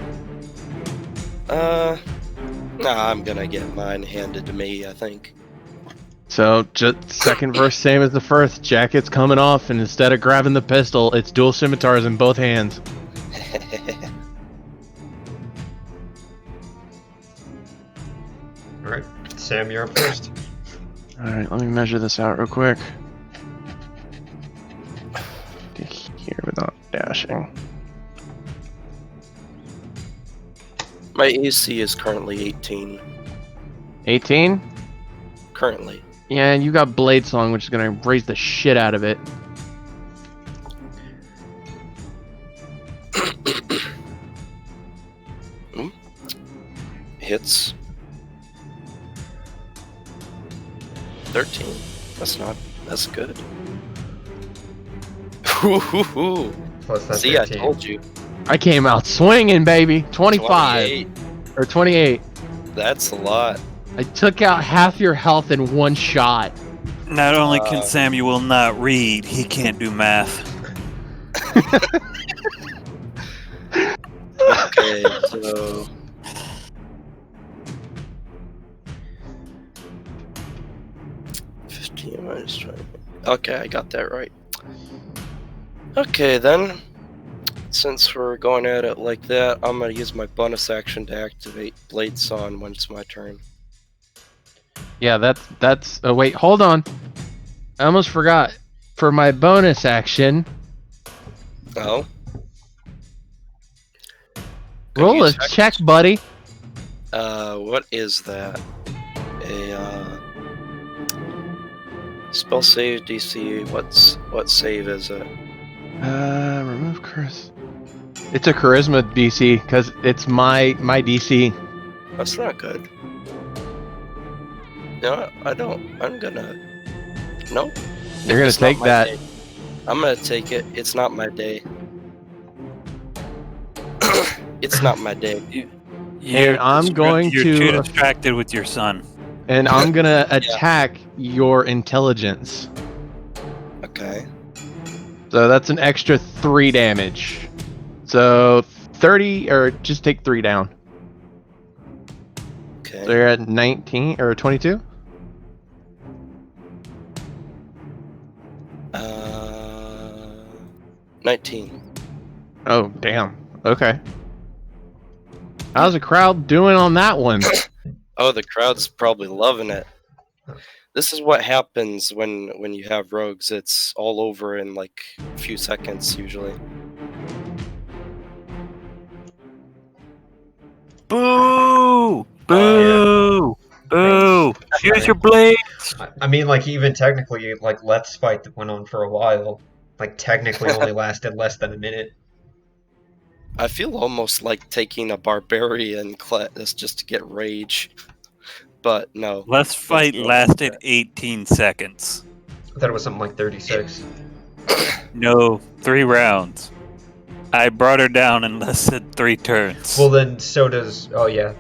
Nah, I'm gonna get mine handed to me, I think. So, just second verse, same as the first. Jacket's coming off, and instead of grabbing the pistol, it's dual scimitars in both hands. all right, Sam, you're up first. Alright, let me measure this out real quick. Get here without dashing. My AC is currently 18. 18? Currently. Yeah, and you got Blade Song, which is gonna raise the shit out of it. Hits. 13. That's good. Plus that's See, I 15. told you. I came out swinging, baby. 25 28. or 28. That's a lot. I took out half your health in one shot. Not only can Samuel not read, he can't do math. Okay, so 15 minus 20. Okay, I got that right. Okay, then. Since we're going at it like that, I'm gonna use my bonus action to activate Blade Song when it's my turn. Yeah, that's. Oh wait, hold on. I almost forgot. For my bonus action, Oh. roll a check, buddy. What is that? A spell save DC. What save is it? Remove curse. It's a charisma DC because it's my DC. That's not good. No, I don't. I'm gonna. Nope. You're gonna It's not take my that. day. I'm gonna take it. It's not my day. It's not my day. And I'm going you're to- too distracted with your son. And I'm gonna attack your intelligence. Okay. So that's an extra 3 damage. So 30, or just take 3 down. Okay. So you're at 19 or 22. 19. Oh damn. Okay. How's the crowd doing on that one? Oh, the crowd's probably loving it. This is what happens when you have rogues. It's all over in like a few seconds usually. Boo! Boo! Boo! Use your blade! I mean, like even technically, like Leth's fight that went on for a while. like technically only lasted less than a minute. I feel almost like taking a barbarian class just to get rage, but no. Leth's fight lasted 18 seconds. I thought it was something like 36. No, 3 rounds. I brought her down in less than 3 turns. Well, then so does. Oh yeah.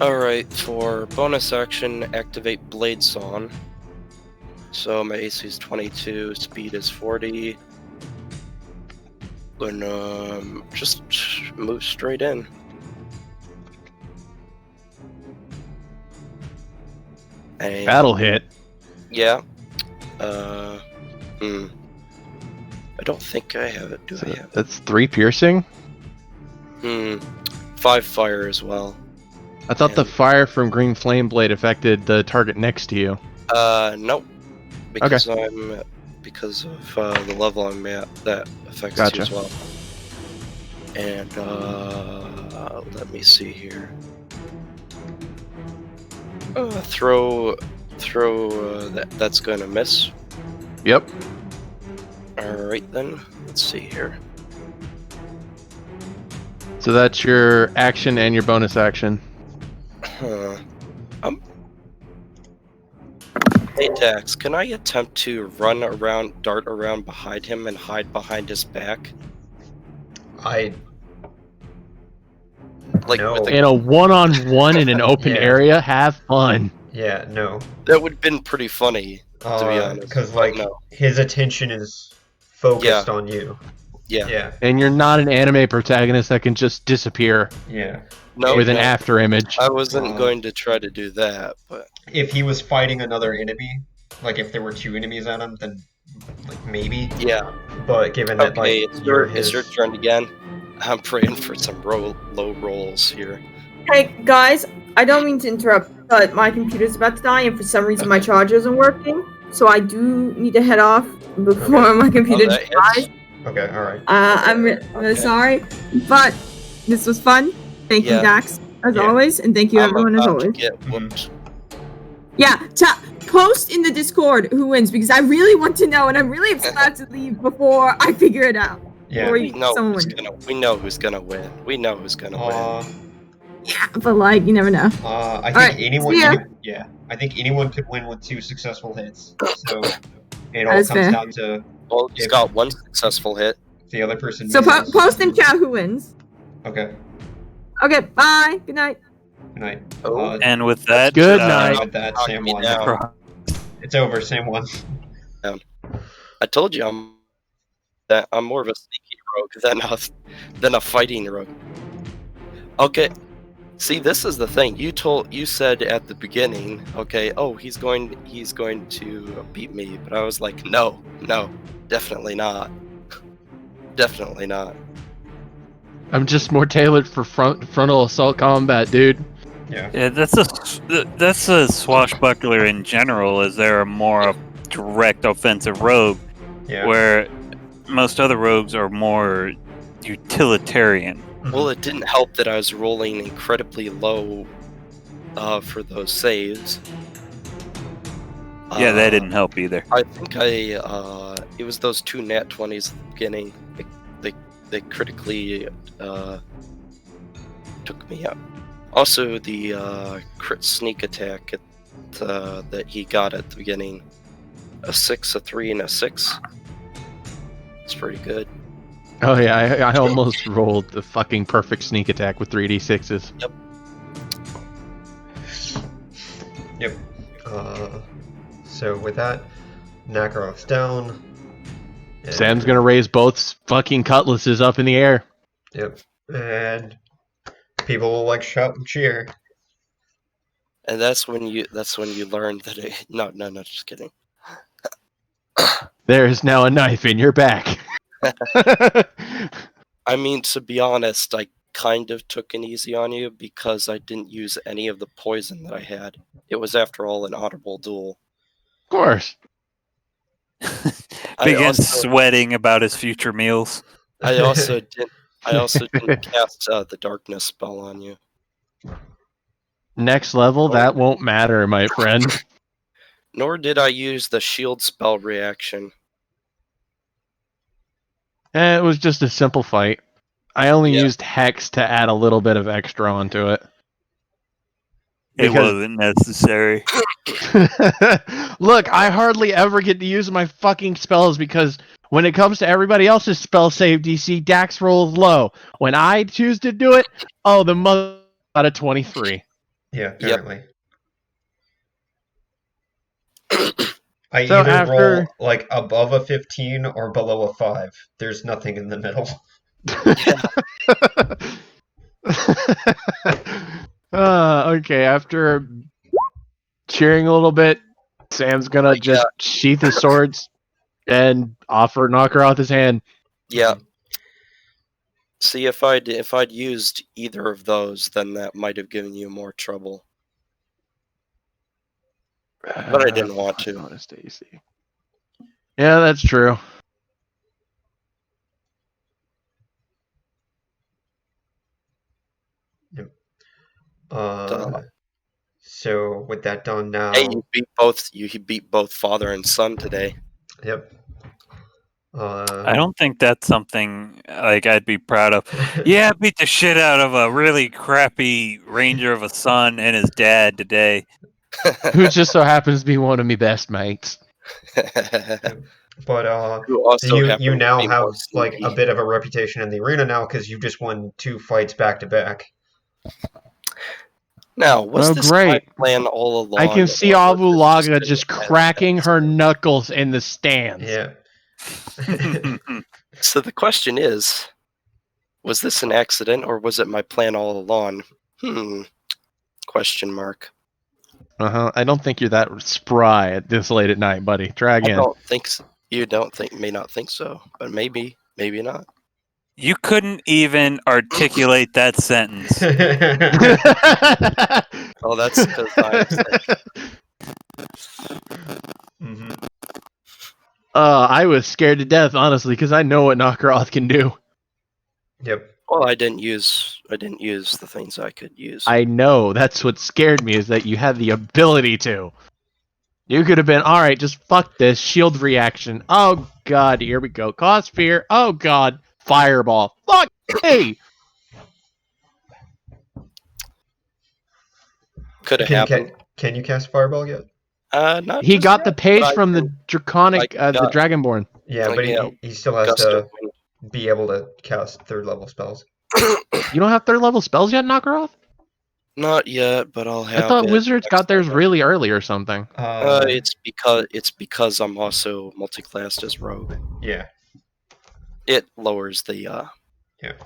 All right, for bonus action, activate Blade Song. So my AC is 22, speed is 40. And just move straight in. And, Battle hit. Yeah. I don't think I have it. Do So I have it? that's 3 piercing. 5 fire as well. I thought the And- fire from Green Flame Blade affected the target next to you. Nope. Because because of the level I'm at, that affects Gotcha. you as well. And let me see here. That's gonna miss. Yep. All right then. Let's see here. So that's your action and your bonus action. Huh. Hey Dax, can I attempt to run around, dart around behind him, and hide behind his back? I Like No. with In a one-on-one in an open Yeah. area, have fun. yeah no. that would have been pretty funny, to be honest. Because but like no. his attention is focused on you. Yeah. Yeah. And you're not an anime protagonist that can just disappear Yeah. No, with an no, after image. I wasn't going to try to do that, but If he was fighting another enemy, like if there were 2 enemies at him, then like maybe. yeah. But given that Okay, like you're his, it's your turn again. I'm praying for some low rolls here. Hey guys, I don't mean to interrupt, but my computer's about to die, and for some reason my charger isn't working. So I do need to head off before my computer that dies. hits. Okay, all right. I'm Okay. sorry, but this was fun. Thank you, Yeah. Dax, as Yeah. always, and thank you, I'm everyone, as about to always. get whooped. Yeah, post in the Discord who wins, because I really want to know, and I'm really upset to leave before I figure it out. Yeah. Or We know someone who's wins. we know who's gonna win. We know who's gonna win. Yeah, but like, you never know. I think Alright, anyone. see ya. Yeah, I think anyone could win with 2 successful hits. So it all That's comes fair. down to Well, he's if- got 1 successful hit. the other person. So misses. post in chat who wins. Okay. Okay, bye. Good night. Good night. Oh. And with that, Good night. With that, Knock Sam me won. down. It's over. Sam won. I told you I'm more of a sneaky rogue than a fighting rogue. Okay. See, this is the thing. You said at the beginning, okay, oh, he's going to beat me, but I was like, no, definitely not. Definitely not. I'm just more tailored for frontal assault combat, dude. Yeah. yeah, that's a swashbuckler in general. Is there a more direct offensive rogue, Yeah. where most other rogues are more utilitarian. Well, it didn't help that I was rolling incredibly low for those saves. Yeah, that didn't help either. I think it was those 2 nat 20s at the beginning. They critically took me out. Also, the crit sneak attack that he got at the beginning, a 6, a 3, and a 6. It's pretty good. Oh yeah, I almost rolled the fucking perfect sneak attack with 3d6s. Yep. So with that, Nakarov's down. And- Sam's gonna raise both fucking cutlasses up in the air. Yep. And people will like shout and cheer. And that's when you learn that no, just kidding. There is now a knife in your back. I mean, to be honest, I kind of took it easy on you because I didn't use any of the poison that I had. It was, after all, an honorable duel. Of course. Begins sweating about his future meals. I also didn't cast the darkness spell on you. Next level, that won't matter, my friend. Nor did I use the shield spell reaction. It was just a simple fight. I only Yeah. used Hex to add a little bit of extra onto it. It Because- wasn't necessary. Look, I hardly ever get to use my fucking spells because when it comes to everybody else's spell save DC, Dax rolls low. When I choose to do it, oh, the mother out of 23. Yeah, Yep. apparently. I So either after- roll like above a 15 or below a 5. There's nothing in the middle. Okay, after cheering a little bit, Sam's gonna just sheath his swords and offer knocker off his hand. Yeah. See, if I'd used either of those, then that might have given you more trouble. But I didn't want to. Bonus to AC. Yeah, that's true. So with that done now, Hey, you beat both father and son today. yep. I don't think that's something like I'd be proud of. Yeah, I beat the shit out of a really crappy ranger of a son and his dad today. Who just so happens to be one of me best mates. But Who also so you happens now to be have more like a sneaky. bit of a reputation in the arena now because you just won 2 fights back to back. Now, was Oh, this great. my plan all along? I can see or was Avulaga it just an cracking her accident? knuckles in the stands. Yeah. So the question is, was this an accident or was it my plan all along? Question mark. I don't think you're that spry at this late at night, buddy. Try I again. don't think so. You may not think so, but maybe not. You couldn't even articulate that sentence. Oh, that's because I'm sick. Mhm. I was scared to death, honestly, because I know what Knockeroth can do. Yep. Well, I didn't use the things I could use. I know. That's what scared me, is that you had the ability to. You could have been, alright, just fuck this. Shield reaction. Oh god, here we go. Cause fear. Oh god. Fireball. Fuck me! Could have Can, happened. can you cast Fireball yet? Not He just got yet, the page but I from the can- Draconic, I the got- Dragonborn. Yeah, Like, but yeah, he still has Gust to of wind. be able to cast 3rd level spells. You don't have 3rd level spells yet, Knockeroth? Not yet, but I'll have. I thought it Wizards next got theirs time. really early or something. It's because I'm also multi-classed as rogue. Yeah. It lowers the I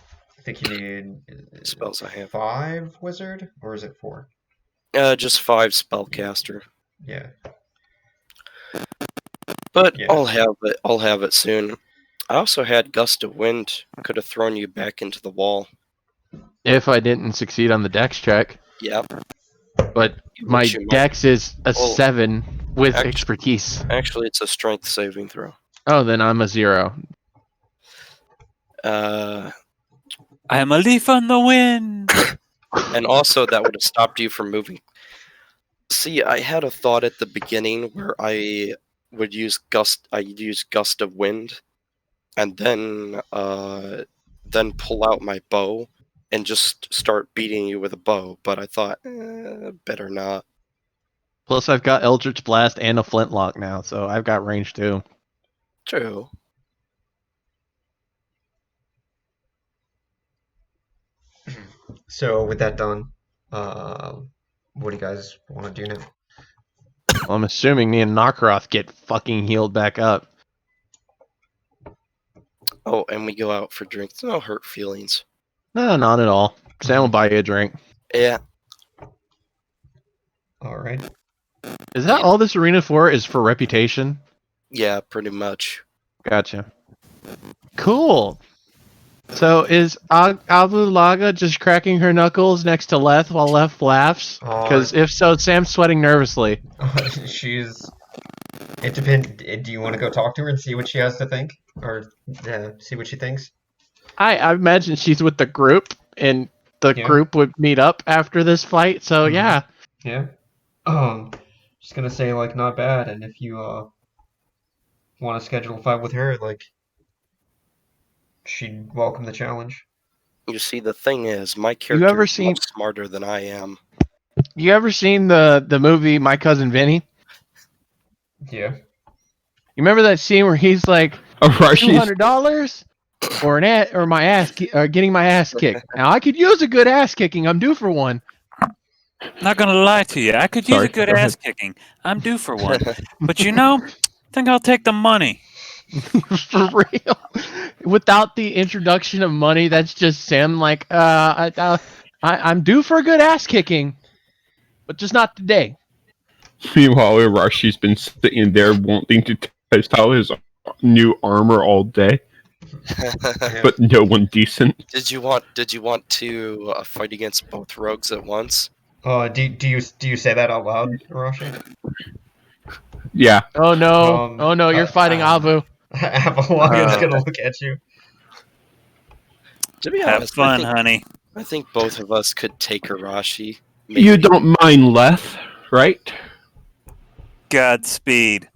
think you need spells I have. 5 wizard, or is it 4? Just 5 spellcaster. Yeah. But Yeah. I'll have it soon. I also had Gust of Wind. Could have thrown you back into the wall. If I didn't succeed on the dex check. Yep. But my Which you might- dex is a Well, 7 with actu- expertise. Actually, it's a strength saving throw. Oh, then I'm a 0. I am a leaf on the wind. And also that would have stopped you from moving. See, I had a thought at the beginning where I would use gust of wind, and then pull out my bow and just start beating you with a bow. But I thought, better not. Plus, I've got Eldritch Blast and a Flintlock now, so I've got range too. True. So with that done, what do you guys want to do now? Well, I'm assuming me and Knockeroth get fucking healed back up. Oh, and we go out for drinks. No hurt feelings. No, not at all. Sam will buy you a drink. Yeah. All right. Is that all this arena for? Is for reputation? Yeah, pretty much. Gotcha. Cool. So is Avulaga just cracking her knuckles next to Leth while Leth laughs? Because if so, Sam's sweating nervously. She's. It depends. Do you want to go talk to her and see what she has to think, or see what she thinks? I imagine she's with the group, and the group would meet up after this fight. So yeah. Yeah. Just gonna say like not bad, and if you want to schedule a fight with her, like she'd welcome the challenge. You see, the thing is, my You character ever is seen- much smarter than I am. You ever seen the movie My Cousin Vinny? Yeah. You remember that scene where he's like, Arashi's $200 or getting my ass kicked. Now I could use a good ass kicking. I'm due for one. Not gonna lie to you, I could use Sorry, a good go ahead. ass kicking. I'm due for one. But I think I'll take the money. For real. Without the introduction of money, that's just Sam like, I'm due for a good ass kicking, but just not today. Meanwhile, Arashi's been sitting there wanting to test out his new armor all day, but no one decent. Did you want to fight against both rogues at once? Do you say that out loud, Arashi? Yeah. Oh no, you're fighting Avu. Avalon is gonna look at you. To be Have honest, fun, honey. I think both of us could take Arashi. You don't mind Leth, right? Godspeed.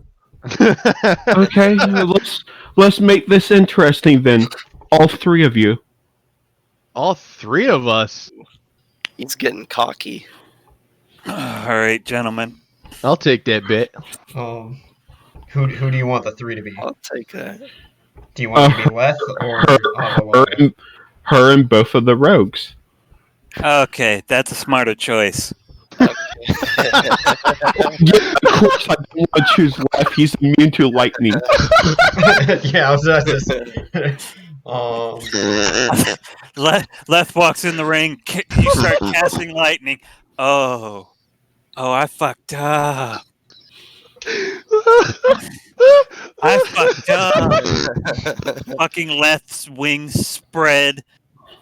Okay, let's make this interesting then. All three of you. All three of us. He's getting cocky. All right, gentlemen. I'll take that bit. Who do you want the three to be? I'll take that. Do you want it to be Leth or Avalon? Her and both of the rogues. Okay, that's a smarter choice. Yeah, of course I don't want to choose Leth. He's immune to lightning. Yeah, I was just. Leth walks in the ring. You start casting lightning. Oh, I fucked up. I fucked up. Fucking Leth's wings spread.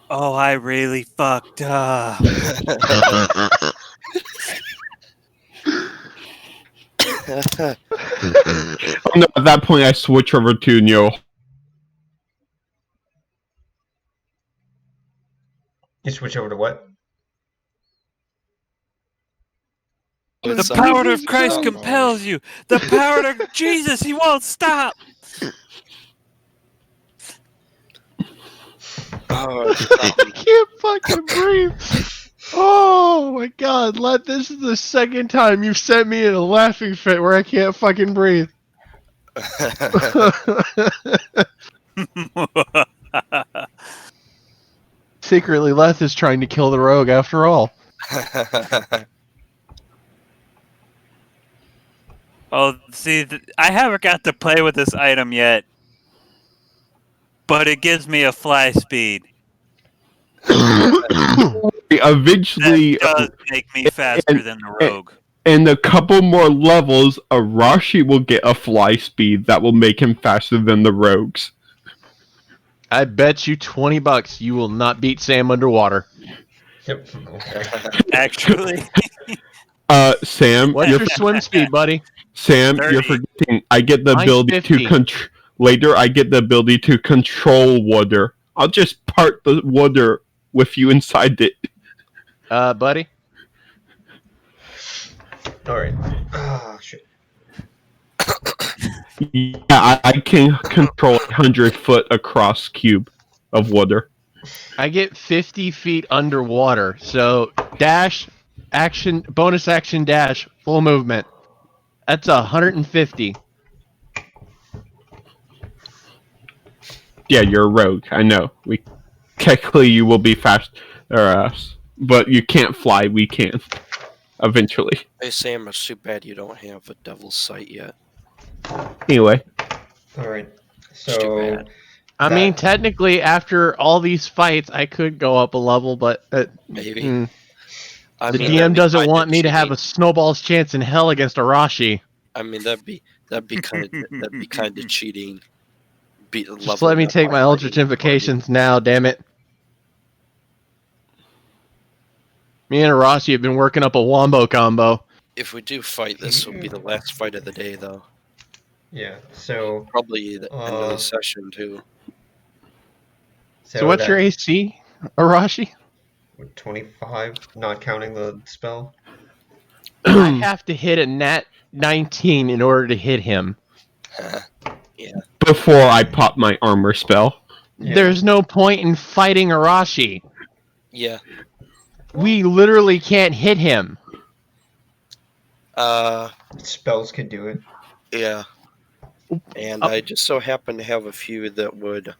Oh, I really fucked up. No, at that point, I switch over to Neo. You switch over to what? The power of Christ compels you. The power of Jesus, he won't stop. Oh, I can't fucking breathe. Oh my god, this is the second time you've sent me in a laughing fit where I can't fucking breathe. Secretly, Leth is trying to kill the rogue after all. Oh, see, I haven't got to play with this item yet, but it gives me a fly speed. Eventually, That does make me faster than the rogue. in a couple more levels, Arashi will get a fly speed that will make him faster than the rogues. I bet you $20 you will not beat Sam underwater. Yep. Okay. Actually, Sam, What's your swim speed, buddy? Sam, 30. you're forgetting. I get the Mine's ability 50. to later. I get the ability to control water. I'll just part the water with you inside it. Buddy? All right. Ah, shit. Yeah, I can control a 100-foot across cube of water. I get 50 feet underwater, so dash, action, bonus action dash, full movement. That's 150. Yeah, you're a rogue. I know. Technically you will be faster, but you can't fly. We can. Eventually. Hey Sam, it's too bad you don't have a devil's sight yet. Anyway. All right. It's too So bad. I mean, technically, after all these fights, I could go up a level, but Maybe. I the mean, DM that'd be doesn't kinda want me to have a cheating. snowball's chance in hell against Arashi. I mean, that'd be kind of cheating. Beat the Just level let me up take by my Eldritch Invocations now, damn it. Me and Arashi have been working up a wombo combo. If we do fight, this will be the last fight of the day, though. yeah. So Probably the end of the session too. So what's your AC, Arashi? 25, not counting the spell. I have to hit a nat 19 in order to hit him. Before I pop my armor spell. Yeah. there's no point in fighting Arashi. Yeah. We literally can't hit him. Spells could do it. Yeah. And I just so happen to have a few that would.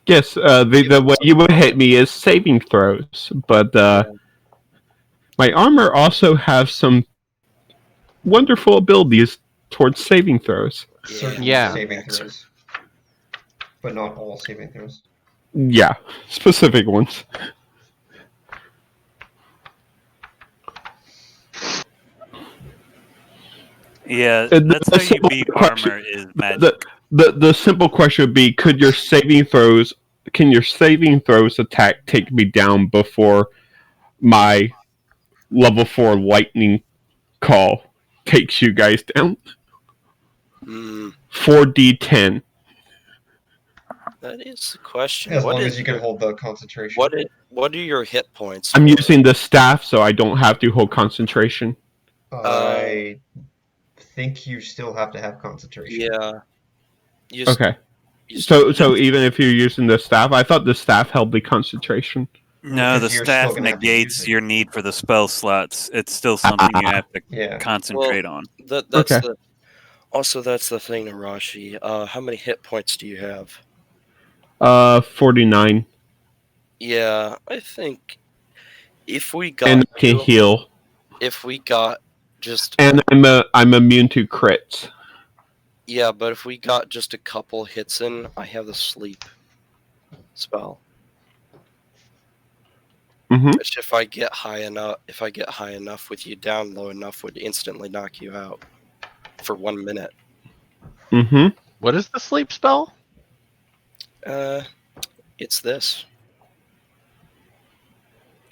Yes, the way you would hit me is saving throws, but my armor also has some wonderful abilities towards saving throws. Certain Yeah. saving throws. But not all saving throws. Yeah, specific ones. Yeah, The that's how you simple beat question- armor is magic. The simple question would be: Can your saving throws attack take me down before my level 4 lightning call takes you guys down? Mm, 4d10. that is the question. As What long is as you can your- hold the concentration. What are your hit points? I'm for- using the staff, so I don't have to hold concentration. I think you still have to have concentration. Yeah. You Okay. you So even if you're using the staff, I thought the staff held the concentration. No, the Because you're staff still gonna have to negates use it. your need for the spell slots. It's still something you have to Yeah. concentrate on. that's Okay. that's the thing, Arashi. How many hit points do you have? 49, Yeah, I think if we got and I can you- heal, if we got just and I'm immune to crits. yeah, but if we got just a couple hits in, I have the sleep spell. Mhm. Which if I get high enough with you down low enough would instantly knock you out for 1 minute. Mm-hmm. What is the sleep spell? It's this.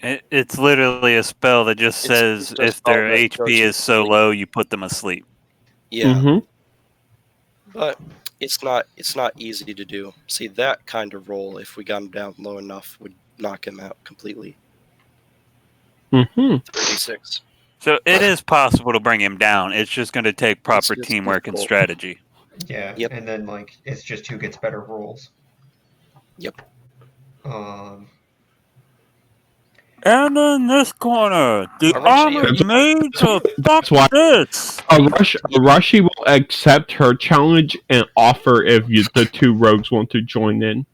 It's literally a spell that just It's says just a if spell their that HP goes you is so sleep. low, you put them asleep. Yeah, Mm-hmm. but it's not easy to do. See, that kind of roll, if we got him down low enough, would knock him out completely. Mm-hmm. 36. So it is possible to bring him down. It's just going to take proper just teamwork and difficult. strategy. Yeah. Yep. And then like it's just who gets better rolls. Yep. And in this corner, the Arashi, armored mage of That's why this. Arashi will accept her challenge and offer if the two rogues want to join in.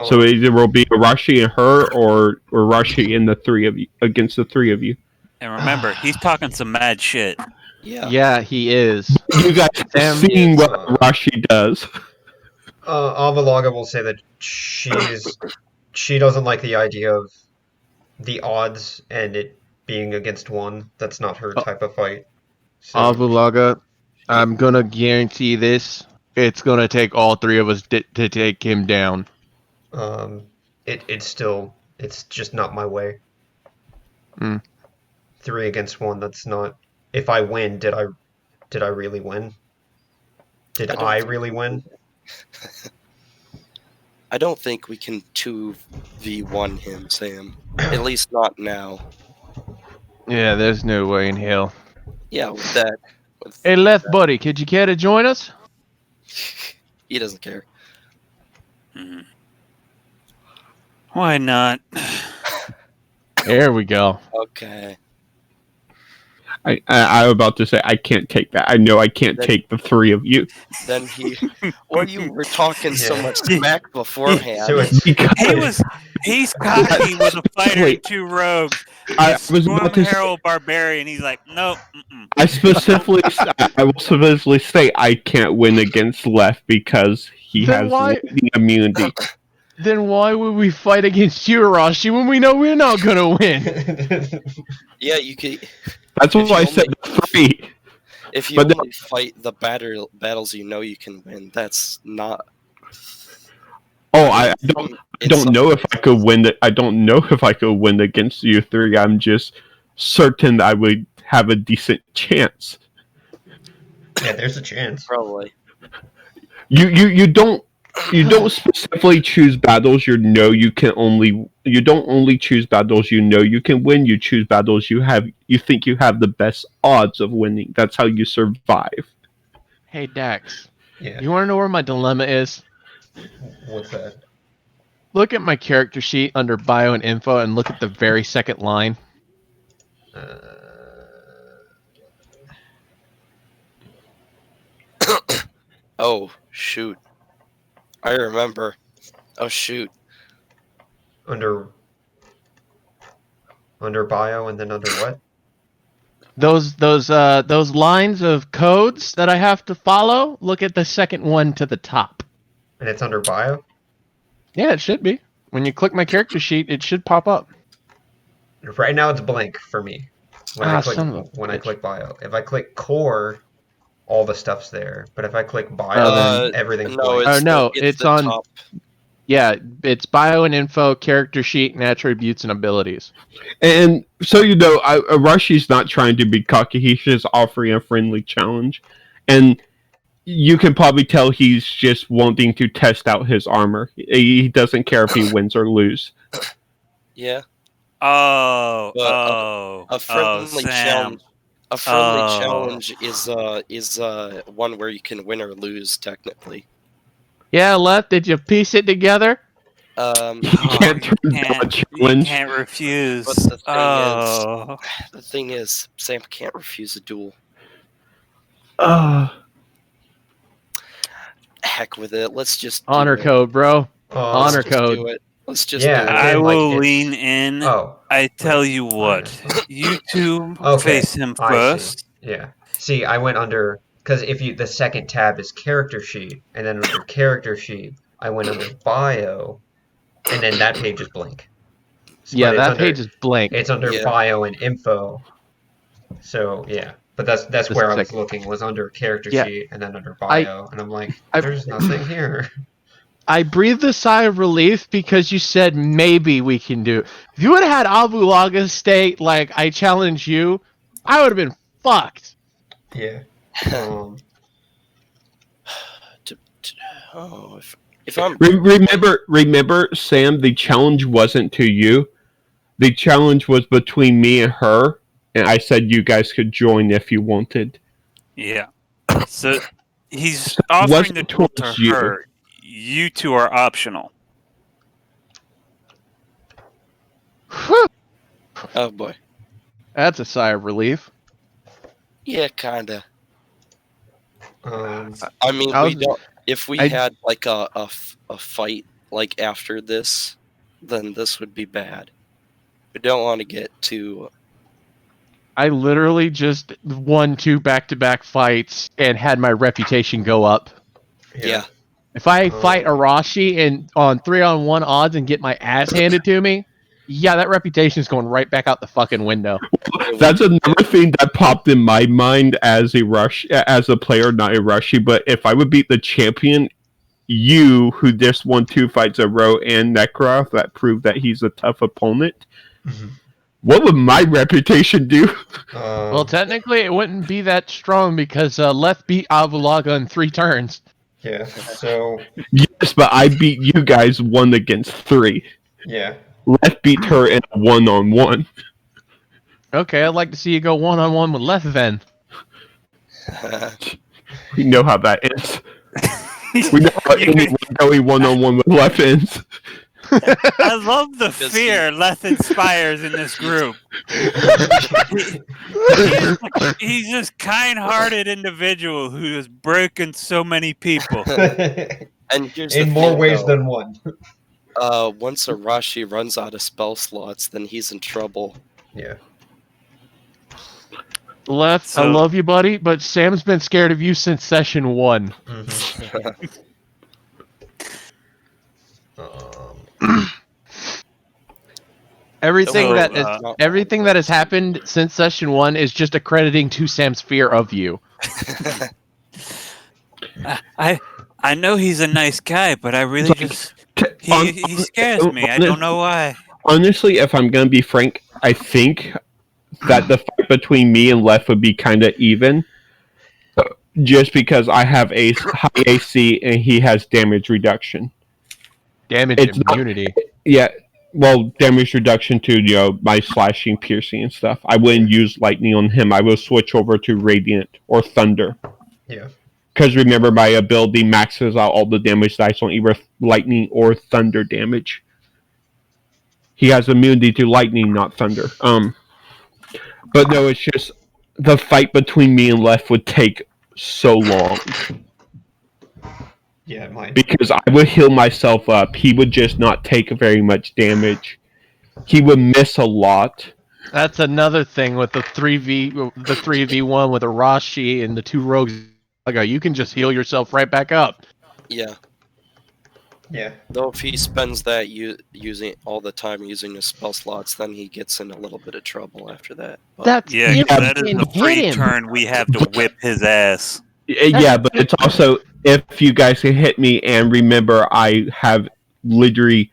So either will be Arashi and her, or Arashi and the three of you against the three of you. And remember, he's talking some mad shit. Yeah. Yeah, he is. You guys have Damn, seen yes, what Arashi does. Avalaga will say that she doesn't like the idea of the odds and it being against one. That's not her type of fight. So Avulaga, I'm gonna guarantee this. It's gonna take all three of us to take him down. it's just not my way. Hmm. 3 against 1, that's not. If I win, did I really win? Did I don't I think really win? I don't think we can 2v1 him, Sam. At least not now. Yeah, there's no way in hell. Yeah, with that. Hey, Leth, buddy, could you care to join us? He doesn't care. Mhm. Why not? There we go. Okay. I was about to say I can't take that. I know I can't take the three of you. Then he. Or you were talking so Yeah. much smack beforehand. So it's Because He's cocky with a fighter and Wait. 2 rogues. I A was Storm about to say, Herald Barbarian. He's like, nope. Mm-mm. I will specifically say I can't win against Leth because he Then has why- lightning immunity. Then why would we fight against you, Arashi, when we know we're not gonna win? Yeah, you could. That's If why I you said three. If you But then- only fight the battles you know you can win, that's not. Oh, I don't know if I could win. I don't know if I could win against you three. I'm just certain I would have a decent chance. yeah, there's a chance. Probably. You don't specifically choose battles you don't only choose battles you know you can win. You choose battles you think you have the best odds of winning. That's how you survive. Hey, Dax, Yeah. you want to know where my dilemma is? What's that? Look at my character sheet under bio and info and look at the very second line. Uh, Oh, shoot. I remember. Oh, shoot. under bio and then under what? Those lines of codes that I have to follow, look at the second one to the top. And it's under bio? Yeah, it should be. When you click my character sheet, it should pop up. Right now it's blank for me. When I click son of a I bitch. click bio. If I click core, all the stuff's there. But if I click bio, then- everything's no, blank. Oh, no, it's the on- top. Yeah, it's bio and info, character sheet, and attributes and abilities. And so you know, Arashi's not trying to be cocky. He's just offering a friendly challenge, and you can probably tell he's just wanting to test out his armor. He doesn't care if he wins or lose. Yeah. Oh, But oh, A friendly Sam. challenge. A friendly Oh. challenge is one where you can win or lose technically. Yeah, Leth, did you piece it together? Um, You can't turn down a Can't, you challenge. can't refuse. But the thing is- Oh, the thing is, Sam can't refuse a duel. Heck with it. Let's just do Honor it. code, bro. Honor Let's just code. do it. Let's just Yeah, do it. I I did like will it. lean in. Oh, I tell you what, you two Okay, face him I first. yeah. See, I went under because if you the second tab is character sheet, and then under character sheet, I went under bio, and then that page is blank. Yeah, But it's that under- page is blank. It's under Yeah. bio and info. So yeah, but that's Just where a I was second. looking was under character Yeah. sheet and then under bio, and I'm like, I- there's nothing here. I breathed a sigh of relief because you said maybe we can do it. If you would have had Abulaga state like I challenge you, I would have been fucked. Yeah. Oh, if I'm Remember, Sam. The challenge wasn't to you. The challenge was between me and her, and I said you guys could join if you wanted. Yeah. So he's So it offering wasn't the duel to towards you. her. You two are optional. Whew. oh boy, That's a sigh of relief. yeah, kinda. Um, I mean, I we was- don't. If we I- had like a fight like after this, then this would be bad. We don't want to get too. I literally just won 2 back-to-back fights and had my reputation go up. Yeah. If I Oh. fight Arashi and on 3-on-1 odds and get my ass handed to me, yeah, that reputation is going right back out the fucking window. That's another thing that popped in my mind as a player, not Arashi. But if I would beat the champion, you who just won 2 fights in a row, and Necroth, that proved that he's a tough opponent. Mhm. What would my reputation do? Well, technically, it wouldn't be that strong because Leth beat Avulaga in 3 turns. yeah. So Yes, but I beat you guys 1 against 3. yeah. Leth beat her in a 1-on-1. Okay, I'd like to see you go 1-on-1 with Leth then. We know how that ends. We know how anyone going 1-on-1 with Leth ends. I love the Because fear Leth inspires in this group. He's this kind-hearted individual who has broken so many people. And here's In the more thing, ways though. than one. Once Arashi runs out of spell slots, then he's in trouble. Yeah. Leth, I So- love you, buddy, but Sam's been scared of you since session 1. Mhm. Everything So, that is uh, everything that has happened since session 1 is just accrediting to Sam's fear of you. I know he's a nice guy, but I really just he scares me. I don't know why. Honestly, if I'm going to be frank, I think that the fight between me and Leth would be kind of even. Just because I have a high AC and he has damage reduction. Damage It's not- immunity. Yeah, well, damage reduction to, my slashing, piercing, and stuff. I wouldn't use lightning on him. I will switch over to radiant or thunder. Yeah. Because remember, my ability maxes out all the damage dice on either lightning or thunder damage. He has immunity to lightning, not thunder. But no, it's just the fight between me and Leth would take so long. Yeah, it might. Because I would heal myself up. He would just not take very much damage. He would miss a lot. That's another thing with the 3v1 with Arashi and the two rogues. Like, you can just heal yourself right back up. Yeah. Yeah. Though if he spends that using all the time using his spell slots, then he gets in a little bit of trouble after that. But That's Yeah, if 'cause we that is can the hit free him. turn we have to whip his ass. Yeah, but it's also if you guys can hit me and remember I have literally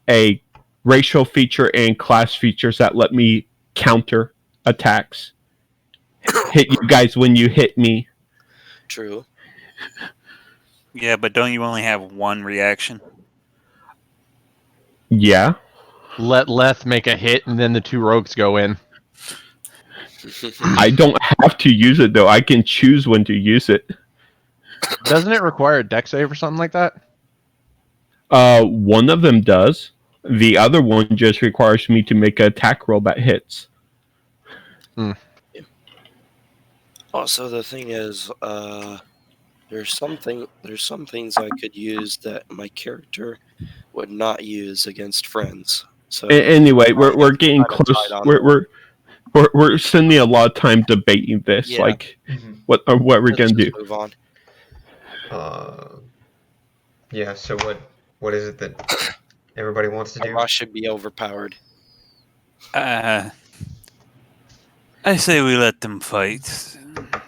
a racial feature and class features that let me counter attacks. Hit you guys when you hit me. true. Yeah, but don't you only have one reaction? Yeah. Let Leth make a hit, and then the two rogues go in. I don't have to use it though. I can choose when to use it. Doesn't it require a dex save or something like that? One of them does. The other one just requires me to make an attack roll that hits. Also, the thing is, there's some things I could use that my character would not use against friends. So Anyway, we're getting kinda close. tied on We're spending a lot of time debating this. Yeah. Like, Mhm. what we're let's gonna do? just move on. Yeah. So what is it that everybody wants to do? Arash should be overpowered. I say we let them fight.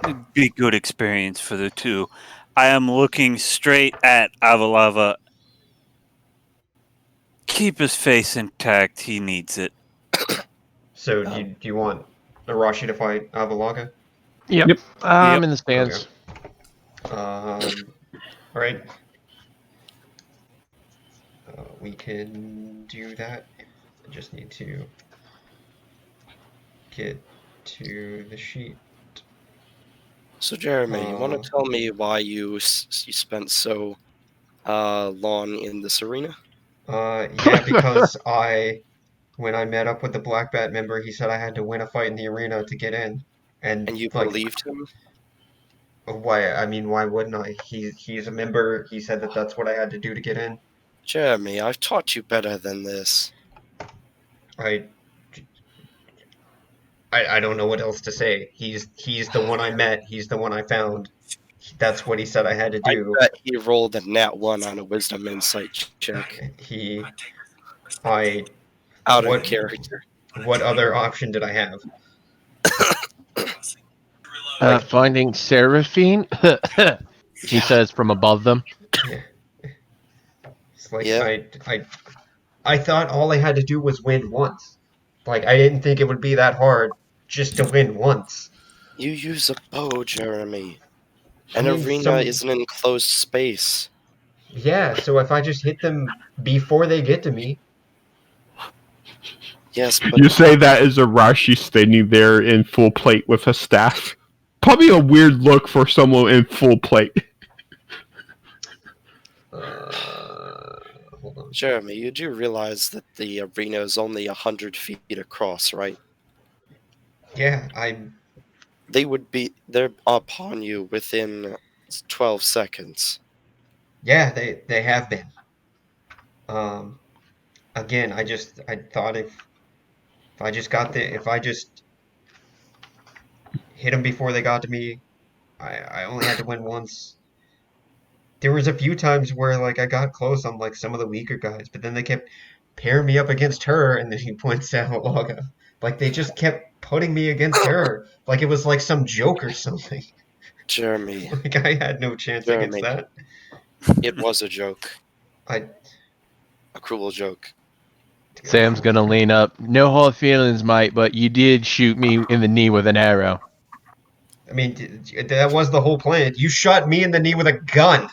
It'd be good experience for the two. I am looking straight at Avalava. Keep his face intact. He needs it. So do you want Arashi to fight Avalaga? Yep. I'm Yep. in the stands. All right. We can do that. I just need to get to the sheet. So Jeremy, you want to tell me why you spent so long in this arena? Yeah, because when I met up with the Black Bat member, he said I had to win a fight in the arena to get in, And you like, believed him? why? I mean, why wouldn't I? He's a member. He said that that's what I had to do to get in. Jeremy, I've taught you better than this. I don't know what else to say. He's the one I met. He's the one I found. That's what he said I had to do. I bet he rolled a nat 1 on a wisdom insight check. Out of What- character. What other option did I have? Finding Seraphine, he says from above them. It's like Yeah. I thought all I had to do was win once. Like, I didn't think it would be that hard just to win once. You use a bow, Jeremy. An I mean, arena is an enclosed space. Yeah, so if I just hit them before they get to me, Yes, but You say that as Arashi standing there in full plate with a staff. Probably a weird look for someone in full plate. hold on. Jeremy, you do realize that the arena is only 100 feet across, right? Yeah, They're upon you within 12 seconds. yeah, they have been. Again, I thought if I just hit them before they got to me, I only had to win once. There was a few times where like I got close on like some of the weaker guys, but then they kept pairing me up against her, and then he points out Laga. Like they just kept putting me against her, like it was like some joke or something. Jeremy, Like I had no chance against Jeremy. that. it was a joke. I A cruel joke. Sam's gonna lean up. No hard feelings, mate, but you did shoot me in the knee with an arrow. I mean, that was the whole plan. You shot me in the knee with a gun.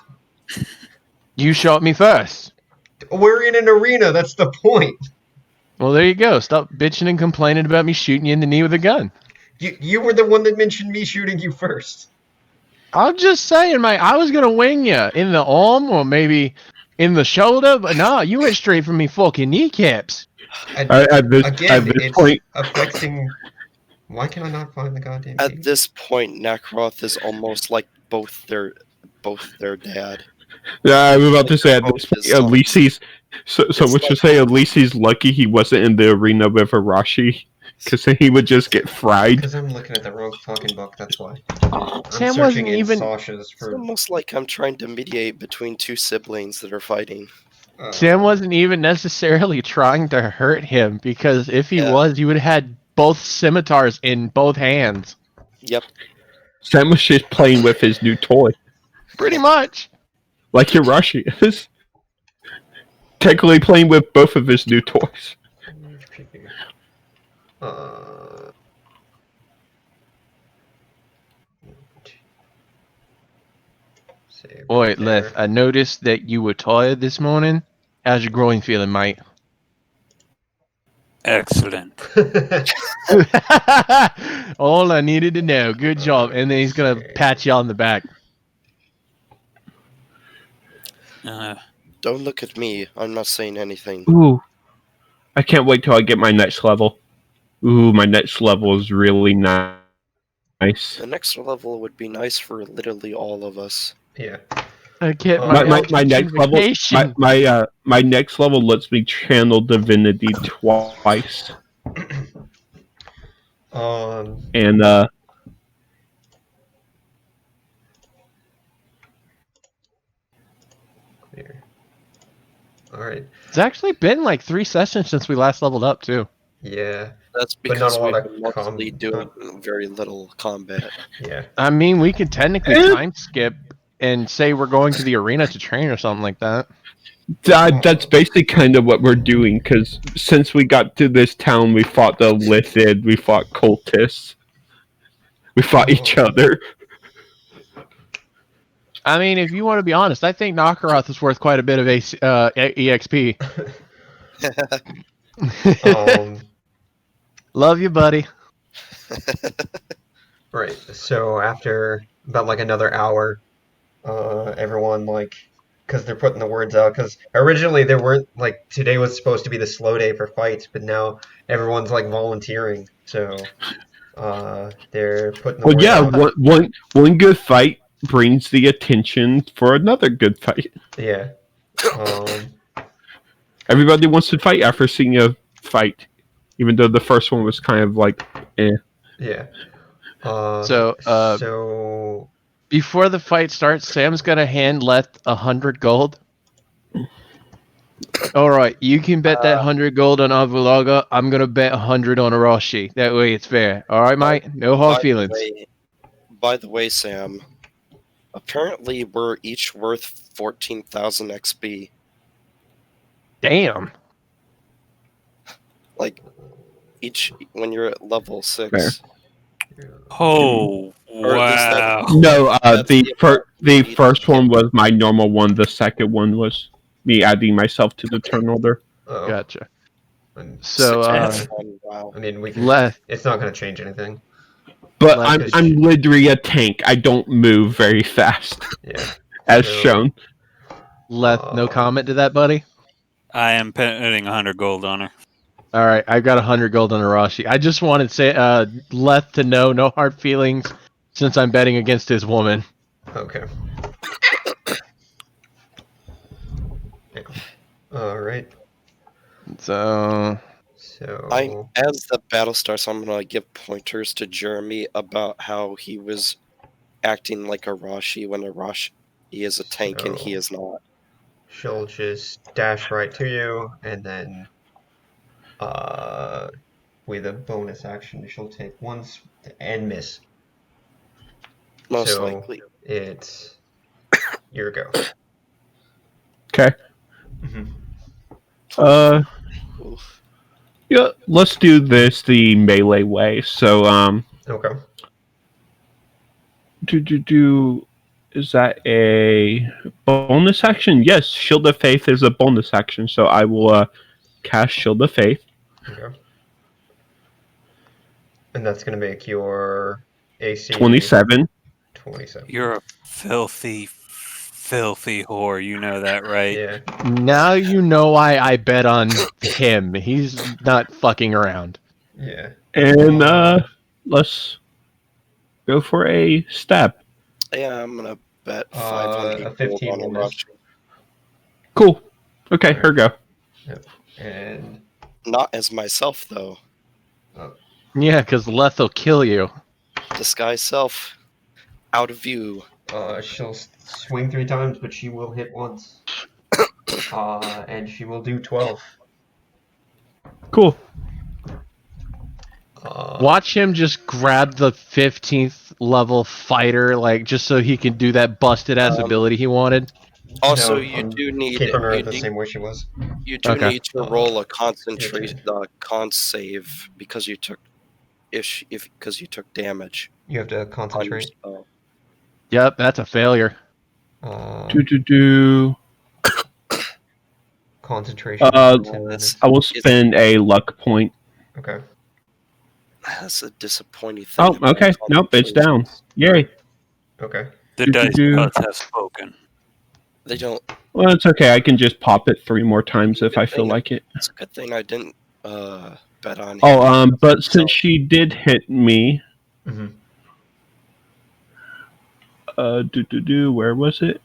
You shot me first. We're in an arena. That's the point. Well, there you go. Stop bitching and complaining about me shooting you in the knee with a gun. You were the one that mentioned me shooting you first. I'm just saying, mate. I was gonna wing you in the arm or maybe in the shoulder, but no, you went straight for me fucking kneecaps. At this Again, it's point, affecting. Why can I not find the goddamn At page? this point, Nakaroth is almost like both their dad. I'm about to say at Both this point, his at least sons. he's. Someone should say at least he's lucky he wasn't in the arena with Arashi, because then he would just get fried. Because I'm looking at the wrong fucking book. That's why. I'm Sam searching wasn't in even- Sasha's It's for. almost like I'm trying to mediate between two siblings that are fighting. Sam wasn't even necessarily trying to hurt him because if he Yeah. was, he would have had both scimitars in both hands. Yep. Sam was just playing with his new toy, Pretty much. like Hirashi is. Technically playing with both of his new toys. Save Boy, right Leth, there. I noticed that you were tired this morning. How's your groin feeling, mate? Excellent. All I needed to know. Good job. And then he's gonna pat you on the back. Don't look at me. I'm not saying anything. Ooh. I can't wait till I get my next level. Ooh, my next level is really nice. The next level would be nice for literally all of us. Yeah. I get My- My next level, vacation. my next level lets me channel divinity twice, and Clear. All right. It's actually been like 3 sessions since we last leveled up, too. Yeah. That's But not because a lot we've of been mostly com- doing very little combat. Yeah. I mean, we could technically time skip and say we're going to the arena to train or something like that. that's basically kind of what we're doing. Because since we got to this town, we fought the Leth, we fought cultists, we fought each other. I mean, if you want to be honest, I think Nakaroth is worth quite a bit of EXP. Love you, buddy. Right. So after about like another hour, everyone because they're putting the words out. Because originally there weren't today was supposed to be the slow day for fights, but now everyone's volunteering. So they're putting the Well, word yeah, out. one good fight brings the attention for another good fight. Yeah. Everybody wants to fight after seeing a fight, even though the first one was kind of eh. Yeah. So before the fight starts, Sam's gonna hand Leth 100 gold. All right, you can bet that 100 gold on Avulaga. I'm gonna bet 100 on Arashi. That way it's fair. All right, mate. No hard feelings. By the way, Sam, apparently we're each worth 14,000 XP. Damn. Each when you're at level 6. Fair. Oh, Or at least wow. No, That's the first one was my normal one. The second one was me adding myself to the turn order. Oh, Gotcha. and So, Wow. I mean, we can. Leth, It's not going to change anything. But Like- I'm literally a tank. I don't move very fast, Yeah. as So- shown. Leth, no comment to that, buddy? I am putting 100 gold on her. All right, I've got 100 gold on Arashi. I just wanted Leth to know, no hard feelings, since I'm betting against his woman. Okay. Yeah. All right. So, So. As the battle starts, I'm gonna give pointers to Jeremy about how he was acting like Arashi when Arashi is a tank and he is not. She'll just dash right to you, and then, with a bonus action, she'll take once and miss. Most So- likely. It's your go. Okay. Mhm. Oof. Yeah, let's do this the melee way. So, Okay. is that a bonus action? Yes, Shield of Faith is a bonus action, so I will cast Shield of Faith. Okay. And that's going to make your AC 27. 27. You're a filthy, filthy whore. You know that, right? Yeah. Now you know why I bet on him. He's not fucking around. Yeah. And let's go for a stab. Yeah, I'm gonna bet 500 A gold 15 on a will miss. rush. Cool. Okay, her go. And Not as myself though. Yeah, because Leth will kill you. Disguise self. Out of view. she'll swing 3 times, but she will hit once. And she will do 12. Cool. Watch him just grab the 15th level fighter, like just so he can do that busted ass ability he wanted. Also, No, you I'm do need keeping her the same way she was. you do Okay. need to roll a your turn. con save because you took because you took damage You have to on your concentrate. spell. Yep, that's a failure. Do. Concentration. Uh, for 10 minutes. I will spend a luck point. Okay. That's a disappointing thing. Oh, about okay. Nope, it's down. Yay. Okay. The Do, do, dice do. gods have spoken. They don't. Well, it's okay. I can just pop it 3 more times if I feel like it. It's a good thing I didn't bet on. Oh, him. but since she did hit me, Mm-hmm. where was it?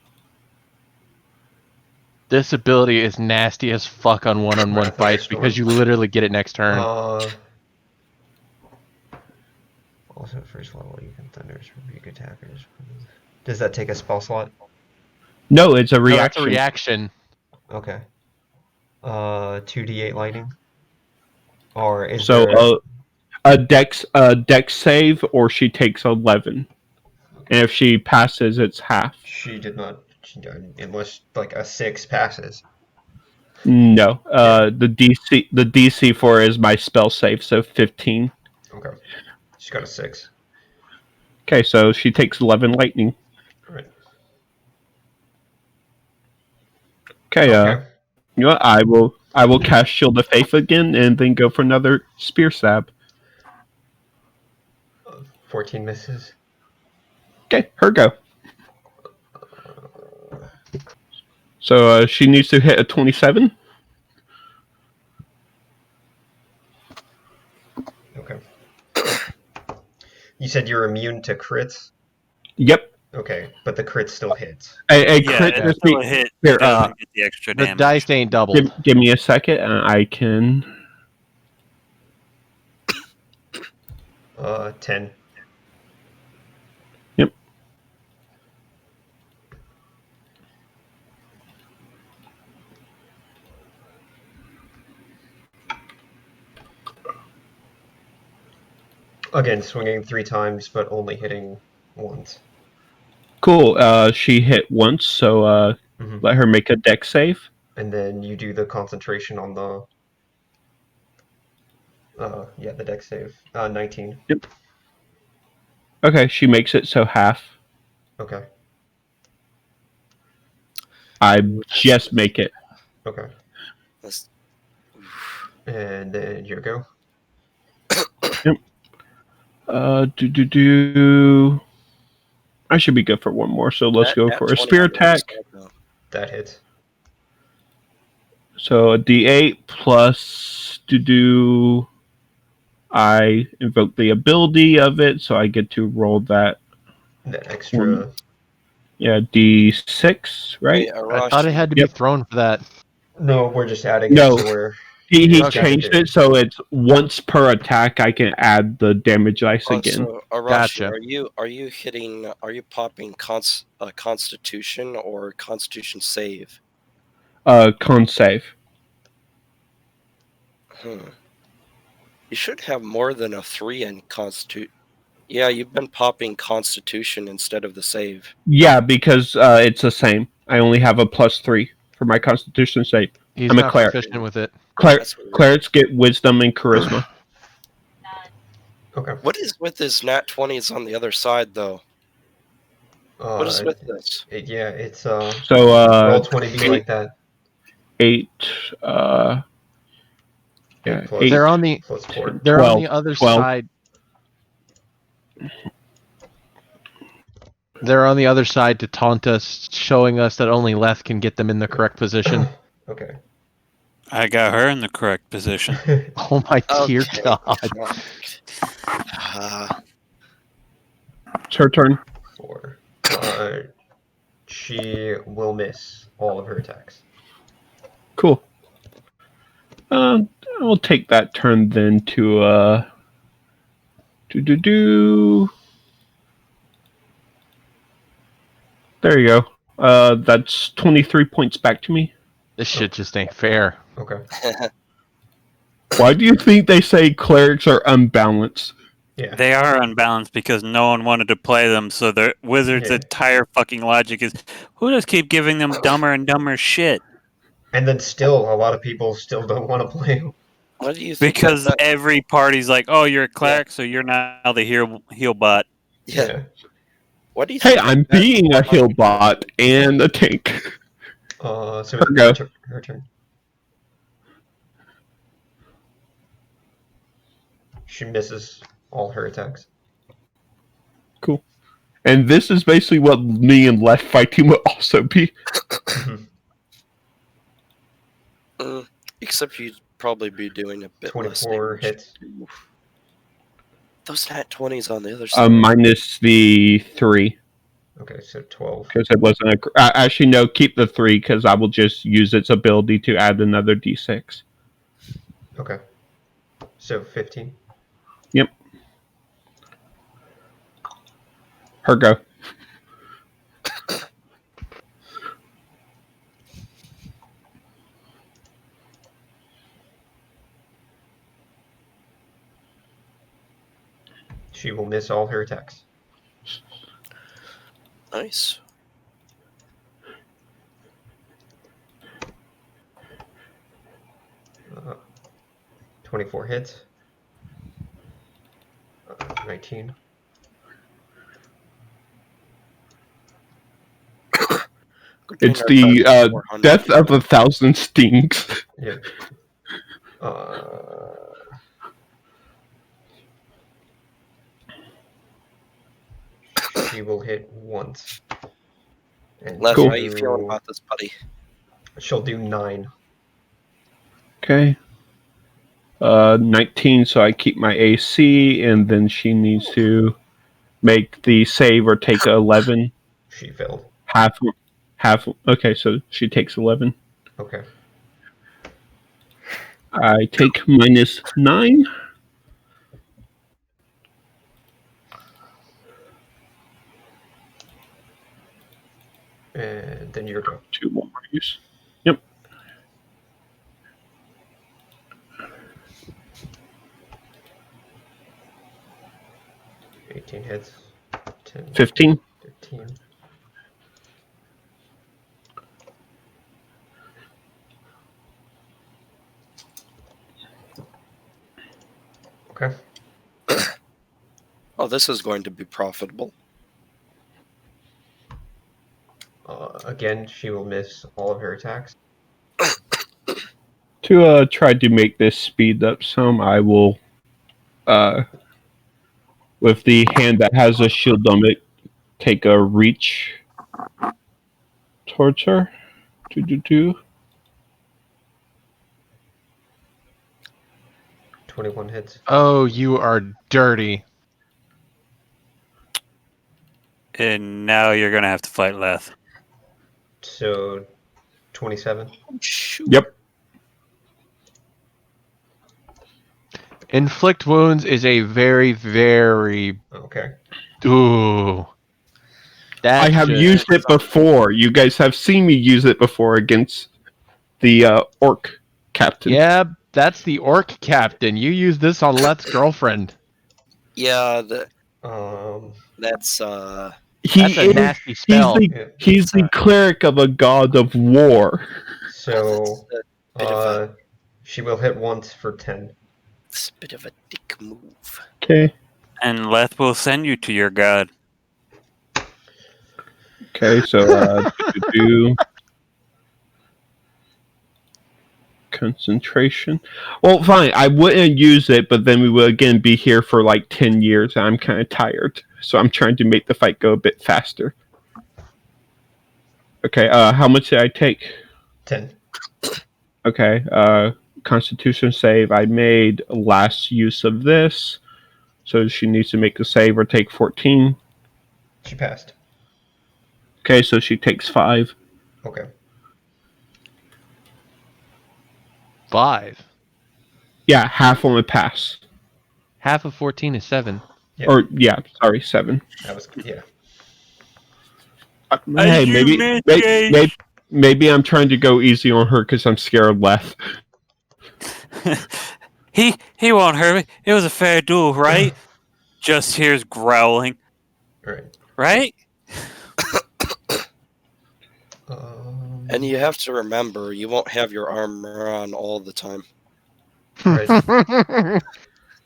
This ability is nasty as fuck on one-on-one Right, fights Storm. because you literally get it next turn. Also, at first level, you can thunders rebuke attackers. Does that take a spell slot? No, it's a No, that's a reaction. reaction. Okay. 2d8 lightning? Or is So there... a dex save, or she takes 11, and if she passes, it's half. She did not... unless, like, a 6 passes. No, the DC for is my spell save, so 15. Okay. She's got a 6. Okay, so she takes 11 lightning. Alright. Okay, you know what? I will cast Shield of Faith again, and then go for another spear stab. 14 misses. Okay, her go. So she needs to hit a 27. Okay. You said you're immune to crits? Yep. Okay, but the crit still hits. A Yeah, crit it's just still be- a hit. Here, It doesn't get the extra The damage. dice ain't doubled. give me a second. I can. 10. Yep. Again, swinging 3 times, but only hitting once. Cool. She hit once, so Mhm. let her make a dex save. And then you do the concentration on the... the dex save. 19. Okay, she makes it so half. Okay. I just make it. Okay. That's- And then your go. I should be good for one more, so let's that- go that for a 20 spear on the other attack. side, though. That hits. So a D8 plus I invoke the ability of it, so I get to roll that. That extra... Yeah, D6, right? Hey, I Arash, thought it had to be thrown for that. No, we're just adding No. it to where... He Okay. changed it so it's once per attack I can add the damage dice again. Also, Arashi, Gotcha. are you popping Constitution or Constitution save? Con save. You should have more than a 3 in Constitution. Yeah, you've been popping Constitution instead of the save. Yeah, because it's the same. I only have a +3 for my Constitution save. He's I'm a not cleric. proficient with it. That's weird. Clerics get Wisdom and Charisma. Okay. What is with his nat 20s on the other side, though? What is with this? It's So roll 20 be like that. 8. Eight plus- 8. They're on the Plus 4. they're 12, on the other 12. side. They're on the other side to taunt us, showing us that only Leth can get them in the correct position. Okay. I got her in the correct position. Oh my dear Okay. God. It's her turn. 4. She will miss all of her attacks. Cool. I'll take that turn then to do. There you go. That's 23 points back to me. This shit just ain't fair. Okay. Why do you think they say clerics are unbalanced? Yeah. They are unbalanced because no one wanted to play them, so the wizard's Yeah. entire fucking logic is, who just keep giving them dumber and dumber shit? And then still, a lot of people still don't want to play him. What do you think? Because that- every party's like, oh, you're a cleric, so you're now the heal bot. yeah. What do you Hey, think? I'm being a heal bot and a tank. So Her go. her turn. She misses all her attacks. Cool. And this is basically what me and Leth fighting would also be. Except you'd probably be doing a bit less 24 damage. hits. Those nat 20s on the other side. Minus the 3. Okay, so 12. Because it wasn't a. Actually, no, keep the 3 because I will just use its ability to add another d6. Okay. So 15. Yep. Her go. She will miss all her attacks. Nice. Uh, 24 hits. 19. It's the death of 1,000 stings. Yeah. She will hit once. And Leth, Cool. how you feeling about this, buddy? She'll do 9. Okay. 19, so I keep my AC, and then she needs to make the save or take 11. She failed. Half. Okay, so she takes 11. Okay. I take minus 9. And then you're go. 2 more use. Yep. Eighteen hits. 10, 15. 15. Okay. Oh, this is going to be profitable. Again, she will miss all of her attacks. To try to make this speed up some, I will, with the hand that has a shield on it, take a reach towards her. 21 hits. Oh, you are dirty. And now you're going to have to fight Leth. So 27. Shoot. Yep. Inflict wounds is a very, very. Okay. Ooh. I have used it before. You guys have seen me use it before against the orc captain. Yeah, that's the orc captain. You use this on Leth's girlfriend. Yeah, That's that's a nasty spell. He's the cleric of a god of war. So bit of she will hit once for 10. it's a bit of a dick move. Okay. And Leth will send you to your god. Okay, so do concentration. Well, fine. I wouldn't use it, but then we will again be here for like 10 years. I'm kind of tired. so I'm trying to make the fight go a bit faster. Okay, how much did I take? 10. Okay, Constitution save. I made last use of this, so she needs to make a save or take 14. She passed. Okay, so she takes 5. Okay. 5. Yeah, half on a pass. Half of 14 is 7. Yeah. Or yeah, sorry, 7. That was yeah. Hey, maybe I'm trying to go easy on her because I'm scared of Leth. He won't hurt me. It was a fair duel, right? Just hears growling. Right. Right? And you have to remember, you won't have your armor on all the time. Right.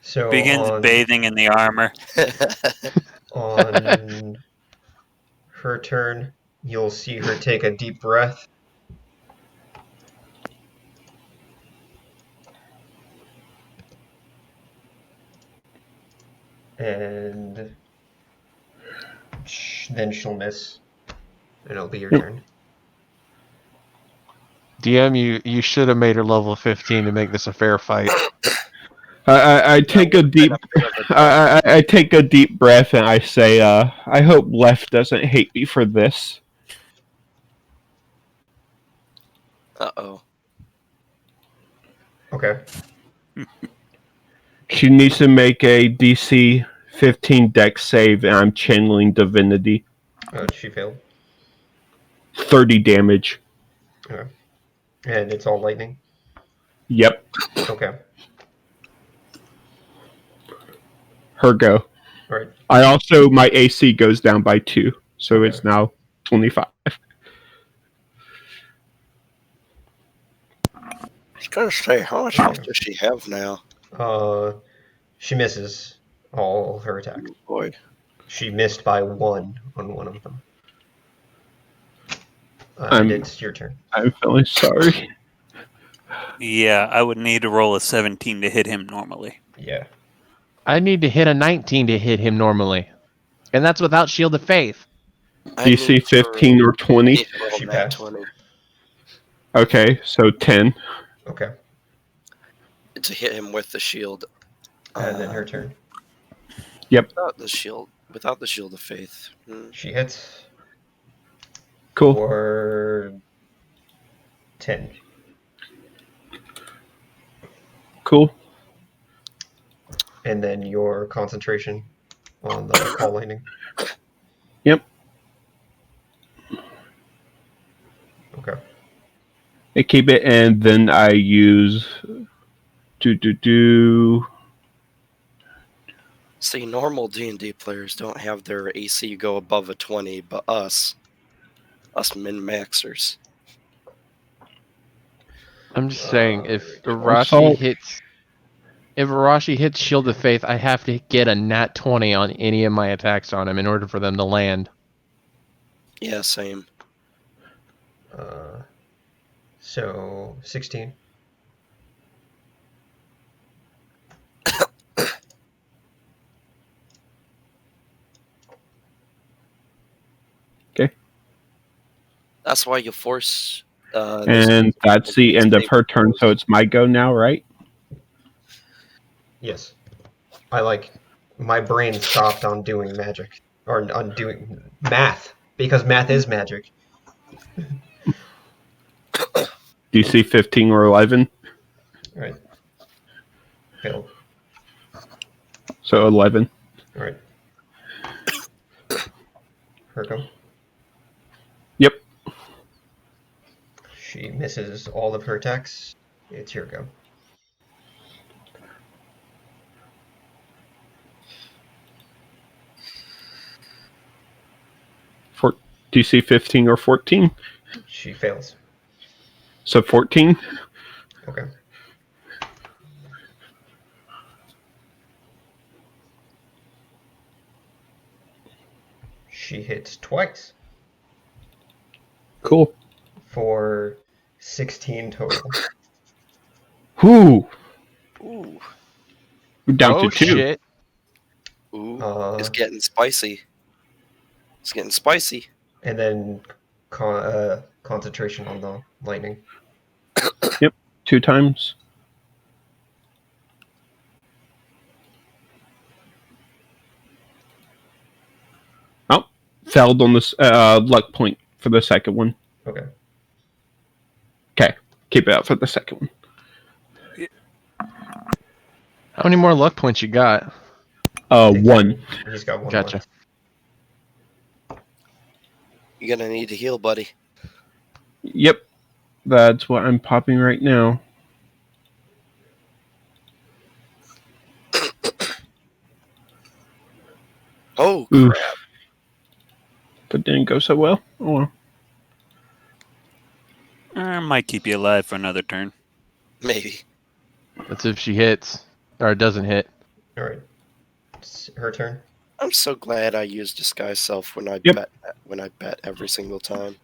So Begins bathing in the armor. on her turn, you'll see her take a deep breath. And then she'll miss. And it'll be your turn. DM, you should have made her level 15 to make this a fair fight. I take a deep I take a deep breath and I say, I hope Leth doesn't hate me for this. Uh-oh. Okay. She needs to make a DC 15 dex save and I'm channeling divinity. She failed. 30 damage. Okay. And it's all lightning? Yep. Okay. Her go. Right. I also, my AC goes down by 2, so it's now 25. I was gonna say, how much health does she have now? She misses all her attacks. Boy. She missed by 1 on one of them. And it's your turn. I'm feeling sorry. Yeah, I would need to roll a 17 to hit him normally. Yeah. I need to hit a 19 to hit him normally. And that's without Shield of Faith. DC 15 or 20? She passed. 20. Okay, so 10. Okay. To hit him with the shield. And then her turn. Yep. Without the shield of faith. She hits. Cool. For 10. Cool. And then your concentration on the call lightning. Yep. Okay. I keep it, and then I use See, normal D&D players don't have their AC go above a 20, but us min-maxers. I'm just saying, if Arashi hits Shield of Faith, I have to get a nat 20 on any of my attacks on him in order for them to land. Yeah, same. So 16. Okay. That's why you force. And that's the end of her turn, so it's my go now, right? Yes. My brain stopped on doing magic. Or on doing math. Because math is magic. DC 15 or 11? Right. Failed. So 11. Alright. Her go. Yep. She misses all of her attacks. It's your go. For DC 15 or 14? She fails. So 14? Okay. She hits twice. Cool. For 16 total. Whoo! Ooh. We're down Oh, to 2. shit. Ooh, Uh, it's getting spicy. It's getting spicy. and then concentration on the lightning. 2 times. Oh, failed on this luck point for the second one. Okay. Okay, keep it up for the second one. How many more luck points you got? 1. He's got one Gotcha. left. You're gonna need to heal, buddy. Yep, that's what I'm popping right now. Oh Oof. crap! But didn't go so well. Oh well. Might keep you alive for another turn. Maybe. That's if she hits or doesn't hit. All right. It's her turn. I'm so glad I used disguise self when I Yep. bet every single time.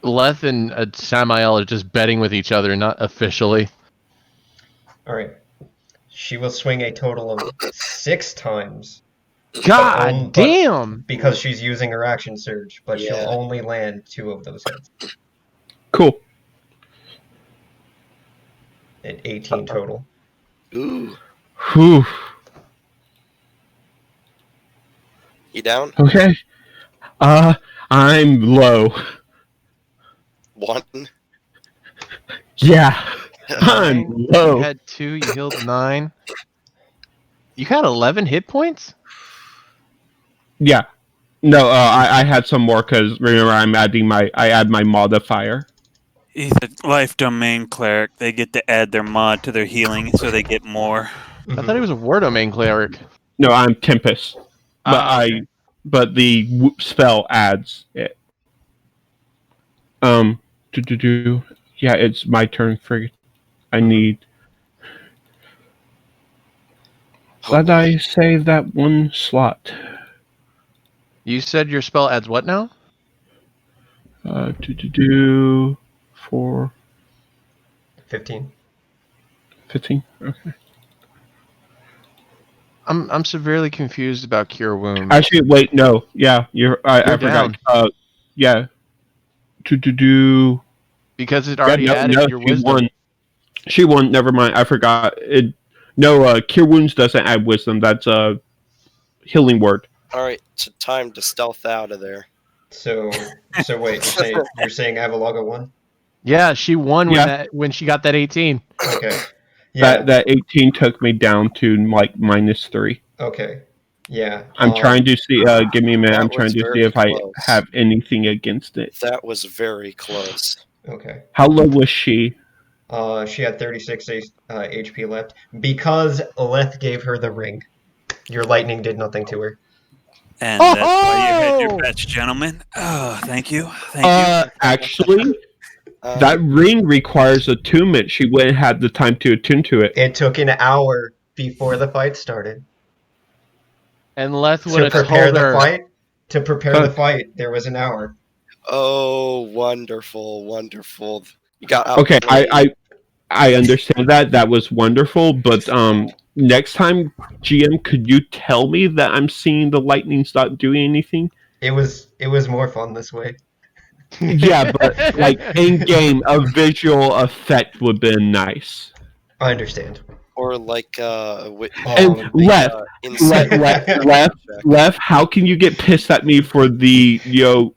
Leth and Samael are just betting with each other, not officially. All right. She will swing a total of 6 times God but- damn! because she's using her action surge, but Yeah. she'll only land 2 of those hits Cool. at 18 total. Ooh, Whew. you down? Okay. I'm low. 1. Yeah. I'm You low. had 2, you healed 9. You had 11 hit points? Yeah. No, I had some more because remember I add my modifier. He's a life domain cleric. They get to add their mod to their healing, so they get more. I thought he was a war domain cleric. No, I'm Tempest, but Okay. but the spell adds it. Yeah, it's my turn. Frig. I need. Glad I saved that one slot. You said your spell adds what now? 4, 15. 15. Okay. I'm severely confused about cure wounds. Actually, wait, no. Yeah, I You're forgot. down. Yeah. Because it already added your she wisdom. won. She won. Never mind. I forgot. No, cure wounds doesn't add wisdom. That's a healing word. All right, it's time to stealth out of there. So wait, you're saying Avalaga won? Yeah, she won Yeah. when she got that 18. Okay. Yeah. That 18 took me down to like -3. Okay. Yeah. I'm trying to see. Give me a minute. that I'm trying was to very see if I close. have anything against it. That was very close. Okay. How low was she? She had 36 HP left because Leth gave her the ring. Your lightning did nothing to her. And that's why you had Oh! your bets, gentlemen. Oh, thank you. Thank you. Actually, that ring requires attunement. She wouldn't have the time to attune to it. It took an hour before the fight started. And Leth would To have prepare told the her. fight, the fight, there was an hour. Oh, wonderful, wonderful. You got out. Okay, I understand that. That was wonderful, but next time, GM, could you tell me that I'm seeing the lightning's not doing anything? It was more fun this way. Yeah, but like in game, a visual effect would be nice. I understand. Or like And Leth, insane. Leth, how can you get pissed at me for the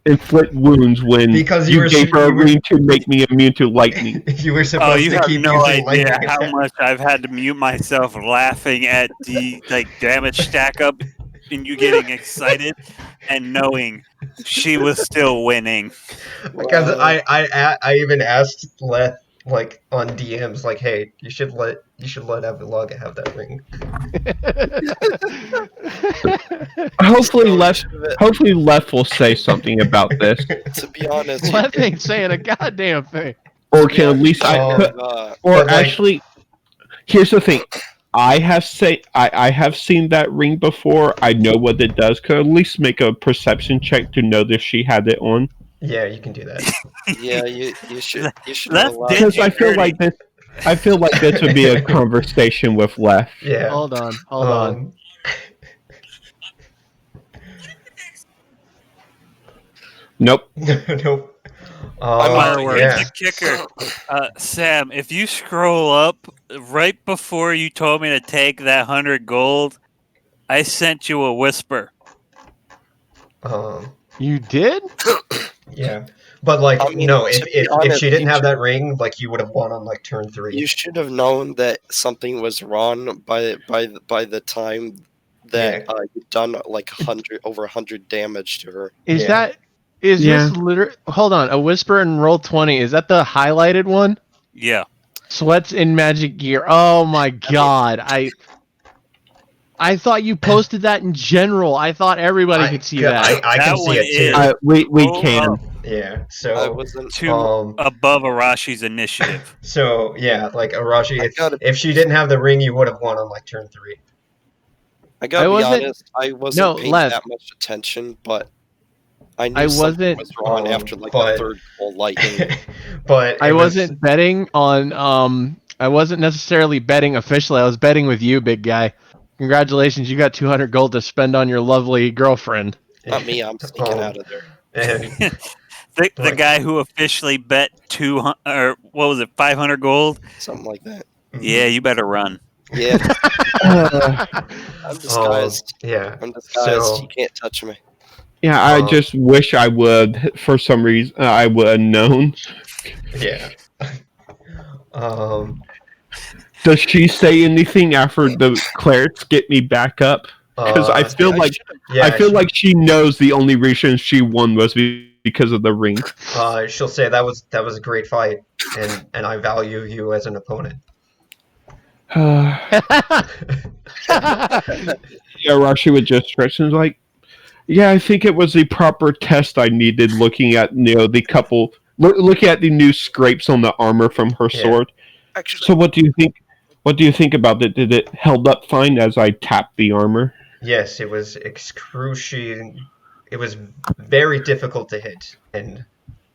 inflict wounds when Because you gave her a ring to make me immune to lightning? You were Oh, supposed you to have keep no using idea lightning how attack. much I've had to mute myself laughing at the damage stack up and you getting excited and knowing she was still winning. Because I even asked Leth like on DMs like, hey, you should let Avalaga have that ring. Hopefully Leth will say something about this, To be honest, Leth ain't saying a goddamn thing. or can at least or But, like- actually, here's the thing. I have seen that ring before. I know what it does. Could at least make a perception check to know if she had it on. Yeah, you can do that. yeah, you should Leth allow- did Because you I feel dirty. like this. I feel like this would be a conversation with Leth. Yeah. Hold on. Nope. Nope. Fireworks. Yeah. Here's the kicker. Sam, if you scroll up right before you told me to take that 100 gold, I sent you a whisper. You did? Yeah. But like, I mean, no, to be if honest, she didn't you have that ring, like you would have won on like turn 3. You should have known that something was wrong by the time that Yeah. you've done like over 100 damage to her. Is Yeah. that is Yeah. this literally? Hold on, a whisper in roll 20. Is that the highlighted one? Yeah. Sweats in magic gear. Oh my god! I thought you posted that in general. I thought everybody could see that. I That can see one it too. is- We Roll can. up Yeah. I So wasn't. to above Arashi's initiative. so yeah, like Arashi, I gotta- if she didn't have the ring, you would have won on like turn 3. I gotta I be wasn't- honest. I wasn't no, paying Leth. that much attention, but I knew I something wasn't- was wrong after like but- the third full lightning. But I it was- wasn't betting on. I wasn't necessarily betting officially. I was betting with you, big guy. Congratulations, you got 200 gold to spend on your lovely girlfriend. Not me. I'm sneaking out of there. and- The Like- guy who officially bet 200 or what was it, 500 gold? Something like that. Yeah, you better run. Yeah, Uh, I'm disguised. yeah. I'm disguised. So- You can't touch me. yeah, I just wish I would. For some reason, I would have known. Yeah. Does she say anything after the clerics get me back up? Because I feel like yeah, I feel like she knows the only reason she won was because of the ring. she'll say that was a great fight, and I value you as an opponent. Yeah, Rashi would just stretch and was like, yeah, I think it was the proper test I needed. Looking at looking at the new scrapes on the armor from her Yeah. sword. Actually, So what do you think? What do you think about it? Did it held up fine as I tapped the armor? Yes, it was excruciating. It was very difficult to hit, and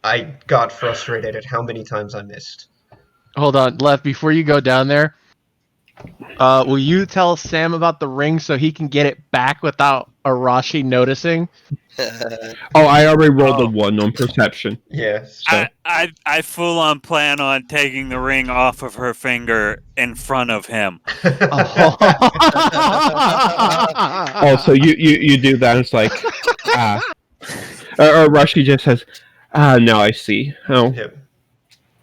I got frustrated at how many times I missed. Hold on, Leth. Before you go down there, will you tell Sam about the ring so he can get it back without Arashi noticing? Oh, I already rolled a 1 on perception. Yes. So I full on plan on taking the ring off of her finger in front of him. oh, so you do that? It's like or Rashi just says, now I see. Oh, Yep.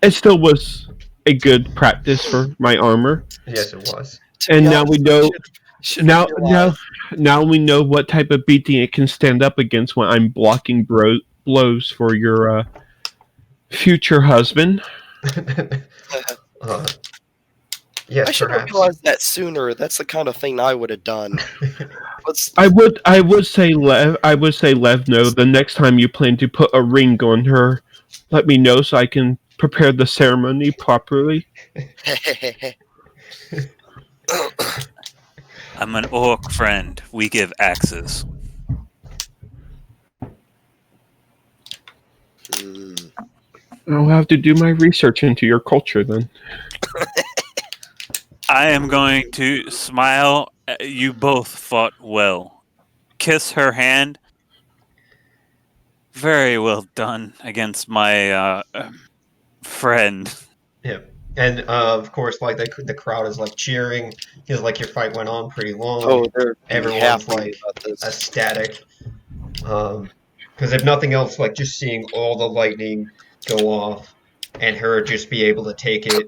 it still was a good practice for my armor, Yes, it was. and now we know. Should Now we know what type of beating it can stand up against when I'm blocking blows for your future husband. Yes, I should have perhaps. realized that sooner. That's the kind of thing I would have done. I would say Lev no. The next time you plan to put a ring on her, let me know so I can prepare the ceremony properly. I'm an orc friend. We give axes. I'll have to do my research into your culture then. I am going to smile. You both fought well. Kiss her hand. Very well done against my friend. Yep. And of course, like the crowd is like cheering because like your fight went on pretty long. Oh, they're Everyone's happy like about this. ecstatic. Because if nothing else, like just seeing all the lightning go off and her just be able to take it,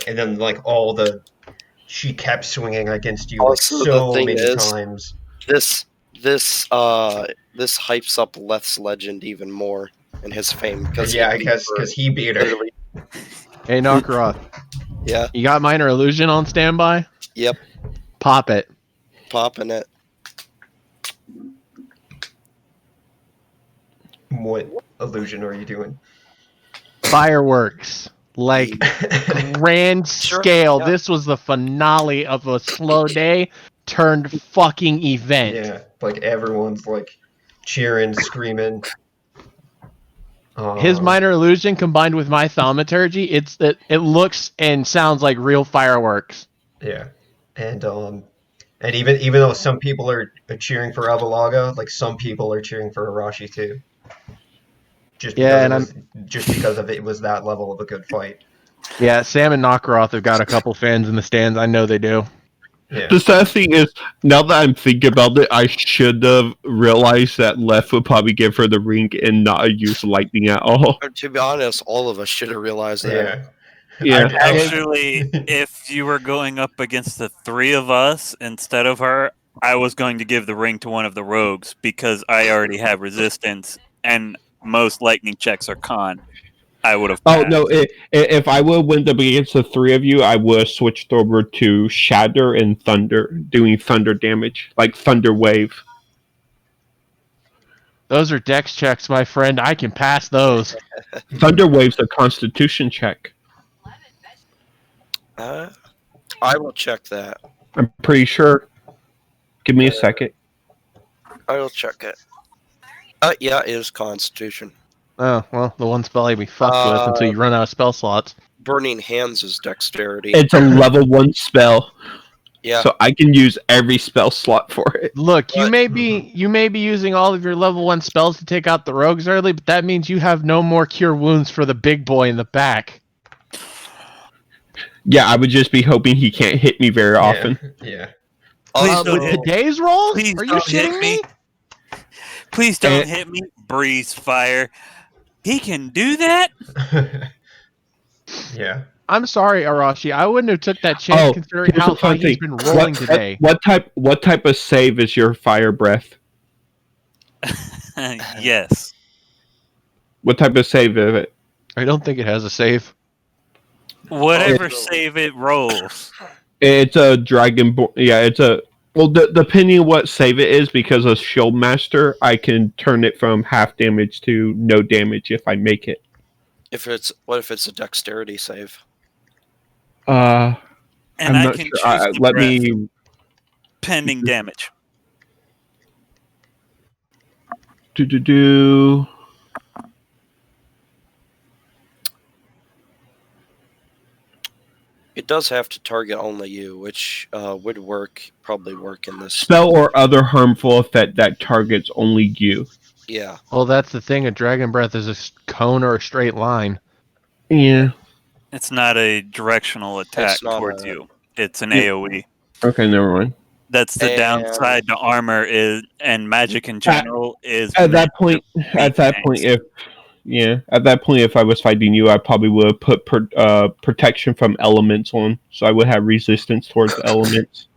and then like she kept swinging against you like Also, the so thing many is- times. This hypes up Leth's legend even more and his fame because Yeah, I guess because he beat her. literally, Hey, Nakaroth, yeah, you got minor illusion on standby? Yep. Pop it. popping it. What illusion are you doing? Fireworks. Like grand Sure, scale. yeah. This was the finale of a slow day turned fucking event. Yeah, like everyone's like cheering, screaming. His minor illusion combined with my thaumaturgy, it looks and sounds like real fireworks. Yeah, and even though some people are cheering for Abalaga, like some people are cheering for Arashi too, Yeah, and just because of it was that level of a good fight. yeah, Sam and Nakaroth have got a couple fans in the stands. I know they do. Yeah, The sad thing is, now that I'm thinking about it, I should have realized that Leth would probably give her the ring and not use lightning at all. To be honest, all of us should have realized that. Yeah. Actually, if you were going up against the three of us instead of her, I was going to give the ring to one of the rogues because I already have resistance and most lightning checks are con. I would have passed. Oh no! If I would have went up against the three of you, I would have switched over to Shatter and Thunder, doing thunder damage, like Thunder Wave. Those are dex checks, my friend. I can pass those. Thunder Wave's a Constitution check. I will check that. I'm pretty sure. Give me a second. I will check it. Yeah, it is Constitution. Oh, well, the one spell I'd be fucked with until you run out of spell slots. Burning Hands is Dexterity. It's a level 1 spell. Yeah. So I can use every spell slot for it. Look, you may be using all of your level 1 spells to take out the rogues early, but that means you have no more cure wounds for the big boy in the back. Yeah, I would just be hoping he can't hit me very often. Yeah. Please don't With hit today's rolls? Please Are you don't hit shitting me? Please don't hit me. Breeze fire. He can do that? Yeah. I'm sorry, Arashi. I wouldn't have took that chance considering here's how a fun high he's thing. been rolling today. What type of save is your fire breath? Yes. What type of save is it? I don't think it has a save. Whatever save it rolls. It's a dragonborn. Yeah, it's a. Well, depending on what save it is, because of Shield Master, I can turn it from half damage to no damage if I make it. What if it's a Dexterity save? And I'm I not can sure. choose the Let breath, me. pending damage. Do. It does have to target only you, which would probably work in this. Spell or other harmful effect that targets only you. Yeah. Well, that's the thing. A dragon breath is a cone or a straight line. Yeah. It's not a directional attack towards you. It's an AoE. Okay, never mind. That's the downside to armor and magic in general is at that point, if I was fighting you, I probably would have put protection from elements on, so I would have resistance towards the elements.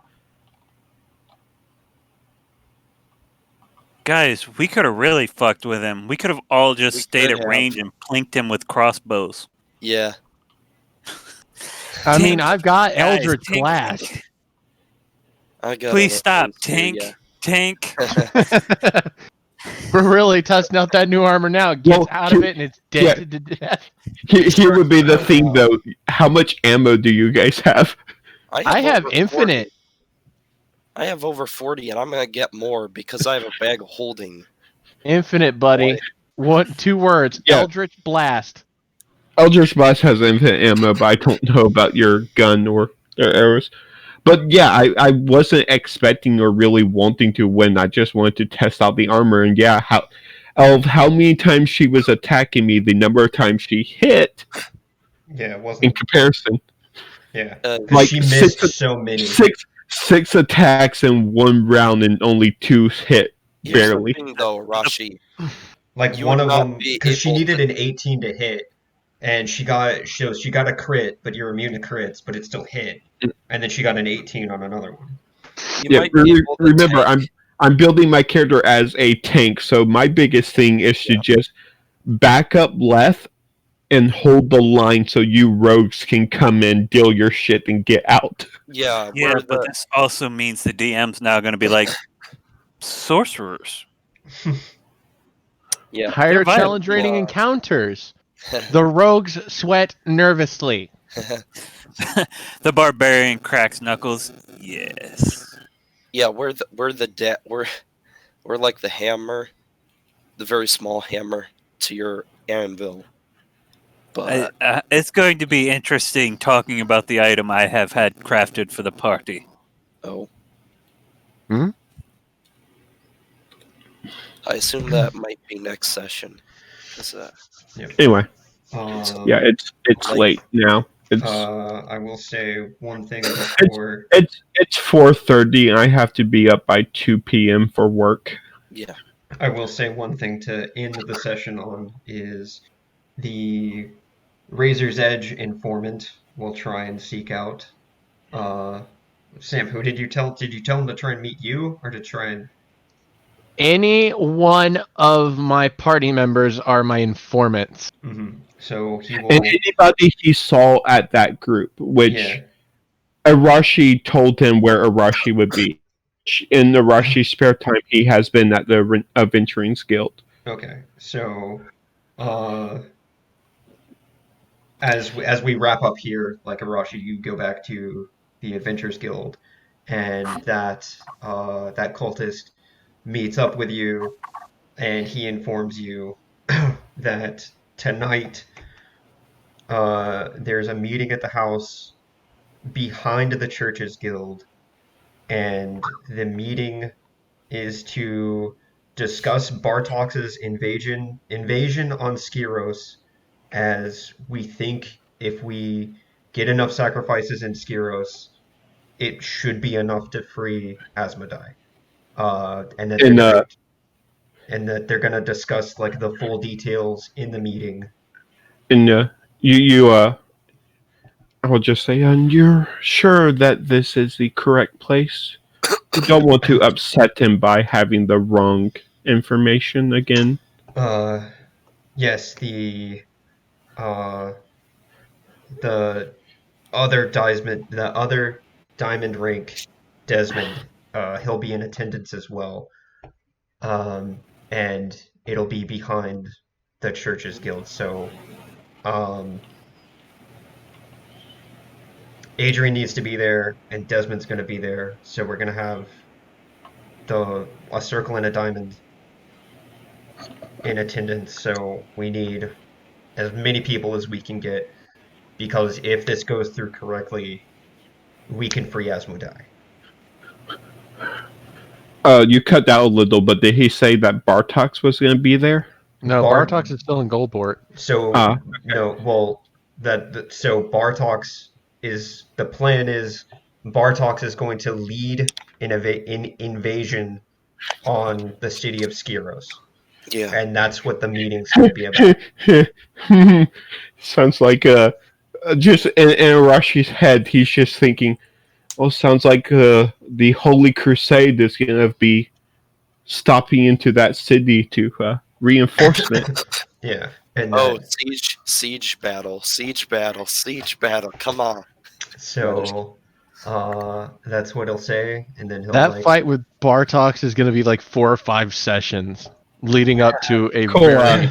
Guys, we could have really fucked with him. We could have all just stayed at range and plinked him with crossbows. Yeah. I mean, I've got Eldritch Blast. Please stop, Tank. Yeah. Tank. We're really testing out that new armor now. It gets out of it and it's dented to death. Here would be the thing, though. How much ammo do you guys have? I have infinite. 40. I have over 40, and I'm going to get more because I have a bag of holding. Infinite, buddy. 2 words. Yeah. Eldritch Blast. Eldritch Blast has infinite ammo, but I don't know about your gun or arrows. But yeah, I wasn't expecting or really wanting to win. I just wanted to test out the armor, and yeah, how many times she was attacking me, the number of times she hit. Yeah, it wasn't in comparison. Yeah, like she missed so many. Six attacks in 1 round and only 2 hit. Barely. Here's the thing, though, Rashi. Like one of them, because she needed an 18 to hit, and she got a crit, but you're immune to crits, but it still hit, and then she got an 18 on another one. Remember, I'm building my character as a tank, so my biggest thing is to just back up Leth and hold the line so you rogues can come in, deal your shit, and get out. Yeah, but this also means the DM's now going to be like sorcerers. Yeah, higher challenge rating encounters. The rogues sweat nervously. The barbarian cracks knuckles. Yes. Yeah, we're like the hammer, the very small hammer to your anvil. But It's going to be interesting talking about the item I have had crafted for the party. oh, Hmm? I assume that might be next session. 'Cause, Anyway, Um, yeah, it's Like- late now. It's I will say one thing before. it's 4:30, and I have to be up by 2 p.m. for work. yeah, I will say one thing to end the session on is the Razor's Edge informant will try and seek out. Sam, who did you tell? Did you tell him to try and meet you, or to try and? Any one of my party members are my informants. So he will. And anybody he saw at that group, which Yeah. Arashi told him where Arashi would be. In Arashi's spare time, he has been at the Adventurings Guild. Okay. So, as we wrap up here, like Arashi, you go back to the Adventurers Guild, and that cultist meets up with you, and he informs you that tonight there's a meeting at the house behind the Churches Guild, and the meeting is to discuss Bartox's invasion on Skyros, as we think if we get enough sacrifices in Skyros, it should be enough to free Asmodai. And that And they're gonna discuss like the full details in the meeting. You I will just say, and you're sure that this is the correct place? You don't want to upset him by having the wrong information again. Yes, uh, the other diamond rank Desmond, he'll be in attendance as well. And it'll be behind the Churches Guild. So, Adrian needs to be there, and Desmond's going to be there. So we're going to have a circle and a diamond in attendance. So we need as many people as we can get, because if this goes through correctly, we can free Asmodai. You cut out a little, but did he say that Bartox was going to be there? No, Bar- Bartox is still in Goldport. So Ah, no, well, so Bartox is the plan is Bartox is going to lead in invasion on the city of Skyros, yeah. and that's what the meeting's going to be about. Sounds like just in Arashi's head, he's just thinking, "Oh, sounds like the Holy Crusade is going to be stopping into that city to reinforcement." Yeah, and Oh, siege battle. Come on. so that's what he'll say, and then he'll That fight with Bartox is going to be like 4 or 5 sessions leading up to a Cool, very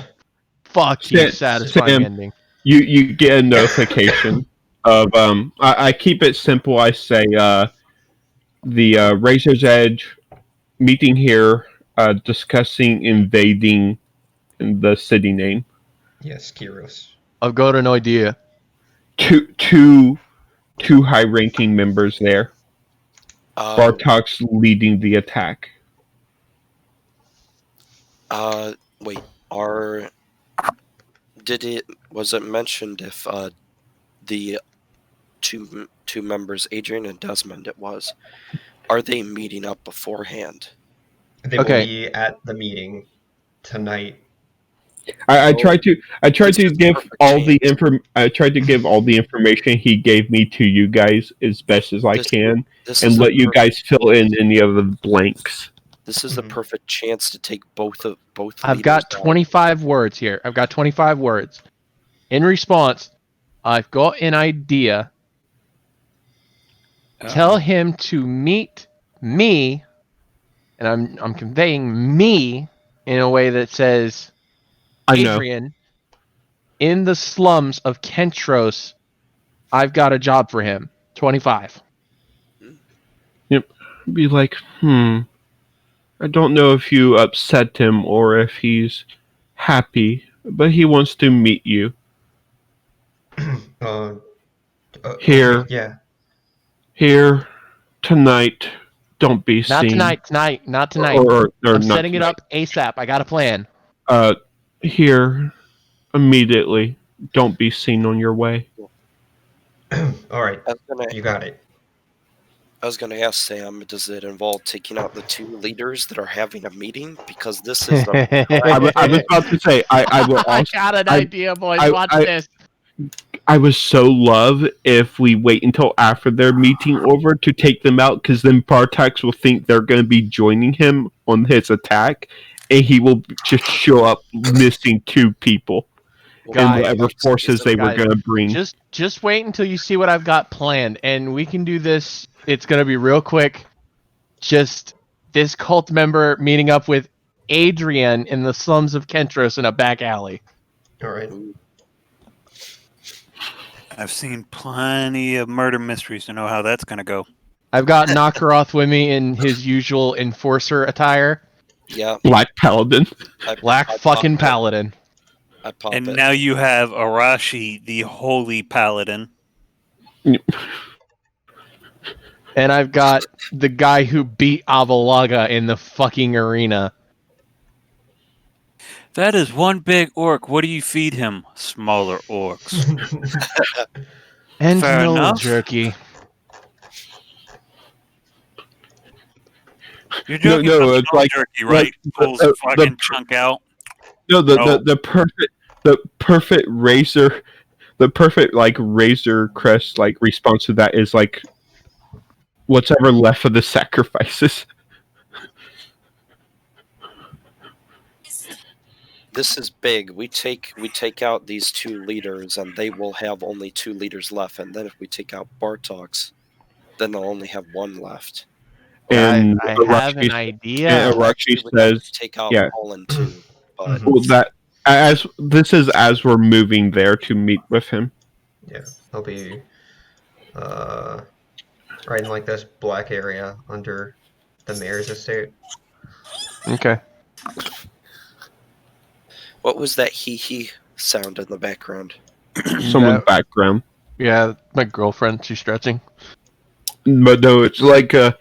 fuck you Sam- satisfying ending. You get a notification of I keep it simple. I say the Razor's Edge meeting here, discussing invading the city name. yes, Skyros. I've got an idea. Two high-ranking members there. Bartox leading the attack. Wait, was it mentioned if the two members, Adrian and Desmond, are they meeting up beforehand? They Okay. will be at the meeting tonight. I tried to This is give perfect all the chance. I tried to give all the information he gave me to you guys as best as I can, This and is let the you perfect- guys fill in any of the blanks. This is the Mhm. perfect chance to take both. I've got leaders out. 25 words here. I've got 25 words. In response, I've got an idea. Tell him to meet me, and I'm conveying me in a way that says, I know. Adrian, in the slums of Kentros, I've got a job for him. 25. Be like, I don't know if you upset him or if he's happy but he wants to meet you Uh, here, okay, yeah. here, tonight. Don't be Not seen. tonight. Not tonight. Or I'm not setting it tonight. up ASAP. I got a plan. Here, immediately. Don't be seen on your way. All right, I was gonna, you got it. I was gonna ask Sam, does it involve taking out the 2 leaders that are having a meeting? Because this is the I was about to say I will I also. got an I- idea, boys. I- Watch I- this. I would so love if we wait until after their meeting over to take them out, because then Bartax will think they're going to be joining him on his attack, and he will just show up missing 2 people and Guys, whatever forces they were guys, going to bring. Just wait until you see what I've got planned, and we can do this. It's gonna be real quick. Just this cult member meeting up with Adrian in the slums of Kentros in a back alley. All right. I've seen plenty of murder mysteries to know how that's going to go. I've got Nakaroth with me in his usual enforcer attire. Yeah. Black Paladin. Black fucking paladin. I pop And it. now you have Arashi, the holy paladin. And I've got the guy who beat Avalaga in the fucking arena. That is one big orc. What do you feed him? Smaller orcs. And Fair no enough. jerky. You're joking no, about it's the like- jerky, right? like Pulls the- the fucking the- chunk out. No, Oh. the perfect razor, the perfect like razor crest like response to that is like whatever left of the sacrifices. This is big. We take out these 2 leaders, and they will have only 2 leaders left. And then if we take out Bartox, then they'll only have 1 left. And I have an Arashi- idea. and Arashi We would have to says, take out yeah. Colin too. But Mhm. well, that as this is as we're moving there to meet with him. Yeah, he'll be right in like this black area under the mayor's estate. Okay. what was that hee sound in the background? Someone's That- background. Yeah, my girlfriend. She's stretching. But no, it's like we're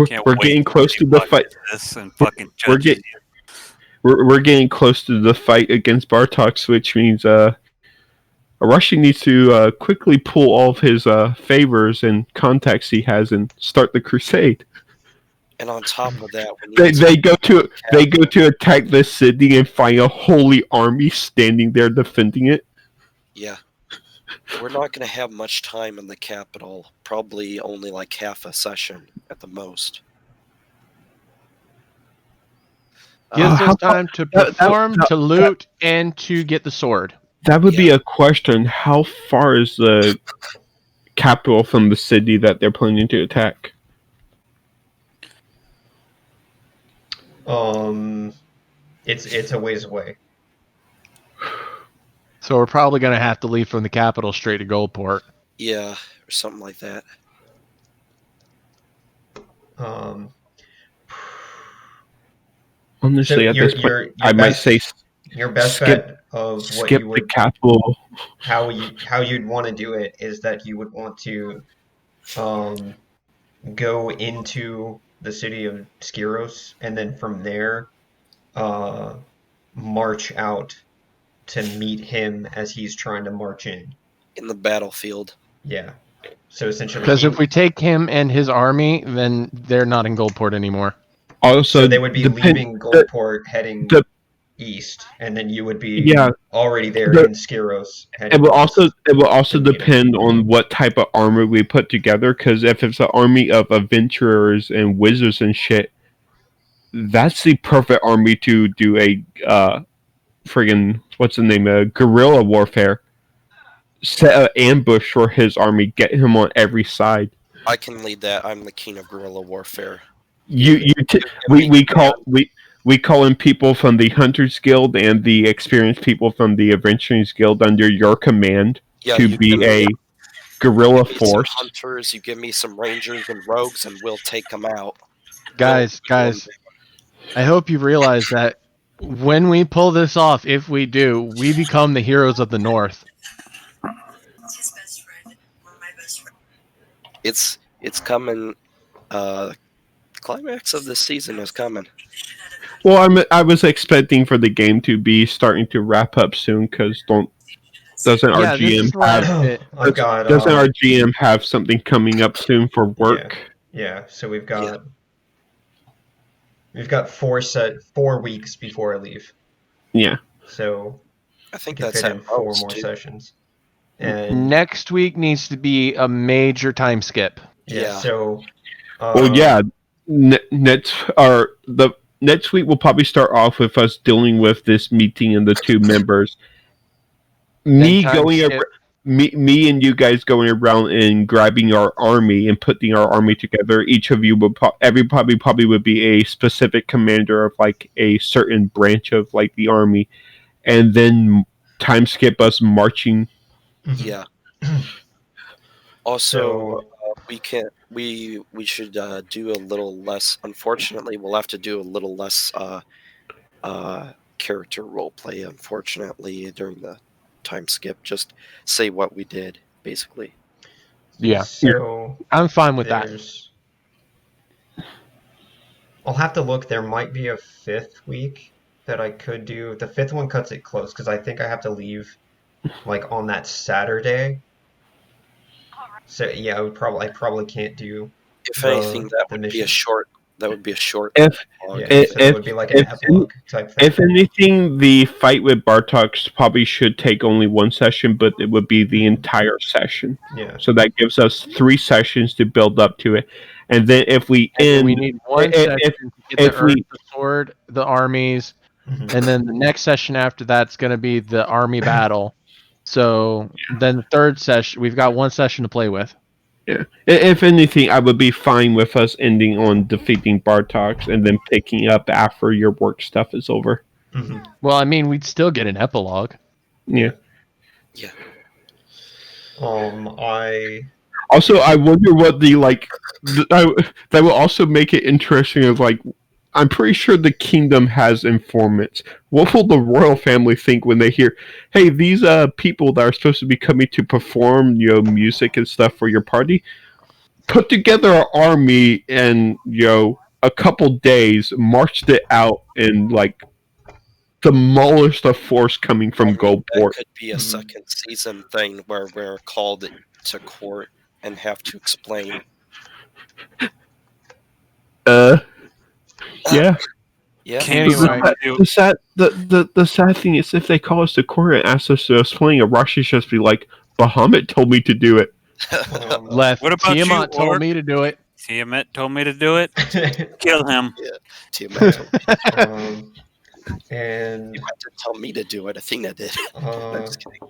Can't we're wait getting till close he to the watches fight. This and fucking We're judges getting you. we're getting close to the fight against Bartox, which means Arashi needs to quickly pull all of his favors and contacts he has and start the crusade. And on top of that, we They, need they go to attack this city and find a holy army standing there defending it. yeah. We're not going to have much time in the capital. Probably only like half a session at the most. Gives how us time to that- perform, that- to loot, and to get the sword. That would be a question. How far is the capital from the city that they're planning to attack? It's a ways away. So we're probably gonna have to leave from the capital straight to Goldport. Yeah, or something like that. Um, Honestly, at this point, I might say your best skip- bet of what skip you the would capital. how you'd want to do it is that you would want to go into the city of Skiros, and then from there march out to meet him as he's trying to march in. In the battlefield. Yeah. So essentially, Because if we take him and his army, then they're not in Goldport anymore. Also, so they would be leaving Goldport, heading the- east, and then you would be Yeah. already there The- in Skiros. It will also to meet him. depend on what type of armor we put together. Because if it's an army of adventurers and wizards and shit, that's the perfect army to do a friggin' what's the name? Guerrilla warfare. Set an ambush for his army, get him on every side. I can lead that. I'm the king of guerrilla warfare. We call in people from the Hunters Guild and the experienced people from the Adventurers Guild under your command Yeah, to you be give me- a guerrilla give me some force. hunters, you give me some rangers and rogues, and we'll take them out. Guys, I hope you realize that When we pull this off, if we do, we become the heroes of the North. It's coming. Climax of the season is coming. Well, I was expecting for the game to be starting to wrap up soon because doesn't our Yeah, this is GM the last have bit. I've got doesn't our GM have something coming up soon for work? yeah. So we've got 4 weeks before I leave. Yeah. So I think we can that's fit in at 4 most, more too. sessions. And Next week needs to be a major time skip. yeah, so Well, yeah. The next week will probably start off with us dealing with this meeting and the two members. Me time going skip. around, me and you guys going around and grabbing our army and putting our army together. Each of you would probably would be a specific commander of like a certain branch of like the army, and then time skip us marching. Yeah. Also, we should do a little less. Unfortunately, we'll have to do a little less character role play. Unfortunately, during the time skip, just say what we did, basically. Yeah. So I'm fine with that. I'll have to look. There might be a 5th week that I could do. The 5th one cuts it close because I think I have to leave like on that Saturday. So yeah, I probably can't do. If anything, that would be a short. That would be a short. Yeah, so it would be like an epilogue type thing. If anything, the fight with Bartok probably should take only one session, but it would be the entire session. Yeah. So that gives us 3 sessions to build up to it, and then if we end, we need one session to get the sword, the armies, and then the next session after that's going to be the army battle. So then the third session, we've got one session to play with. Yeah. If anything, I would be fine with us ending on defeating Bartok and then picking up after your work stuff is over. Well, I mean, we'd still get an epilogue. Yeah. Yeah. I wonder what the that will also make it interesting. Of like, I'm pretty sure the kingdom has informants. What will the royal family think when they hear, "Hey, these people that are supposed to be coming to perform, music and stuff for your party, put together an army and a couple days, marched it out and like demolished the force coming from Goldport." That could be a second season thing where we're called to court and have to explain. Yeah. Yeah. Anyway, The sad thing is, if they call us to court and ask us to explain it, Rosh should just be like, "Bahamut told me to do it." Leth, What about Tiamat you, told Orc? me to do it. Tiamat told me to do it. Kill him. Yeah. Tiamat told me. and You have to tell me to do it. Athena did. I'm just kidding.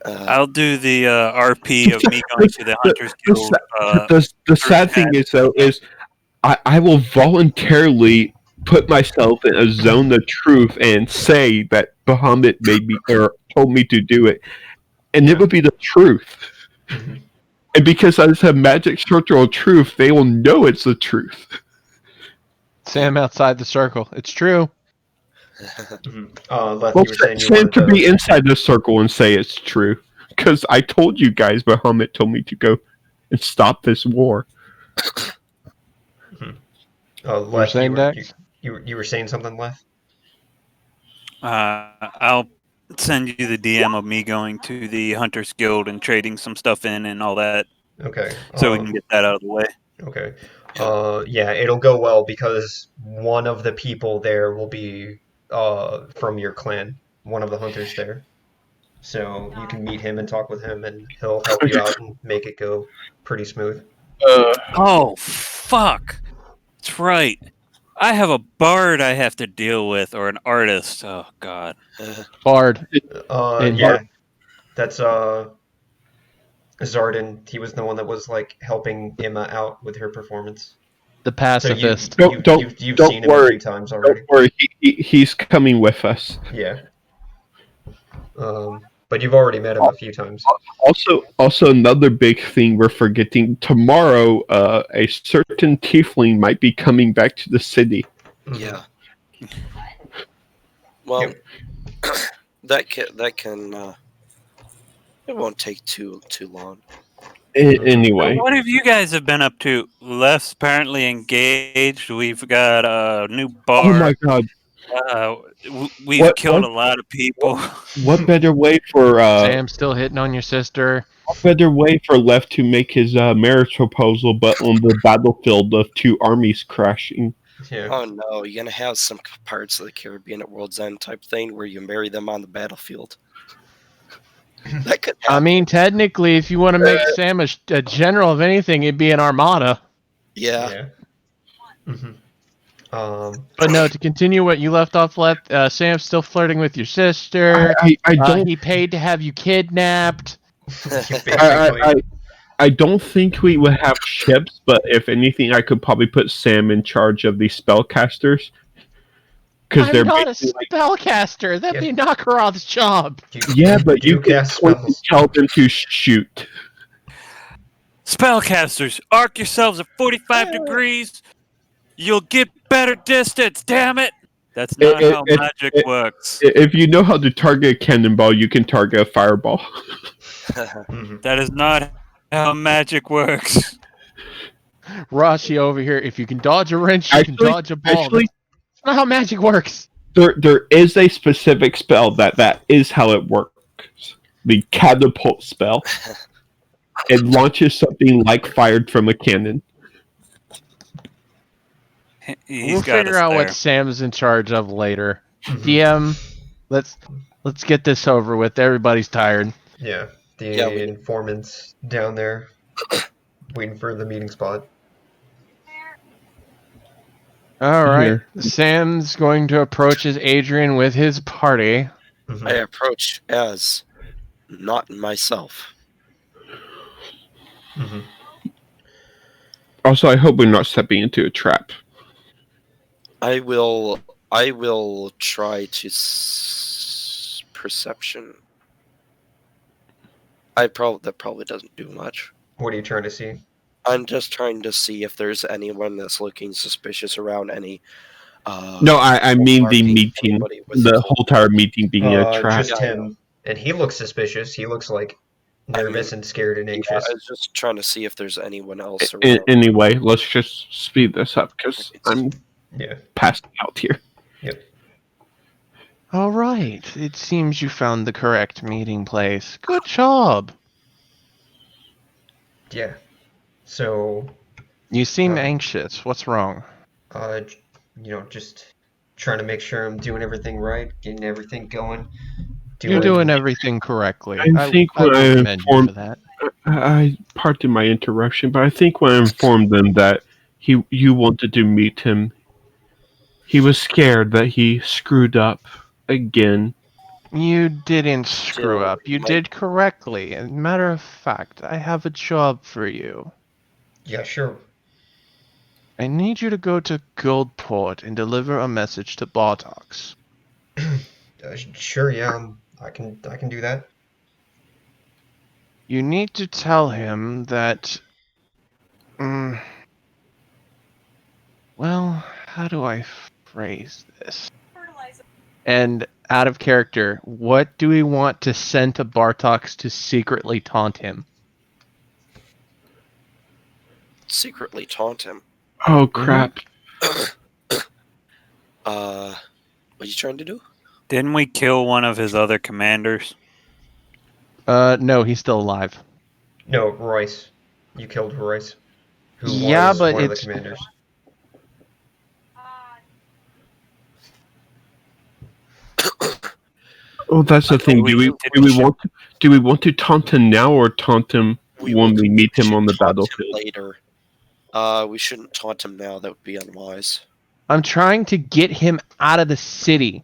I'll do the RP of me going to the Hunters Guild. The sad thing is, though, is I will voluntarily put myself in a zone of truth and say that Bahamut made me or told me to do it, and it would be the truth. And because it's a magic circle of truth, they will know it's the truth. Sam outside the circle. It's true. Leth, you Well, were saying you Sam wanted could to... be inside the circle and say it's true. Because I told you guys, Bahamut told me to go and stop this war. Leth, saying, Dex? you were saying something, Leth? I'll send you the DM of me going to the Hunters Guild and trading some stuff in and all that. Okay. So we can get that out of the way. Okay. Yeah, it'll go well because one of the people there will be from your clan, one of the hunters there. So you can meet him and talk with him, and he'll help you out and make it go pretty smooth. Oh, fuck. That's right. I have a bard I have to deal with, or an artist. Oh, God. Bard. Yeah. That's Zardan. He was the one that was like helping Emma out with her performance. The pacifist. You've seen him a few times already. Don't worry, he's coming with us. Yeah. But you've already met him a few times. Also, another big thing we're forgetting. Tomorrow, a certain tiefling might be coming back to the city. Yeah. Well, Yep. that can it won't take too long. Anyway, What have you guys have been up to? Left's apparently engaged. We've got a new oh bar. my god, We've what killed what a lot of people. what better way for Sam's still hitting on your sister. what better way for Left to make his marriage proposal, but on the battlefield of two armies crashing? Yeah. Oh no, you're gonna have some parts of the Caribbean at World's End type thing where you marry them on the battlefield. That could I happen. mean, technically, if you want to make Sam a general of anything, it'd be an armada. Yeah. Yeah. hmm But no, to continue what you left off, Sam's still flirting with your sister. I don't He paid to have you kidnapped. basically. I don't think we would have ships, but if anything, I could probably put Sam in charge of the spellcasters because I'm they're not a basically like, spellcaster. That'd Yeah. be Nakarov's job. yeah, but do you can cast point and spells. tell them to shoot. Spellcasters, arc yourselves at 45 degrees. You'll get better distance. Damn it! That's not how magic works. If you know how to target a cannonball, you can target a fireball. Mhm. That is not how magic works. Rashi over here. If you can dodge a wrench, you can Actually- dodge a ball. actually- That's not how magic works. There is a specific spell that is how it works. The catapult spell. It launches something like fired from a cannon. He's We'll got figure us out there. what Sam's in charge of later. Mhm. DM, let's get this over with. Everybody's tired. Yeah. The Yeah, we- informants down there waiting for the meeting spot. All right. Here. Sam's going to approach his Adrian with his party. Mhm. I approach as not myself. Mhm. Also, I hope we're not stepping into a trap. I will try to perception. That probably doesn't do much. What are you trying to see? I'm just trying to see if there's anyone that's looking suspicious around any. No, I mean the marking meeting, anybody with the whole entire meeting being a trap. Just him. And he looks suspicious. He looks like nervous and scared and Yeah, anxious. I was just trying to see if there's anyone else A- around. Anyway, let's just speed this up because I'm Yeah. passing out here. Yep. All right. It seems you found the correct meeting place. Good job. Yeah. So, You seem Uh, anxious. What's wrong? just trying to make sure I'm doing everything right, getting everything going. You're doing everything correctly. I think I when will I commend you informed- for that. Pardon my interruption, but I think when I informed them that you wanted to meet him, he was scared that he screwed up again. You didn't screw Still, up. You my- did correctly. And matter of fact, I have a job for you. Yeah, sure. I need you to go to Goldport and deliver a message to Bartox. Sure, yeah. I can do that. You need to tell him that. Well, how do I phrase this? And out of character, what do we want to send to Bartox to secretly taunt him? Secretly taunt him. Oh crap! What are you trying to do? Didn't we kill one of his other commanders? No, he's still alive. No, Royce. You killed Royce. Who Yeah, was but one of the it's- commanders. Oh, that's the thing. Do we want to taunt him now or taunt him when we meet him on the should taunt him battlefield? later. We shouldn't taunt him now. That would be unwise. I'm trying to get him out of the city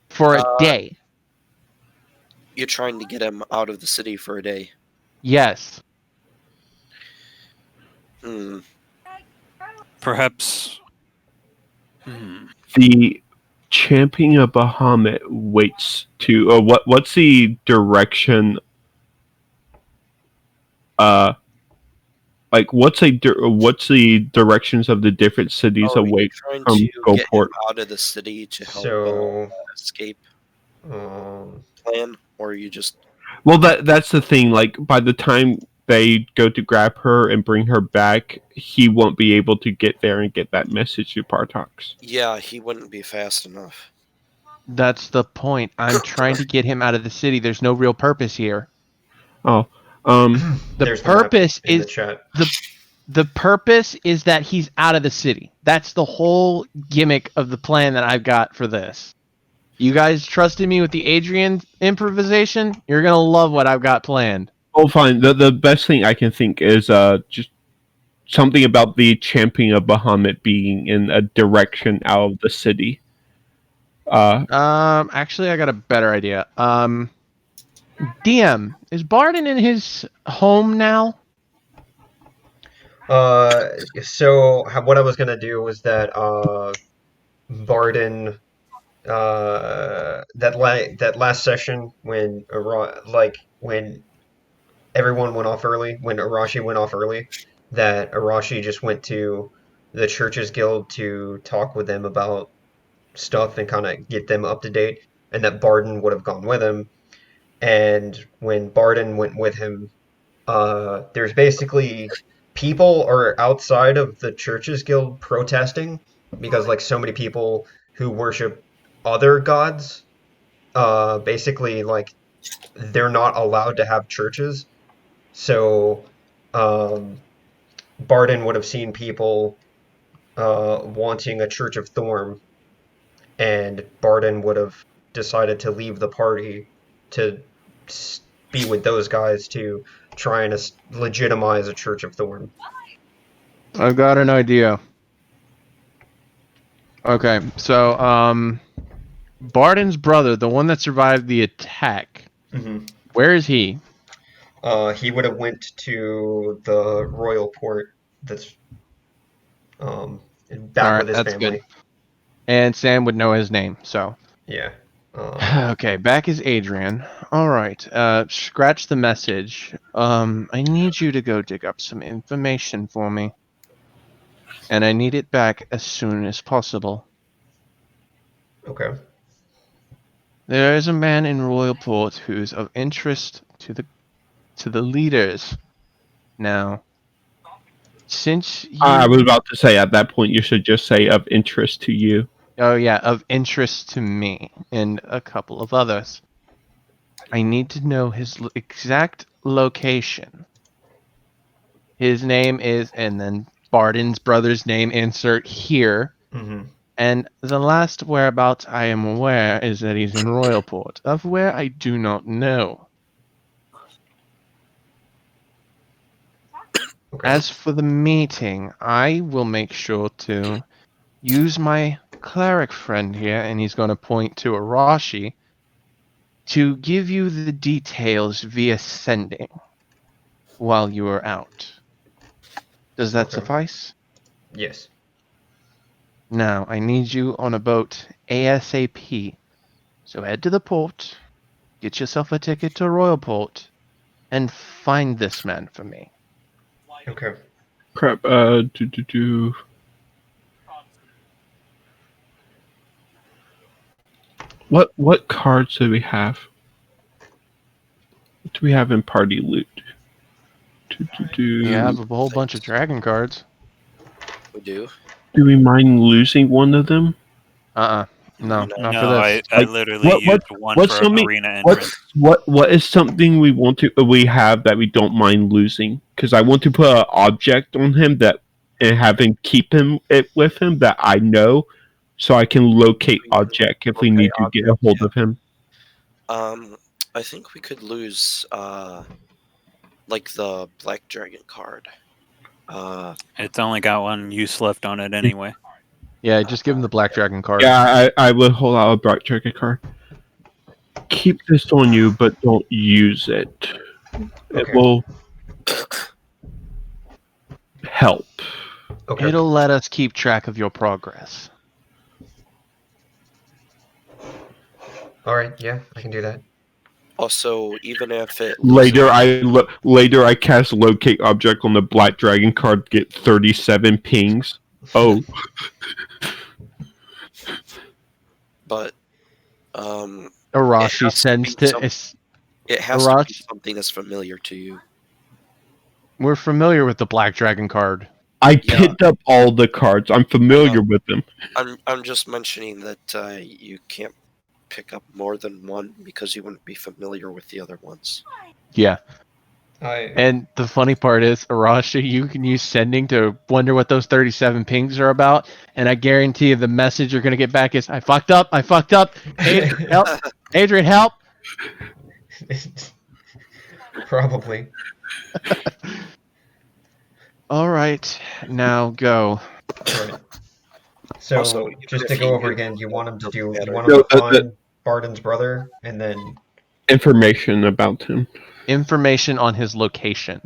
for a day. You're trying to get him out of the city for a day. Yes. Perhaps. The champion of Bahamut waits to. What's the direction? like what's the directions of the different cities Oh, you're away trying from to get him Gulfport? out of the city to help So, escape um, plan, or you just Well, that's the thing. Like by the time they go to grab her and bring her back, he won't be able to get there and get that message to Partox. yeah, he wouldn't be fast enough. That's the point. I'm trying to get him out of the city. There's no real purpose here. Oh, The there's the map purpose in the is chat. the purpose is that he's out of the city. That's the whole gimmick of the plan that I've got for this. You guys trusted me with the Adrian improvisation? You're gonna love what I've got planned. oh, fine. The best thing I can think is just something about the champion of Bahamut being in a direction out of the city. Actually I got a better idea. DM, is Barden in his home now? What I was gonna do was that Barden that last session when when everyone went off early, when Arashi went off early, that Arashi just went to the Churches Guild to talk with them about stuff and kind of get them up to date, and that Barden would have gone with him. And when Barden went with him, there's basically people are outside of the Churches Guild protesting because like so many people who worship other gods, basically like they're not allowed to have churches. So um, Barden would have seen people wanting a Church of Thorn, and Barden would have decided to leave the party to be with those guys to try and legitimize a Church of Thorn. I've got an idea. Okay, so Barden's brother, the one that survived the attack, Mm-hmm. where is he? He would have went to the royal port that's back All right, with his that's family. good. And Sam would know his name, so. Yeah. Okay, back is Adrian. All right, scratch the message. I need you to go dig up some information for me. And I need it back as soon as possible. Okay. There is a man in Royalport who's of interest to the leaders. Now, since you... I was about to say at that point you should just say of interest to you. Oh yeah, of interest to me and a couple of others. I need to know his exact location. His name is, and then Barden's brother's name insert here. Mm-hmm. And the last whereabouts I am aware is that he's in Royalport. Of where I do not know. Okay. As for the meeting, I will make sure to use my cleric friend here, and he's going to point to Arashi, to give you the details via sending while you are out. Does that Okay. suffice? Yes. Now, I need you on a boat ASAP. So head to the port, get yourself a ticket to Royalport, and find this man for me. Okay. Crap. What cards do we have? What do we have in party loot? You have a whole bunch of dragon cards. We do. Do we mind losing one of them? No, No. not for No, this. I literally used one what's for something- arena entrance. What is something we have that we don't mind losing? Because I want to put an object on him that and have him keep it with him that I know, so I can locate object if we need to get a hold of him. I think we could lose like the Black Dragon card. It's only got one use left on it anyway. Yeah, just give him the Black Dragon card. Yeah, I will hold out a Black Dragon card. Keep this on you, but don't use it. It Okay. will help. Okay. It'll let us keep track of your progress. All right. Yeah, I can do that. Also, even if it Later I cast locate object on the black dragon card, get 37 pings. Oh, but Arashi has to sends be to. it has to be Arashi, something that's familiar to you. we're familiar with the Black Dragon card. I picked up all the cards. I'm familiar with them. I'm just mentioning that you can't pick up more than one because you wouldn't be familiar with the other ones. Yeah. I And the funny part is, Arashi, you can use sending to wonder what those 37 pings are about, and I guarantee you the message you're going to get back is, I fucked up. Adrian, help. Adrian, help. probably. All right, now go. Right. So Also, even just if to he go over knew, again, you want him to doesn't do matter. you want him to find Barden's brother and then Information about him. Information on his location.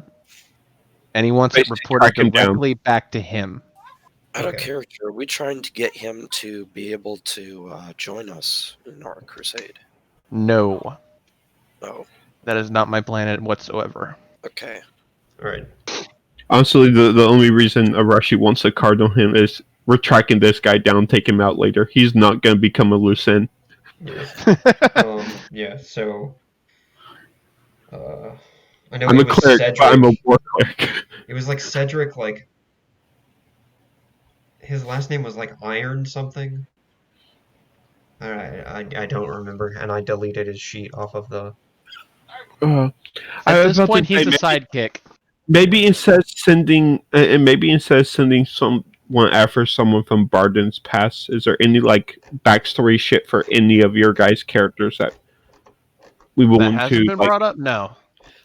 And he wants it Basically reported track him down. directly back to him. Out of Okay. character, are we trying to get him to be able to join us in our crusade? No, Oh, that is not my plan whatsoever. okay. all right. Honestly, the only reason Arashi wants a card on him is we're tracking this guy down, take him out later. He's not going to become a loose end. Yeah. Yeah. So I know I'm a it was cleric, Cedric. but I'm a war cleric. It was like Cedric, like his last name was like Iron something. I don't remember, and I deleted his sheet off of the. At I was this about to point, he's say, a sidekick. maybe instead of sending, someone after someone from Barden's past, is there any like backstory shit for any of your guys' characters that we That want hasn't to been like brought up? No.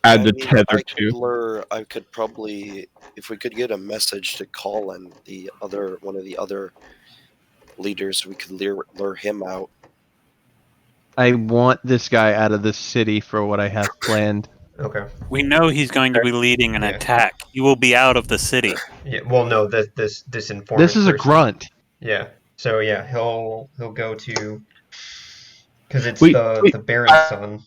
add I the mean, tether to? I could probably, if we could get a message to Colin, one of the other leaders, we could lure him out. I want this guy out of the city for what I have planned. Okay. We know he's going to be leading an Yeah. attack. He will be out of the city. Yeah. Well, no, this informant. This is a person. grunt. Yeah. So yeah, he'll go to because it's Wait, the Baron's son.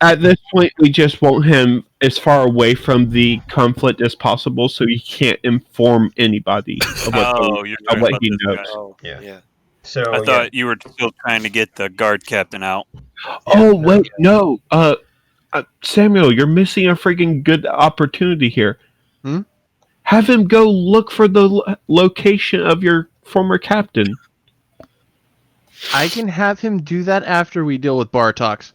At this point, we just want him as far away from the conflict as possible, so he can't inform anybody of what's going on. You're I'll talking let about you this know. guy. Oh, Yeah. yeah. So I yeah. thought you were still trying to get the guard captain out. Oh wait, no. Samuel, you're missing a freaking good opportunity here. Have him go look for the location of your former captain. I can have him do that after we deal with Bartox.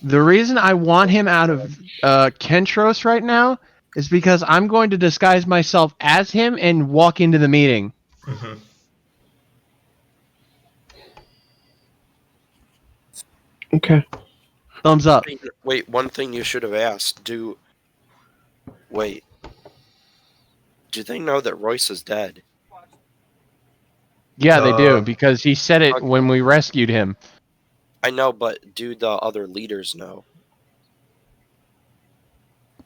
The reason I want him out of Kentros right now is because I'm going to disguise myself as him and walk into the meeting. Mhm. Okay. Thumbs up. Wait, one thing you should have asked. Do they know that Royce is dead? Yeah, they do, because he said it when we rescued him. I know, but do the other leaders know?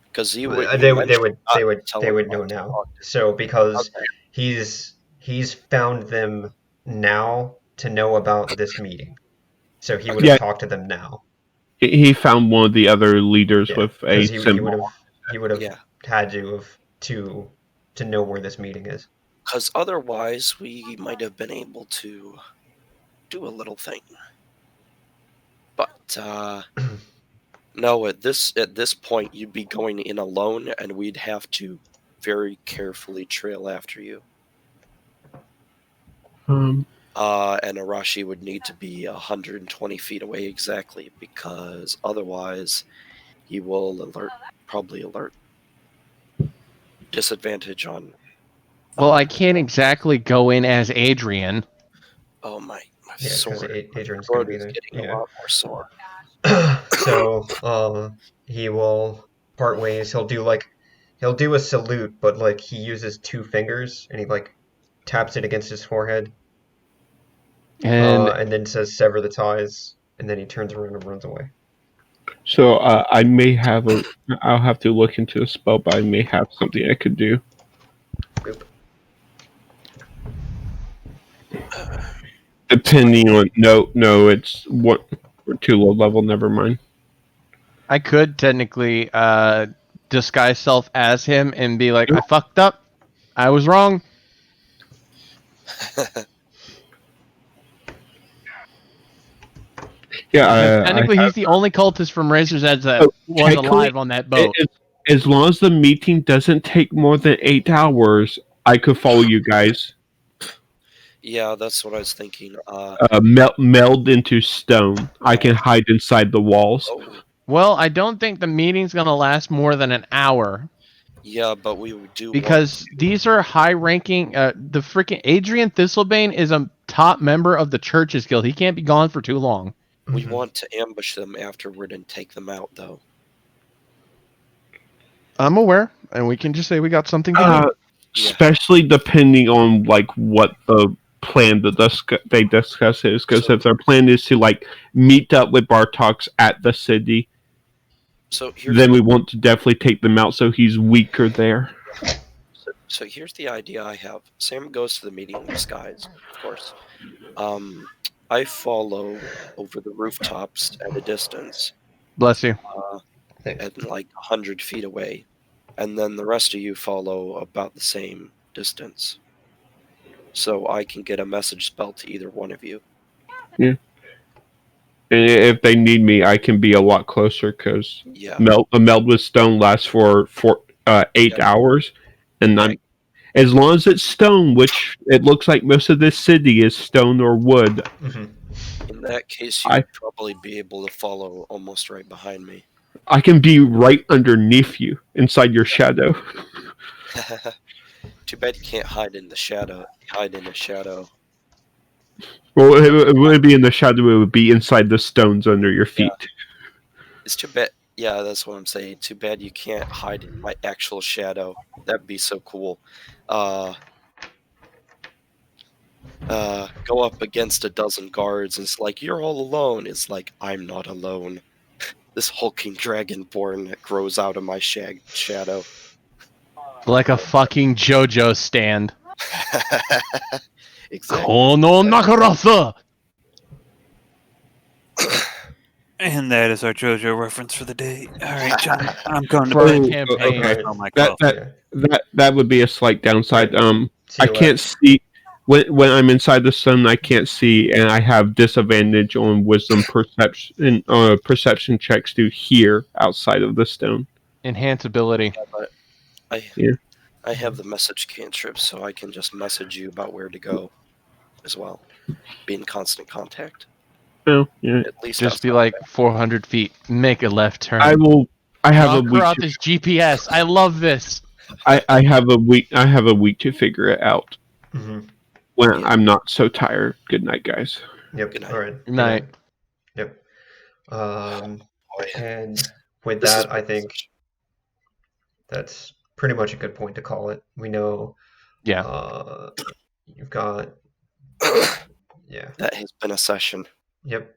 Because they would know now. So because he's found them now to know about this meeting. So he would have talked to them now. He found one of the other leaders with a He symbol. would have had to know where this meeting is. Because otherwise, we might have been able to do a little thing. But no, at this point, you'd be going in alone, and we'd have to very carefully trail after you. And Arashi would need to be 120 feet away exactly, because otherwise, he will probably alert. Disadvantage on. Well, I can't exactly go in as Adrian. Oh my Yeah, because sword! Adrian's going to be is there. getting a lot more sore. So he will part ways. He'll do a salute, but like he uses two fingers and he like taps it against his forehead. And then says sever the ties, and then he turns around and runs away. So I may have I'll have to look into the spell, but I may have something I could do. Boop. Depending on no, it's what we're too low level. Never mind. I could technically disguise self as him and be like, I fucked up. I was wrong. Yeah, Technically, he's the only cultist from Razor's Edge that Oh, was technically, alive on that boat. as long as the meeting doesn't take more than 8 hours, I could follow you guys. Yeah, that's what I was thinking. Meld into stone. I can hide inside the walls. Oh, Well, I don't think the meeting's gonna last more than an hour yeah, but we do because these are high-ranking. The freaking Adrian Thistlebane is a top member of the Church's Guild. He can't be gone for too long. we want to ambush them afterward and take them out, though. I'm aware, and we can just say we got something to do. Yeah. Especially depending on like what the plan that they discuss is, because if their plan is to like meet up with Bartox at the city, So here's then we want to definitely take them out so he's weaker there. So here's the idea I have. Sam goes to the meeting in disguise, of course. I follow over the rooftops at a distance, Bless you. at like 100 feet away, and then the rest of you follow about the same distance. So I can get a message spelled to either one of you. Yeah. And if they need me, I can be a lot closer because Yeah. a meld with stone lasts for 8 hours, and Right. as long as it's stone, which it looks like most of this city is stone or wood. In that case, you'd probably be able to follow almost right behind me. I can be right underneath you, inside your shadow. Too bad you can't hide in the shadow. Well, it wouldn't be in the shadow; it would be inside the stones under your feet. It's too bad. Yeah, that's what I'm saying. Too bad you can't hide in my actual shadow. That'd be so cool. Go up against a dozen guards, and it's like, you're all alone. It's like, I'm not alone. This hulking dragonborn that grows out of my shadow. Like a fucking JoJo stand. Exactly. Kono Nakaratha! And that is our JoJo reference for the day. All right, John, I'm going to For bed. a campaign. Okay. Oh my That God. that would be a slight downside. Right. I can't see when I'm inside the stone. I can't see, and I have disadvantage on wisdom perception checks to hear outside of the stone. Enhance ability. I have the message cantrip, so I can just message you about where to go as well. Be in constant contact. Oh, yeah. At least Just be outside like of it. 400 feet. Make a left turn. I will. I have a week. Nakaratha's GPS. I love this. I have a week. I have a week to figure it out when I'm not so tired. Good night, guys. Yep. Good night. All right. Good night. Yep. And with This is that, I think that's pretty much a good point to call it. We know. Yeah. You've got. Yeah. That has been a session. Yep.